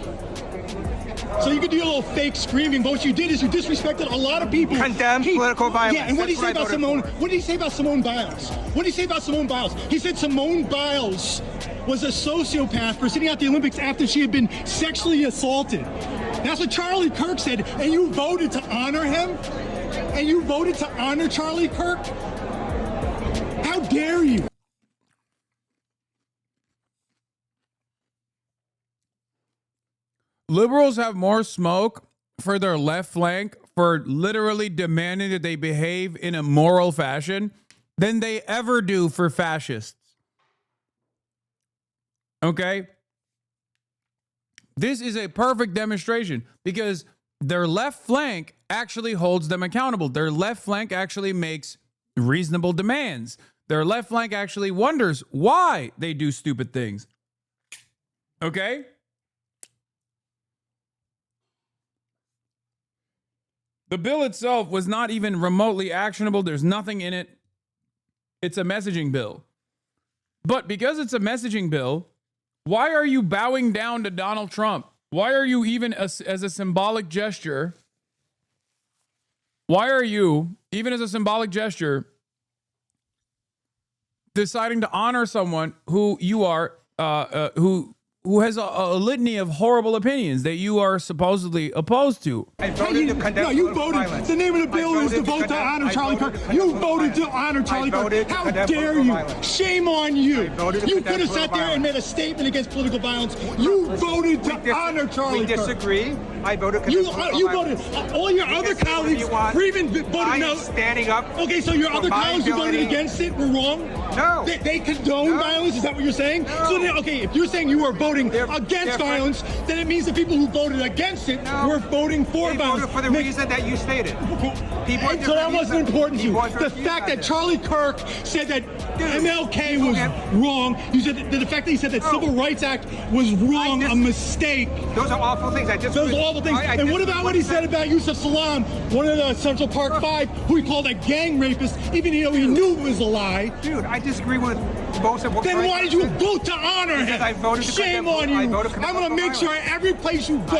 So you could do a little fake screaming, but what you did is you disrespected a lot of people. Condemn political violence. Yeah, and what did he say about Simone? What did he say about Simone Biles? What did he say about Simone Biles? He said Simone Biles was a sociopath for sitting out the Olympics after she had been sexually assaulted. That's what Charlie Kirk said, and you voted to honor him? And you voted to honor Charlie Kirk? How dare you? Liberals have more smoke for their left flank for literally demanding that they behave in a moral fashion than they ever do for fascists. Okay? This is a perfect demonstration because their left flank actually holds them accountable. Their left flank actually makes reasonable demands. Their left flank actually wonders why they do stupid things. Okay? The bill itself was not even remotely actionable. There's nothing in it. It's a messaging bill. But because it's a messaging bill, why are you bowing down to Donald Trump? Why are you even, as a symbolic gesture, why are you, even as a symbolic gesture, deciding to honor someone who you are, who has a litany of horrible opinions that you are supposedly opposed to? I voted to condemn you voted. Violence. The name of the bill is to vote to honor Charlie Kirk. You voted to honor Charlie Kirk. How dare you? Shame on you. You could have sat there and made a statement against political violence. You voted to honor Charlie Kirk. We disagree. I voted to you voted. All your other colleagues even voted no. Standing up. Okay, so your other colleagues who voted against it were wrong? No. They condone violence? Is that what you're saying? No. So then, okay, if you're saying you were voting against violence, then it means the people who voted against it were voting for violence. Voted for the reason that you stated. So that wasn't important to you. The fact that Charlie Kirk said that MLK was wrong, you said the fact that he said that Civil Rights Act was wrong, a mistake. Those are awful things. Those are awful things. And what about what he said about Yusuf Salam, one of the Central Park Five, who he called a gang rapist, even though he knew it was a lie? Dude, I disagree with most of what. Then why did you vote to honor him? I voted to Shame on you. I'm going to make sure every place you go,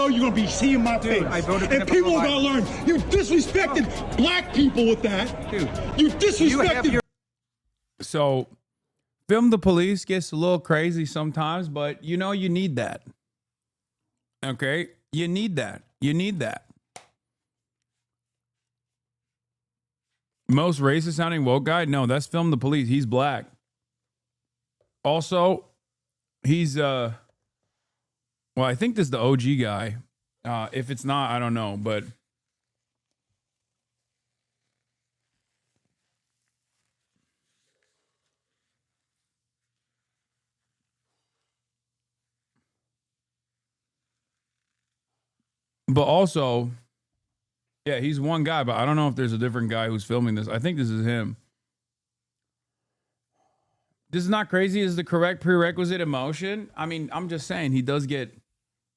you're going to be seeing my face. And people are going to learn. You disrespected black people with that. Dude, you disrespected. So, Film the Police gets a little crazy sometimes, but you know you need that. Okay? You need that. You need that. Most racist sounding woke guy? No, that's Film the Police. He's black. Also, he's well, I think this is the OG guy. If it's not, I don't know, but But also, yeah, he's one guy, but I don't know if there's a different guy who's filming this. I think this is him. This is not crazy. Is the correct prerequisite emotion? I mean, I'm just saying he does get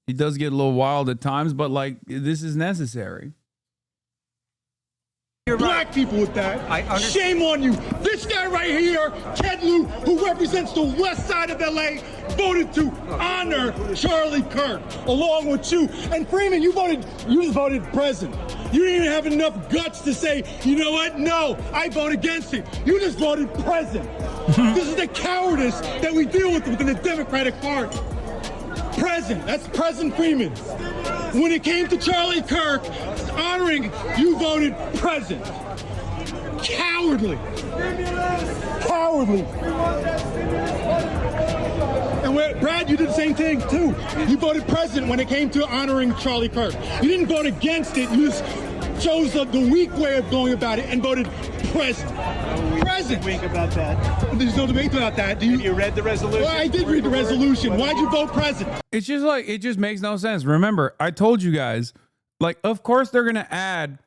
a little wild at times, but like this is necessary. Black people with that. Shame on you. This guy right here, Ted Lieu, who represents the west side of LA, voted to honor Charlie Kirk along with you. And Freeman, you just voted president. You didn't even have enough guts to say, you know what? No, I vote against it. You just voted president. This is the cowardice that we deal with within the Democratic Party. President, that's President Freeman. When it came to Charlie Kirk honoring, you voted president. Cowardly. Cowardly. And Brad, you did the same thing too. You voted president when it came to honoring Charlie Kirk. You didn't vote against it. You just chose the weak way of going about it and voted president. President. Weak about that. There's no debate about that. You read the resolution? Well, I did read the resolution. Why'd you vote president? It's just like, it just makes no sense. Remember, I told you guys, like, of course they're going to add,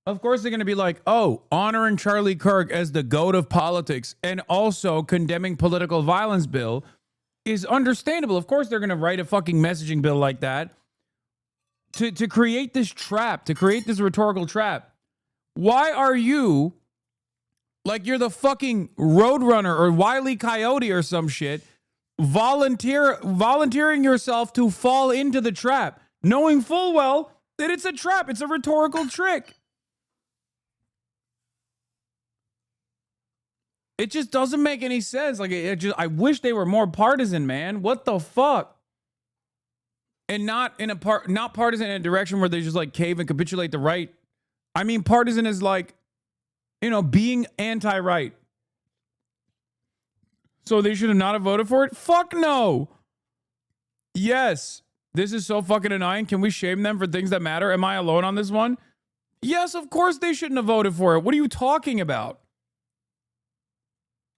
of course they're going to be like, oh, honoring Charlie Kirk as the goat of politics and also condemning political violence bill is understandable. Of course they're going to write a fucking messaging bill like that to create this trap, to create this rhetorical trap. Why are you, like you're the fucking Roadrunner or Wile E. Coyote or some shit, volunteering yourself to fall into the trap, knowing full well that it's a trap, it's a rhetorical trick. It just doesn't make any sense. Like, I wish they were more partisan, man. What the fuck? And not partisan in a direction where they just like cave and capitulate the right. I mean, partisan is like, you know, being anti-right. So they should have not have voted for it? Fuck no. Yes. This is so fucking annoying. Can we shame them for things that matter? Am I alone on this one? Yes, of course they shouldn't have voted for it. What are you talking about?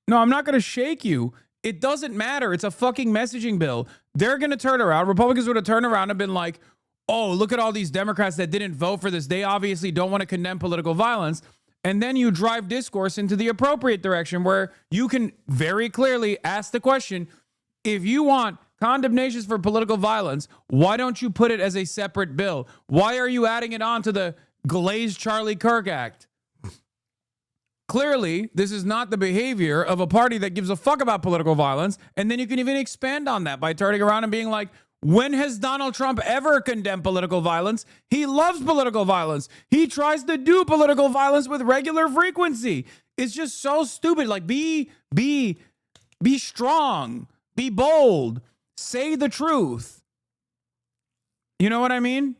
No, I'm not going to shake you. It doesn't matter. It's a fucking messaging bill. They're going to turn around. Republicans would have turned around and been like, oh, look at all these Democrats that didn't vote for this. They obviously don't want to condemn political violence. And then you drive discourse into the appropriate direction where you can very clearly ask the question, if you want condemnations for political violence, why don't you put it as a separate bill? Why are you adding it on to the glazed Charlie Kirk Act? Clearly, this is not the behavior of a party that gives a fuck about political violence. And then you can even expand on that by turning around and being like, when has Donald Trump ever condemned political violence? He loves political violence. He tries to do political violence with regular frequency. It's just so stupid. Like, be strong, be bold, say the truth. You know what I mean?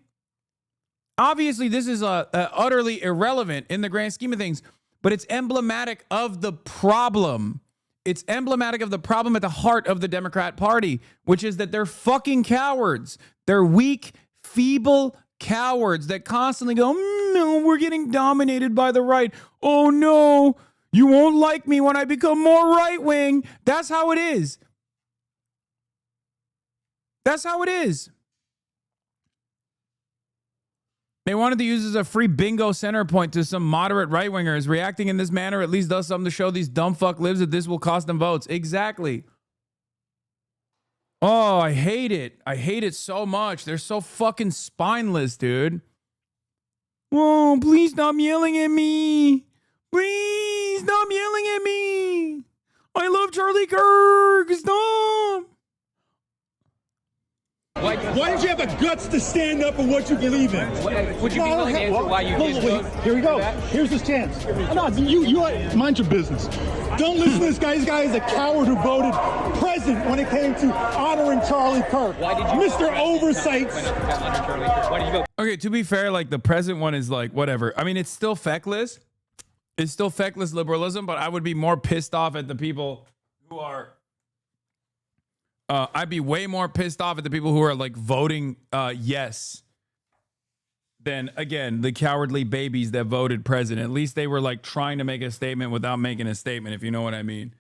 Obviously, this is utterly irrelevant in the grand scheme of things, but it's emblematic of the problem. It's emblematic of the problem at the heart of the Democrat Party, which is that they're fucking cowards. They're weak, feeble cowards that constantly go, no, we're getting dominated by the right. Oh no, you won't like me when I become more right-wing. That's how it is. That's how it is. They wanted to use as a free bingo center point to some moderate right-wingers. Reacting in this manner at least does something to show these dumb fuck libs that this will cost them votes. Exactly. Oh, I hate it. I hate it so much. They're so fucking spineless, dude. Whoa, please stop yelling at me. Please stop yelling at me. I love Charlie Kirk. Stop. Why did you have the guts to stand up for what you believe in? Would you be willing to answer why you did vote? Here we go. Here's his chance. No, you mind your business. Don't listen to this guy. This guy is a coward who voted president when it came to honoring Charlie Kirk. Why did you Mr. Oversight. Why did you vote? Okay, to be fair, like the present one is like whatever. I mean, it's still feckless. It's still feckless liberalism, but I would be more pissed off at the people who are I'd be way more pissed off at the people who are like voting yes than, again, the cowardly babies that voted president. At least they were like trying to make a statement without making a statement, if you know what I mean.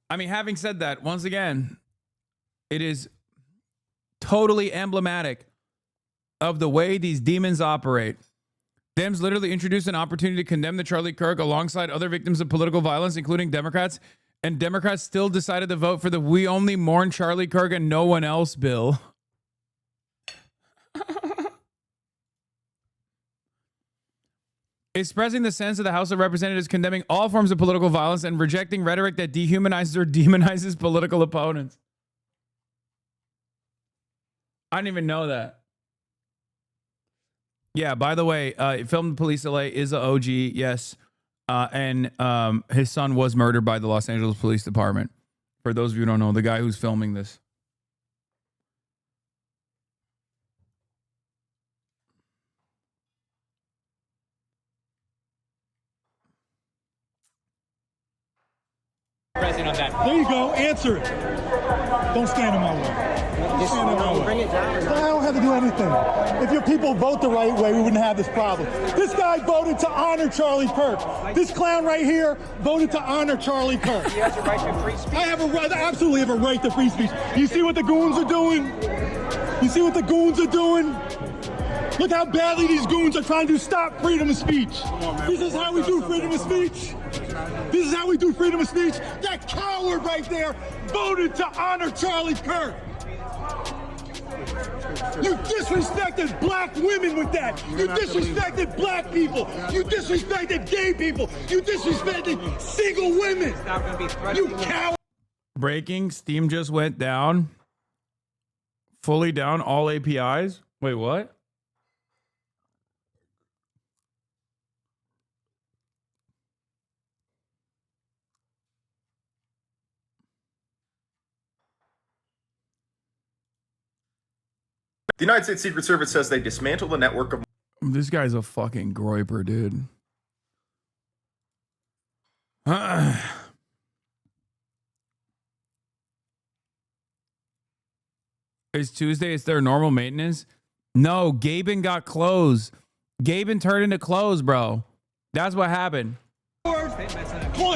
I mean, having said that, once again, it is totally emblematic of the way these demons operate. Dems literally introduced an opportunity to condemn the Charlie Kirk alongside other victims of political violence, including Democrats, and Democrats still decided to vote for the "We Only Mourn Charlie Kirk and No One Else" bill. Expressing the sense of the House of Representatives condemning all forms of political violence and rejecting rhetoric that dehumanizes or demonizes political opponents. I didn't even know that. Yeah, by the way, Film Police LA is a OG, yes. And his son was murdered by the Los Angeles Police Department. For those of you who don't know, the guy who's filming this. On that. There you go. Answer it. Don't stand in my way. Don't stand in my way. Bring it down. I don't have to do anything. If your people vote the right way, we wouldn't have this problem. This guy voted to honor Charlie Kirk. This clown right here voted to honor Charlie Kirk. He has a right to free speech. I have a right. I absolutely have a right to free speech. You see what the goons are doing? You see what the goons are doing? Look how badly these goons are trying to stop freedom of speech. This is how we do freedom of speech. This is how we do freedom of speech. That coward right there voted to honor Charlie Kirk. You disrespected black women with that. You disrespected black people. You disrespected gay people. You disrespected single women. You coward. Breaking, Steam just went down. Fully down all APIs. Wait, what? The United States Secret Service says they dismantled a network of... This guy's a fucking groiper, dude. It's Tuesday. It's their normal maintenance. No, Gaben got closed. Gaben turned into clothes, bro. That's what happened. Call the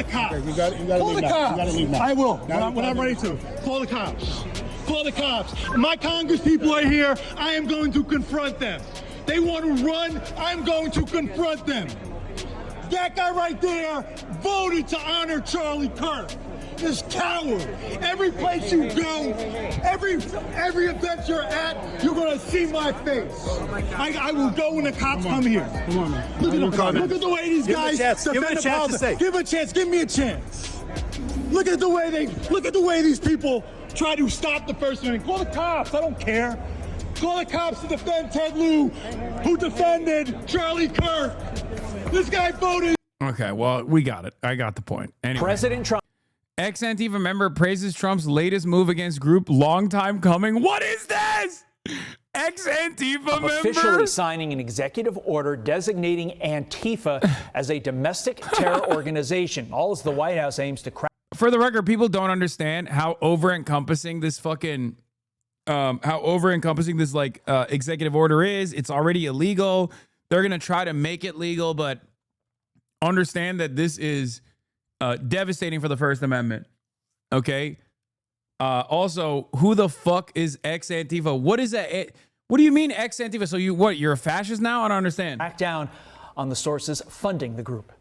cops. You got to Call leave the now. cops. You got to leave now. I will when I'm ready to. Call the cops. Call the cops. My Congress people are here. I am going to confront them. They want to run. I'm going to confront them. That guy right there voted to honor Charlie Kirk. This coward. Every place you go, every event you're at, you're gonna see my face. I will go when the cops come here. Come on, man. Look at the way these guys defend the politics. Give him a chance. Give me a chance. Look at the way these people try to stop the First Amendment. Call the cops. I don't care. Call the cops to defend Ted Lieu, who defended Charlie Kirk. This guy voted. Okay, well, we got it. I got the point. Anyway. President Trump. Ex-Antifa member praises Trump's latest move against group long time coming. What is this? Ex-Antifa member? Officially signing an executive order designating Antifa as a domestic terror organization. All as the White House aims to crack. For the record, people don't understand how over-encompassing this fucking, executive order is. It's already illegal. They're going to try to make it legal, but understand that this is devastating for the First Amendment. Okay. Also, who the fuck is ex-Antifa? What is that? What do you mean ex-Antifa? So you're a fascist now? I don't understand. Back down on the sources funding the group.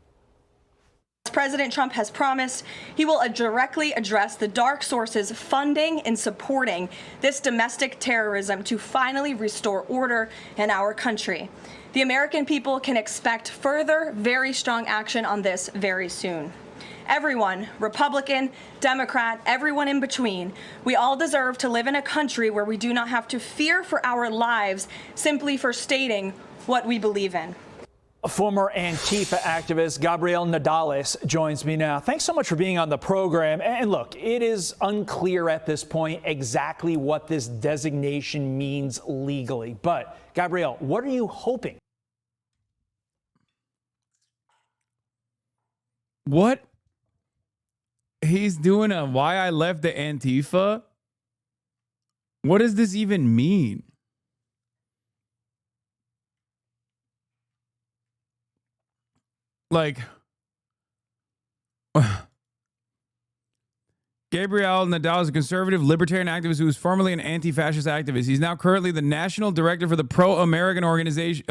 President Trump has promised he will directly address the dark sources funding and supporting this domestic terrorism to finally restore order in our country. The American people can expect further, very strong action on this very soon. Everyone, Republican, Democrat, everyone in between, we all deserve to live in a country where we do not have to fear for our lives simply for stating what we believe in. Former Antifa activist Gabriel Nadales joins me now. Thanks so much for being on the program. And look, it is unclear at this point exactly what this designation means legally. But Gabriel, what are you hoping? What? He's doing a why I left the Antifa? What does this even mean? Like, Gabriel Nadal is a conservative libertarian activist who was formerly an anti-fascist activist. He's now currently the national director for the pro-American organization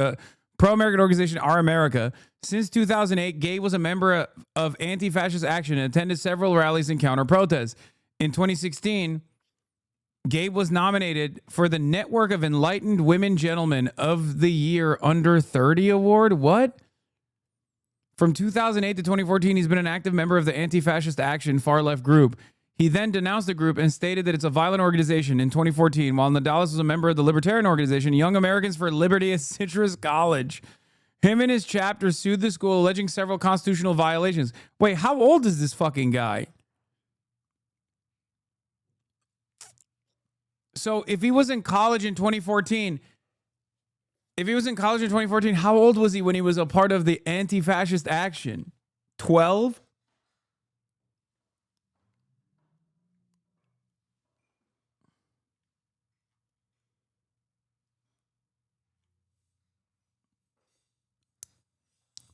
Our America. Since 2008, Gabe was a member of Anti-Fascist Action and attended several rallies and counter-protests. In 2016, Gabe was nominated for the Network of Enlightened Women Gentlemen of the Year Under 30 Award. What? From 2008 to 2014, he's been an active member of the Anti-Fascist Action far-left group. He then denounced the group and stated that it's a violent organization in 2014, while Nadal was a member of the libertarian organization Young Americans for Liberty at Citrus College. Him and his chapter sued the school, alleging several constitutional violations. Wait, how old is this fucking guy? So if he was in college in 2014, how old was he when he was a part of the Anti-Fascist Action? 12?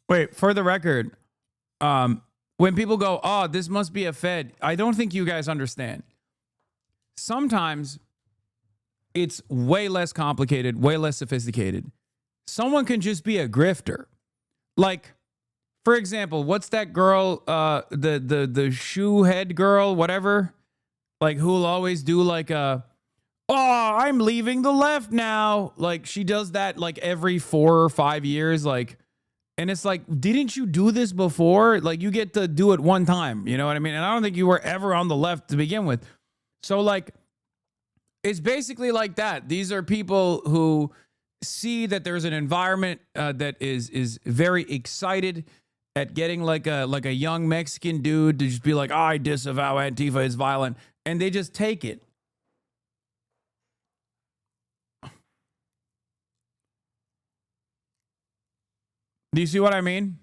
Wait, for the record, when people go, oh, this must be a Fed, I don't think you guys understand. Sometimes it's way less complicated, way less sophisticated. Someone can just be a grifter. Like, for example, what's that girl, the shoe head girl, whatever, like who'll always do like a, oh, I'm leaving the left now. Like she does that like every 4 or 5 years, like. And it's like, didn't you do this before? Like, you get to do it one time. You know what I mean? And I don't think you were ever on the left to begin with. So, like, it's basically like that. These are people who see that there's an environment that is very excited at getting like a young Mexican dude to just be like, oh, I disavow Antifa, it's violent. And they just take it. Do you see what I mean?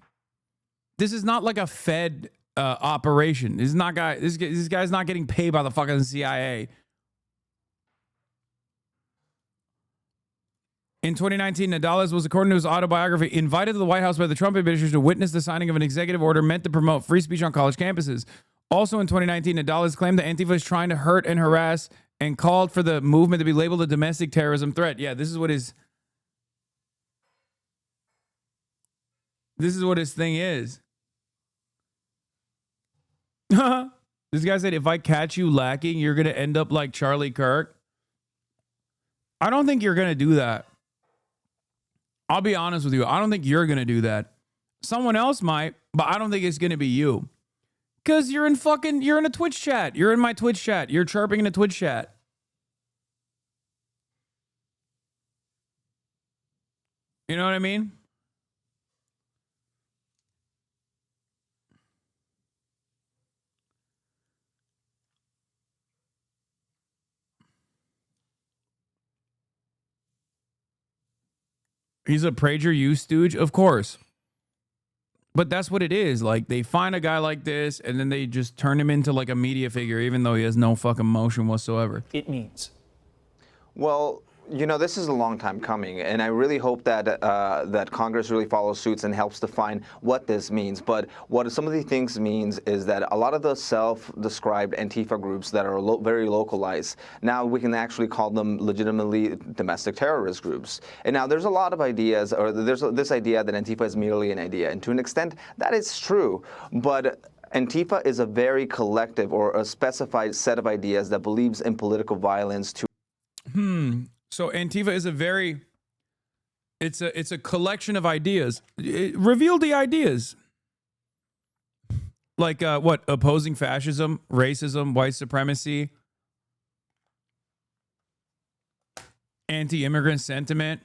This is not like a Fed operation. This guy's not getting paid by the fucking CIA. In 2019, Nadal was, according to his autobiography, invited to the White House by the Trump administration to witness the signing of an executive order meant to promote free speech on college campuses. Also in 2019, Nadal claimed that Antifa is trying to hurt and harass and called for the movement to be labeled a domestic terrorism threat. Yeah, this is what his thing is. This guy said, if I catch you lacking, you're going to end up like Charlie Kirk. I don't think you're going to do that. I'll be honest with you. I don't think you're going to do that. Someone else might, but I don't think it's going to be you. Because you're in a Twitch chat. You're in my Twitch chat. You're chirping in a Twitch chat. You know what I mean? He's a PragerU stooge, of course. But that's what it is. Like, they find a guy like this, and then they just turn him into like a media figure, even though he has no fucking motion whatsoever. It means. Well, you know, this is a long time coming, and I really hope that that Congress really follows suit and helps define what this means. But what some of these things means is that a lot of the self-described Antifa groups that are very localized, now we can actually call them legitimately domestic terrorist groups. And now there's a lot of ideas, or there's this idea that Antifa is merely an idea, and to an extent that is true. But Antifa is a very collective or a specified set of ideas that believes in political violence to. So Antifa is it's a collection of ideas. Reveal the ideas. Like what? Opposing fascism, racism, white supremacy, anti-immigrant sentiment.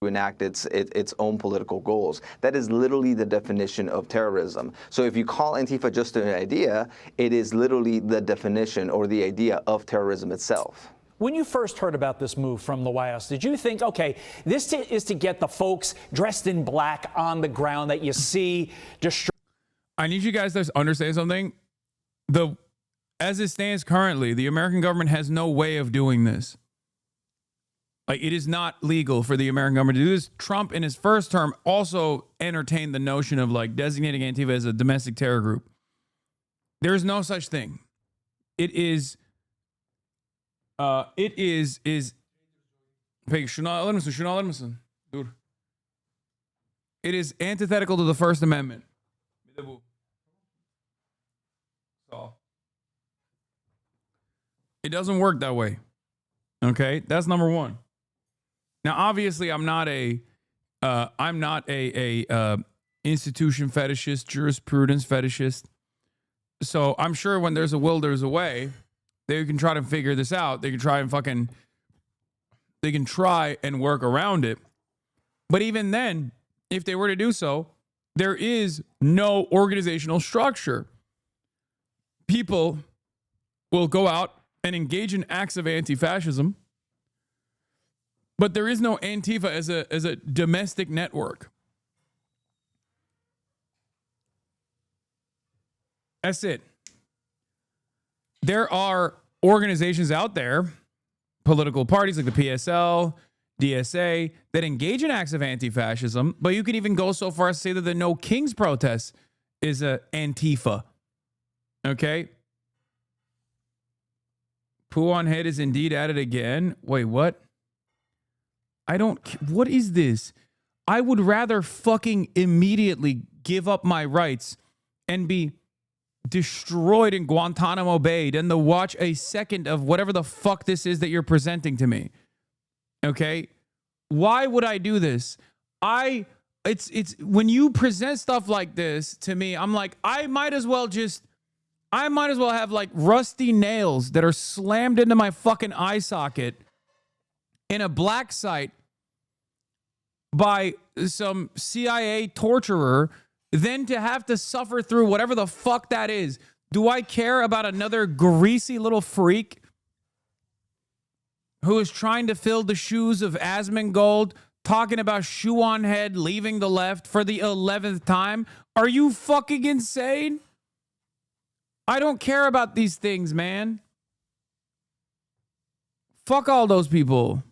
To enact its own political goals. That is literally the definition of terrorism. So if you call Antifa just an idea, it is literally the definition or the idea of terrorism itself. When you first heard about this move from the White House, did you think, okay, this is to get the folks dressed in black on the ground that you see destroy? I need you guys to understand something. As it stands currently, the American government has no way of doing this. Like, it is not legal for the American government to do this. Trump, in his first term, also entertained the notion of like designating Antifa as a domestic terror group. There's no such thing. It is Peki şunu alır mısın? Şunu alır mısın? Dur. It is antithetical to the First Amendment. Bir de bu. So. It doesn't work that way. Okay? That's number one. Now, obviously, I'm not a institution fetishist, jurisprudence fetishist. So I'm sure when there's a will, there's a way. They can try to figure this out. They can try and work around it. But even then, if they were to do so, there is no organizational structure. People will go out and engage in acts of anti-fascism, but there is no Antifa as a domestic network. That's it. There are organizations out there, political parties like the PSL, DSA, that engage in acts of anti-fascism, but you can even go so far as to say that the No Kings protest is a Antifa. Okay? Poo on head is indeed at it again. Wait, what? What is this? I would rather fucking immediately give up my rights and be destroyed in Guantanamo Bay than to watch a second of whatever the fuck this is that you're presenting to me. Okay? Why would I do this? It's when you present stuff like this to me, I'm like, I might as well have like rusty nails that are slammed into my fucking eye socket in a black site by some CIA torturer than to have to suffer through whatever the fuck that is. Do I care about another greasy little freak who is trying to fill the shoes of Asmongold, talking about shoe on head, leaving the left for the 11th time? Are you fucking insane? I don't care about these things, man. Fuck all those people.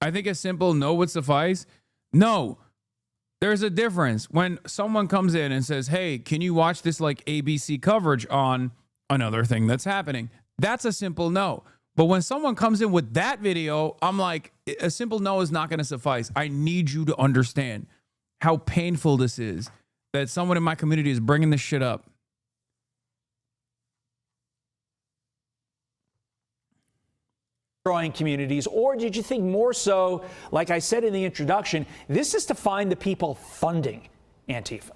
I think a simple no would suffice. No, there's a difference when someone comes in and says, hey, can you watch this like ABC coverage on another thing that's happening? That's a simple no. But when someone comes in with that video, I'm like, a simple no is not going to suffice. I need you to understand how painful this is that someone in my community is bringing this shit up. Destroying communities, or did you think more so, like I said in the introduction, this is to find the people funding Antifa?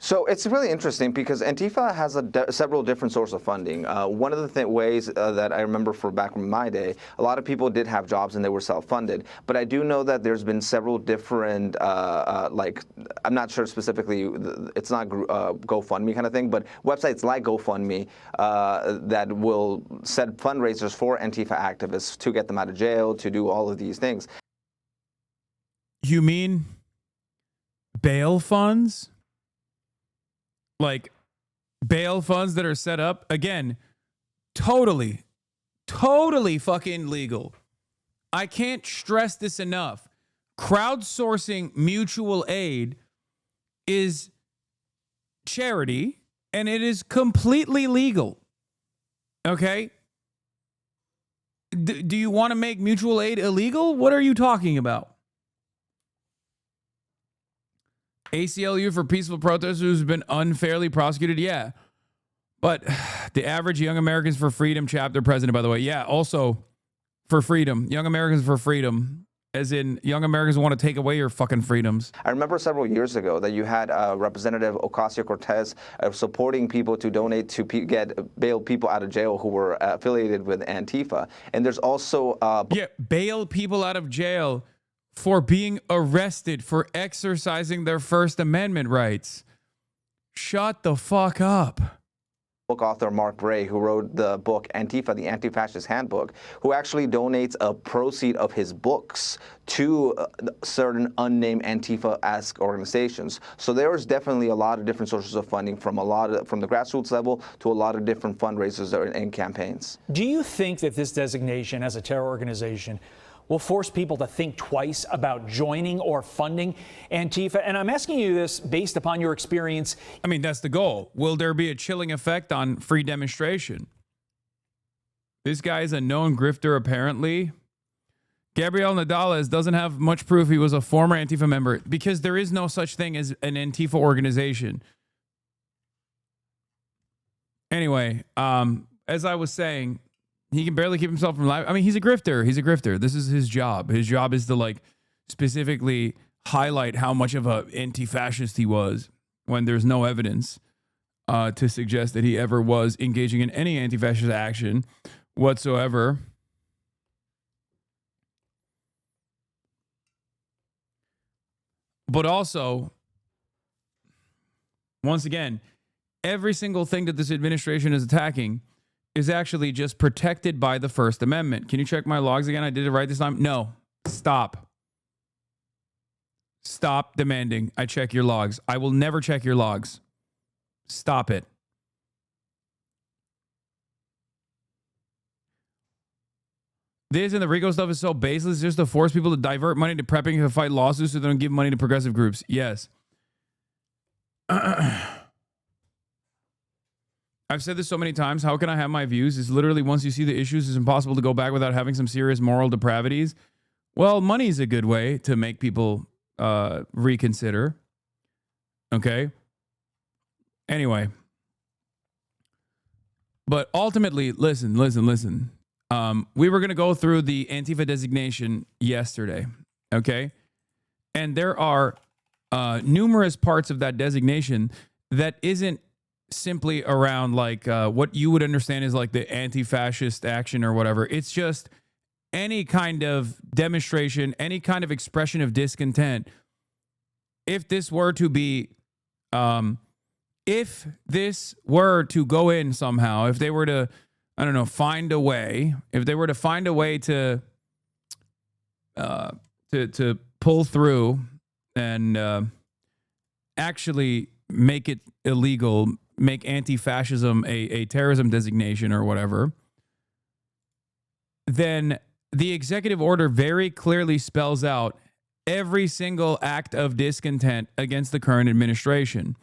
So it's really interesting because Antifa has several different sources of funding. One of the ways that I remember for back in my day, a lot of people did have jobs and they were self-funded. But I do know that there's been several different, like, I'm not sure specifically, it's not GoFundMe kind of thing, but websites like GoFundMe that will set fundraisers for Antifa activists to get them out of jail, to do all of these things. You mean bail funds? Like bail funds that are set up, again, totally fucking legal. I can't stress this enough. Crowdsourcing mutual aid is charity and it is completely legal. Okay? Do you want to make mutual aid illegal? What are you talking about? ACLU for peaceful protesters who's been unfairly prosecuted? Yeah. But the average Young Americans for Freedom chapter president, by the way, yeah, also for freedom. Young Americans for Freedom, as in Young Americans want to take away your fucking freedoms. I remember several years ago that you had Representative Ocasio-Cortez supporting people to donate to bail people out of jail who were affiliated with Antifa. And there's also... bail people out of jail for being arrested for exercising their First Amendment rights. Shut the fuck up. Book author Mark Gray, who wrote the book Antifa, the Anti-Fascist Handbook, who actually donates a proceed of his books to certain unnamed Antifa-esque organizations. So there is definitely a lot of different sources of funding from the grassroots level to a lot of different fundraisers and campaigns. Do you think that this designation as a terror organization will force people to think twice about joining or funding Antifa? And I'm asking you this based upon your experience. I mean, that's the goal. Will there be a chilling effect on free demonstration? This guy is a known grifter, apparently. Gabriel Nadales doesn't have much proof he was a former Antifa member because there is no such thing as an Antifa organization. Anyway, as I was saying, he can barely keep himself from life. I mean, he's a grifter. He's a grifter. This is his job. His job is to like specifically highlight how much of a anti-fascist he was when there's no evidence to suggest that he ever was engaging in any anti-fascist action whatsoever. But also, once again, every single thing that this administration is attacking is actually just protected by the First Amendment. Can you check my logs again? I did it right this time. No, stop. Stop demanding I check your logs. I will never check your logs. Stop it. This and the RICO stuff is so baseless just to force people to divert money to prepping to fight lawsuits so they don't give money to progressive groups. Yes. I've said this so many times. How can I have my views? It's literally once you see the issues, it's impossible to go back without having some serious moral depravities. Well, money is a good way to make people reconsider. Okay. Anyway. But ultimately, listen. We were going to go through the Antifa designation yesterday. Okay. And there are numerous parts of that designation that isn't simply around like what you would understand is like the anti-fascist action or whatever. It's just any kind of demonstration, any kind of expression of discontent. If this were to be, if this were to go in somehow, if they were to, I don't know, find a way, if they were to find a way to pull through and actually make it illegal, make anti-fascism a terrorism designation or whatever, then the executive order very clearly spells out every single act of discontent against the current administration.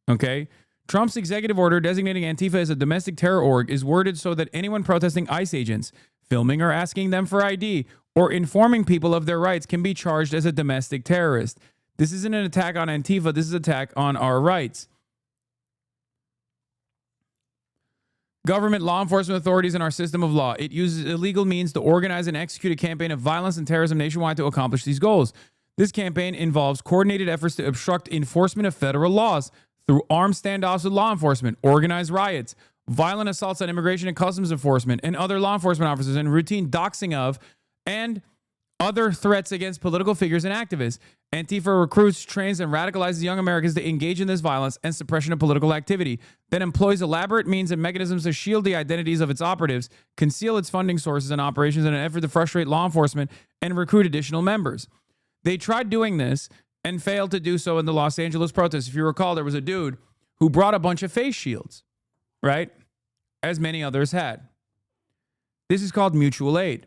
Okay? Trump's executive order designating Antifa as a domestic terror org is worded so that anyone protesting ICE agents, filming or asking them for ID, or informing people of their rights can be charged as a domestic terrorist. This isn't an attack on Antifa. This is an attack on our rights. Government, law enforcement authorities, and our system of law. It uses illegal means to organize and execute a campaign of violence and terrorism nationwide to accomplish these goals. This campaign involves coordinated efforts to obstruct enforcement of federal laws through armed standoffs with law enforcement, organized riots, violent assaults on immigration and customs enforcement and other law enforcement officers, and routine doxing of and other threats against political figures and activists. Antifa recruits, trains, and radicalizes young Americans to engage in this violence and suppression of political activity, then employs elaborate means and mechanisms to shield the identities of its operatives, conceal its funding sources and operations in an effort to frustrate law enforcement, and recruit additional members. They tried doing this and failed to do so in the Los Angeles protests. If you recall, there was a dude who brought a bunch of face shields, right? As many others had. This is called mutual aid.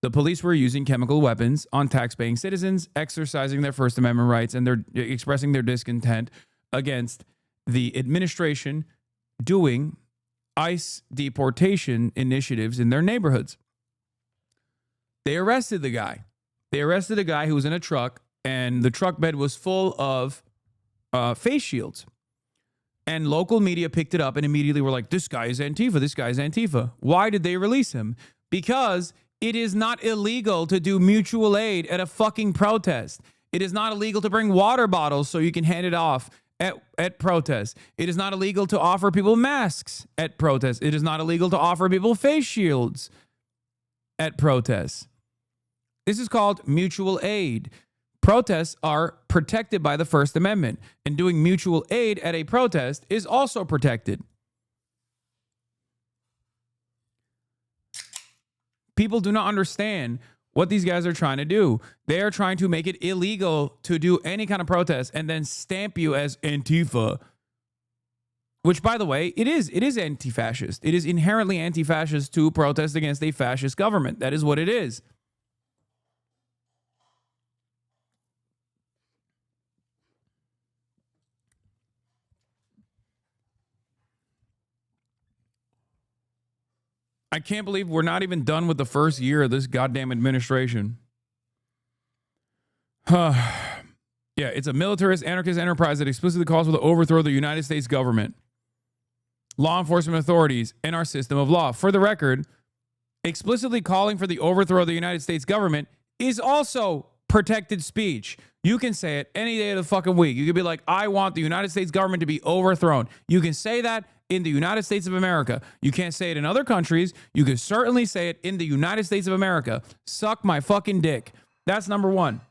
The police were using chemical weapons on tax-paying citizens, exercising their First Amendment rights, and they're expressing their discontent against the administration doing ICE deportation initiatives in their neighborhoods. They arrested the guy. They arrested a guy who was in a truck, and the truck bed was full of face shields. And local media picked it up and immediately were like, this guy is Antifa, this guy is Antifa. Why did they release him? Because it is not illegal to do mutual aid at a fucking protest. It is not illegal to bring water bottles so you can hand it off at protests. It is not illegal to offer people masks at protests. It is not illegal to offer people face shields at protests. This is called mutual aid. Protests are protected by the First Amendment, and doing mutual aid at a protest is also protected. People do not understand what these guys are trying to do. They are trying to make it illegal to do any kind of protest and then stamp you as Antifa, which, by the way, it is anti-fascist. It is inherently anti-fascist to protest against a fascist government. That is what it is. I can't believe we're not even done with the first year of this goddamn administration. Yeah, it's a militarist, anarchist enterprise that explicitly calls for the overthrow of the United States government, law enforcement authorities, and our system of law. For the record, explicitly calling for the overthrow of the United States government is also protected speech. You can say it any day of the fucking week. You could be like, I want the United States government to be overthrown. You can say that in the United States of America. You can't say it in other countries. You can certainly say it in the United States of America. Suck my fucking dick. That's number one.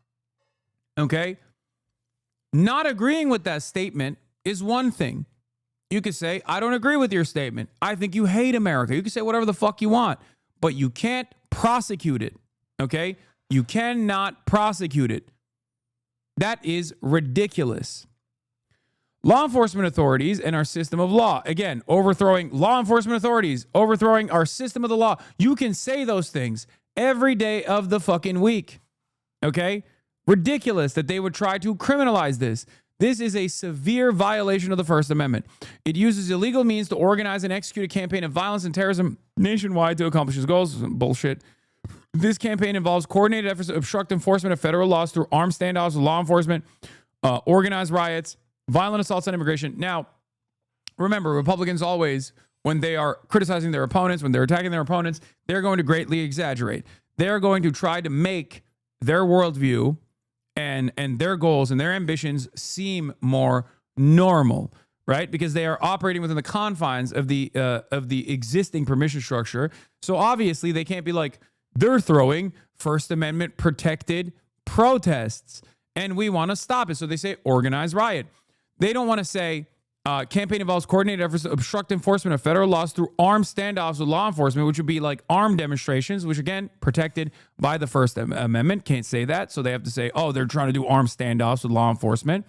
Okay? Not agreeing with that statement is one thing. You could say, I don't agree with your statement. I think you hate America. You can say whatever the fuck you want, but you can't prosecute it. Okay? You cannot prosecute it. That is ridiculous. Law enforcement authorities and our system of law. Again, overthrowing law enforcement authorities, overthrowing our system of the law. You can say those things every day of the fucking week. Okay? Ridiculous that they would try to criminalize this. This is a severe violation of the First Amendment. It uses illegal means to organize and execute a campaign of violence and terrorism nationwide to accomplish its goals. Bullshit. This campaign involves coordinated efforts to obstruct enforcement of federal laws through armed standoffs with law enforcement, organized riots, violent assaults on immigration. Now, remember, Republicans always, when they are criticizing their opponents, when they're attacking their opponents, they're going to greatly exaggerate. They're going to try to make their worldview and their goals and their ambitions seem more normal, right? Because they are operating within the confines of the existing permission structure. So obviously they can't be like, they're throwing First Amendment protected protests and we want to stop it. So they say organized riot. They don't want to say campaign involves coordinated efforts to obstruct enforcement of federal laws through armed standoffs with law enforcement, which would be like armed demonstrations, which again, protected by the First Amendment. Can't say that. So they have to say, oh, they're trying to do armed standoffs with law enforcement.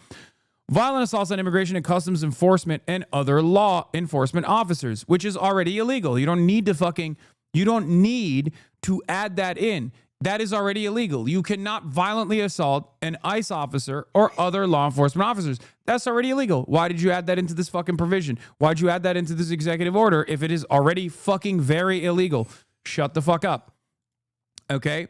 Violent assaults on immigration and customs enforcement and other law enforcement officers, which is already illegal. You don't need to add that in. That is already illegal. You cannot violently assault an ICE officer or other law enforcement officers. That's already illegal. Why did you add that into this fucking provision? Why'd you add that into this executive order if it is already fucking very illegal? Shut the fuck up. Okay?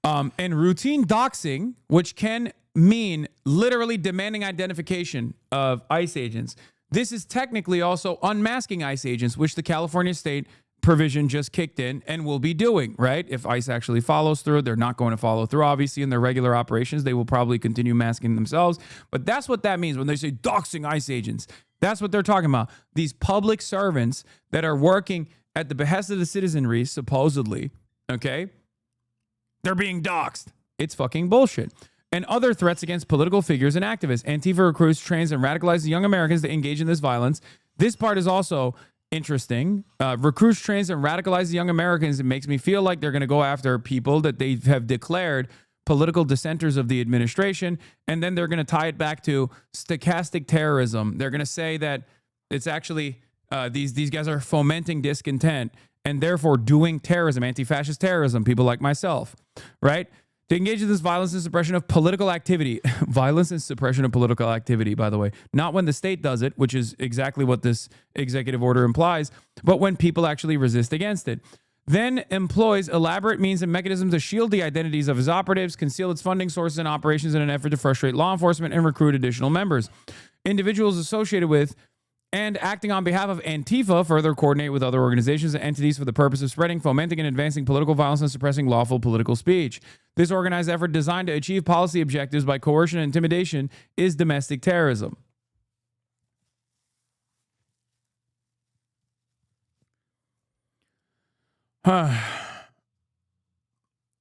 And routine doxing, which can mean literally demanding identification of ICE agents. This is technically also unmasking ICE agents, which the California state provision just kicked in and will be doing, right? If ICE actually follows through, they're not going to follow through, obviously, in their regular operations. They will probably continue masking themselves. But that's what that means when they say doxing ICE agents. That's what they're talking about. These public servants that are working at the behest of the citizenry, supposedly, okay? They're being doxed. It's fucking bullshit. And other threats against political figures and activists. Antifa recruits, trains, and radicalizes young Americans to engage in this violence. This part is also interesting. Recruits, trains, and radicalizes young Americans. It makes me feel like they're going to go after people that they have declared political dissenters of the administration, and then they're going to tie it back to stochastic terrorism. They're going to say that it's actually these guys are fomenting discontent and therefore doing terrorism, anti-fascist terrorism, people like myself, right? To engage in this violence and suppression of political activity. Violence and suppression of political activity, by the way. Not when the state does it, which is exactly what this executive order implies, but when people actually resist against it. Then employs elaborate means and mechanisms to shield the identities of his operatives, conceal its funding sources and operations in an effort to frustrate law enforcement and recruit additional members. Individuals associated with and acting on behalf of Antifa further coordinate with other organizations and entities for the purpose of spreading, fomenting, and advancing political violence and suppressing lawful political speech. This organized effort designed to achieve policy objectives by coercion and intimidation is domestic terrorism.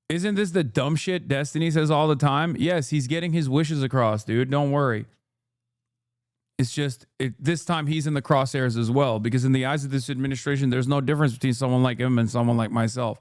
Isn't this the dumb shit Destiny says all the time? Yes, he's getting his wishes across, dude. Don't worry. It's just, this time he's in the crosshairs as well, because in the eyes of this administration, there's no difference between someone like him and someone like myself.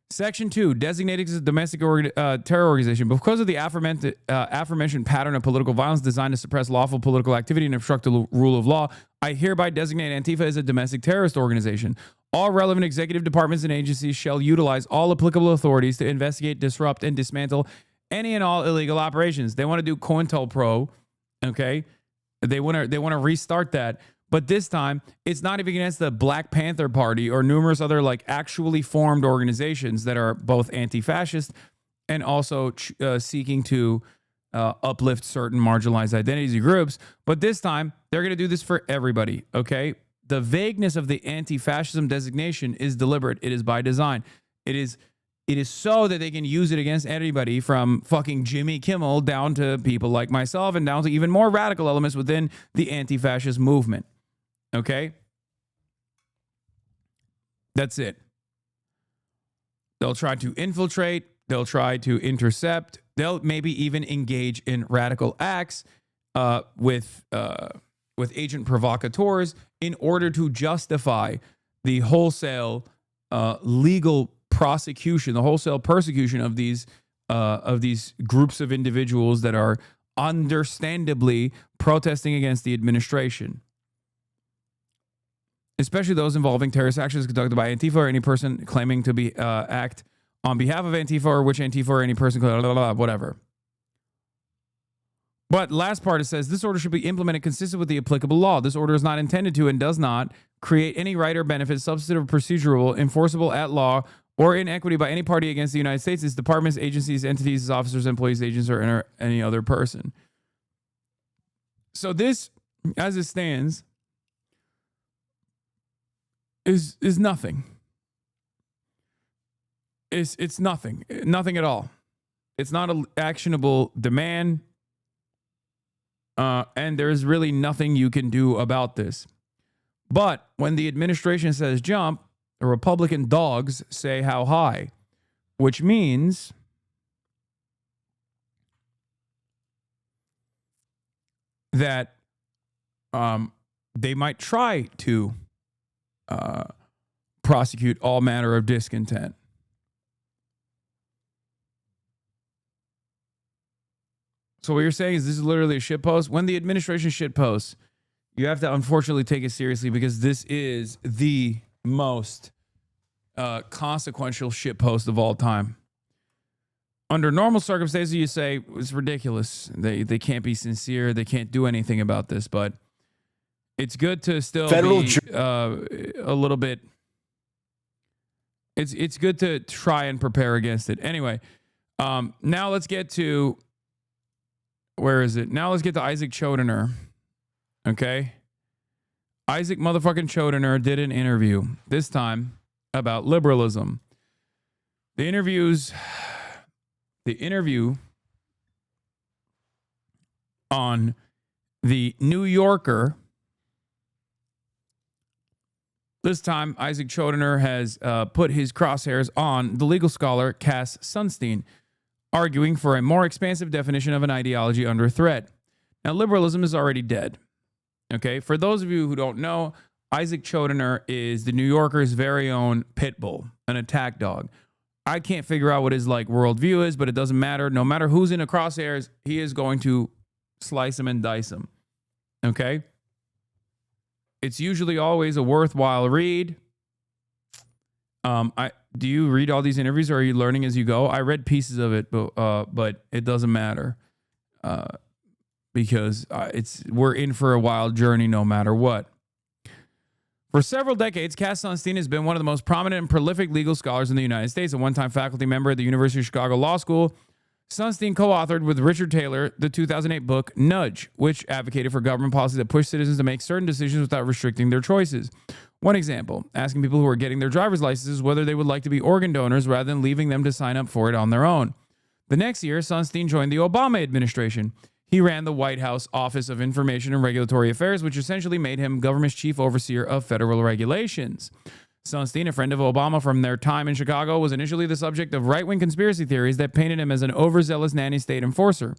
Section 2, designated as a domestic terror organization. Because of the aforementioned pattern of political violence designed to suppress lawful political activity and obstruct the rule of law, I hereby designate Antifa as a domestic terrorist organization. All relevant executive departments and agencies shall utilize all applicable authorities to investigate, disrupt, and dismantle any and all illegal operations. They want to do COINTELPRO, okay? They want to restart that. But this time, it's not even against the Black Panther Party or numerous other like actually formed organizations that are both anti-fascist and also seeking to uplift certain marginalized identities and groups. But this time, they're going to do this for everybody, okay? The vagueness of the anti-fascism designation is deliberate. It is by design. It is so that they can use it against anybody from fucking Jimmy Kimmel down to people like myself and down to even more radical elements within the anti-fascist movement. Okay? That's it. They'll try to infiltrate. They'll try to intercept. They'll maybe even engage in radical acts with agent provocateurs in order to justify the wholesale legal prosecution, the wholesale persecution of these groups of individuals that are understandably protesting against the administration. Especially those involving terrorist actions conducted by Antifa or any person claiming to be act on behalf of Antifa or which Antifa or any person, blah, blah, blah, whatever. But last part, it says, this order should be implemented consistent with the applicable law. This order is not intended to and does not create any right or benefit, substantive, procedural, enforceable at law, or in equity by any party against the United States, its departments, agencies, entities, its officers, employees, agents, or any other person. So this, as it stands, is nothing. It's nothing. Nothing at all. It's not an actionable demand. And there's really nothing you can do about this. But when the administration says jump, the Republican dogs say how high, which means that they might try to prosecute all manner of discontent. So what you're saying is this is literally a shitpost? When the administration shitposts, you have to unfortunately take it seriously because this is the most consequential shitpost of all time. Under normal circumstances, you say it's ridiculous. They can't be sincere. They can't do anything about this. But it's good to still be a little bit. It's good to try and prepare against it. Anyway, now let's get to. Where is it? Now let's get to Isaac Chodener. Okay? Isaac motherfucking Chodener did an interview, this time about liberalism. The interview on the New Yorker. This time, Isaac Chodener has put his crosshairs on the legal scholar Cass Sunstein, arguing for a more expansive definition of an ideology under threat. Now, liberalism is already dead. Okay, for those of you who don't know, Isaac Chodener is the New Yorker's very own pit bull, an attack dog. I can't figure out what his like worldview is, but it doesn't matter. No matter who's in the crosshairs, he is going to slice him and dice him. Okay? It's usually always a worthwhile read. Do you read all these interviews or are you learning as you go? I read pieces of it, but it doesn't matter because we're in for a wild journey no matter what. For several decades, Cass Sunstein has been one of the most prominent and prolific legal scholars in the United States. A one-time faculty member at the University of Chicago Law School, Sunstein co-authored with Richard Taylor the 2008 book Nudge, which advocated for government policy that pushed citizens to make certain decisions without restricting their choices. One example, asking people who are getting their driver's licenses whether they would like to be organ donors rather than leaving them to sign up for it on their own. The next year, Sunstein joined the Obama administration. He ran the White House Office of Information and Regulatory Affairs, which essentially made him government's chief overseer of federal regulations. Sunstein, a friend of Obama from their time in Chicago, was initially the subject of right-wing conspiracy theories that painted him as an overzealous nanny state enforcer.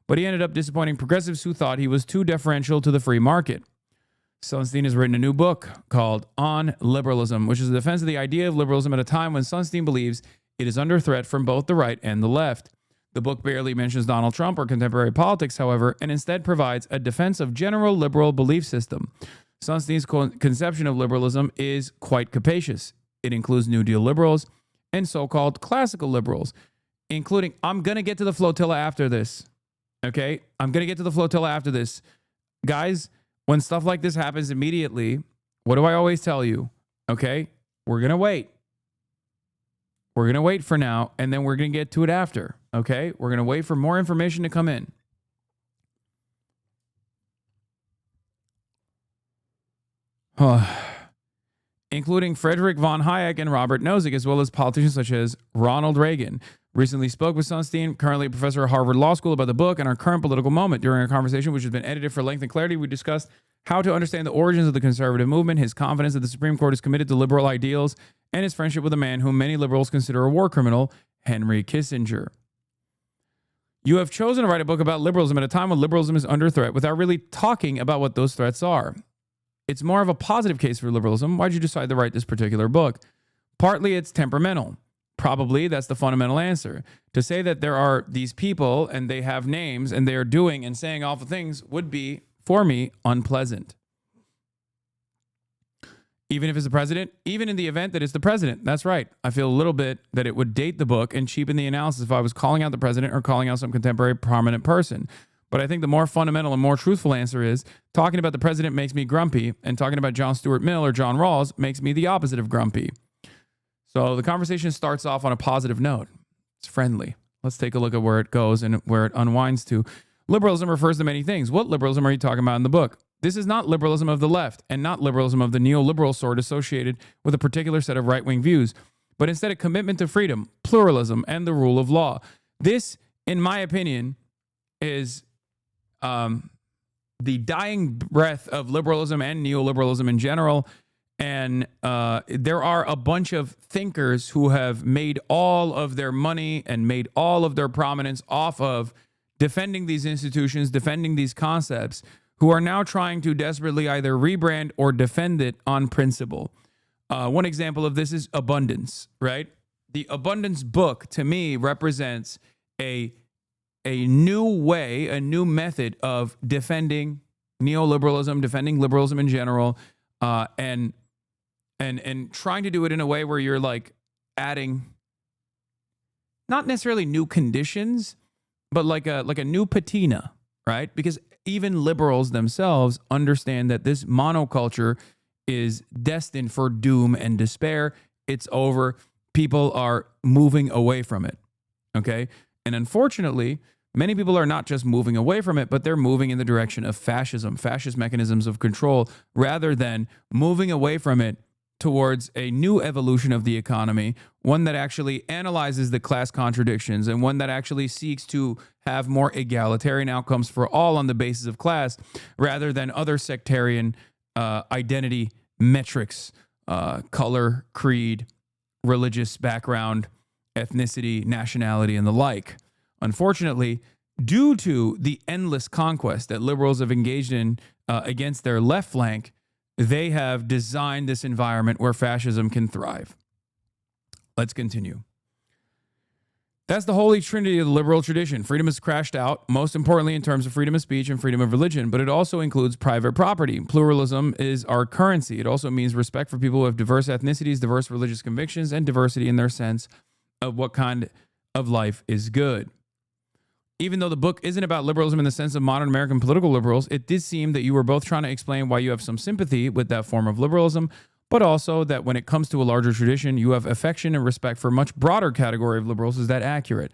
But he ended up disappointing progressives who thought he was too deferential to the free market. Sunstein has written a new book called On Liberalism, which is a defense of the idea of liberalism at a time when Sunstein believes it is under threat from both the right and the left. The book barely mentions Donald Trump or contemporary politics, however, and instead provides a defense of general liberal belief system. Sunstein's conception of liberalism is quite capacious. It includes New Deal liberals and so-called classical liberals, including, I'm going to get to the Flotilla after this. Okay? I'm going to get to the Flotilla after this. Guys, When stuff like this happens immediately, what do I always tell you? Okay, we're going to wait. We're going to wait for now, and then we're going to get to it after. Okay, we're going to wait for more information to come in. Including Friedrich von Hayek and Robert Nozick, as well as politicians such as Ronald Reagan. Recently spoke with Sunstein, currently a professor at Harvard Law School, about the book and our current political moment. During our conversation, which has been edited for length and clarity, we discussed how to understand the origins of the conservative movement, his confidence that the Supreme Court is committed to liberal ideals, and his friendship with a man whom many liberals consider a war criminal, Henry Kissinger. You have chosen to write a book about liberalism at a time when liberalism is under threat without really talking about what those threats are. It's more of a positive case for liberalism. Why'd you decide to write this particular book? Partly it's temperamental. Probably that's the fundamental answer. To say that there are these people and they have names and they are doing and saying awful things would be, for me, unpleasant. Even if it's the president, even in the event that it's the president. That's right. I feel a little bit that it would date the book and cheapen the analysis if I was calling out the president or calling out some contemporary prominent person. But I think the more fundamental and more truthful answer is talking about the president makes me grumpy, and talking about John Stuart Mill or John Rawls makes me the opposite of grumpy. So the conversation starts off on a positive note. It's friendly. Let's take a look at where it goes and where it unwinds to. Liberalism refers to many things. What liberalism are you talking about in the book? This is not liberalism of the left and not liberalism of the neoliberal sort associated with a particular set of right-wing views, but instead a commitment to freedom, pluralism, and the rule of law. This, in my opinion, is the dying breath of liberalism and neoliberalism in general. And there are a bunch of thinkers who have made all of their money and made all of their prominence off of defending these institutions, defending these concepts, who are now trying to desperately either rebrand or defend it on principle. One example of this is abundance, right? The abundance book, to me, represents a new way, a new method of defending neoliberalism, defending liberalism in general, and trying to do it in a way where you're like adding not necessarily new conditions, but like a new patina, right? Because even liberals themselves understand that this monoculture is destined for doom and despair. It's over. People are moving away from it. Okay. And unfortunately, many people are not just moving away from it, but they're moving in the direction of fascism, fascist mechanisms of control, rather than moving away from it towards a new evolution of the economy, one that actually analyzes the class contradictions and one that actually seeks to have more egalitarian outcomes for all on the basis of class, rather than other sectarian identity metrics, color, creed, religious background, ethnicity, nationality, and the like. Unfortunately, due to the endless conquest that liberals have engaged in against their left flank, they have designed this environment where fascism can thrive. Let's continue. That's the holy trinity of the liberal tradition. Freedom has crashed out, most importantly in terms of freedom of speech and freedom of religion, but it also includes private property. Pluralism is our currency. It also means respect for people who have diverse ethnicities, diverse religious convictions, and diversity in their sense of what kind of life is good. Even though the book isn't about liberalism in the sense of modern American political liberals, it did seem that you were both trying to explain why you have some sympathy with that form of liberalism, but also that when it comes to a larger tradition, you have affection and respect for a much broader category of liberals. Is that accurate?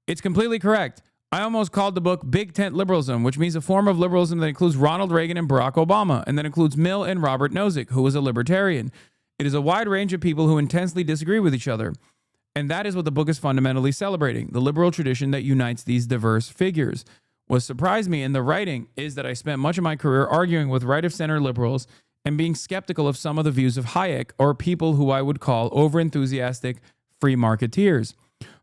It's completely correct. I almost called the book Big Tent Liberalism, which means a form of liberalism that includes Ronald Reagan and Barack Obama, and that includes Mill and Robert Nozick, who was a libertarian. It is a wide range of people who intensely disagree with each other. And that is what the book is fundamentally celebrating, the liberal tradition that unites these diverse figures. What surprised me in the writing is that I spent much of my career arguing with right-of-center liberals and being skeptical of some of the views of Hayek, or people who I would call overenthusiastic free marketeers.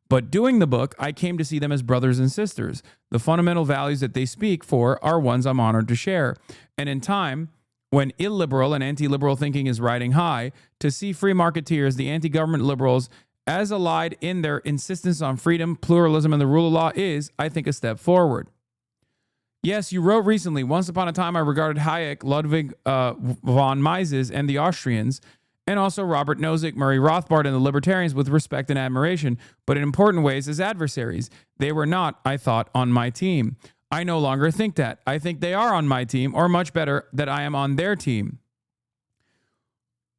But doing the book, I came to see them as brothers and sisters. The fundamental values that they speak for are ones I'm honored to share. And in time, when illiberal and anti-liberal thinking is riding high, to see free marketeers, the anti-government liberals, as allied in their insistence on freedom, pluralism, and the rule of law is, I think, a step forward. Yes, you wrote recently, once upon a time I regarded Hayek, Ludwig von Mises, and the Austrians, and also Robert Nozick, Murray Rothbard, and the libertarians with respect and admiration, but in important ways as adversaries. They were not, I thought, on my team. I no longer think that. I think they are on my team, or much better, that I am on their team.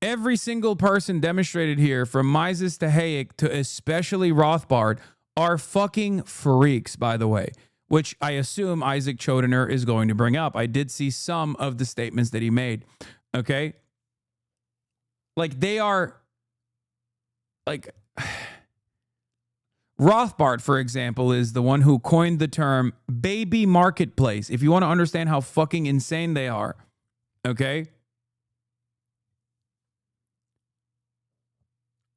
Every single person demonstrated here, from Mises to Hayek to especially Rothbard, are fucking freaks, by the way, which I assume Isaac Chodener is going to bring up. I did see some of the statements that he made. Okay? Like, they are, like, Rothbard, for example, is the one who coined the term baby marketplace, if you want to understand how fucking insane they are. Okay?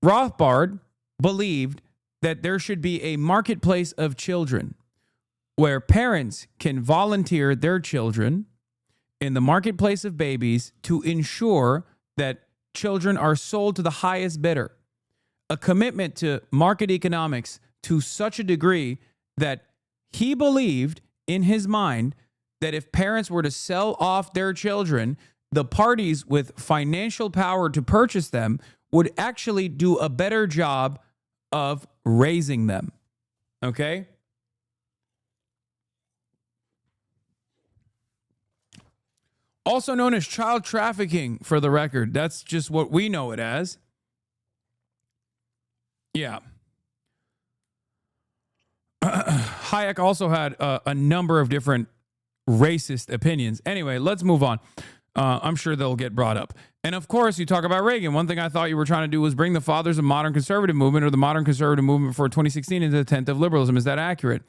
Rothbard believed that there should be a marketplace of children where parents can volunteer their children in the marketplace of babies to ensure that children are sold to the highest bidder. A commitment to market economics to such a degree that he believed in his mind that if parents were to sell off their children, the parties with financial power to purchase them would actually do a better job of raising them. Okay? Also known as child trafficking, for the record. That's just what we know it as. Yeah. Hayek also had a number of different racist opinions. Anyway, let's move on. I'm sure they'll get brought up. And of course, you talk about Reagan. One thing I thought you were trying to do was bring the fathers of modern conservative movement, or the modern conservative movement for 2016, into the tent of liberalism. Is that accurate?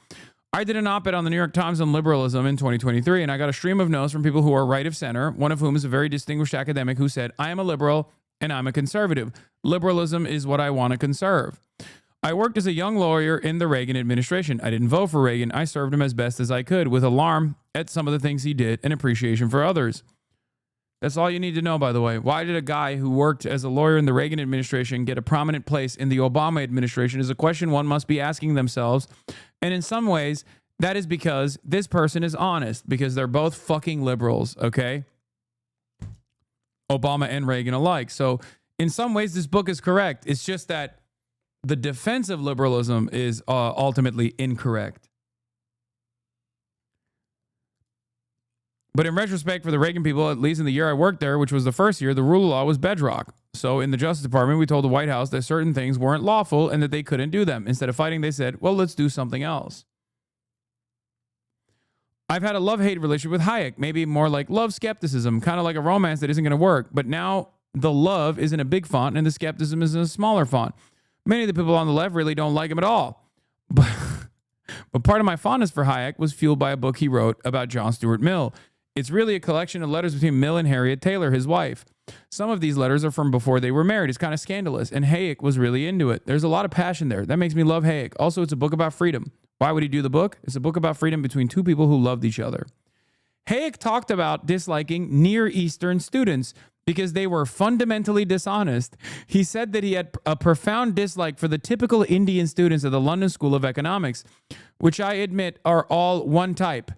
I did an op-ed on the New York Times on liberalism in 2023, and I got a stream of notes from people who are right of center, one of whom is a very distinguished academic who said, I am a liberal and I'm a conservative. Liberalism is what I want to conserve. I worked as a young lawyer in the Reagan administration. I didn't vote for Reagan. I served him as best as I could, with alarm at some of the things he did and appreciation for others. That's all you need to know, by the way. Why did a guy who worked as a lawyer in the Reagan administration get a prominent place in the Obama administration is a question one must be asking themselves. And in some ways, that is because this person is honest, because they're both fucking liberals, okay? Obama and Reagan alike. So in some ways, this book is correct. It's just that the defense of liberalism is ultimately incorrect. But in retrospect, for the Reagan people, at least in the year I worked there, which was the first year, the rule of law was bedrock. So in the Justice Department, we told the White House that certain things weren't lawful and that they couldn't do them. Instead of fighting, they said, well, let's do something else. I've had a love-hate relationship with Hayek, maybe more like love skepticism, kind of like a romance that isn't going to work. But now the love is in a big font and the skepticism is in a smaller font. Many of the people on the left really don't like him at all. But part of my fondness for Hayek was fueled by a book he wrote about John Stuart Mill. It's really a collection of letters between Mill and Harriet Taylor, his wife. Some of these letters are from before they were married. It's kind of scandalous, and Hayek was really into it. There's a lot of passion there. That makes me love Hayek. Also, it's a book about freedom. Why would he do the book? It's a book about freedom between two people who loved each other. Hayek talked about disliking Near Eastern students because they were fundamentally dishonest. He said that he had a profound dislike for the typical Indian students at the London School of Economics, which I admit are all one type.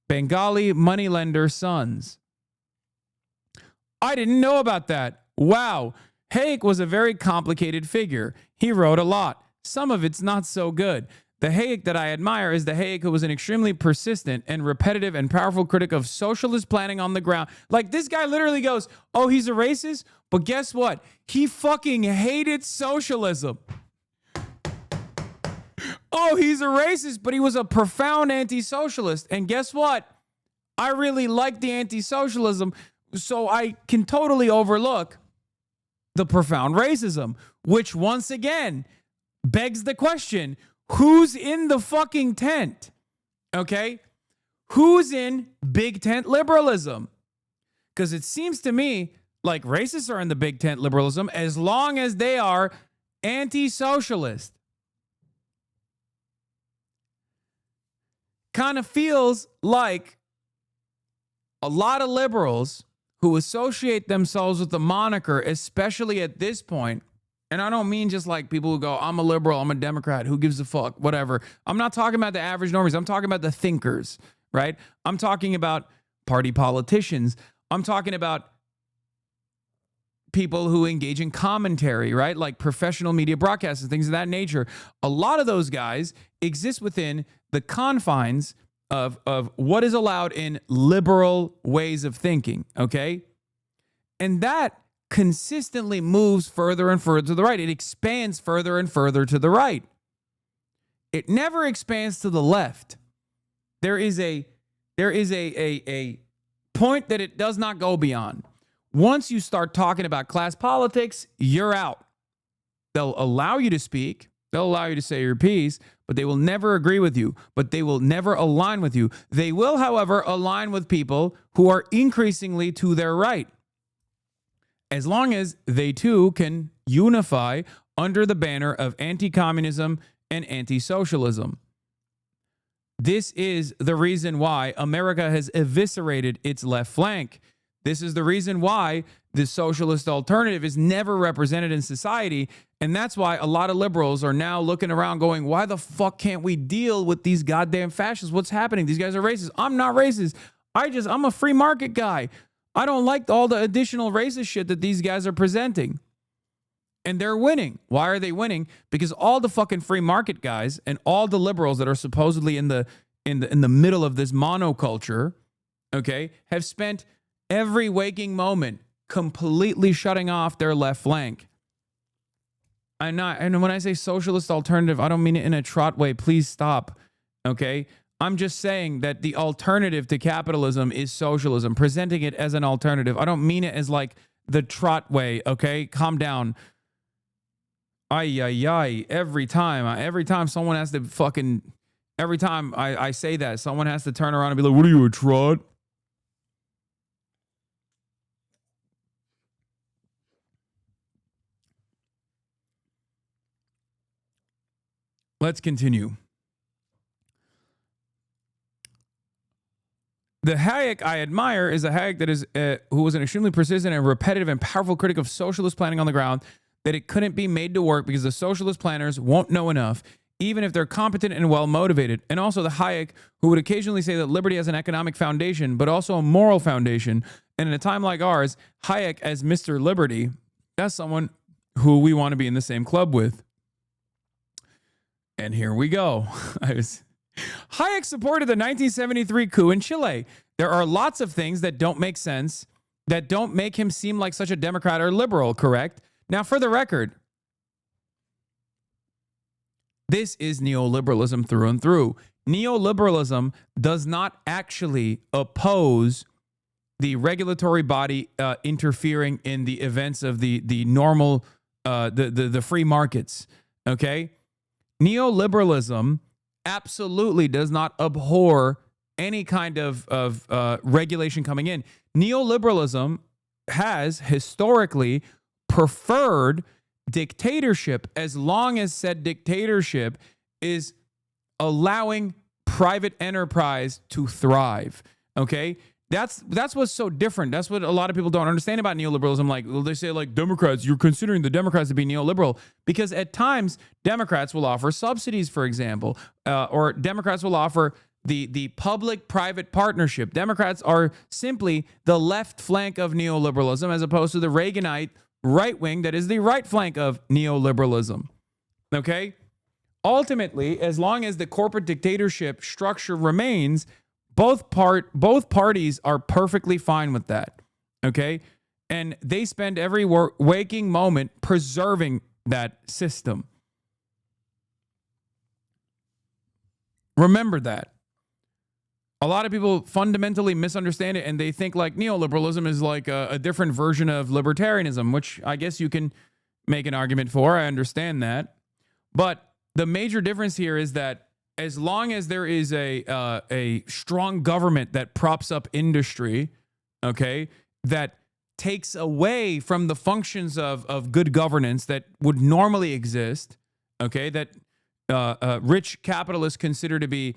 Bengali moneylender sons. I didn't know about that. Wow. Hayek was a very complicated figure. He wrote a lot. Some of it's not so good. The Hayek that I admire is the Hayek who was an extremely persistent and repetitive and powerful critic of socialist planning on the ground. Like, this guy literally goes, oh, he's a racist? But guess what? He fucking hated socialism. Oh, he's a racist, but he was a profound anti-socialist. And guess what? I really like the anti-socialism, so I can totally overlook the profound racism, which once again begs the question, who's in the fucking tent? Okay? Who's in big tent liberalism? Because it seems to me like racists are in the big tent liberalism as long as they are anti-socialist. Kind of feels like a lot of liberals who associate themselves with the moniker, especially at this point, and I don't mean just like people who go, I'm a liberal, I'm a Democrat, who gives a fuck, whatever. I'm not talking about the average normies. I'm talking about the thinkers, right? I'm talking about party politicians. I'm talking about people who engage in commentary, right? Like professional media broadcasters, things of that nature. A lot of those guys exist within the confines of what is allowed in liberal ways of thinking, okay? And that consistently moves further and further to the right. It expands further and further to the right. It never expands to the left. There is a point that it does not go beyond. Once you start talking about class politics, you're out. They'll allow you to speak. They'll allow you to say your piece, but they will never agree with you. But they will never align with you. They will, however, align with people who are increasingly to their right, as long as they too can unify under the banner of anti-communism and anti-socialism. This is the reason why America has eviscerated its left flank. This is the reason why the socialist alternative is never represented in society. And that's why a lot of liberals are now looking around going, why the fuck can't we deal with these goddamn fascists? What's happening? These guys are racist. I'm not racist. I'm a free market guy. I don't like all the additional racist shit that these guys are presenting. And they're winning. Why are they winning? Because all the fucking free market guys and all the liberals that are supposedly in the middle of this monoculture, okay, have spent every waking moment completely shutting off their left flank. And when I say socialist alternative, I don't mean it in a trot way. Please stop. Okay? I'm just saying that the alternative to capitalism is socialism, presenting it as an alternative. I don't mean it as like the trot way, okay? Calm down. Every time someone has to fucking, every time I say that, someone has to turn around and be like, what are you, a trot? Let's continue. The Hayek I admire is a Hayek that is who was an extremely persistent and repetitive and powerful critic of socialist planning on the ground, that it couldn't be made to work because the socialist planners won't know enough, even if they're competent and well-motivated. And also the Hayek who would occasionally say that liberty has an economic foundation, but also a moral foundation. And in a time like ours, Hayek as Mr. Liberty, that's someone who we want to be in the same club with. And here we go. Hayek supported the 1973 coup in Chile. There are lots of things that don't make sense, that don't make him seem like such a Democrat or liberal, correct? Now, for the record, this is neoliberalism through and through. Neoliberalism does not actually oppose the regulatory body interfering in the events of the normal, the free markets, okay? Neoliberalism absolutely does not abhor any kind of regulation coming in. Neoliberalism has historically preferred dictatorship as long as said dictatorship is allowing private enterprise to thrive. Okay? That's what's so different. That's what a lot of people don't understand about neoliberalism. Like, well, they say, like, Democrats, you're considering the Democrats to be neoliberal, because at times Democrats will offer subsidies, for example, or Democrats will offer the public-private partnership. Democrats are simply the left flank of neoliberalism as opposed to the Reaganite right wing that is the right flank of neoliberalism. Okay? Ultimately, as long as the corporate dictatorship structure remains, both parties are perfectly fine with that, okay? And they spend every waking moment preserving that system. Remember that. A lot of people fundamentally misunderstand it, and they think like neoliberalism is like a different version of libertarianism, which I guess you can make an argument for. I understand that. But the major difference here is that as long as there is a strong government that props up industry, okay, that takes away from the functions of good governance that would normally exist, okay, that rich capitalists consider to be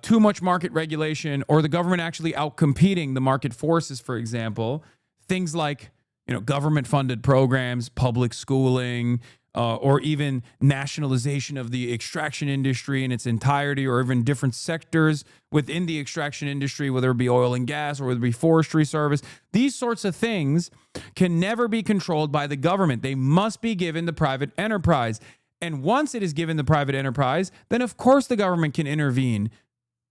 too much market regulation, or the government actually outcompeting the market forces, for example, things like, you know, government-funded programs, public schooling, or even nationalization of the extraction industry in its entirety, or even different sectors within the extraction industry, whether it be oil and gas or whether it be forestry service. These sorts of things can never be controlled by the government. They must be given to private enterprise. And once it is given to private enterprise, then of course the government can intervene.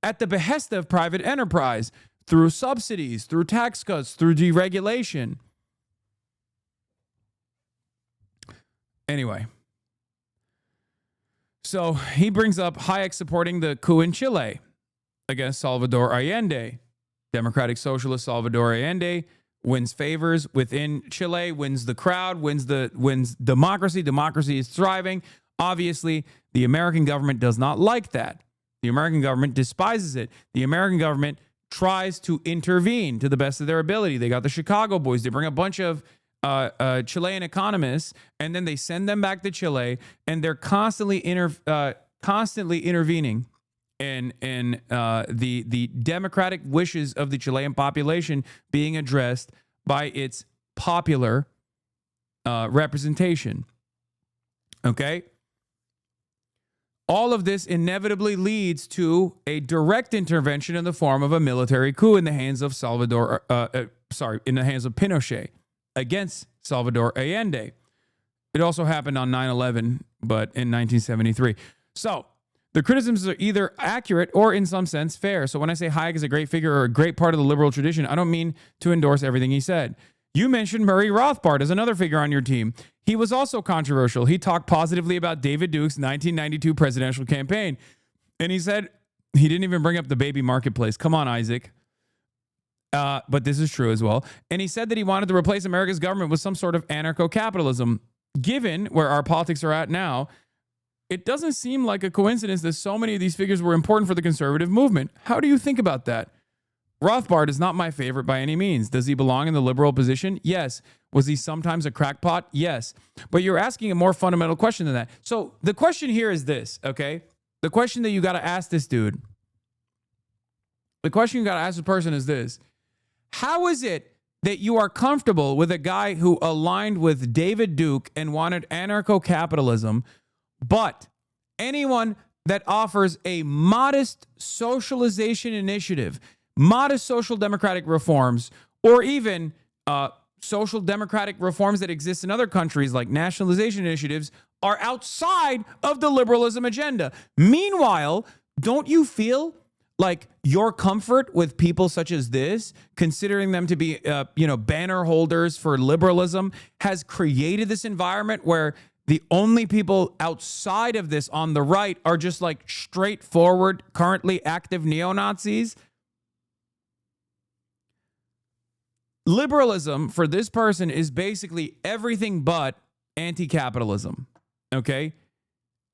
at the behest of private enterprise through subsidies, through tax cuts, through deregulation. Anyway, so he brings up Hayek supporting the coup in Chile against Salvador Allende. Democratic Socialist Salvador Allende wins favors within Chile, wins the crowd, wins democracy. Democracy is thriving. Obviously, the American government does not like that. The American government despises it. The American government tries to intervene to the best of their ability. They got the Chicago boys. They bring a bunch of Chilean economists, and then they send them back to Chile, and they're constantly intervening in the democratic wishes of the Chilean population being addressed by its popular representation. Okay? All of this inevitably leads to a direct intervention in the form of a military coup in the hands of in the hands of Pinochet against Salvador Allende. It also happened on 9/11, but in 1973. So the criticisms are either accurate or in some sense fair. So when I say Hayek is a great figure or a great part of the liberal tradition, I don't mean to endorse everything he said. You mentioned Murray Rothbard as another figure on your team. He was also controversial. He talked positively about David Duke's 1992 presidential campaign. And he said he didn't even bring up the baby marketplace. Come on, Isaac. But this is true as well. And he said that he wanted to replace America's government with some sort of anarcho-capitalism. Given where our politics are at now, it doesn't seem like a coincidence that so many of these figures were important for the conservative movement. How do you think about that? Rothbard is not my favorite by any means. Does he belong in the liberal position? Yes. Was he sometimes a crackpot? Yes. But you're asking a more fundamental question than that. So the question here is this, okay? The question that you got to ask this dude, the question you got to ask the person is this. How is it that you are comfortable with a guy who aligned with David Duke and wanted anarcho-capitalism, but anyone that offers a modest socialization initiative, modest social democratic reforms, or even social democratic reforms that exist in other countries like nationalization initiatives are outside of the liberalism agenda? Meanwhile, don't you feel like your comfort with people such as this, considering them to be, banner holders for liberalism, has created this environment where the only people outside of this on the right are just like straightforward, currently active neo-Nazis? Liberalism for this person is basically everything but anti-capitalism, okay?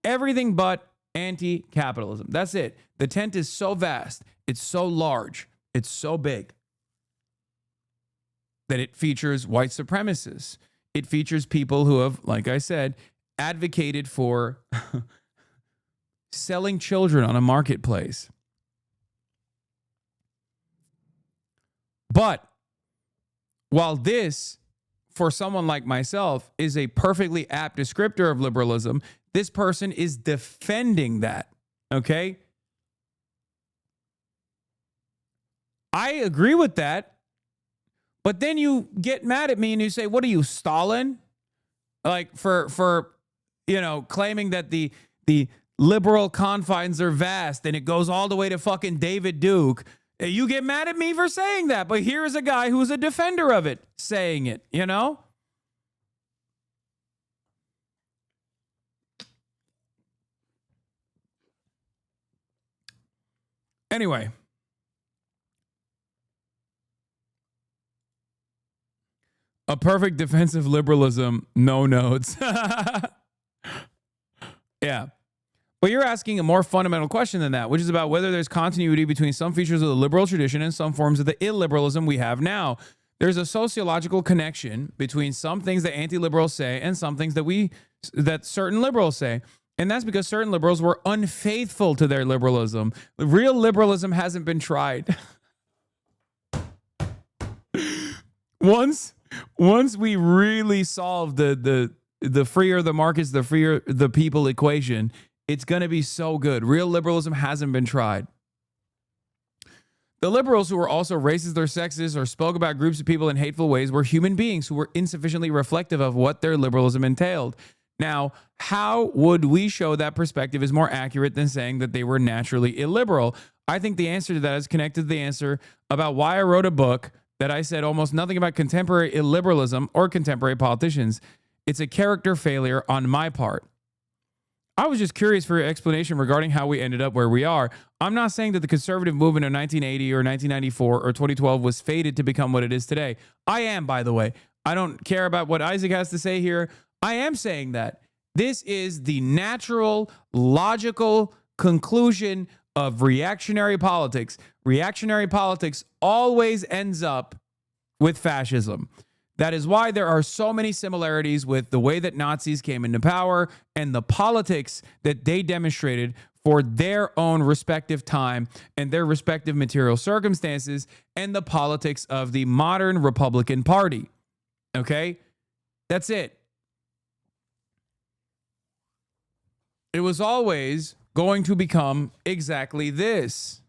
Everything but anti-capitalism. That's it. The tent is so vast, it's so large, it's so big that it features white supremacists. It features people who have, like I said, advocated for selling children on a marketplace. But while this, for someone like myself, is a perfectly apt descriptor of liberalism, this person is defending that, okay? I agree with that, but then you get mad at me and you say, what are you, Stalin? Like for claiming that the liberal confines are vast and it goes all the way to fucking David Duke. You get mad at me for saying that, but here is a guy who's a defender of it saying it, you know? Anyway. A perfect defense of liberalism, no notes. Yeah. But you're asking a more fundamental question than that, which is about whether there's continuity between some features of the liberal tradition and some forms of the illiberalism we have now. There's a sociological connection between some things that anti-liberals say and some things that certain liberals say. And that's because certain liberals were unfaithful to their liberalism. Real liberalism hasn't been tried. Once we really solve the freer the markets, the freer the people equation, it's going to be so good. Real liberalism hasn't been tried. The liberals who were also racist or sexist or spoke about groups of people in hateful ways were human beings who were insufficiently reflective of what their liberalism entailed. Now, how would we show that perspective is more accurate than saying that they were naturally illiberal? I think the answer to that is connected to the answer about why I wrote a book that I said almost nothing about contemporary illiberalism or contemporary politicians. It's a character failure on my part. I was just curious for your explanation regarding how we ended up where we are. I'm not saying that the conservative movement of 1980 or 1994 or 2012 was fated to become what it is today. I am, by the way. I don't care about what Isaac has to say here. I am saying that this is the natural, logical conclusion of reactionary politics. Reactionary politics always ends up with fascism. That is why there are so many similarities with the way that Nazis came into power and the politics that they demonstrated for their own respective time and their respective material circumstances and the politics of the modern Republican Party. Okay? That's it. It was always going to become exactly this.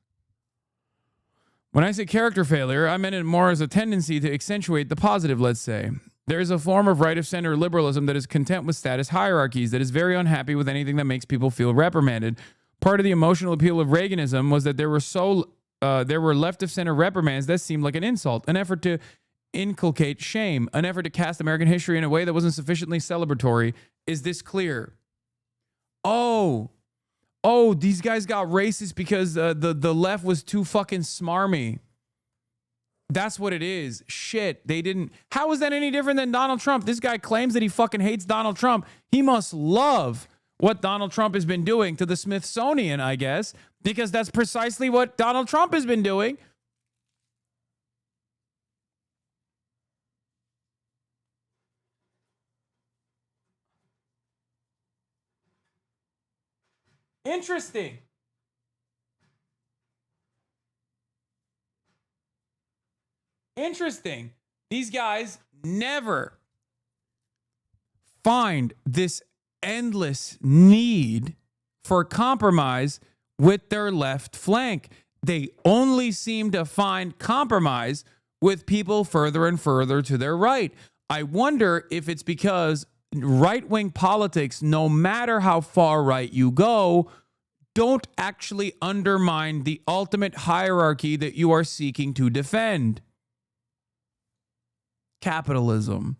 When I say character failure, I meant it more as a tendency to accentuate the positive, let's say. There is a form of right-of-center liberalism that is content with status hierarchies, that is very unhappy with anything that makes people feel reprimanded. Part of the emotional appeal of Reaganism was that there were left-of-center reprimands that seemed like an insult, an effort to inculcate shame, an effort to cast American history in a way that wasn't sufficiently celebratory. Is this clear? Oh, these guys got racist because the left was too fucking smarmy. That's what it is. Shit, they didn't. How is that any different than Donald Trump? This guy claims that he fucking hates Donald Trump. He must love what Donald Trump has been doing to the Smithsonian, I guess, because that's precisely what Donald Trump has been doing. Interesting. Interesting. These guys never find this endless need for compromise with their left flank. They only seem to find compromise with people further and further to their right. I wonder if it's because right-wing politics, no matter how far right you go, don't actually undermine the ultimate hierarchy that you are seeking to defend. Capitalism.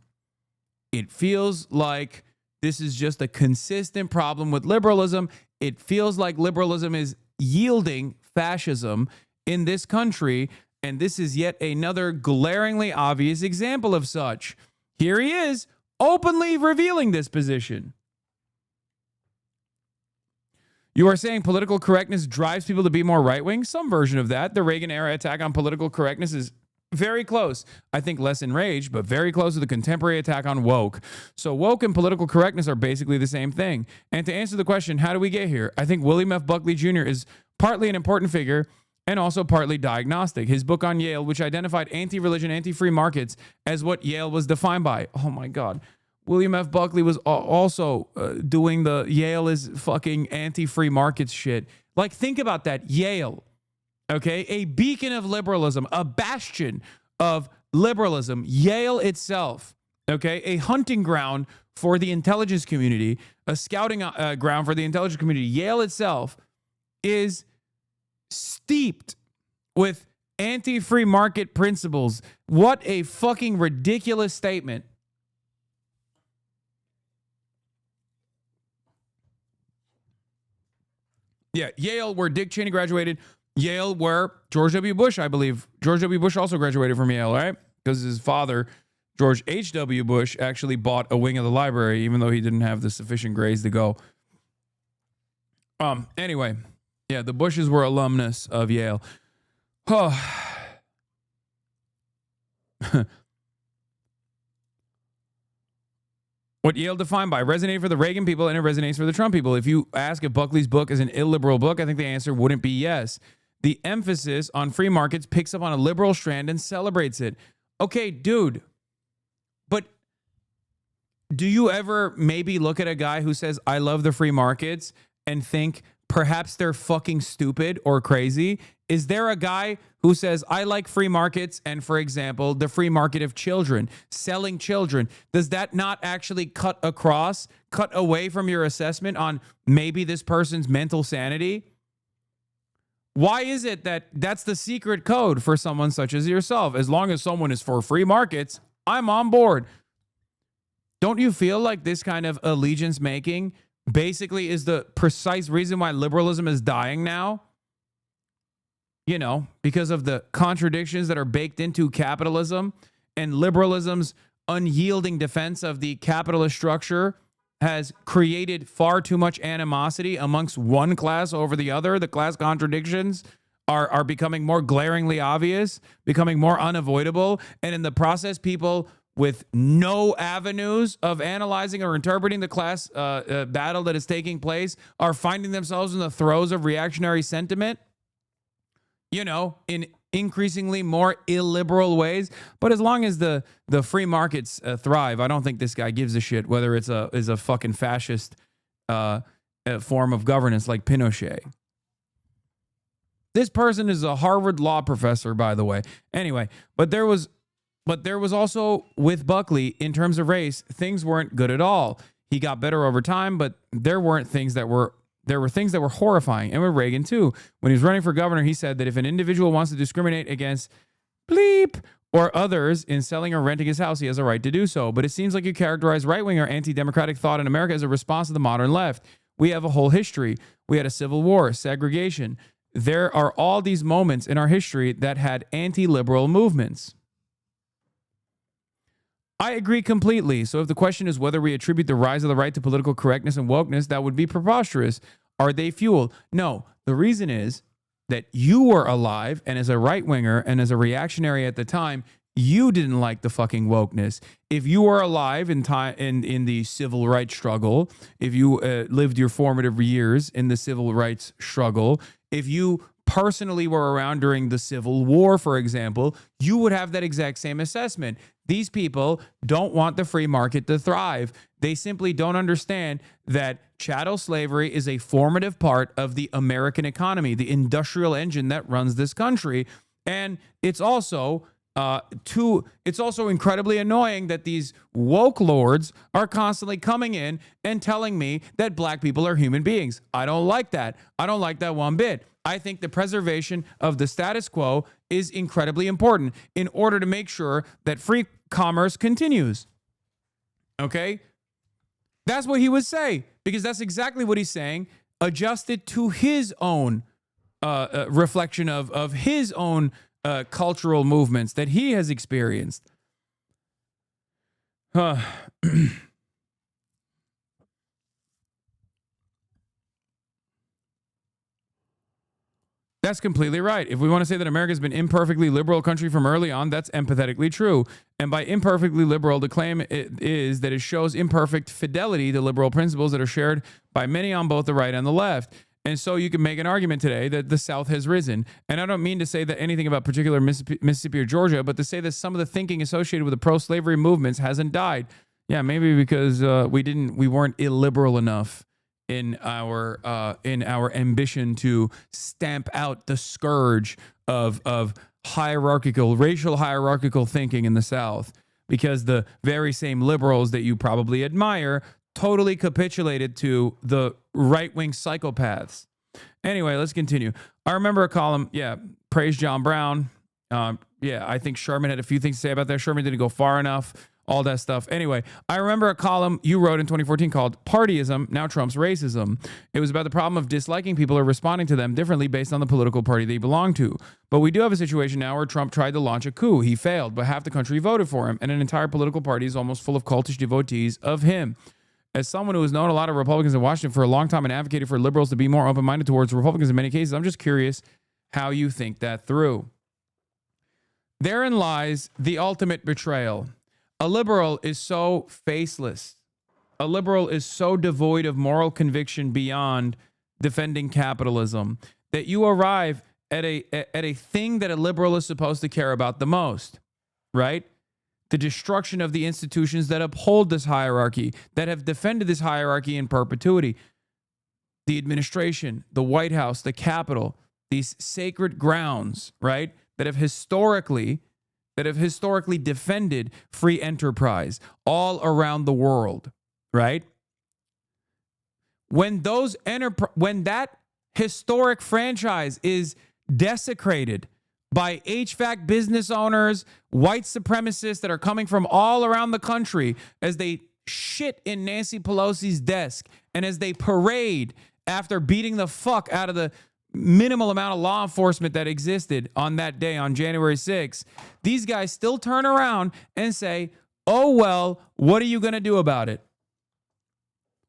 It feels like this is just a consistent problem with liberalism. It feels like liberalism is yielding fascism in this country, and this is yet another glaringly obvious example of such. Here he is, openly revealing this position. You are saying political correctness drives people to be more right-wing? Some version of that. The Reagan-era attack on political correctness is very close. I think less enraged, but very close to the contemporary attack on woke. So woke and political correctness are basically the same thing. And to answer the question, how do we get here? I think William F. Buckley Jr. is partly an important figure and also partly diagnostic. His book on Yale, which identified anti-religion, anti-free markets as what Yale was defined by. Oh my God. William F. Buckley was also doing the Yale is fucking anti-free markets shit. Like, think about that. Yale, okay? A beacon of liberalism, a bastion of liberalism. Yale itself, okay? A hunting ground for the intelligence community, a scouting ground for the intelligence community. Yale itself is steeped with anti-free market principles. What a fucking ridiculous statement. Yeah, Yale, where Dick Cheney graduated. Yale, where George W. Bush, I believe. George W. Bush also graduated from Yale, right? Because his father, George H.W. Bush, actually bought a wing of the library, even though he didn't have the sufficient grades to go. Anyway, yeah, the Bushes were alumnus of Yale. What Yale defined by resonated for the Reagan people and it resonates for the Trump people. If you ask if Buckley's book is an illiberal book, I think the answer wouldn't be yes. The emphasis on free markets picks up on a liberal strand and celebrates it. Okay, dude, but do you ever maybe look at a guy who says, I love the free markets and think perhaps they're fucking stupid or crazy? Is there a guy who says, I like free markets and, for example, the free market of children, selling children? Does that not actually cut away from your assessment on maybe this person's mental sanity? Why is it that that's the secret code for someone such as yourself? As long as someone is for free markets, I'm on board. Don't you feel like this kind of allegiance making basically is the precise reason why liberalism is dying now? You know, because of the contradictions that are baked into capitalism, and liberalism's unyielding defense of the capitalist structure has created far too much animosity amongst one class over the other. The class contradictions are becoming more glaringly obvious, becoming more unavoidable. And in the process, people with no avenues of analyzing or interpreting the class battle that is taking place are finding themselves in the throes of reactionary sentiment, you know, in increasingly more illiberal ways. But as long as the free markets thrive, I don't think this guy gives a shit whether it's a fucking fascist form of governance like Pinochet. This person is a Harvard law professor, by the way. Anyway, but there was also with Buckley, in terms of race, things weren't good at all. He got better over time, but there were things that were horrifying. And with Reagan too. When he was running for governor, he said that if an individual wants to discriminate against bleep or others in selling or renting his house, he has a right to do so. But it seems like you characterize right-wing or anti-democratic thought in America as a response to the modern left. We have a whole history. We had a civil war, segregation. There are all these moments in our history that had anti-liberal movements. I agree completely. So if the question is whether we attribute the rise of the right to political correctness and wokeness, that would be preposterous. Are they fuel? No. The reason is that you were alive, and as a right-winger and as a reactionary at the time, you didn't like the fucking wokeness. If you were alive in the civil rights struggle, if you lived your formative years in the civil rights struggle, if you personally were around during the Civil War, for example, you would have that exact same assessment. These people don't want the free market to thrive. They simply don't understand that chattel slavery is a formative part of the American economy, the industrial engine that runs this country. And it's also incredibly annoying that these woke lords are constantly coming in and telling me that black people are human beings. I don't like that. I don't like that one bit. I think the preservation of the status quo is incredibly important in order to make sure that free commerce continues. Okay? That's what he would say, because that's exactly what he's saying, adjusted to his own reflection of his own cultural movements that he has experienced. That's completely right. If we want to say that America's been imperfectly liberal country from early on, that's empathetically true. And by imperfectly liberal, the claim is that it shows imperfect fidelity to liberal principles that are shared by many on both the right and the left. And so you can make an argument today that the South has risen. And I don't mean to say that anything about particular Mississippi or Georgia, but to say that some of the thinking associated with the pro-slavery movements hasn't died. Yeah, maybe because we weren't illiberal enough in our ambition to stamp out the scourge of racial hierarchical thinking in the South, because the very same liberals that you probably admire totally capitulated to the right-wing psychopaths. Anyway, let's continue. I remember a column, praise John Brown. I think Sherman had a few things to say about that. Sherman didn't go far enough, all that stuff. Anyway, I remember a column you wrote in 2014 called Partyism Now Trumps Racism. It was about the problem of disliking people or responding to them differently based on the political party they belong to. But we do have a situation now where Trump tried to launch a coup. He failed, but half the country voted for him, and an entire political party is almost full of cultish devotees of him. As someone who has known a lot of Republicans in Washington for a long time and advocated for liberals to be more open-minded towards Republicans in many cases, I'm just curious how you think that through. Therein lies the ultimate betrayal. A liberal is so faceless. A liberal is so devoid of moral conviction beyond defending capitalism that you arrive at a thing that a liberal is supposed to care about the most, right? The destruction of the institutions that uphold this hierarchy, that have defended this hierarchy in perpetuity. The administration, the White House, the Capitol, these sacred grounds, right, that have historically defended free enterprise all around the world, right? When that historic franchise is desecrated by HVAC business owners, white supremacists that are coming from all around the country as they shit in Nancy Pelosi's desk and as they parade after beating the fuck out of the minimal amount of law enforcement that existed on that day, on January 6th, these guys still turn around and say, oh, well, what are you going to do about it?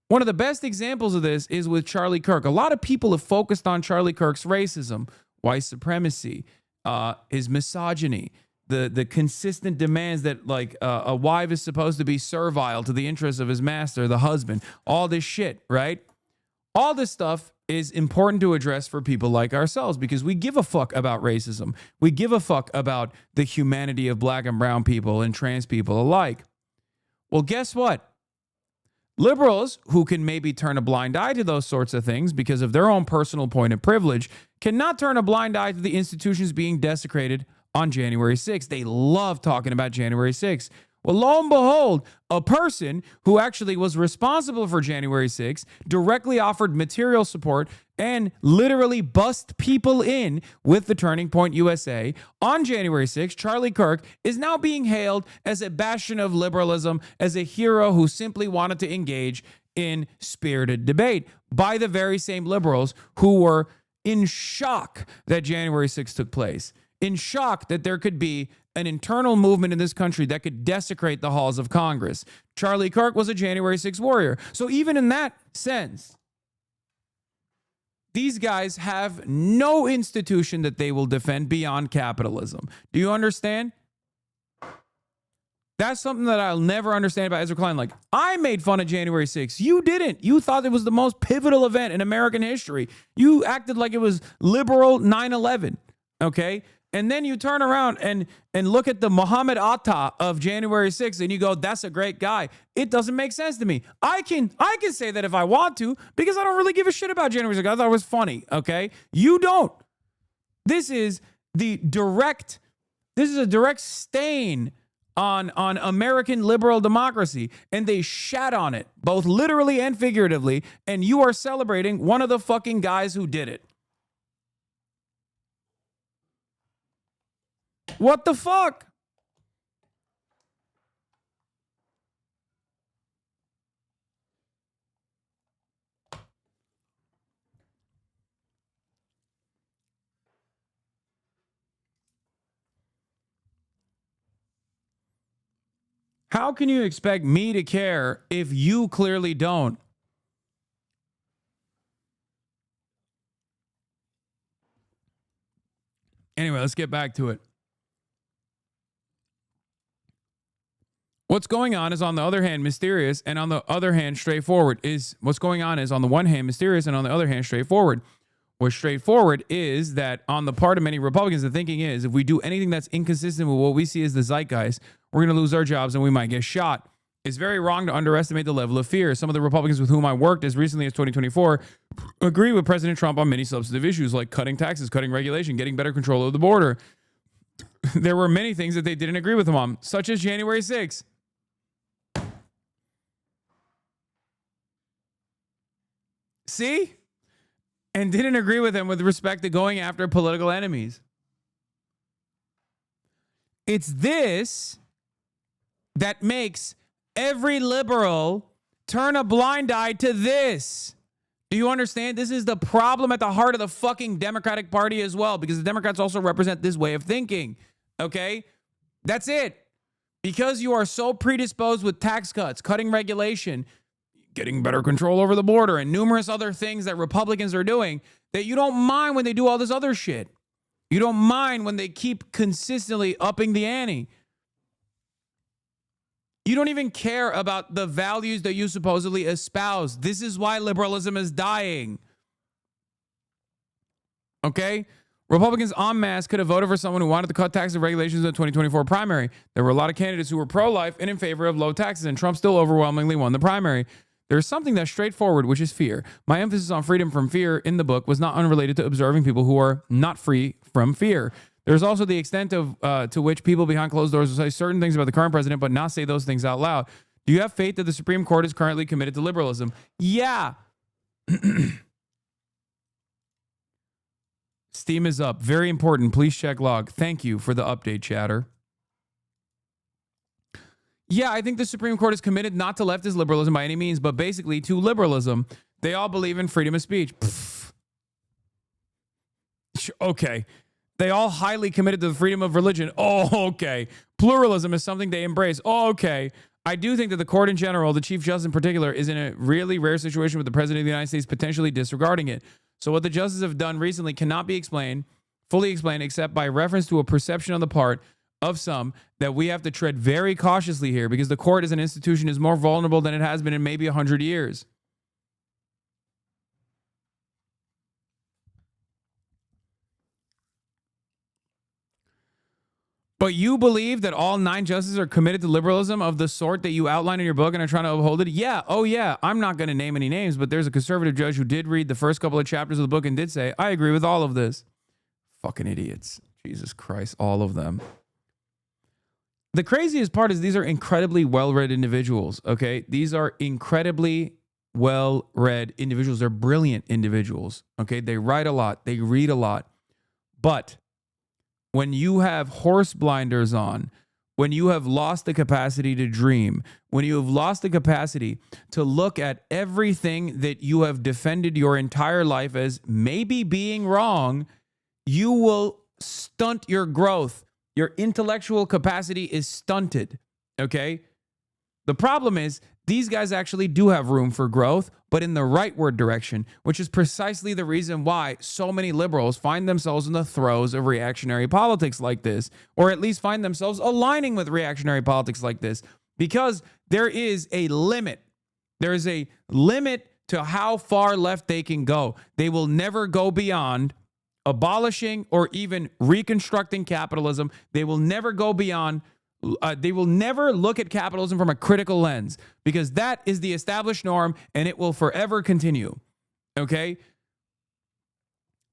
One of the best examples of this is with Charlie Kirk. A lot of people have focused on Charlie Kirk's racism, white supremacy, his misogyny, the consistent demands that like a wife is supposed to be servile to the interests of his master, the husband, all this shit, right? All this stuff is important to address for people like ourselves because we give a fuck about racism. We give a fuck about the humanity of black and brown people and trans people alike. Well, guess what? Liberals who can maybe turn a blind eye to those sorts of things because of their own personal point of privilege cannot turn a blind eye to the institutions being desecrated on January 6th. They love talking about January 6th. Well, lo and behold, a person who actually was responsible for January 6th directly offered material support and literally bust people in with the Turning Point USA on January 6th, Charlie Kirk, is now being hailed as a bastion of liberalism, as a hero who simply wanted to engage in spirited debate by the very same liberals who were in shock that January 6th took place, in shock that there could be an internal movement in this country that could desecrate the halls of Congress. Charlie Kirk was a January 6th warrior. So even in that sense, these guys have no institution that they will defend beyond capitalism. Do you understand? That's something that I'll never understand about Ezra Klein. Like, I made fun of January 6th. You didn't. You thought it was the most pivotal event in American history. You acted like it was liberal 9/11, okay? And then you turn around and look at the Muhammad Atta of January 6th and you go, that's a great guy. It doesn't make sense to me. I can say that if I want to because I don't really give a shit about January 6th. I thought it was funny, okay? You don't. This is a direct stain on American liberal democracy, and they shat on it, both literally and figuratively, and you are celebrating one of the fucking guys who did it. What the fuck? How can you expect me to care if you clearly don't? Anyway, let's get back to it. What's going on is on the other hand mysterious and on the other hand straightforward. What's going on is on the one hand mysterious and on the other hand straightforward. What's straightforward is that on the part of many Republicans, the thinking is if we do anything that's inconsistent with what we see as the zeitgeist, we're going to lose our jobs and we might get shot. It's very wrong to underestimate the level of fear. Some of the Republicans with whom I worked as recently as 2024 agree with President Trump on many substantive issues like cutting taxes, cutting regulation, getting better control of the border. There were many things that they didn't agree with him on, such as January 6th. See? And didn't agree with him with respect to going after political enemies. It's this that makes every liberal turn a blind eye to this. Do you understand? This is the problem at the heart of the fucking Democratic Party as well, because the Democrats also represent this way of thinking. Okay? That's it. Because you are so predisposed with tax cuts, cutting regulation, getting better control over the border, and numerous other things that Republicans are doing, that you don't mind when they do all this other shit. You don't mind when they keep consistently upping the ante. You don't even care about the values that you supposedly espouse. This is why liberalism is dying. Okay? Republicans en masse could have voted for someone who wanted to cut taxes and regulations in the 2024 primary. There were a lot of candidates who were pro-life and in favor of low taxes, and Trump still overwhelmingly won the primary. There's something that's straightforward, which is fear. My emphasis on freedom from fear in the book was not unrelated to observing people who are not free from fear. There's also the extent of to which people behind closed doors will say certain things about the current president, but not say those things out loud. Do you have faith that the Supreme Court is currently committed to liberalism? Yeah. Steam is up. Very important. Please check log. Thank you for the update, chatter. Yeah, I think the Supreme Court is committed not to leftist liberalism by any means, but basically to liberalism. They all believe in freedom of speech. Pfft. Okay. They all highly committed to the freedom of religion. Oh, okay. Pluralism is something they embrace. Oh, okay. I do think that the court in general, the Chief Justice in particular, is in a really rare situation with the President of the United States potentially disregarding it. So what the justices have done recently cannot be fully explained, except by reference to a perception on the part of some that we have to tread very cautiously here, because the court as an institution is more vulnerable than it has been in maybe 100 years. But you believe that all 9 justices are committed to liberalism of the sort that you outline in your book and are trying to uphold it? Yeah. Oh, yeah. I'm not going to name any names, but there's a conservative judge who did read the first couple of chapters of the book and did say, I agree with all of this. Fucking idiots. Jesus Christ. All of them. The craziest part is these are incredibly well-read individuals, okay? These are incredibly well-read individuals. They're brilliant individuals, okay? They write a lot. They read a lot. But when you have horse blinders on, when you have lost the capacity to dream, when you have lost the capacity to look at everything that you have defended your entire life as maybe being wrong, you will stunt your growth. Your intellectual capacity is stunted, okay? The problem is these guys actually do have room for growth, but in the rightward direction, which is precisely the reason why so many liberals find themselves in the throes of reactionary politics like this, or at least find themselves aligning with reactionary politics like this, because there is a limit. There is a limit to how far left they can go. They will never go beyond abolishing or even reconstructing capitalism. They will never go beyond, they will never look at capitalism from a critical lens, because that is the established norm and it will forever continue. Okay?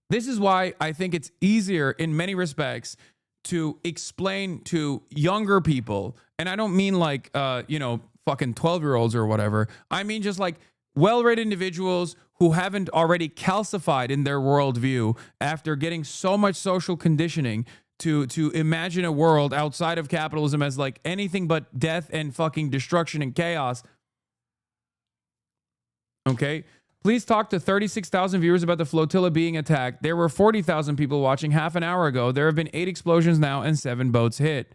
This is why I think it's easier in many respects to explain to younger people, and I don't mean like, fucking 12-year-olds or whatever. I mean just like well-read individuals who haven't already calcified in their worldview after getting so much social conditioning to imagine a world outside of capitalism as like anything but death and fucking destruction and chaos. Okay? Please talk to 36,000 viewers about the flotilla being attacked. There were 40,000 people watching half an hour ago. There have been 8 explosions now and 7 boats hit.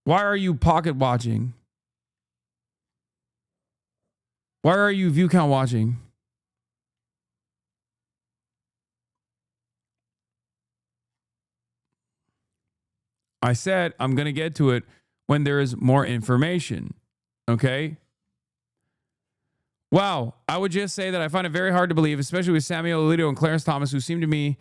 Why are you pocket watching? Why are you view count watching? I said I'm going to get to it when there is more information. Okay? Wow. I would just say that I find it very hard to believe, especially with Samuel Alito and Clarence Thomas, who seem to me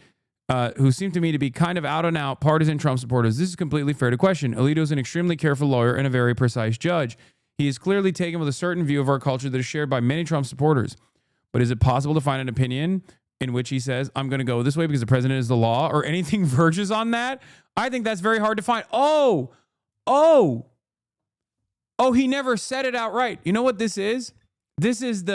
to be kind of out and out partisan Trump supporters. This is completely fair to question. Alito is an extremely careful lawyer and a very precise judge. He is clearly taken with a certain view of our culture that is shared by many Trump supporters. But is it possible to find an opinion in which he says, I'm going to go this way because the president is the law, or anything verges on that? I think that's very hard to find. Oh, he never said it outright. You know what this is? This is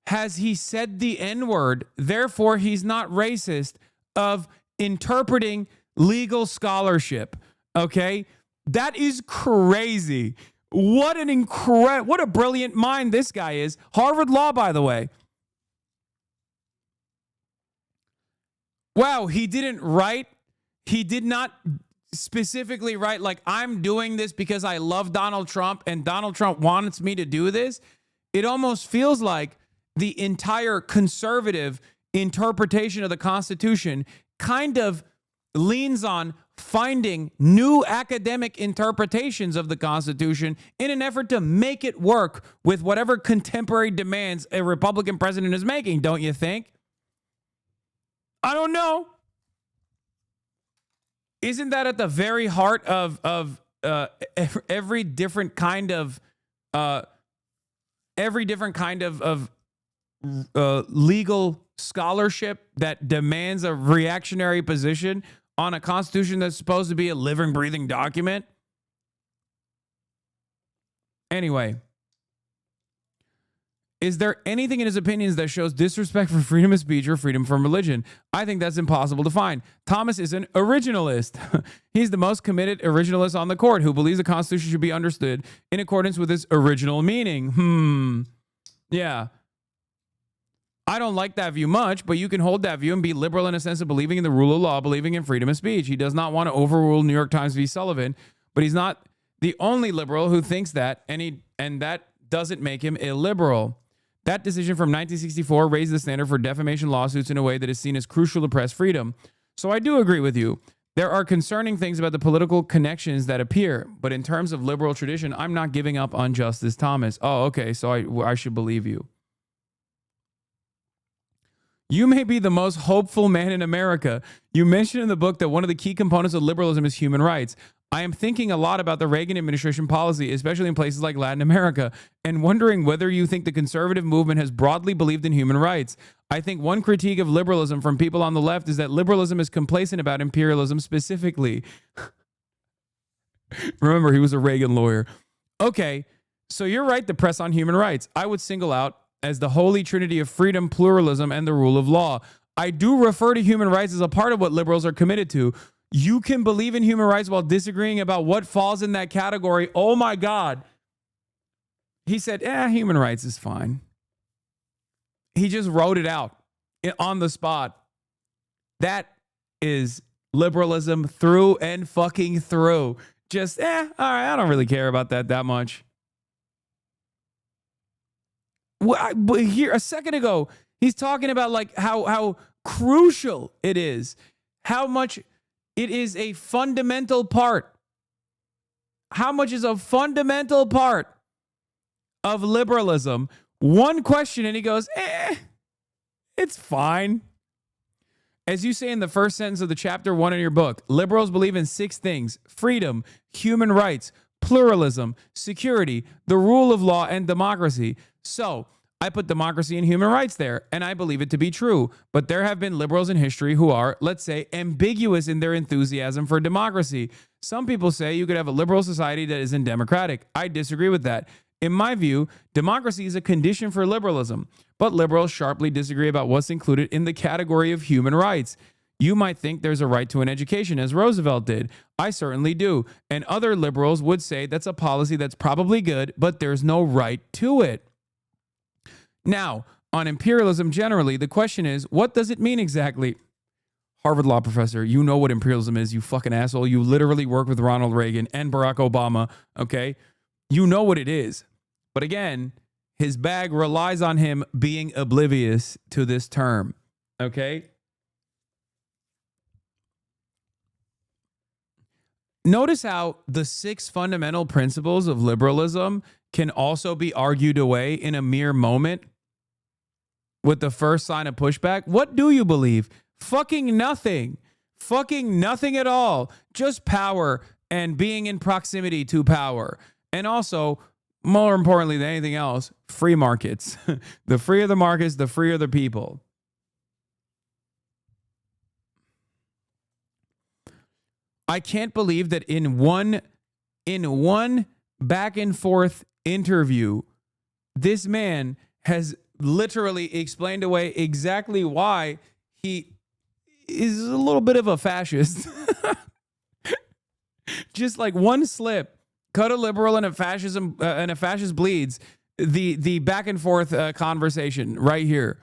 has he said the N-word, therefore he's not racist, of interpreting legal scholarship. Okay? That is crazy. What a brilliant mind this guy is. Harvard Law, by the way. Wow, he did not specifically write like, I'm doing this because I love Donald Trump and Donald Trump wants me to do this. It almost feels like the entire conservative interpretation of the Constitution kind of leans on finding new academic interpretations of the Constitution in an effort to make it work with whatever contemporary demands a Republican president is making, don't you think? I don't know. Isn't that at the very heart of every different kind of legal scholarship that demands a reactionary position on a constitution that's supposed to be a living, breathing document? Anyway, is there anything in his opinions that shows disrespect for freedom of speech or freedom from religion? I think that's impossible to find. Thomas is an originalist. He's the most committed originalist on the court who believes the Constitution should be understood in accordance with its original meaning. Yeah. I don't like that view much, but you can hold that view and be liberal in a sense of believing in the rule of law, believing in freedom of speech. He does not want to overrule New York Times v. Sullivan, but he's not the only liberal who thinks that, and that doesn't make him illiberal. That decision from 1964 raised the standard for defamation lawsuits in a way that is seen as crucial to press freedom. So I do agree with you. There are concerning things about the political connections that appear, but in terms of liberal tradition, I'm not giving up on Justice Thomas. Oh, okay, so I should believe you. You may be the most hopeful man in America. You mentioned in the book that one of the key components of liberalism is human rights. I am thinking a lot about the Reagan administration policy, especially in places like Latin America, and wondering whether you think the conservative movement has broadly believed in human rights. I think one critique of liberalism from people on the left is that liberalism is complacent about imperialism specifically. Remember, he was a Reagan lawyer. Okay, so you're right to press on human rights. I would single out as the holy trinity of freedom, pluralism, and the rule of law. I do refer to human rights as a part of what liberals are committed to. You can believe in human rights while disagreeing about what falls in that category. Oh my God. He said, human rights is fine. He just wrote it out on the spot. That is liberalism through and fucking through. Just, all right, I don't really care about that much. But here, a second ago, he's talking about like how crucial it is, how much it is a fundamental part. How much is a fundamental part of liberalism? One question, and he goes, it's fine. As you say in the first sentence of the chapter 1 in your book, liberals believe in 6 things: freedom, human rights, pluralism, security, the rule of law, and democracy. So I put democracy and human rights there, and I believe it to be true. But there have been liberals in history who are, let's say, ambiguous in their enthusiasm for democracy. Some people say you could have a liberal society that isn't democratic. I disagree with that. In my view, democracy is a condition for liberalism, but liberals sharply disagree about what's included in the category of human rights. You might think there's a right to an education, as Roosevelt did. I certainly do. And other liberals would say that's a policy that's probably good, but there's no right to it. Now, on imperialism generally, the question is, what does it mean exactly? Harvard law professor, you know what imperialism is, you fucking asshole. You literally work with Ronald Reagan and Barack Obama, okay? You know what it is. But again, his bag relies on him being oblivious to this term, okay? Notice how the 6 fundamental principles of liberalism can also be argued away in a mere moment with the first sign of pushback. What do you believe? Fucking nothing. Fucking nothing at all. Just power and being in proximity to power. And also, more importantly than anything else, free markets. The freer the markets, the freer the people. I can't believe that in one back and forth interview, this man has literally explained away exactly why he is a little bit of a fascist. Just like one slip, cut a liberal and a fascism and a fascist bleeds. The back and forth conversation right here.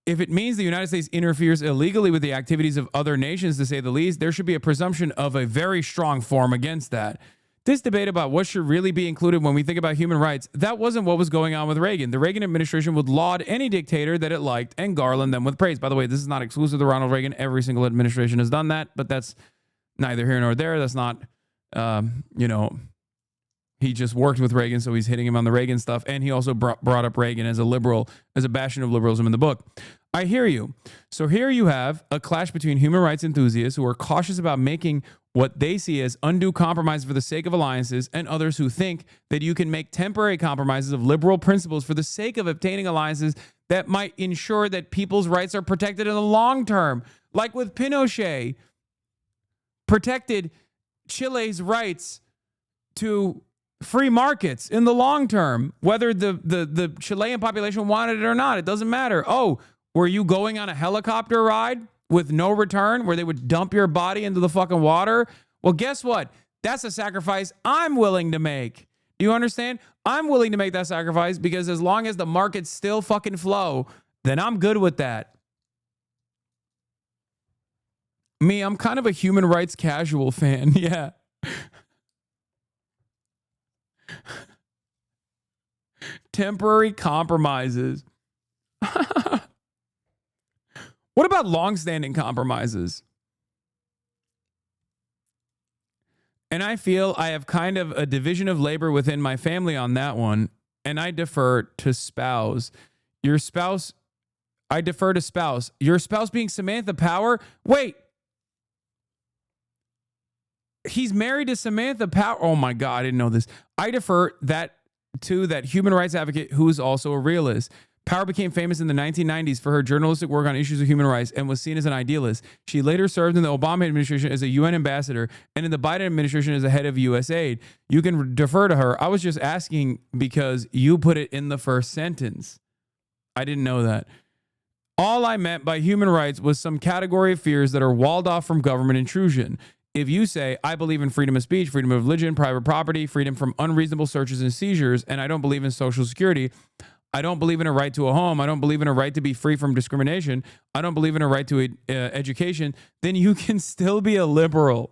If it means the United States interferes illegally with the activities of other nations, to say the least, there should be a presumption of a very strong form against that. This debate about what should really be included when we think about human rights, that wasn't what was going on with Reagan. The Reagan administration would laud any dictator that it liked and garland them with praise. By the way, this is not exclusive to Ronald Reagan. Every single administration has done that, but that's neither here nor there. That's not, he just worked with Reagan, so he's hitting him on the Reagan stuff. And he also brought up Reagan as a liberal, as a bastion of liberalism in the book. I hear you. So here you have a clash between human rights enthusiasts who are cautious about making what they see as undue compromise for the sake of alliances, and others who think that you can make temporary compromises of liberal principles for the sake of obtaining alliances that might ensure that people's rights are protected in the long term. Like with Pinochet, protected Chile's rights to free markets in the long term, whether the Chilean population wanted it or not. It doesn't matter. Oh, were you going on a helicopter ride with no return where they would dump your body into the fucking water? Well, guess what? That's a sacrifice I'm willing to make. Do you understand? I'm willing to make that sacrifice because as long as the markets still fucking flow, then I'm good with that. Me, I'm kind of a human rights casual fan. Yeah. Temporary compromises. What about long-standing compromises? And I feel I have kind of a division of labor within my family on that one, and I defer to spouse. Your spouse, I defer to spouse. Your spouse being Samantha Power? Wait. He's married to Samantha Power. Oh my God, I didn't know this. I defer that to that human rights advocate who is also a realist. Power became famous in the 1990s for her journalistic work on issues of human rights and was seen as an idealist. She later served in the Obama administration as a UN ambassador and in the Biden administration as the head of USAID. You can defer to her. I was just asking because you put it in the first sentence. I didn't know that. All I meant by human rights was some category of fears that are walled off from government intrusion. If you say, I believe in freedom of speech, freedom of religion, private property, freedom from unreasonable searches and seizures, and I don't believe in Social Security, I don't believe in a right to a home, I don't believe in a right to be free from discrimination, I don't believe in a right to education, then you can still be a liberal.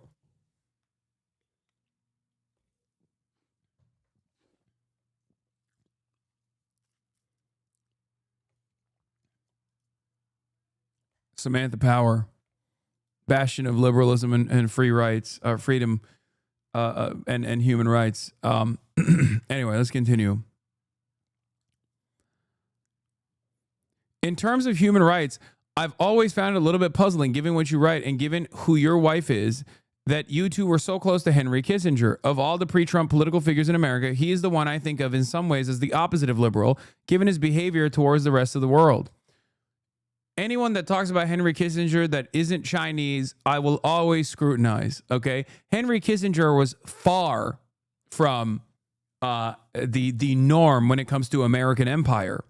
Samantha Power, bastion of liberalism and free rights, freedom and human rights. Anyway, let's continue. In terms of human rights, I've always found it a little bit puzzling, given what you write and given who your wife is, that you two were so close to Henry Kissinger. Of all the pre-Trump political figures in America, he is the one I think of in some ways as the opposite of liberal, given his behavior towards the rest of the world. Anyone that talks about Henry Kissinger that isn't Chinese, I will always scrutinize, Henry Kissinger was far from the norm when it comes to American empire.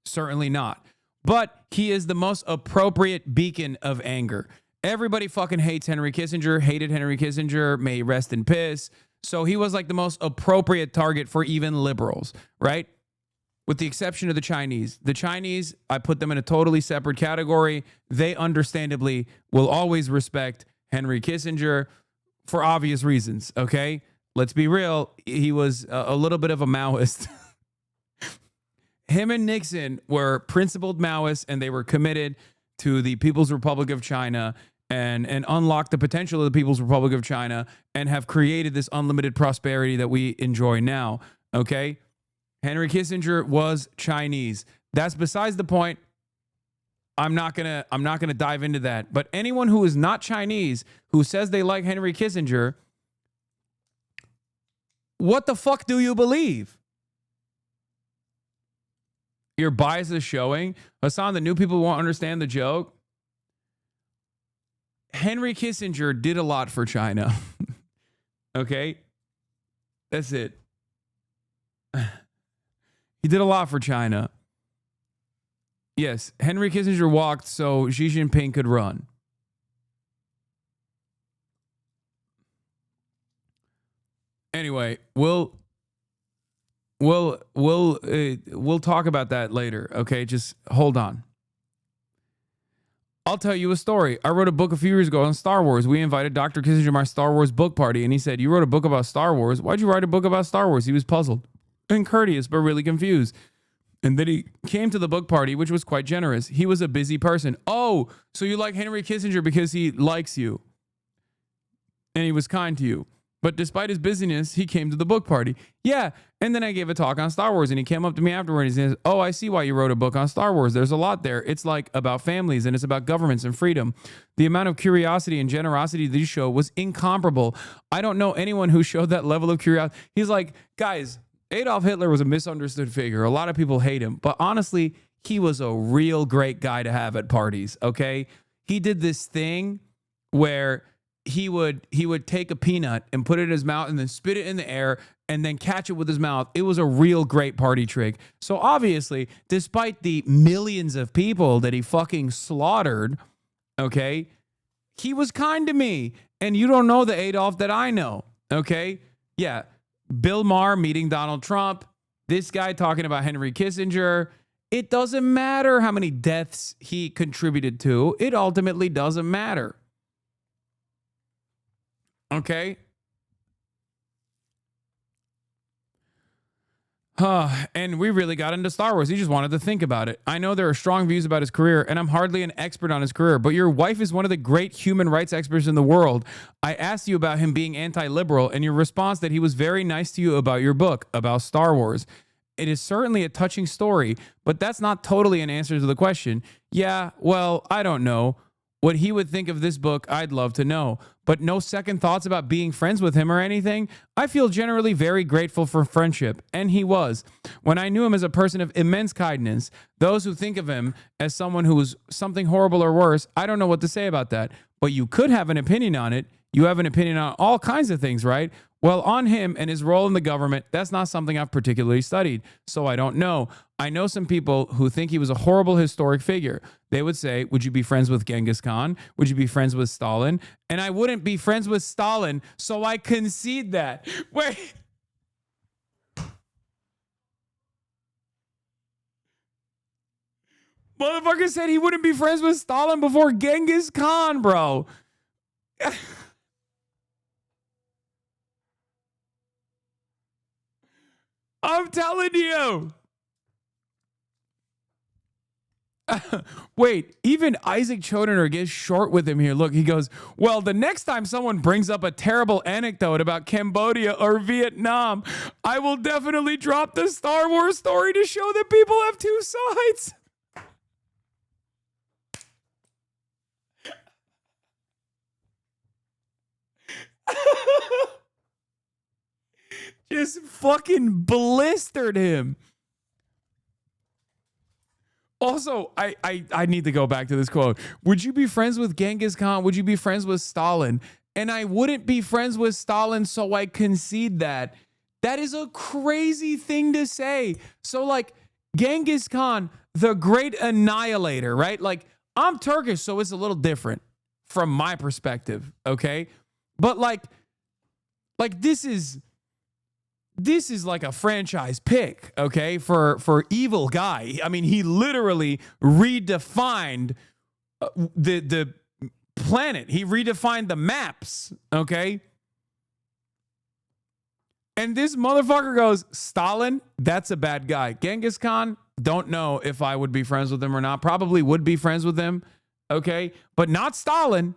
Certainly not. But he is the most appropriate beacon of anger. Everybody fucking hates Henry Kissinger, hated Henry Kissinger, may he rest in piss. So he was like the most appropriate target for even liberals, right? With the exception of the Chinese. The Chinese, I put them in a totally separate category. They understandably will always respect Henry Kissinger for obvious reasons, okay? Let's be real. He was a little bit of a Maoist. Him and Nixon were principled Maoists, and they were committed to the People's Republic of China and unlock the potential of the People's Republic of China and have created this unlimited prosperity that we enjoy now, okay? Henry Kissinger was Chinese. That's besides the point. I'm not gonna dive into that. But anyone who is not Chinese who says they like Henry Kissinger, what the fuck do you believe? Your bias is showing. Hasan, the new people won't understand the joke. Henry Kissinger did a lot for China. Okay? That's it. He did a lot for China. Yes, Henry Kissinger walked so Xi Jinping could run. Anyway, we'll talk about that later, okay? Just hold on. I'll tell you a story. I wrote a book a few years ago on Star Wars. We invited Dr. Kissinger to my Star Wars book party, and he said, "You wrote a book about Star Wars. Why'd you write a book about Star Wars?" He was puzzled and courteous, but really confused. And then he came to the book party, which was quite generous. He was a busy person. "Oh, so you like Henry Kissinger because he likes you. And he was kind to you. But despite his busyness, he came to the book party." Yeah. And then I gave a talk on Star Wars, and he came up to me afterward and he says, "Oh, I see why you wrote a book on Star Wars. There's a lot there. It's like about families, and it's about governments and freedom." The amount of curiosity and generosity that you show was incomparable. I don't know anyone who showed that level of curiosity. He's like, guys, Adolf Hitler was a misunderstood figure. A lot of people hate him, but honestly, he was a real great guy to have at parties. Okay. He did this thing where he would take a peanut and put it in his mouth and then spit it in the air and then catch it with his mouth. It was a real great party trick. So obviously, despite the millions of people that he fucking slaughtered, okay, he was kind to me. And you don't know the Adolf that I know, okay? Yeah, Bill Maher meeting Donald Trump, this guy talking about Henry Kissinger. It doesn't matter how many deaths he contributed to. It ultimately doesn't matter. Okay? And we really got into Star Wars. He just wanted to think about it. I know there are strong views about his career, and I'm hardly an expert on his career, but your wife is one of the great human rights experts in the world. I asked you about him being anti-liberal, and your response that he was very nice to you about your book, about Star Wars. It is certainly a touching story, but that's not totally an answer to the question. Yeah, well, I don't know. What he would think of this book, I'd love to know. But no second thoughts about being friends with him or anything? I feel generally very grateful for friendship, and he was. When I knew him as a person of immense kindness, those who think of him as someone who was something horrible or worse, I don't know what to say about that. But you could have an opinion on it. You have an opinion on all kinds of things, right? Well, on him and his role in the government, that's not something I've particularly studied, so I don't know. I know some people who think he was a horrible historic figure. They would say, would you be friends with Genghis Khan? Would you be friends with Stalin? And I wouldn't be friends with Stalin, so I concede that. Wait. Motherfucker said he wouldn't be friends with Stalin before Genghis Khan, bro. I'm telling you. Wait, even Isaac Chodener gets short with him here. Look, he goes, well, the next time someone brings up a terrible anecdote about Cambodia or Vietnam, I will definitely drop the Star Wars story to show that people have two sides. Just fucking blistered him. Also, I need to go back to this quote. Would you be friends with Genghis Khan? Would you be friends with Stalin? And I wouldn't be friends with Stalin, so I concede that. That is a crazy thing to say. So, like, Genghis Khan, the great annihilator, right? Like, I'm Turkish, so it's a little different from my perspective, okay? But, like this is like a franchise pick, okay, for evil guy. I mean, he literally redefined the planet. He redefined the maps, okay? And this motherfucker goes, Stalin, that's a bad guy. Genghis Khan, don't know if I would be friends with him or not. Probably would be friends with him, okay? But not Stalin.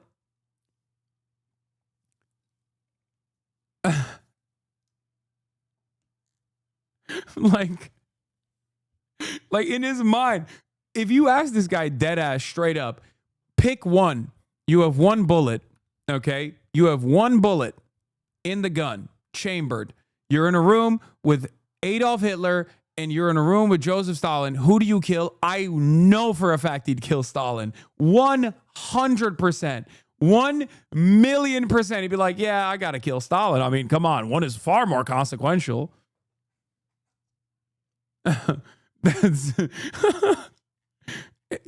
like in his mind, if you ask this guy dead ass straight up, pick one. You have one bullet, okay? You have one bullet in the gun, chambered. You're in a room with Adolf Hitler and you're in a room with Joseph Stalin. Who do you kill? I know for a fact he'd kill Stalin. 100%. 1,000,000%. He'd be like, yeah, I got to kill Stalin. I mean, come on. One is far more consequential.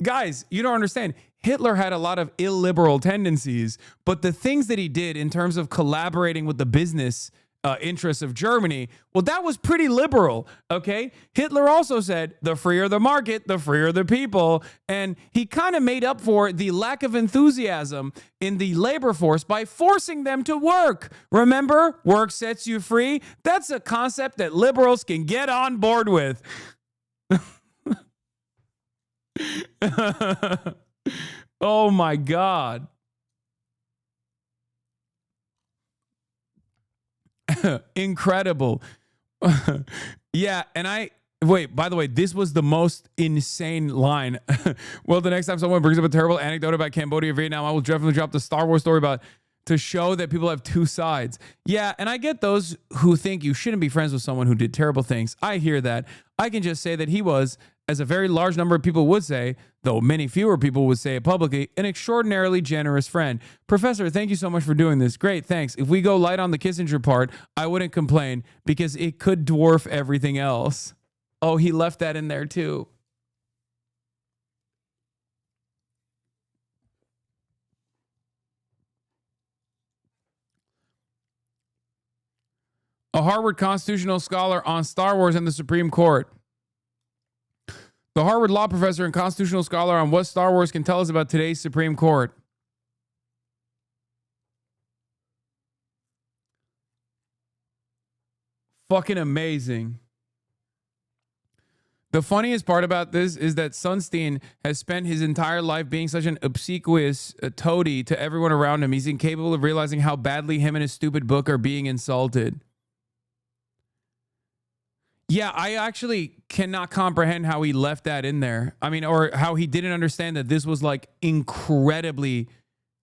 Guys, you don't understand. Hitler had a lot of illiberal tendencies, but the things that he did in terms of collaborating with the business interests of Germany, well, that was pretty liberal, okay? Hitler also said, the freer the market, the freer the people, and he kind of made up for the lack of enthusiasm in the labor force by forcing them to work. Remember, work sets you free? That's a concept that liberals can get on board with. Oh my God. Incredible. Yeah, and wait, by the way, this was the most insane line. Well, the next time someone brings up a terrible anecdote about Cambodia or Vietnam, I will definitely drop the Star Wars story about to show that people have two sides. Yeah, and I get those who think you shouldn't be friends with someone who did terrible things. I hear that. I can just say that he was, as a very large number of people would say, though many fewer people would say it publicly, an extraordinarily generous friend. Professor, thank you so much for doing this. Great, thanks. If we go light on the Kissinger part, I wouldn't complain because it could dwarf everything else. Oh, he left that in there too. A Harvard constitutional scholar on Star Wars and the Supreme Court. The Harvard law professor and constitutional scholar on what Star Wars can tell us about today's Supreme Court. Fucking amazing. The funniest part about this is that Sunstein has spent his entire life being such an obsequious toady to everyone around him. He's incapable of realizing how badly him and his stupid book are being insulted. Yeah, I actually cannot comprehend how he left that in there. I mean, or how he didn't understand that this was like incredibly,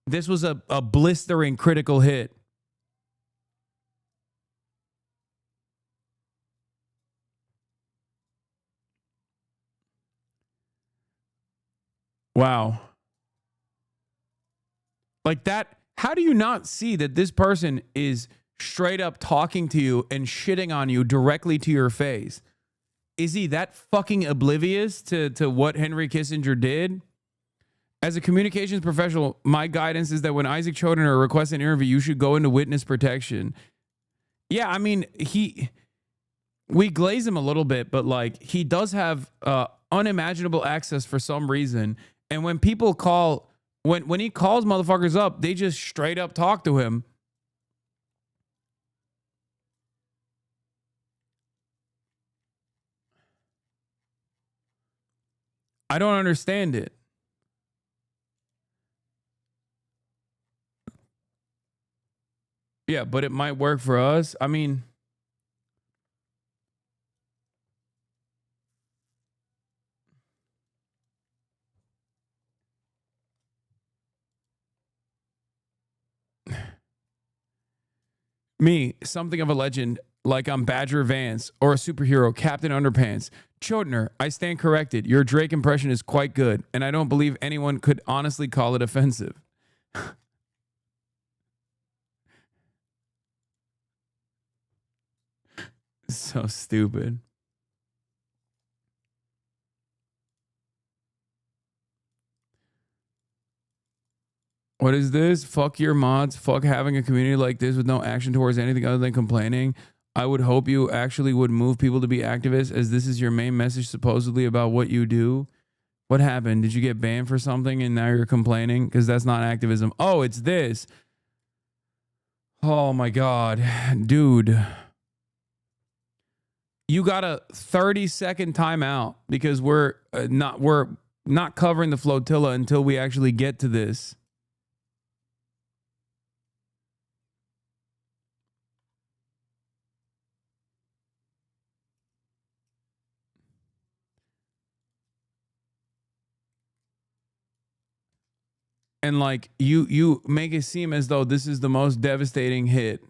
this was a blistering critical hit. Wow. Like that, how do you not see that this person is straight up talking to you and shitting on you directly to your face? Is he that fucking oblivious to what Henry Kissinger did? As a communications professional, my guidance is that when Isaac Chodiner requests an interview, you should go into witness protection. Yeah, I mean, we glaze him a little bit, but like he does have unimaginable access for some reason. And when people call, when he calls motherfuckers up, they just straight up talk to him. I don't understand it. Yeah, but it might work for us. I mean, me, something of a legend, like I'm Badger Vance or a superhero, Captain Underpants. Chodner, I stand corrected. Your Drake impression is quite good, and I don't believe anyone could honestly call it offensive. So stupid. What is this? Fuck your mods. Fuck having a community like this with no action towards anything other than complaining. I would hope you actually would move people to be activists, as this is your main message supposedly about what you do. What happened? Did you get banned for something and now you're complaining? Because that's not activism. Oh, it's this. Oh my God. Dude. You got a 30-second timeout because we're not covering the flotilla until we actually get to this. And like you make it seem as though this is the most devastating hit.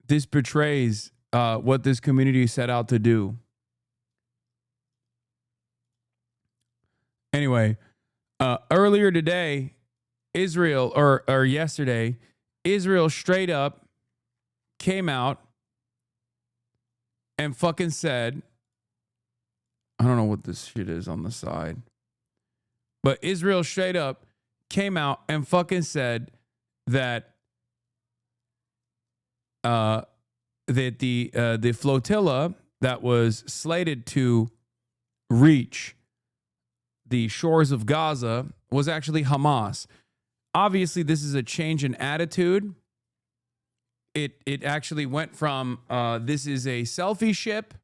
This betrays what this community set out to do. Anyway, earlier today, Israel, or yesterday, Israel straight up came out and fucking said, I don't know what this shit is on the side, but Israel straight up came out and fucking said that the flotilla that was slated to reach the shores of Gaza was actually Hamas. Obviously, this is a change in attitude. It actually went from this is a selfie ship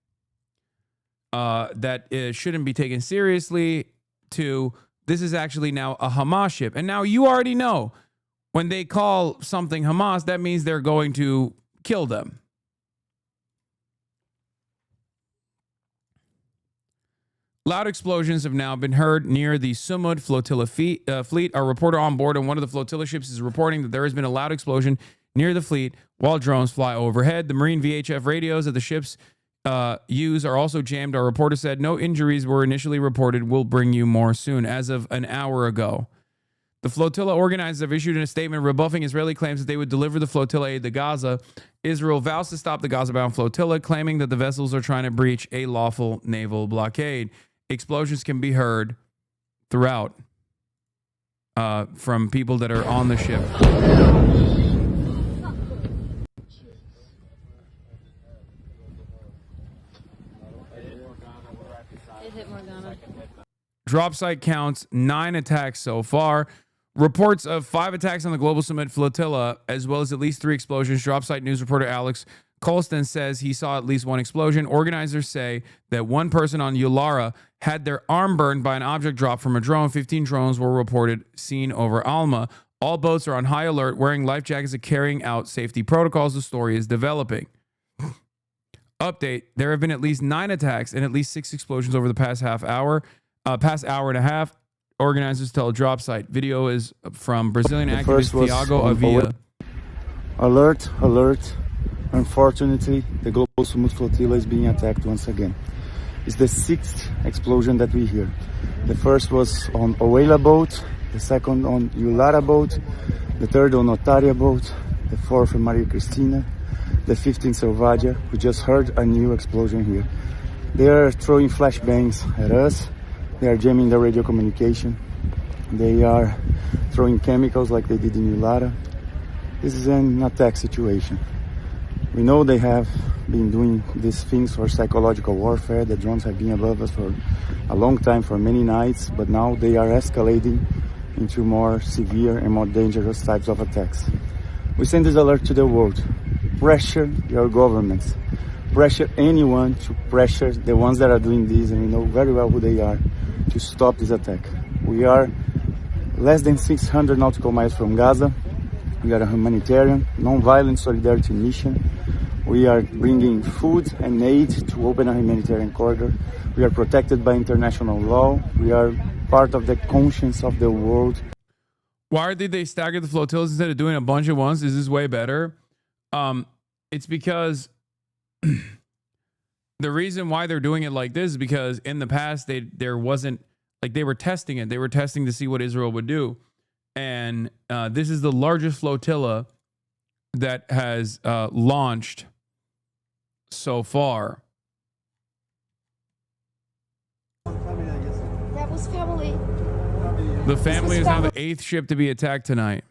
that shouldn't be taken seriously to this is actually now a Hamas ship. And now you already know when they call something Hamas, that means they're going to kill them. Loud explosions have now been heard near the Sumud flotilla fleet. A reporter on board on one of the flotilla ships is reporting that there has been a loud explosion near the fleet while drones fly overhead. The Marine VHF radios that the ships use are also jammed. Our reporter said no injuries were initially reported. We'll bring you more soon. As of an hour ago, the flotilla organizers have issued a statement rebuffing Israeli claims that they would deliver the flotilla aid to Gaza. Israel vows to stop the Gaza-bound flotilla, claiming that the vessels are trying to breach a lawful naval blockade. Explosions can be heard throughout from people that are on the ship. Drop site counts 9 attacks so far. Reports of 5 attacks on the Global Summit flotilla, as well as at least 3 explosions. Drop site news reporter Alex Colston says he saw at least 1 explosion. Organizers say that one person on Yulara had their arm burned by an object drop from a drone. 15 drones were reported seen over Alma. All boats are on high alert, wearing life jackets and carrying out safety protocols. The story is developing. Update: there have been at least 9 attacks and at least 6 explosions over the past hour and a half. Organizers tell drop site. Video is from Brazilian activist Thiago Avila. Alert, alert. Unfortunately, the Global Summit flotilla is being attacked once again. It's the 6th explosion that we hear. The first was on Oela boat, the second on Yulara boat, the third on Otaria boat, the 4th on Maria Cristina, the 5th in Selvadia. We just heard a new explosion here. They are throwing flashbangs at us. They are jamming the radio communication. They are throwing chemicals like they did in Yulara. This is an attack situation. We know they have been doing these things for psychological warfare. The drones have been above us for a long time, for many nights, but now they are escalating into more severe and more dangerous types of attacks. We send this alert to the world. Pressure your governments. Pressure anyone to pressure the ones that are doing this, and we know very well who they are, to stop this attack. We are less than 600 nautical miles from Gaza. We are a humanitarian, non-violent solidarity mission. We are bringing food and aid to open a humanitarian corridor. We are protected by international law. We are part of the conscience of the world. Why did they stagger the flotillas instead of doing a bunch at once? Is this way better? It's because the reason why they're doing it like this is because in the past they were testing it. They were testing to see what Israel would do. And this is the largest flotilla that has launched so far. That was family. The family is now the 8th ship to be attacked tonight.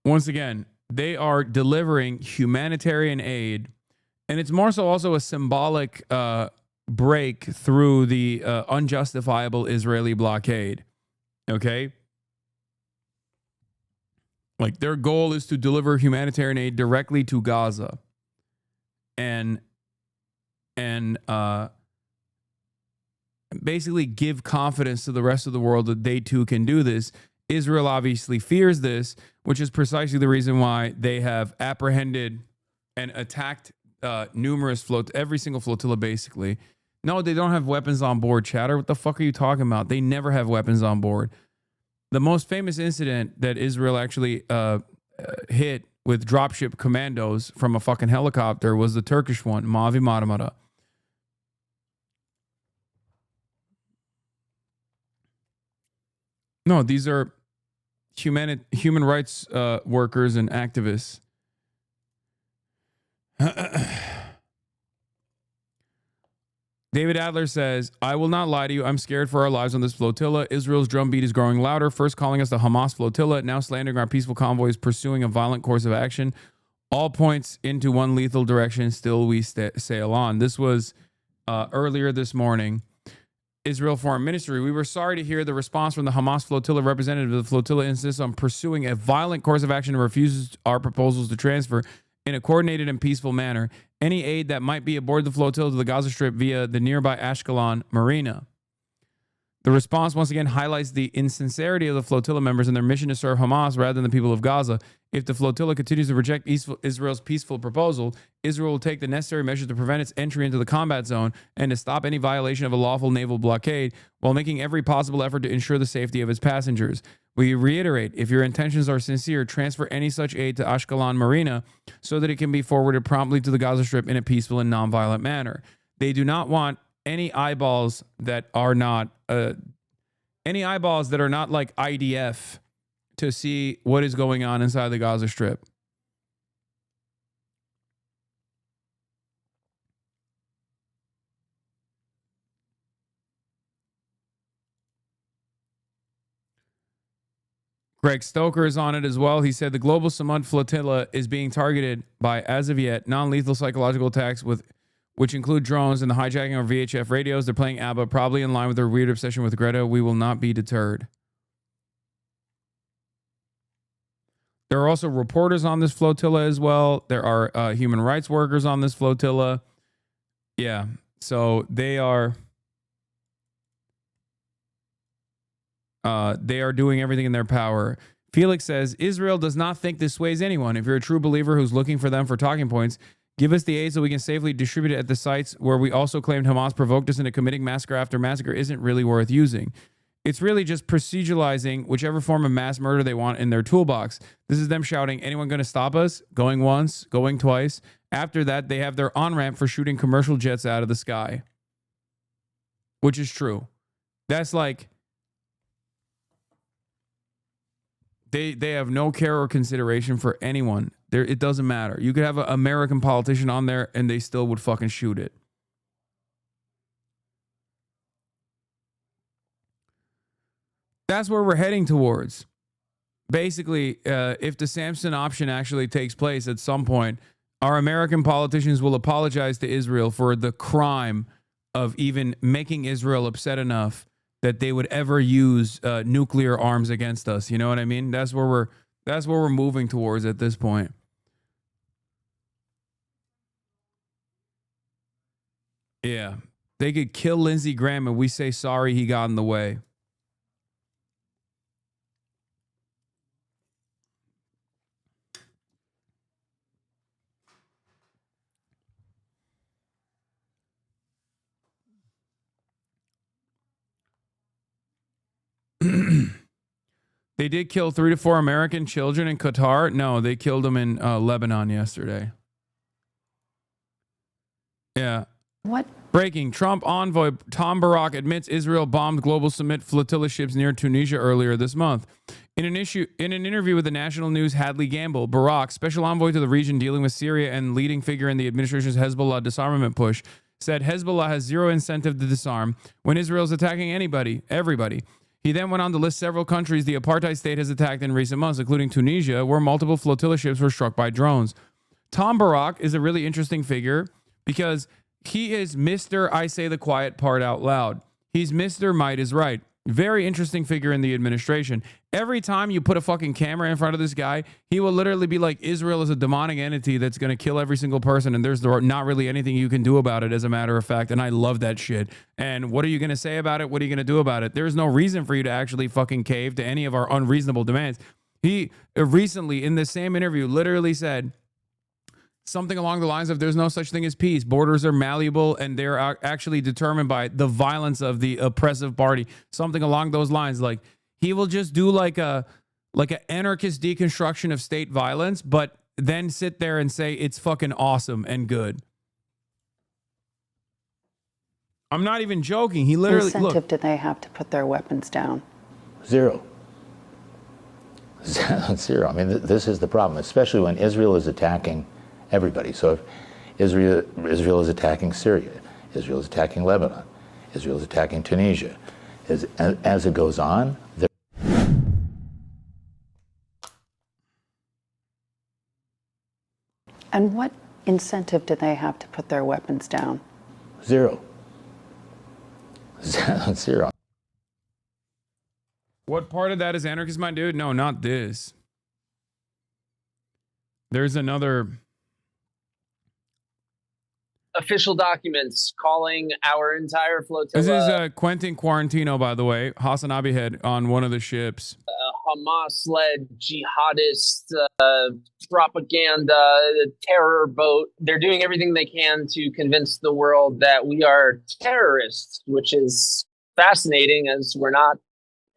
Once again, they are delivering humanitarian aid, and it's more so also a symbolic break through the unjustifiable Israeli blockade. Okay? Like, their goal is to deliver humanitarian aid directly to Gaza. And basically give confidence to the rest of the world that they too can do this. Israel obviously fears this, which is precisely the reason why they have apprehended and attacked every single flotilla, basically. No, they don't have weapons on board, chatter. What the fuck are you talking about? They never have weapons on board. The most famous incident that Israel actually hit with dropship commandos from a fucking helicopter was the Turkish one, Mavi Marmara. No, these are human rights workers and activists. David Adler says, I will not lie to you. I'm scared for our lives on this flotilla. Israel's drumbeat is growing louder, first calling us the Hamas flotilla, now slandering our peaceful convoys, pursuing a violent course of action. All points into one lethal direction. Still we sail on. This was earlier this morning. Israel Foreign Ministry. We were sorry to hear the response from the Hamas flotilla representative. The flotilla insists on pursuing a violent course of action and refuses our proposals to transfer in a coordinated and peaceful manner any aid that might be aboard the flotilla to the Gaza Strip via the nearby Ashkelon Marina. The response once again highlights the insincerity of the flotilla members and their mission to serve Hamas rather than the people of Gaza. If the flotilla continues to reject Israel's peaceful proposal, Israel will take the necessary measures to prevent its entry into the combat zone and to stop any violation of a lawful naval blockade while making every possible effort to ensure the safety of its passengers. We reiterate, if your intentions are sincere, transfer any such aid to Ashkelon Marina so that it can be forwarded promptly to the Gaza Strip in a peaceful and nonviolent manner. They do not want any eyeballs that are not like IDF to see what is going on inside the Gaza Strip. Greg Stoker is on it as well. He said the global Samud flotilla is being targeted by, as of yet, non-lethal psychological attacks which include drones and the hijacking of VHF radios. They're playing ABBA, probably in line with their weird obsession with Greta. We will not be deterred. There are also reporters on this flotilla as well. There are human rights workers on this flotilla. Yeah, so they are doing everything in their power. Felix says, Israel does not think this sways anyone. If you're a true believer who's looking for them for talking points, give us the aid so we can safely distribute it at the sites where we also claimed Hamas provoked us into committing massacre after massacre isn't really worth using. It's really just proceduralizing whichever form of mass murder they want in their toolbox. This is them shouting, anyone going to stop us? Going once, going twice. After that, they have their on-ramp for shooting commercial jets out of the sky. Which is true. That's like, they have no care or consideration for anyone. It doesn't matter. You could have an American politician on there and they still would fucking shoot it. That's where we're heading towards. Basically, if the Samson option actually takes place at some point, our American politicians will apologize to Israel for the crime of even making Israel upset enough that they would ever use nuclear arms against us. You know what I mean? That's where we're moving towards at this point. Yeah. They could kill Lindsey Graham and we say sorry he got in the way. They did kill 3 to 4 American children in Qatar. No, they killed them in Lebanon yesterday. Yeah. What? Breaking. Trump envoy Tom Barak admits Israel bombed global summit flotilla ships near Tunisia earlier this month. In an interview with the national news Hadley Gamble, Barak, special envoy to the region dealing with Syria and leading figure in the administration's Hezbollah disarmament push, said Hezbollah has zero incentive to disarm when Israel's attacking everybody. He then went on to list several countries the apartheid state has attacked in recent months, including Tunisia, where multiple flotilla ships were struck by drones. Tom Barak is a really interesting figure because he is Mr. I say the quiet part out loud. He's Mr. Might is right. Very interesting figure in the administration. Every time you put a fucking camera in front of this guy, he will literally be like, Israel is a demonic entity that's going to kill every single person, and there's not really anything you can do about it, as a matter of fact. And I love that shit. And what are you going to say about it? What are you going to do about it? There's no reason for you to actually fucking cave to any of our unreasonable demands. He recently, in the same interview, literally said something along the lines of there's no such thing as peace. Borders are malleable and they're actually determined by the violence of the oppressive party. Something along those lines. Like he will just do like an anarchist deconstruction of state violence, but then sit there and say it's fucking awesome and good. I'm not even joking. He literally incentive do they have to put their weapons down? Zero. Zero. I mean, this is the problem, especially when Israel is attacking everybody. So if Israel is attacking Syria, Israel is attacking Lebanon, Israel is attacking Tunisia. As it goes on, and what incentive do they have to put their weapons down? Zero. Zero. What part of that is anarchist, my dude? No, not this. There's another. official documents calling our entire flotilla. This is Quentin Quarantino, by the way. HasanAbi had on one of the ships. Hamas-led jihadist propaganda, terror boat. They're doing everything they can to convince the world that we are terrorists, which is fascinating as we're not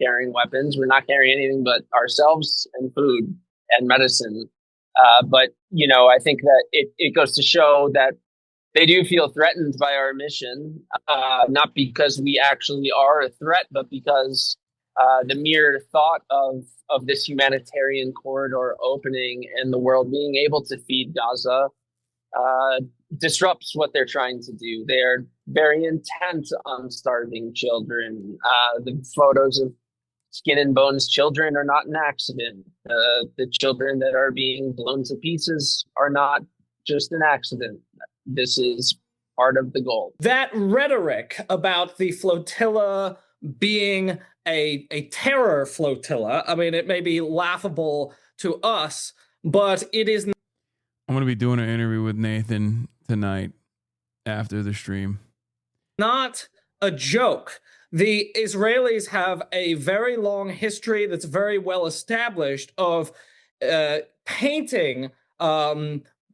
carrying weapons. We're not carrying anything but ourselves and food and medicine. But, you know, I think that it goes to show that they do feel threatened by our mission, not because we actually are a threat, but because the mere thought of this humanitarian corridor opening and the world being able to feed Gaza disrupts what they're trying to do. They're very intent on starving children. The photos of skin and bones children are not an accident. The children that are being blown to pieces are not just an accident. This is part of the goal. That rhetoric about the flotilla being a terror flotilla, I mean, it may be laughable to us, but it is. I'm going to be doing an interview with Nathan tonight after the stream. Not a joke. The Israelis have a very long history that's very well established of painting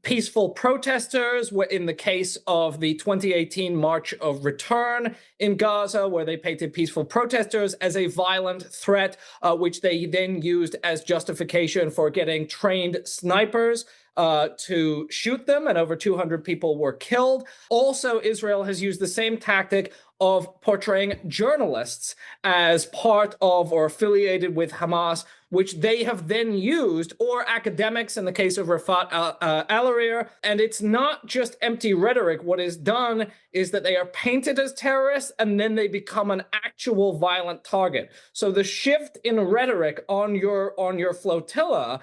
peaceful protesters, in the case of the 2018 March of Return in Gaza, where they painted peaceful protesters as a violent threat, which they then used as justification for getting trained snipers to shoot them, and over 200 people were killed. Also, Israel has used the same tactic of portraying journalists as part of or affiliated with Hamas, which they have then used, or academics in the case of Rafat al-Arir. And it's not just empty rhetoric. What is done is that they are painted as terrorists and then they become an actual violent target. So the shift in rhetoric on your flotilla,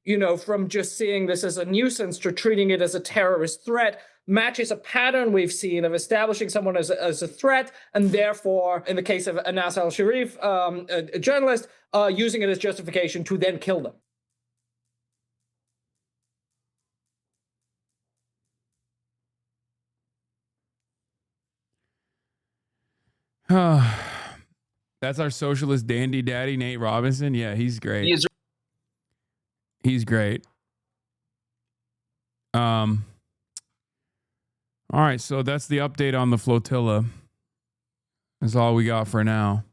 you know, from just seeing this as a nuisance to treating it as a terrorist threat, matches a pattern we've seen of establishing someone as a threat, and therefore, in the case of Anas al-Sharif, a journalist, using it as justification to then kill them. That's our socialist dandy daddy, Nate Robinson. Yeah, he's great. He's great. All right, so that's the update on the flotilla. That's all we got for now.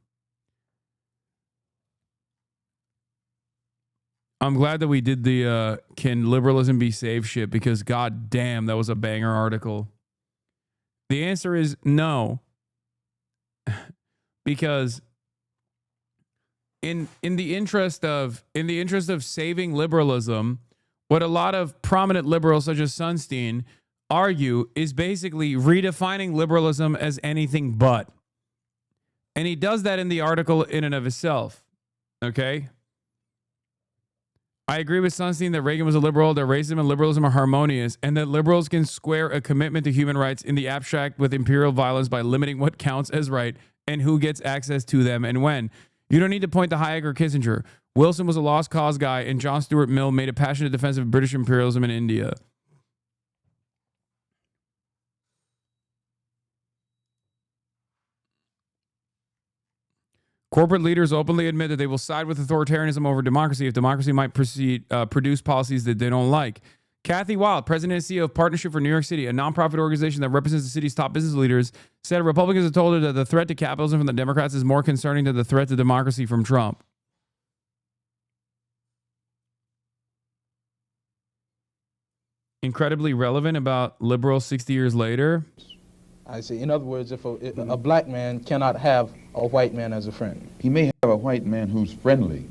I'm glad that we did the can liberalism be saved shit, because god damn, that was a banger article. The answer is no. Because in the interest of saving liberalism, what a lot of prominent liberals such as Sunstein argue is basically redefining liberalism as anything but. And he does that in the article in and of itself. Okay? I agree with Sunstein that Reagan was a liberal, that racism and liberalism are harmonious, and that liberals can square a commitment to human rights in the abstract with imperial violence by limiting what counts as right and who gets access to them and when. You don't need to point to Hayek or Kissinger. Wilson was a lost cause guy, and John Stuart Mill made a passionate defense of British imperialism in India. Corporate leaders openly admit that they will side with authoritarianism over democracy if democracy might produce policies that they don't like. Kathy Wild, president and CEO of Partnership for New York City, a nonprofit organization that represents the city's top business leaders, said Republicans have told her that the threat to capitalism from the Democrats is more concerning than the threat to democracy from Trump. Incredibly relevant about liberals 60 years later. I say, in other words, if a black man cannot have a white man as a friend. He may have a white man who's friendly,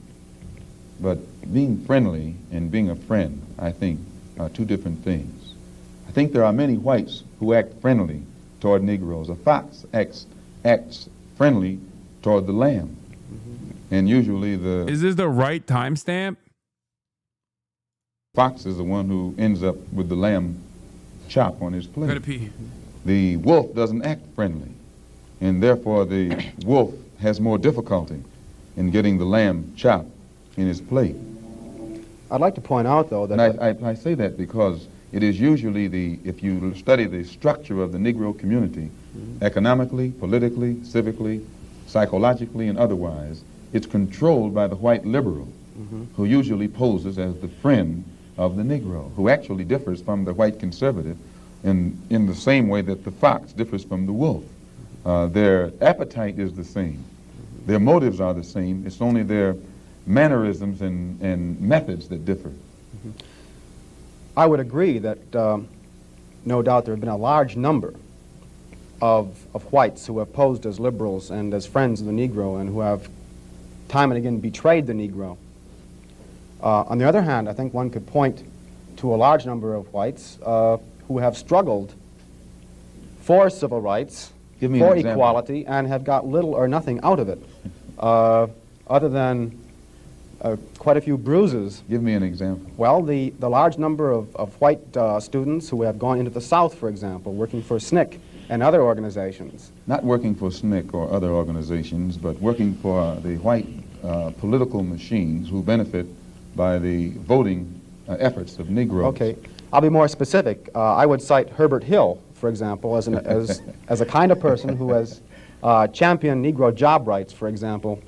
but being friendly and being a friend, I think, are two different things. I think there are many whites who act friendly toward Negroes. A fox acts friendly toward the lamb. And usually Is this the right timestamp? Fox is the one who ends up with the lamb chop on his plate. Gotta pee. The wolf doesn't act friendly, and therefore the wolf has more difficulty in getting the lamb chop in his plate. I'd like to point out, though, that... And I say that because It is usually if you study the structure of the Negro community, economically, politically, civically, psychologically, and otherwise, it's controlled by the white liberal, who usually poses as the friend of the Negro, who actually differs from the white conservative in the same way that the fox differs from the wolf. Their appetite is the same. Their motives are the same. It's only their mannerisms and methods that differ. I would agree that no doubt there have been a large number of whites who have posed as liberals and as friends of the Negro and who have time and again betrayed the Negro. On the other hand, I think one could point to a large number of whites who have struggled for civil rights, for equality, and have got little or nothing out of it, other than quite a few bruises. Give me an example. Well, the large number of white students who have gone into the South, for example, working for SNCC and other organizations. Not working for SNCC or other organizations, but working for the white political machines who benefit by the voting efforts of Negroes. Okay, I'll be more specific. I would cite Herbert Hill, for example, as a kind of person who has championed Negro job rights, for example,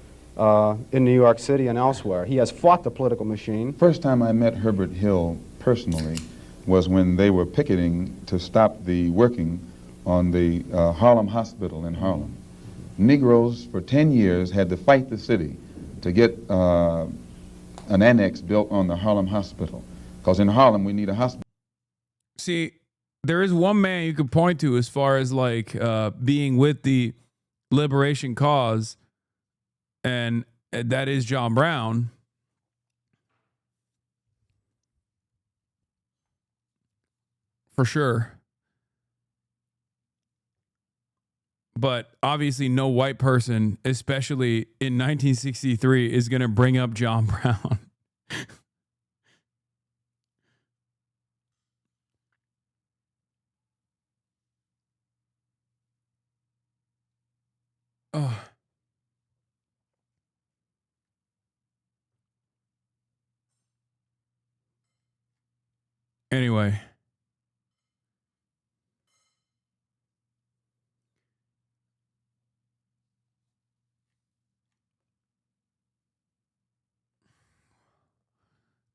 in New York City and elsewhere. He has fought the political machine. First time I met Herbert Hill personally was when they were picketing to stop the working on the Harlem Hospital in Harlem. Negroes for 10 years had to fight the city to get an annex built on the Harlem Hospital, because in Harlem we need a hospital. See, there is one man you could point to as far as like being with the liberation cause, and that is John Brown. For sure. But obviously no white person, especially in 1963, is going to bring up John Brown. Oh. Anyway.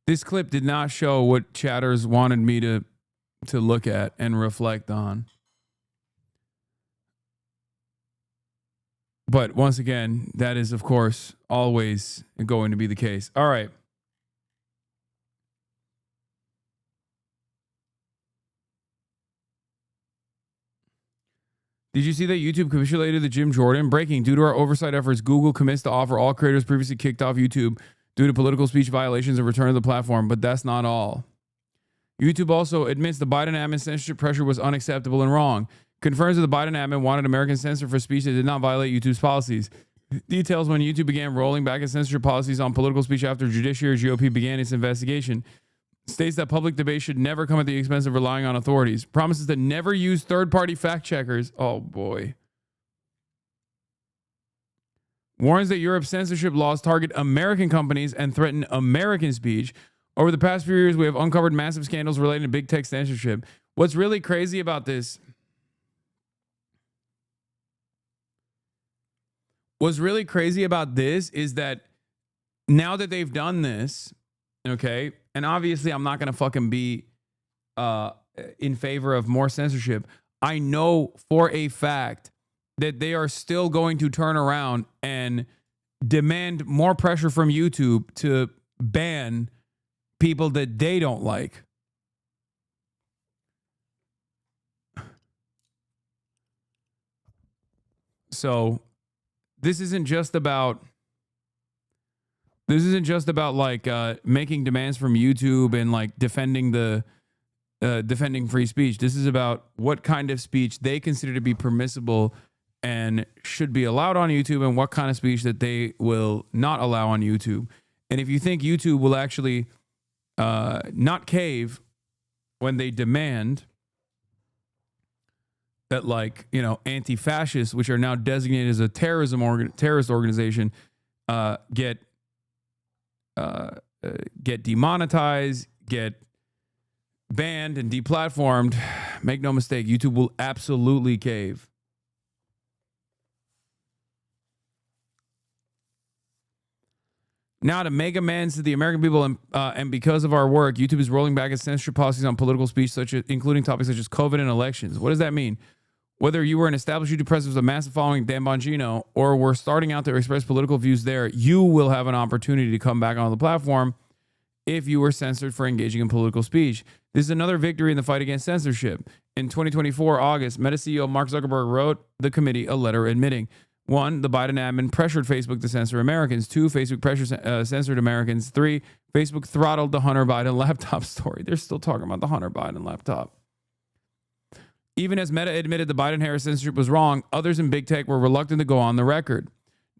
This clip did not show what chatters wanted me to look at and reflect on. But once again, that is, of course, always going to be the case. All right. Did you see that YouTube capitulated to Jim Jordan? Breaking. Due to our oversight efforts, Google commits to offer all creators previously kicked off YouTube due to political speech violations a return to the platform, but that's not all. YouTube also admits the Biden admin censorship pressure was unacceptable and wrong. Confirms that the Biden admin wanted Americans censored for speech that did not violate YouTube's policies. Details when YouTube began rolling back its censorship policies on political speech after Judiciary GOP began its investigation. States that public debate should never come at the expense of relying on authorities. Promises to never use third-party fact checkers. Oh, boy. Warns that Europe's censorship laws target American companies and threaten American speech. Over the past few years, we have uncovered massive scandals relating to big tech censorship. What's really crazy about this? What's really crazy about this is that now that they've done this, okay, and obviously I'm not going to fucking be in favor of more censorship. I know for a fact that they are still going to turn around and demand more pressure from YouTube to ban people that they don't like. So this isn't just about like making demands from YouTube and like defending free speech. This is about what kind of speech they consider to be permissible and should be allowed on YouTube, and what kind of speech that they will not allow on YouTube. And if you think YouTube will actually not cave when they demand that, like, you know, anti-fascists, which are now designated as a terrorist organization, get demonetized, get banned and deplatformed, make no mistake, YouTube will absolutely cave. Now to make amends to the American people and because of our work, YouTube is rolling back its censorship policies on political speech, including topics such as COVID and elections. What does that mean? Whether you were an established YouTube presence with a massive following, Dan Bongino, or were starting out to express political views there, you will have an opportunity to come back on the platform if you were censored for engaging in political speech. This is another victory in the fight against censorship. In 2024, August, Meta CEO Mark Zuckerberg wrote the committee a letter admitting, 1, the Biden admin pressured Facebook to censor Americans. 2, Facebook censored Americans. 3, Facebook throttled the Hunter Biden laptop story. They're still talking about the Hunter Biden laptop. Even as Meta admitted the Biden-Harris censorship was wrong, others in big tech were reluctant to go on the record.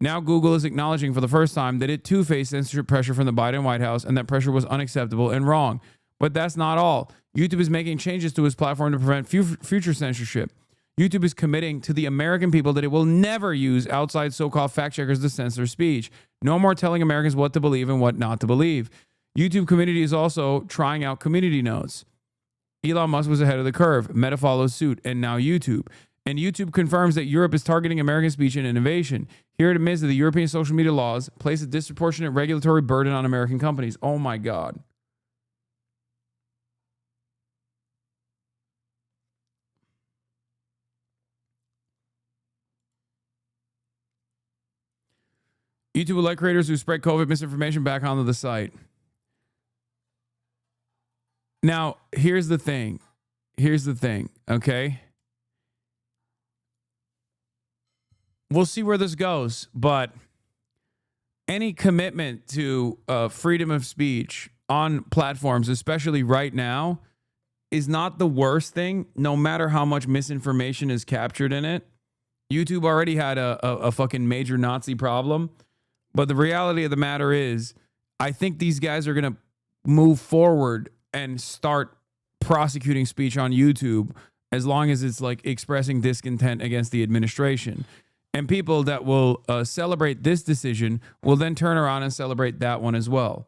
Now Google is acknowledging for the first time that it too faced censorship pressure from the Biden White House and that pressure was unacceptable and wrong. But that's not all. YouTube is making changes to its platform to prevent future censorship. YouTube is committing to the American people that it will never use outside so-called fact-checkers to censor speech. No more telling Americans what to believe and what not to believe. YouTube community is also trying out community notes. Elon Musk was ahead of the curve. Meta follows suit, and now YouTube. And YouTube confirms that Europe is targeting American speech and innovation. Here it admits that the European social media laws place a disproportionate regulatory burden on American companies. Oh my God. YouTube will let creators who spread COVID misinformation back onto the site. Now, here's the thing. Okay? We'll see where this goes, but any commitment to freedom of speech on platforms, especially right now, is not the worst thing, no matter how much misinformation is captured in it. YouTube already had a fucking major Nazi problem. But the reality of the matter is, I think these guys are going to move forward and start prosecuting speech on YouTube as long as it's like expressing discontent against the administration. And people that will celebrate this decision will then turn around and celebrate that one as well.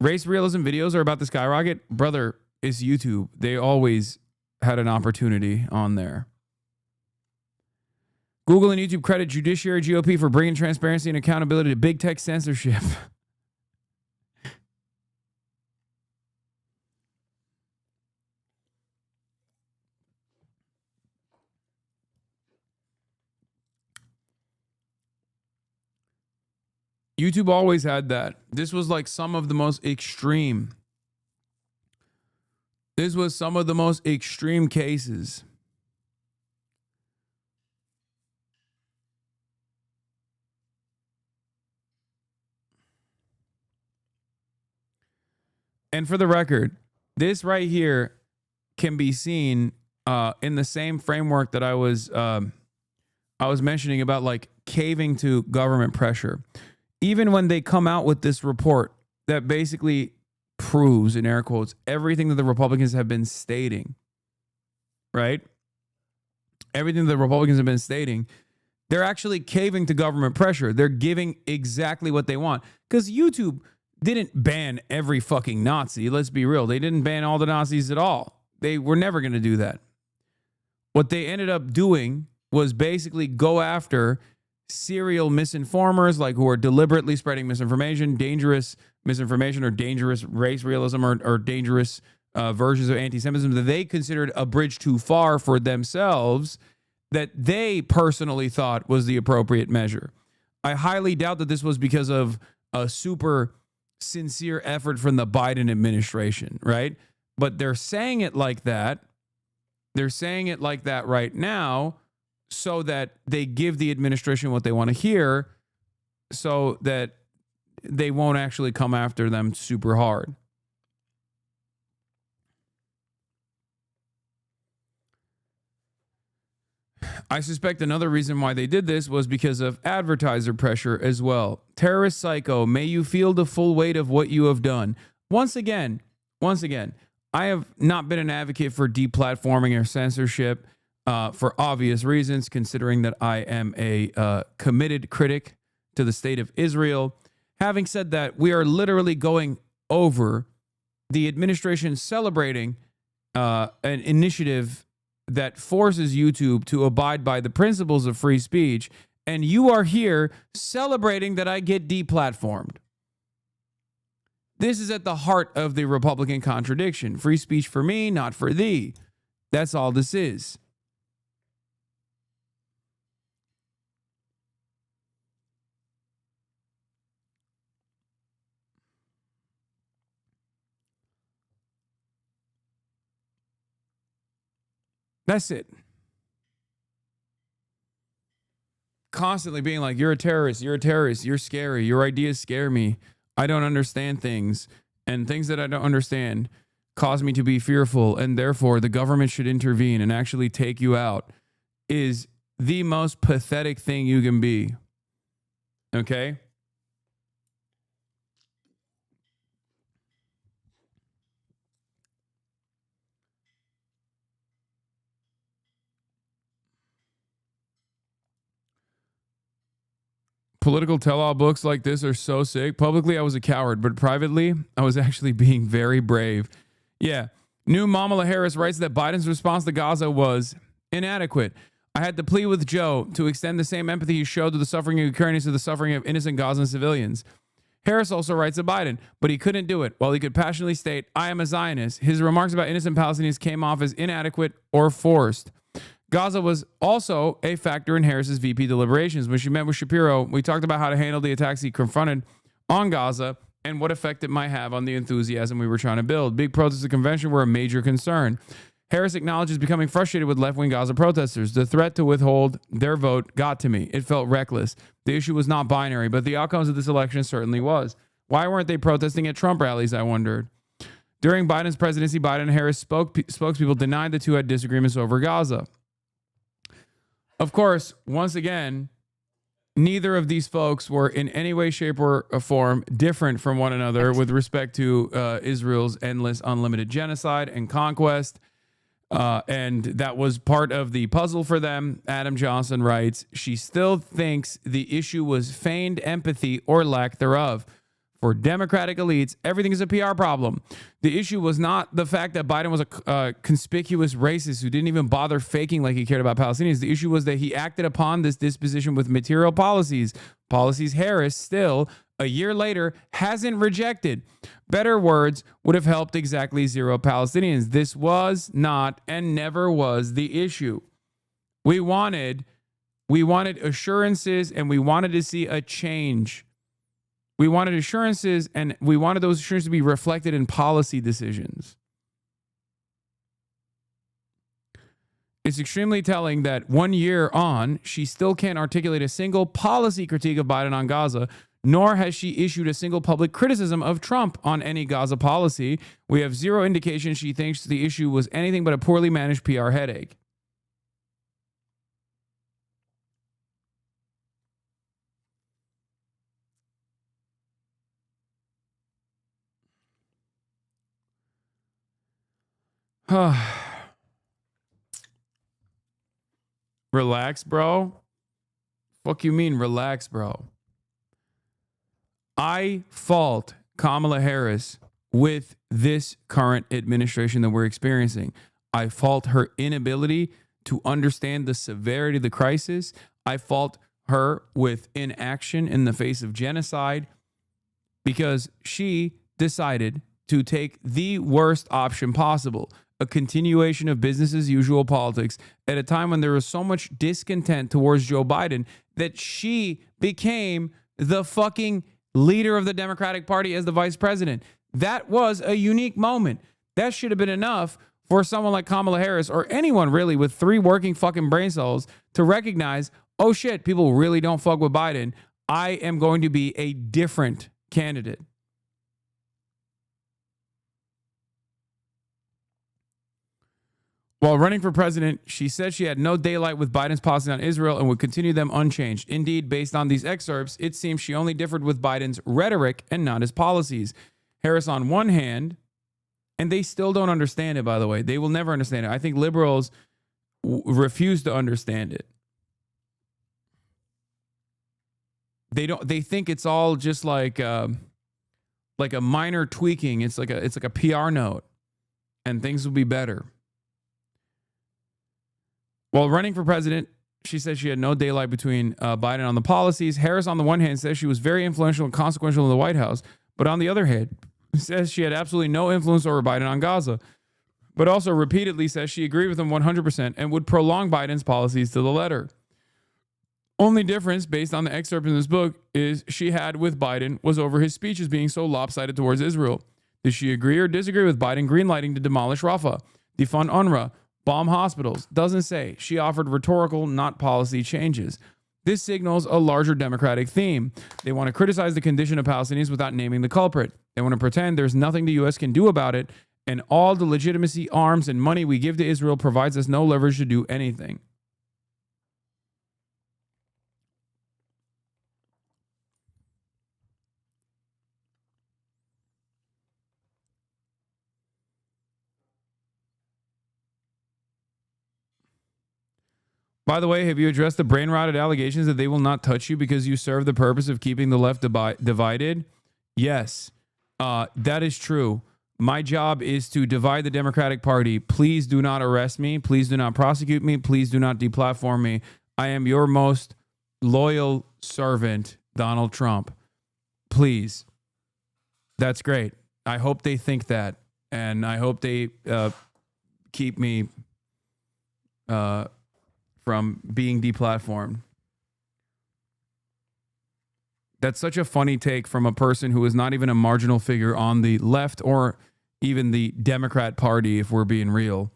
Race realism videos are about to skyrocket. Brother, it's YouTube. They always had an opportunity on there. Google and YouTube credit Judiciary GOP for bringing transparency and accountability to big tech censorship. YouTube always had that. This was like some of the most extreme. This was some of the most extreme cases. And for the record, this right here can be seen in the same framework that I was mentioning about like caving to government pressure. Even when they come out with this report that basically proves, in air quotes, everything that the Republicans have been stating, right? Everything that the Republicans have been stating, they're actually caving to government pressure. They're giving exactly what they want. Because YouTube didn't ban every fucking Nazi. Let's be real. They didn't ban all the Nazis at all. They were never going to do that. What they ended up doing was basically go after serial misinformers, like who are deliberately spreading misinformation, dangerous misinformation, or dangerous race realism, or dangerous versions of anti-Semitism that they considered a bridge too far for themselves, that they personally thought was the appropriate measure. I highly doubt that this was because of a super sincere effort from the Biden administration, right? But they're saying it like that. They're saying it like that right now so that they give the administration what they want to hear so that they won't actually come after them super hard. I suspect another reason why they did this was because of advertiser pressure as well. Terrorist psycho, may you feel the full weight of what you have done. Once again, I have not been an advocate for deplatforming or censorship for obvious reasons, considering that I am a committed critic to the state of Israel. Having said that, we are literally going over the administration celebrating an initiative that forces YouTube to abide by the principles of free speech, and you are here celebrating that I get deplatformed. This is at the heart of the Republican contradiction. Free speech for me, not for thee. That's all this is. That's it. Constantly being like, you're a terrorist, you're scary, your ideas scare me, I don't understand things, and things that I don't understand cause me to be fearful, and therefore the government should intervene and actually take you out, is the most pathetic thing you can be. Okay? Political tell-all books like this are so sick. Publicly, I was a coward, but privately, I was actually being very brave. Yeah. New MAMALA Harris writes that Biden's response to Gaza was inadequate. I had to plead with Joe to extend the same empathy he showed to the suffering of Ukrainians to the suffering of innocent Gazan civilians. Harris also writes to Biden, but he couldn't do it. While he could passionately state, I am a Zionist, his remarks about innocent Palestinians came off as inadequate or forced. Gaza was also a factor in Harris's VP deliberations. When she met with Shapiro, we talked about how to handle the attacks he confronted on Gaza and what effect it might have on the enthusiasm we were trying to build. Big protests at the convention were a major concern. Harris acknowledges becoming frustrated with left-wing Gaza protesters. The threat to withhold their vote got to me. It felt reckless. The issue was not binary, but the outcomes of this election certainly was. Why weren't they protesting at Trump rallies, I wondered. During Biden's presidency, Biden and Harris spokespeople denied the two had disagreements over Gaza. Of course, once again, neither of these folks were in any way, shape, or form different from one another with respect to Israel's endless, unlimited genocide and conquest. And that was part of the puzzle for them. Adam Johnson writes, she still thinks the issue was feigned empathy or lack thereof. For Democratic elites, everything is a PR problem. The issue was not the fact that Biden was a conspicuous racist who didn't even bother faking like he cared about Palestinians. The issue was that he acted upon this disposition with material policies. Policies Harris still, a year later, hasn't rejected. Better words would have helped exactly zero Palestinians. This was not and never was the issue. We wanted assurances and we wanted to see a change. We wanted assurances, and we wanted those assurances to be reflected in policy decisions. It's extremely telling that 1 year on, she still can't articulate a single policy critique of Biden on Gaza, nor has she issued a single public criticism of Trump on any Gaza policy. We have zero indication she thinks the issue was anything but a poorly managed PR headache. Relax, bro. Fuck you mean relax, bro. I fault Khamala Harris with this current administration that we're experiencing. I fault her inability to understand the severity of the crisis. I fault her with inaction in the face of genocide because she decided to take the worst option possible. A continuation of business as usual politics at a time when there was so much discontent towards Joe Biden that she became the fucking leader of the Democratic Party as the vice president. That was a unique moment. That should have been enough for someone like Kamala Harris or anyone really with 3 working fucking brain cells to recognize, oh shit, people really don't fuck with Biden. I am going to be a different candidate. While running for president, she said she had no daylight with Biden's policy on Israel and would continue them unchanged. Indeed, based on these excerpts, it seems she only differed with Biden's rhetoric and not his policies. Harris, on one hand, and they still don't understand it, by the way. They will never understand it. I think liberals refuse to understand it. They think it's all just like like a minor tweaking. It's like a PR note, and things will be better. While running for president, she said she had no daylight between Biden on the policies. Harris, on the one hand, says she was very influential and consequential in the White House, but on the other hand, says she had absolutely no influence over Biden on Gaza, but also repeatedly says she agreed with him 100% and would prolong Biden's policies to the letter. Only difference, based on the excerpt in this book, is she had with Biden was over his speeches being so lopsided towards Israel. Did she agree or disagree with Biden greenlighting to demolish Rafah, defund UNRWA, bomb hospitals? Doesn't say. She offered rhetorical, not policy changes. This signals a larger Democratic theme. They want to criticize the condition of Palestinians without naming the culprit. They want to pretend there's nothing the U.S. can do about it, and all the legitimacy, arms, and money we give to Israel provides us no leverage to do anything. By the way, have you addressed the brain-rotted allegations that they will not touch you because you serve the purpose of keeping the left divided? Yes, that is true. My job is to divide the Democratic Party. Please do not arrest me. Please do not prosecute me. Please do not deplatform me. I am your most loyal servant, Donald Trump. Please. That's great. I hope they think that. And I hope they keep me from being deplatformed. That's such a funny take from a person who is not even a marginal figure on the left or even the Democrat Party, if we're being real.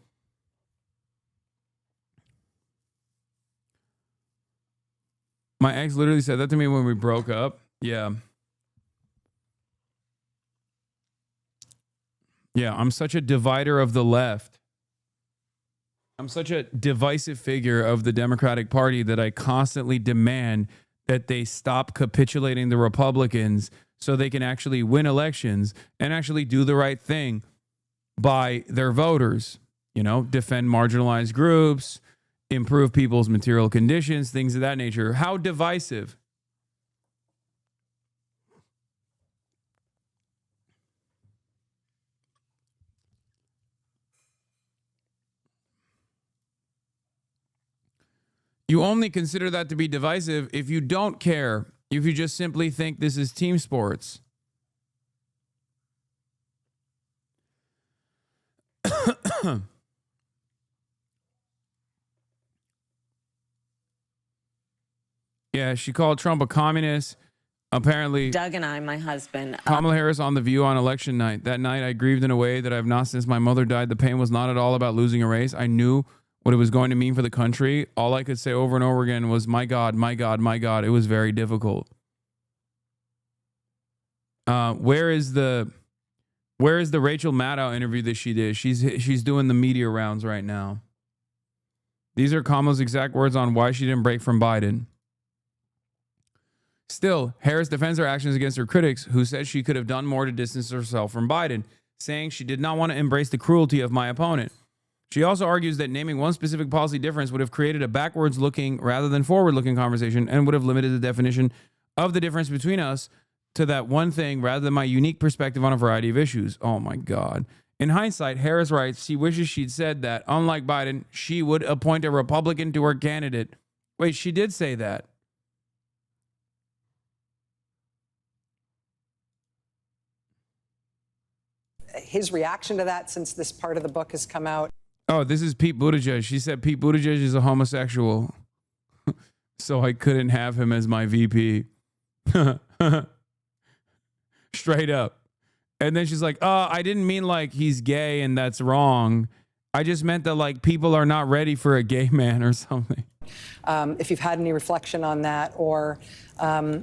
My ex literally said that to me when we broke up. Yeah. Yeah, I'm such a divider of the left. I'm such a divisive figure of the Democratic Party that I constantly demand that they stop capitulating the Republicans so they can actually win elections and actually do the right thing by their voters. You know, defend marginalized groups, improve people's material conditions, things of that nature. How divisive. You only consider that to be divisive if you don't care, if you just simply think this is team sports. Yeah, she called Trump a communist. Apparently, Doug and I, my husband, Khamala Harris on The View on election night. That night, I grieved in a way that I have not since my mother died. The pain was not at all about losing a race. I knew what it was going to mean for the country. All I could say over and over again was, my God, my God, my God. It was very difficult. Where is the Rachel Maddow interview that she did? She's doing the media rounds right now. These are Kamala's exact words on why she didn't break from Biden. Still, Harris defends her actions against her critics, who said she could have done more to distance herself from Biden, saying she did not want to embrace the cruelty of my opponent. She also argues that naming one specific policy difference would have created a backwards-looking rather than forward-looking conversation and would have limited the definition of the difference between us to that one thing rather than my unique perspective on a variety of issues. Oh, my God. In hindsight, Harris writes she wishes she'd said that, unlike Biden, she would appoint a Republican to her candidate. Wait, she did say that. His reaction to that since this part of the book has come out. Oh, this is Pete Buttigieg. She said Pete Buttigieg is a homosexual, so I couldn't have him as my VP. Straight up. And then she's like, I didn't mean like he's gay and that's wrong. I just meant that like people are not ready for a gay man or something. If you've had any reflection on that, or I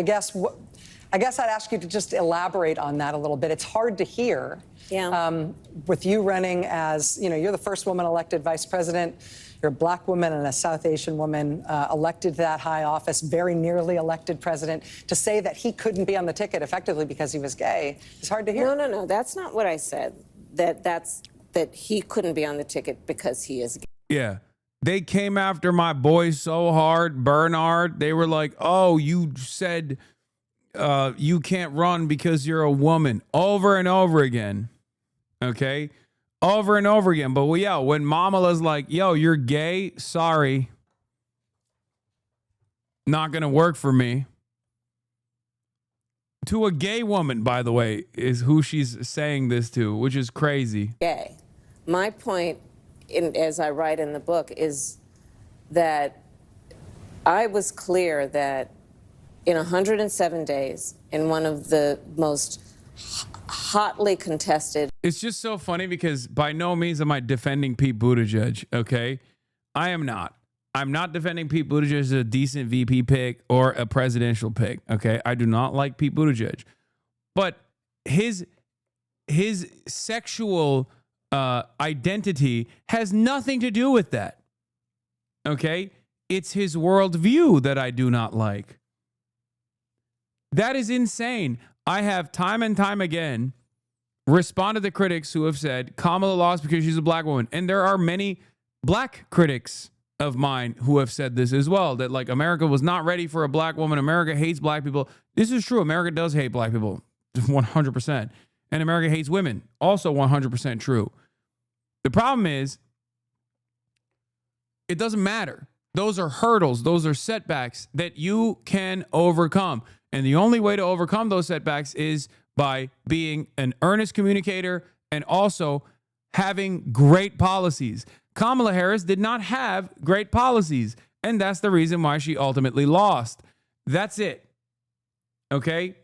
guess I'd ask you to just elaborate on that a little bit. It's hard to hear. Yeah. With you running as, you're the first woman elected vice president. You're a black woman and a South Asian woman elected to that high office, very nearly elected president. To say that he couldn't be on the ticket effectively because he was gay is hard to hear. No. That's not what I said. That he couldn't be on the ticket because he is gay. Yeah. They came after my boy so hard, Bernard. They were like, oh, you said you can't run because you're a woman, over and over again. Okay? Over and over again. But well, yeah, when Mamala's like, yo, you're gay, sorry. Not going to work for me. To a gay woman, by the way, is who she's saying this to, which is crazy. Gay. My point, as I write in the book, is that I was clear that in 107 days, in one of the most hotly contested... It's just so funny because by no means am I defending Pete Buttigieg, okay? I am not. I'm not defending Pete Buttigieg as a decent VP pick or a presidential pick, okay? I do not like Pete Buttigieg. But his sexual identity has nothing to do with that, okay? It's his worldview that I do not like. That is insane. I have time and time again responded to critics who have said Kamala lost because she's a black woman. And there are many black critics of mine who have said this as well, that like America was not ready for a black woman. America hates black people. This is true. America does hate black people 100%. And America hates women. Also 100% true. The problem is it doesn't matter. Those are hurdles. Those are setbacks that you can overcome. And the only way to overcome those setbacks is by being an earnest communicator and also having great policies. Khamala Harris did not have great policies, and that's the reason why she ultimately lost. That's it. Okay?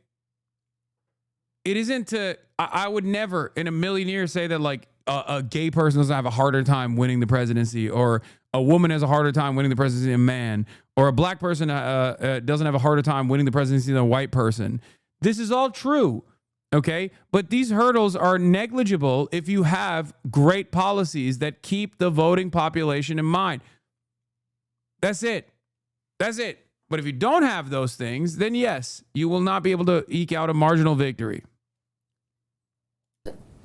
It isn't to, I would never in a million years say that like a gay person doesn't have a harder time winning the presidency, or a woman has a harder time winning the presidency than a man, or a black person doesn't have a harder time winning the presidency than a white person. This is all true. Okay, but these hurdles are negligible if you have great policies that keep the voting population in mind. That's it. That's it. But if you don't have those things, then yes, you will not be able to eke out a marginal victory.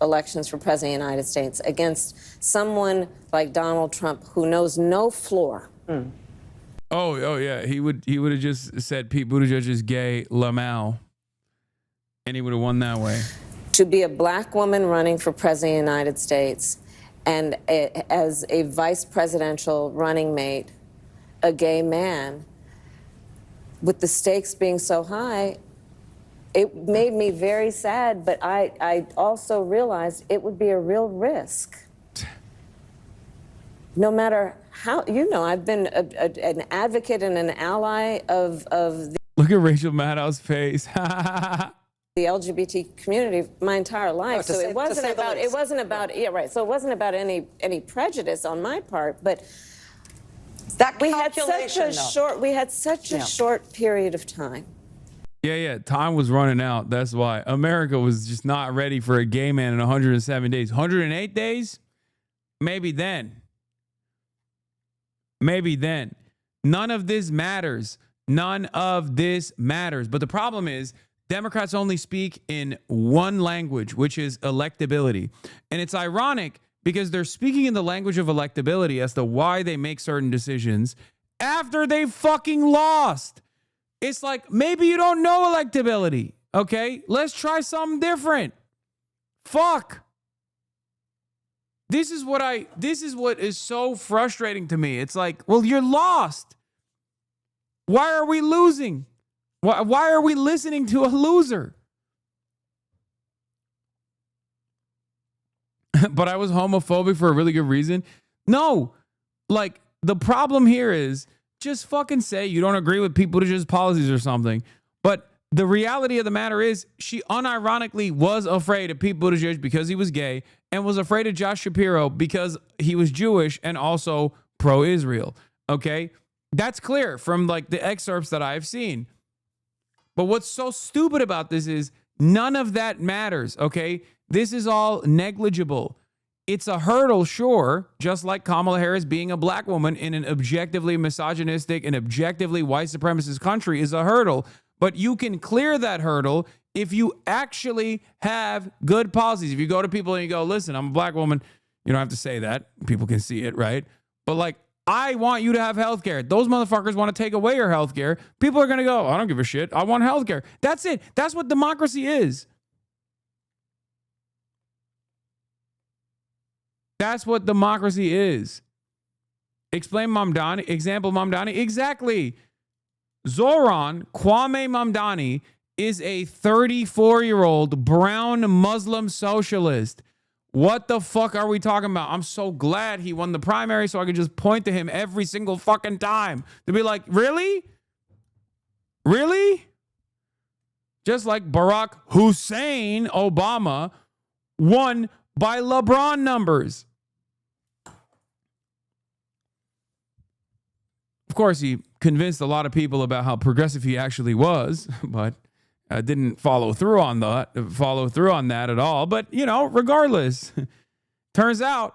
Elections for president of the United States against someone like Donald Trump who knows no floor. Oh yeah, he would have just said Pete Buttigieg is gay, Lamau. And he would have won that way. To be a black woman running for president of the United States and as a vice presidential running mate, a gay man, with the stakes being so high, it made me very sad, but I also realized it would be a real risk. No matter how, I've been an advocate and an ally of the... Look at Rachel Maddow's face. The LGBT community my entire life. So it wasn't about yeah, right. So it wasn't about any prejudice on my part, but that we had such a short period of time. Yeah, time was running out. That's why America was just not ready for a gay man in 107 days. 108 days? Maybe then. None of this matters. None of this matters. But the problem is, Democrats only speak in one language, which is electability. And it's ironic because they're speaking in the language of electability as to why they make certain decisions after they fucking lost. It's like, maybe you don't know electability, okay? Let's try something different. Fuck. This is what is so frustrating to me. It's like, well, you're lost. Why are we losing? Why are we listening to a loser? But I was homophobic for a really good reason. No, like the problem here is just fucking say you don't agree with Pete Buttigieg's policies or something. But the reality of the matter is she unironically was afraid of Pete Buttigieg because he was gay and was afraid of Josh Shapiro because he was Jewish and also pro-Israel. Okay, that's clear from like the excerpts that I've seen. But what's so stupid about this is none of that matters, okay? This is all negligible. It's a hurdle, sure, just like Kamala Harris being a black woman in an objectively misogynistic and objectively white supremacist country is a hurdle. But you can clear that hurdle if you actually have good policies. If you go to people and you go, listen, I'm a black woman, you don't have to say that. People can see it, right? But like, I want you to have health care. Those motherfuckers want to take away your health care. People are going to go, I don't give a shit. I want health care. That's it. That's what democracy is. That's what democracy is. Explain Mamdani. Example Mamdani. Exactly. Zoran Kwame Mamdani is a 34-year-old brown Muslim socialist. What the fuck are we talking about? I'm so glad he won the primary so I can just point to him every single fucking time. To be like, really? Really? Just like Barack Hussein Obama won by LeBron numbers. Of course, he convinced a lot of people about how progressive he actually was, but didn't follow through on that at all. But, you know, regardless, turns out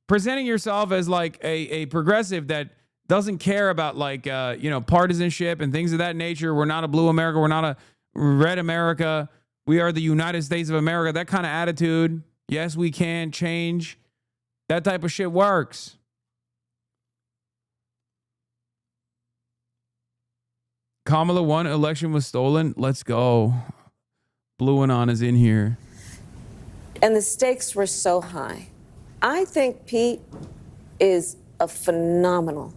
presenting yourself as like a progressive that doesn't care about like, you know, partisanship and things of that nature. We're not a blue America. We're not a red America. We are the United States of America. That kind of attitude. Yes, we can change. That type of shit works. Kamala won, election was stolen. Let's go. Blue and on is in here. And the stakes were so high. I think Pete is a phenomenal.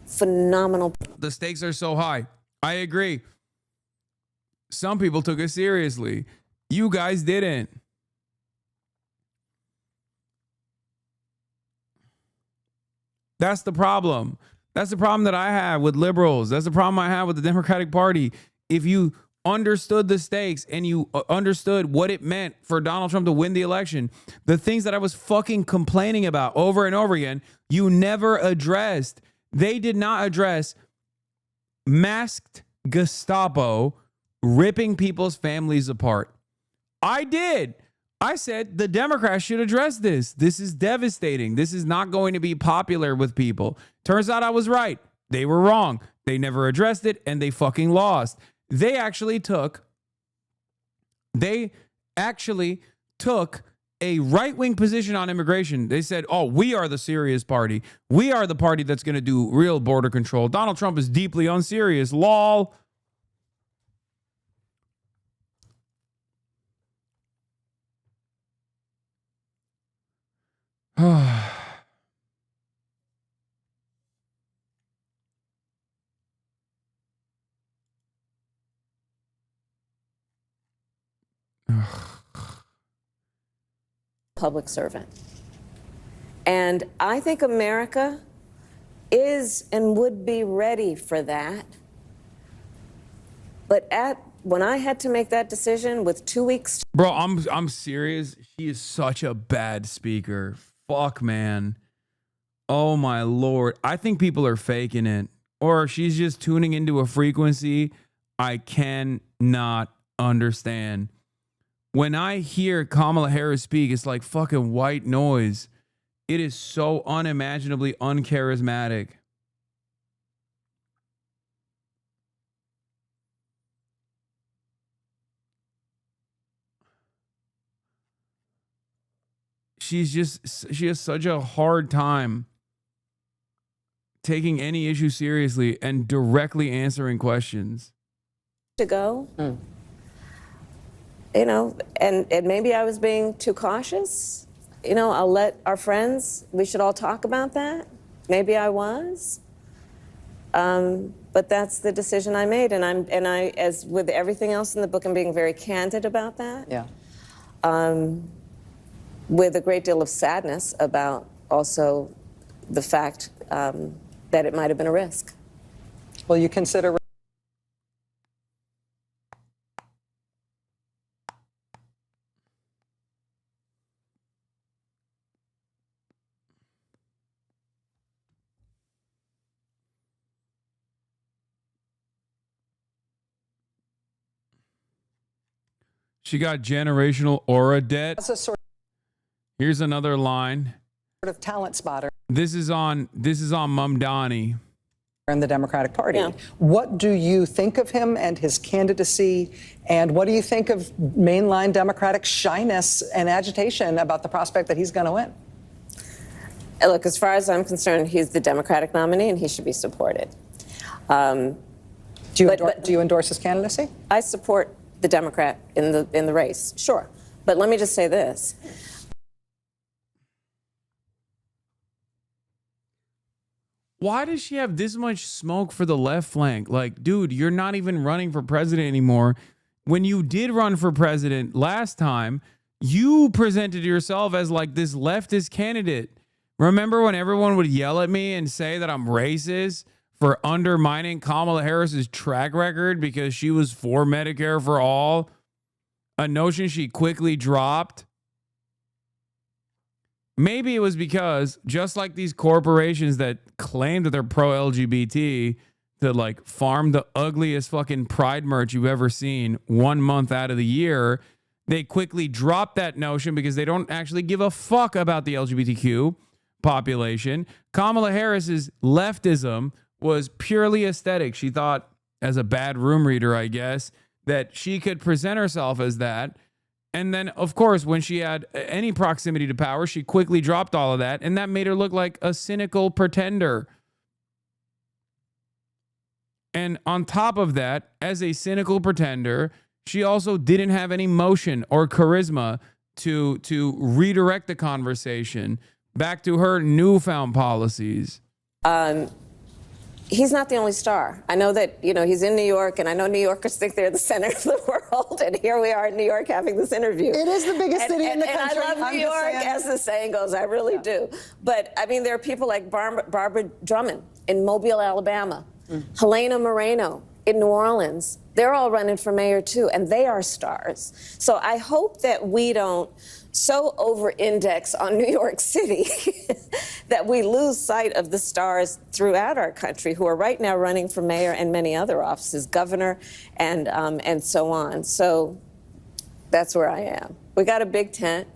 The stakes are so high. I agree. Some people took it seriously. You guys didn't. That's the problem. That's the problem that I have with liberals. That's the problem I have with the Democratic Party. If you understood the stakes and you understood what it meant for Donald Trump to win the election, the things that I was fucking complaining about over and over again, you never addressed. They did not address masked Gestapo ripping people's families apart. I did. I said the Democrats should address this. This is devastating. This is not going to be popular with people. Turns out I was right. They were wrong. They never addressed it and they fucking lost. They actually took a right-wing position on immigration. They said, oh, we are the serious party. We are the party that's going to do real border control. Donald Trump is deeply unserious. Lol. Public servant. And I think America is and would be ready for that. But when I had to make that decision with 2 weeks. Bro, I'm serious. She is such a bad speaker. Fuck, man. Oh my Lord. I think people are faking it. Or she's just tuning into a frequency I cannot understand. When I hear Khamala Harris speak, it's like fucking white noise. It is so unimaginably uncharismatic. She has such a hard time taking any issue seriously and directly answering questions. To go. You know, and maybe I was being too cautious. You know, I'll let our friends, we should all talk about that. Maybe I was. But that's the decision I made. And I, as with everything else in the book, I'm being very candid about that. Yeah. With a great deal of sadness about also the fact that it might have been a risk. Well, you consider. She got generational aura debt. That's a sort Here's another line. of talent spotter. This is on Mamdani. In the Democratic Party. Yeah. What do you think of him and his candidacy? And what do you think of mainline Democratic shyness and agitation about the prospect that he's going to win? Look, as far as I'm concerned, he's the Democratic nominee and he should be supported. Do you endorse his candidacy? I support the Democrat in the race, sure. But let me just say this. Why does she have this much smoke for the left flank? Like, dude, you're not even running for president anymore. When you did run for president last time, you presented yourself as like this leftist candidate. Remember when everyone would yell at me and say that I'm racist for undermining Khamala Harris's track record because she was for Medicare for all? A notion she quickly dropped. Maybe it was because, just like these corporations that claim that they're pro-LGBT, that like farm the ugliest fucking pride merch you've ever seen 1 month out of the year, they quickly drop that notion because they don't actually give a fuck about the LGBTQ population. Kamala Harris's leftism was purely aesthetic. She thought, as a bad room reader, I guess, that she could present herself as that. And then, of course, when she had any proximity to power, she quickly dropped all of that. And that made her look like a cynical pretender. And on top of that, as a cynical pretender, she also didn't have any motion or charisma to redirect the conversation back to her newfound policies. He's not the only star. I know that, he's in New York, and I know New Yorkers think they're the center of the world, and here we are in New York having this interview. It is the biggest city in the country. And I love New York, as the saying goes. I really do. But, I mean, there are people like Barbara Drummond in Mobile, Alabama, Helena Moreno in New Orleans. They're all running for mayor, too, and they are stars. So I hope that we don't so over-index on New York City that we lose sight of the stars throughout our country who are right now running for mayor and many other offices, governor, and so on. So that's where I am. We got a big tent,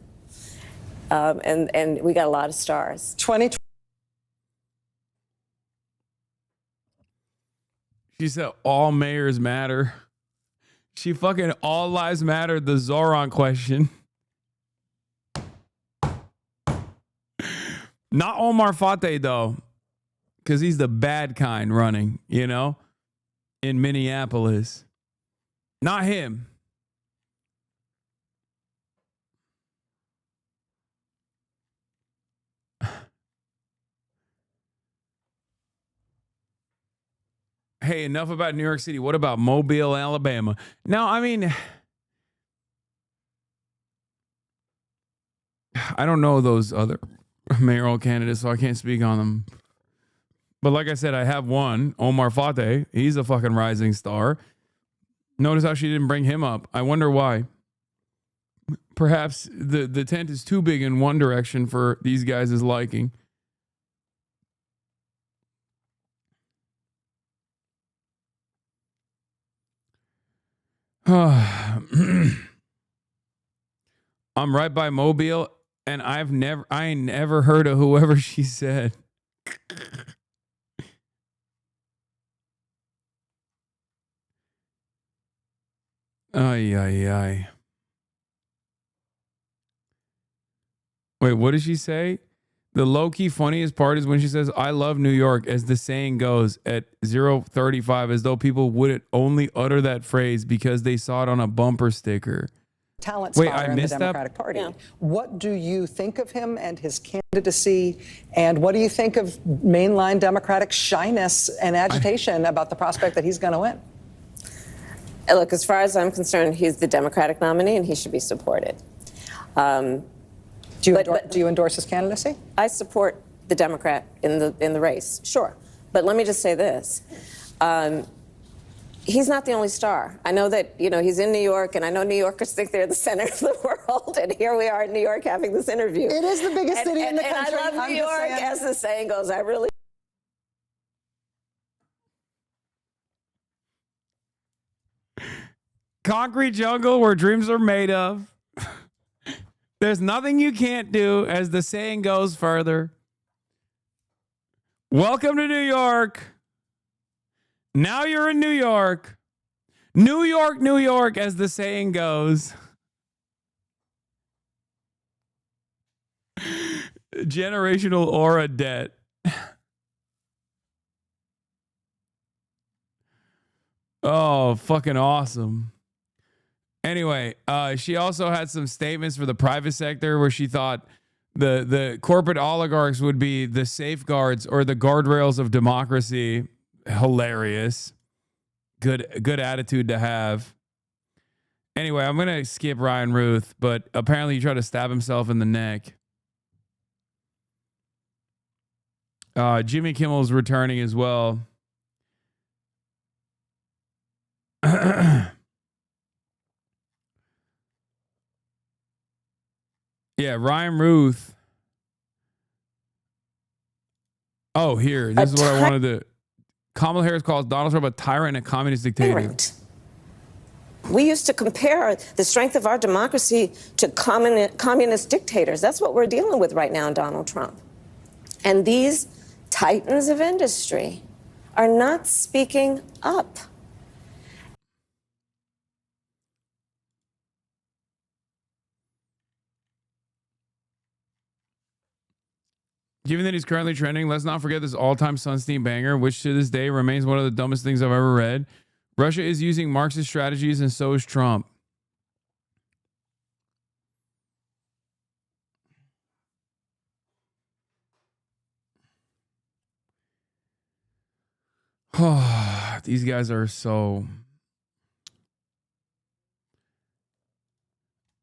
and we got a lot of stars. She said all mayors matter. She fucking all lives matter, the Zoran question. Not Omar Fateh, though, because he's the bad kind running, in Minneapolis. Not him. Hey, enough about New York City. What about Mobile, Alabama? Now, I mean, I don't know those other mayoral candidates, so I can't speak on them. But like I said, I have one, Omar Fateh. He's a fucking rising star. Notice how she didn't bring him up. I wonder why. Perhaps the tent is too big in one direction for these guys' liking. I'm right by Mobile, and I ain't never heard of whoever she said. Ay, ay, ay. Wait, what did she say? The low-key funniest part is when she says, I love New York, as the saying goes, at 0:35, as though people wouldn't only utter that phrase because they saw it on a bumper sticker. Talent Wait, spotter I in the missed Democratic that? Party. Yeah. What do you think of him and his candidacy? And what do you think of mainline Democratic shyness and agitation about the prospect that he's going to win? Look, as far as I'm concerned, he's the Democratic nominee, and he should be supported. Do you endorse his candidacy? I support the Democrat in the race, sure. But let me just say this. He's not the only star. I know that, he's in New York, and I know New Yorkers think they're the center of the world, and here we are in New York having this interview. It is the biggest city in the country. And I love New York, as the saying goes. I really Concrete jungle where dreams are made of. There's nothing you can't do, as the saying goes further. Welcome to New York. Now you're in New York. New York, New York, as the saying goes. Generational aura debt. Oh, fucking awesome. Anyway, she also had some statements for the private sector where she thought the corporate oligarchs would be the safeguards or the guardrails of democracy. Hilarious. Good attitude to have. Anyway, I'm going to skip Ryan Ruth, but apparently he tried to stab himself in the neck. Jimmy Kimmel's returning as well. Yeah, Ryan Ruth. Oh, here. This is what I wanted to. Khamala Harris calls Donald Trump a tyrant and a communist dictator. We used to compare the strength of our democracy to communist dictators. That's what we're dealing with right now, Donald Trump. And these titans of industry are not speaking up. Given that he's currently trending, let's not forget this all-time Sunstein banger, which to this day remains one of the dumbest things I've ever read. Russia is using Marxist strategies, and so is Trump. These guys are so...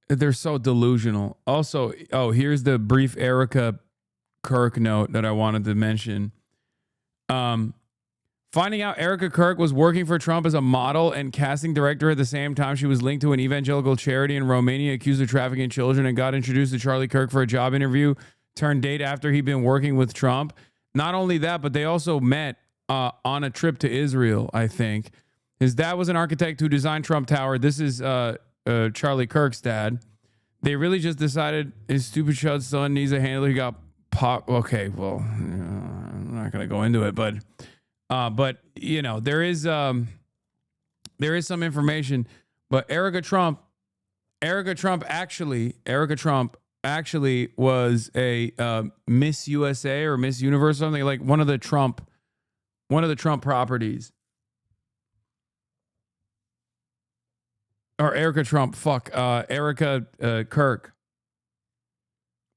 They're so delusional. Also, here's the brief Erica Kirk note that I wanted to mention. Finding out Erica Kirk was working for Trump as a model and casting director at the same time she was linked to an evangelical charity in Romania accused of trafficking children and got introduced to Charlie Kirk for a job interview, turned date after he'd been working with Trump. Not only that, but they also met on a trip to Israel, I think. His dad was an architect who designed Trump Tower. This is Charlie Kirk's dad. They really just decided his stupid shut son needs a handler. He got pop. Okay, well, I'm not gonna go into it, but you know, there is some information. But Erica Trump actually was a Miss USA or Miss Universe, something like one of the Trump properties. Or Erica Trump. Erica Kirk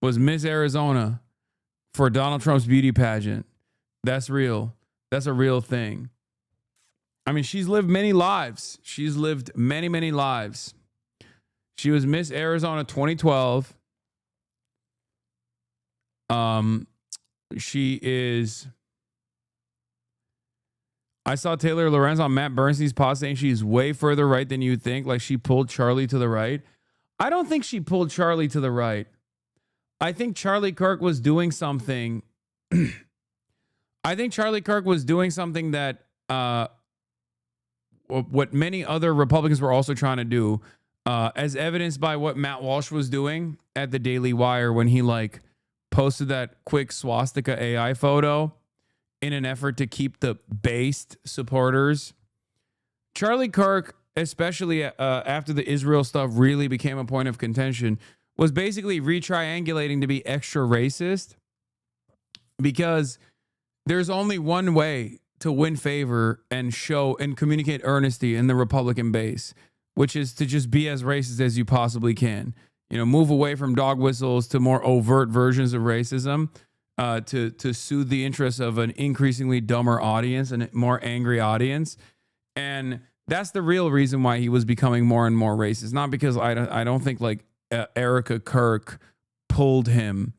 was Miss Arizona for Donald Trump's beauty pageant. That's real. That's a real thing. I mean, she's lived many lives. She's lived many, many lives. She was Miss Arizona 2012. She is... I saw Taylor Lorenz on Matt Bernstein's pod saying she's way further right than you'd think. Like she pulled Charlie to the right. I don't think she pulled Charlie to the right. I think Charlie Kirk was doing something. I think Charlie Kirk was doing something that what many other Republicans were also trying to do, as evidenced by what Matt Walsh was doing at the Daily Wire when he like posted that quick swastika AI photo in an effort to keep the based supporters. Charlie Kirk, especially after the Israel stuff really became a point of contention, was basically retriangulating to be extra racist because there's only one way to win favor and show and communicate earnesty in the Republican base, which is to just be as racist as you possibly can. You know, move away from dog whistles to more overt versions of racism. To soothe the interests of an increasingly dumber audience and a more angry audience. And that's the real reason why he was becoming more and more racist. Not because I don't think like Erica Kirk pulled him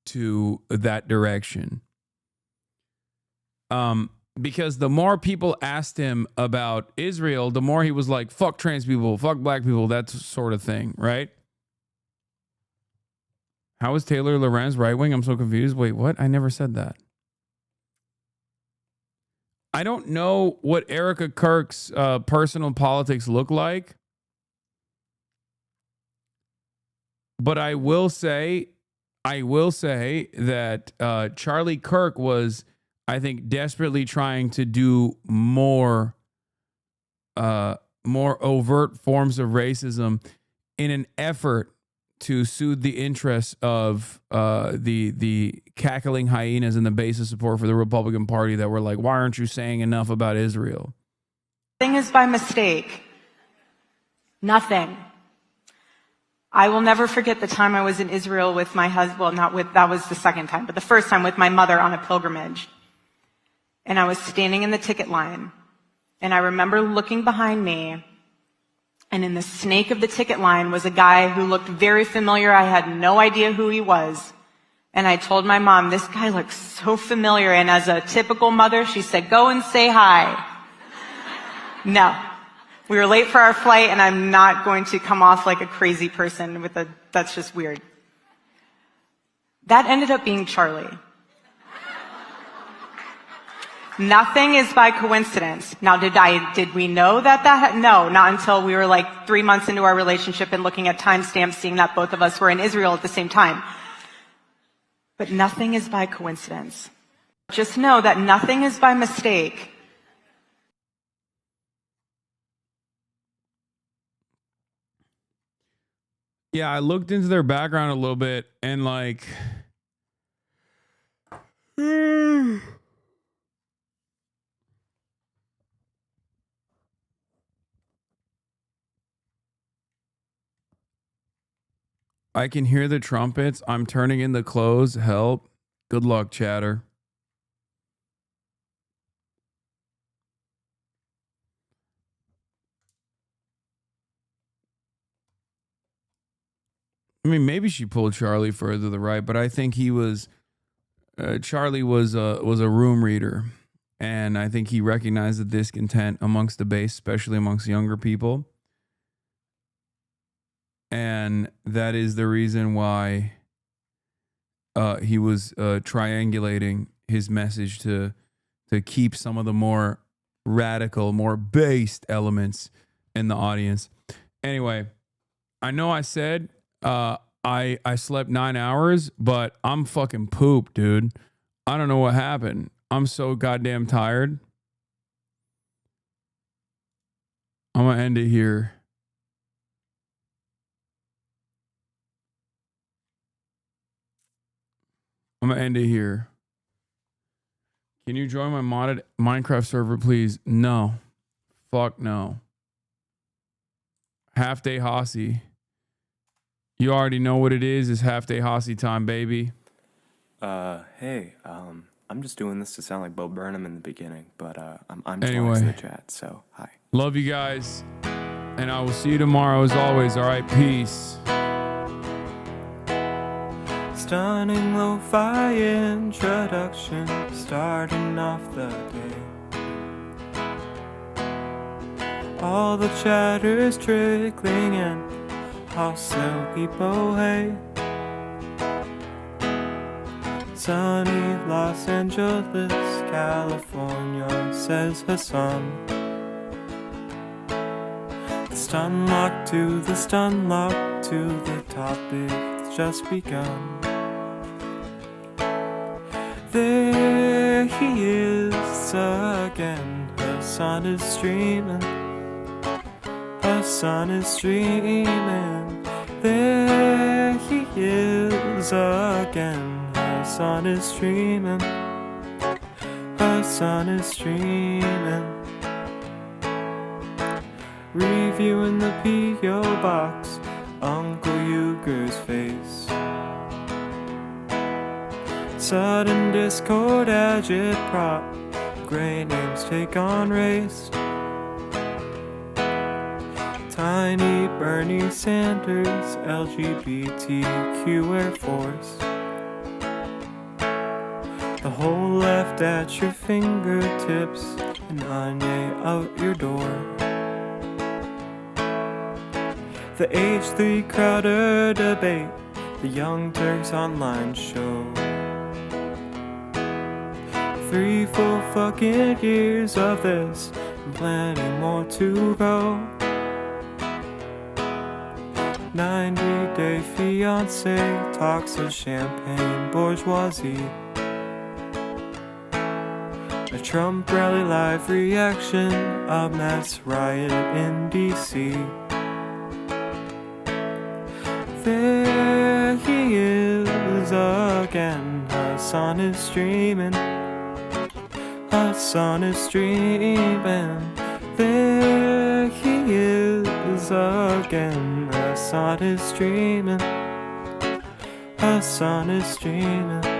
to that direction. Because the more people asked him about Israel, the more he was like, fuck trans people, fuck black people, that sort of thing, right? How is Taylor Lorenz right wing? I'm so confused. Wait, what? I never said that. I don't know what Erica Kirk's personal politics look like, but I will say that Charlie Kirk was, I think, desperately trying to do more overt forms of racism in an effort to soothe the interests of the cackling hyenas in the base of support for the Republican Party that were like, why aren't you saying enough about Israel? Nothing is by mistake. Nothing. I will never forget the time I was in Israel with my husband. Well, that was the second time, but the first time with my mother on a pilgrimage. And I was standing in the ticket line. And I remember looking behind me, and in the snake of the ticket line was a guy who looked very familiar. I had no idea who he was. And I told my mom, this guy looks so familiar. And as a typical mother, she said, go and say hi. No. We were late for our flight, and I'm not going to come off like a crazy person that's just weird. That ended up being Charlie. Nothing is by coincidence. Now, did we know that? No, not until we were like 3 months into our relationship and looking at timestamps, seeing that both of us were in Israel at the same time. But nothing is by coincidence. Just know that nothing is by mistake. Yeah, I looked into their background a little bit, and like, I can hear the trumpets. I'm turning in the clothes. Help. Good luck, chatter. I mean, maybe she pulled Charlie further to the right, but I think he was Charlie was a room reader, and I think he recognized the discontent amongst the base, especially amongst younger people, and that is the reason why he was triangulating his message to keep some of the more radical, more based elements in the audience. Anyway, I know I said I slept 9 hours, but I'm fucking pooped, dude. I don't know what happened. I'm so goddamn tired. I'm gonna end it here. I'm gonna end it here. Can you join my modded Minecraft server, please? No. Fuck no. Half day Hossy. You already know what it is. It's half day Hossy time, baby. Hey, I'm just doing this to sound like Bo Burnham in the beginning, but I'm Anyway. in the chat, so hi. Love you guys. And I will see you tomorrow as always. All right, peace. Stunning lo-fi introduction, starting off the day. All the chatter's trickling in, hostile people hate. Sunny Los Angeles, California, says Hasan. The stun lock to the stun lock to the topic's just begun. There he is again, Hasan is streaming. Hasan is streaming. There he is again, Hasan is streaming. Hasan is streaming. Reviewing the P.O. box, Uncle Uger's face. Sudden discord agitprop, gray names take on race. Tiny Bernie Sanders, LGBTQ Air Force. The whole left at your fingertips, and Anye out your door. The H3 Crowder debate, the Young Turks online show. 3 full fucking years of this, and plenty more to go. 90-day fiance talks of champagne bourgeoisie. A Trump rally live reaction, a mass riot in DC. There is again. Hasan is dreaming. Hasan is dreaming. There he is again. Hasan is dreaming. Hasan is dreaming.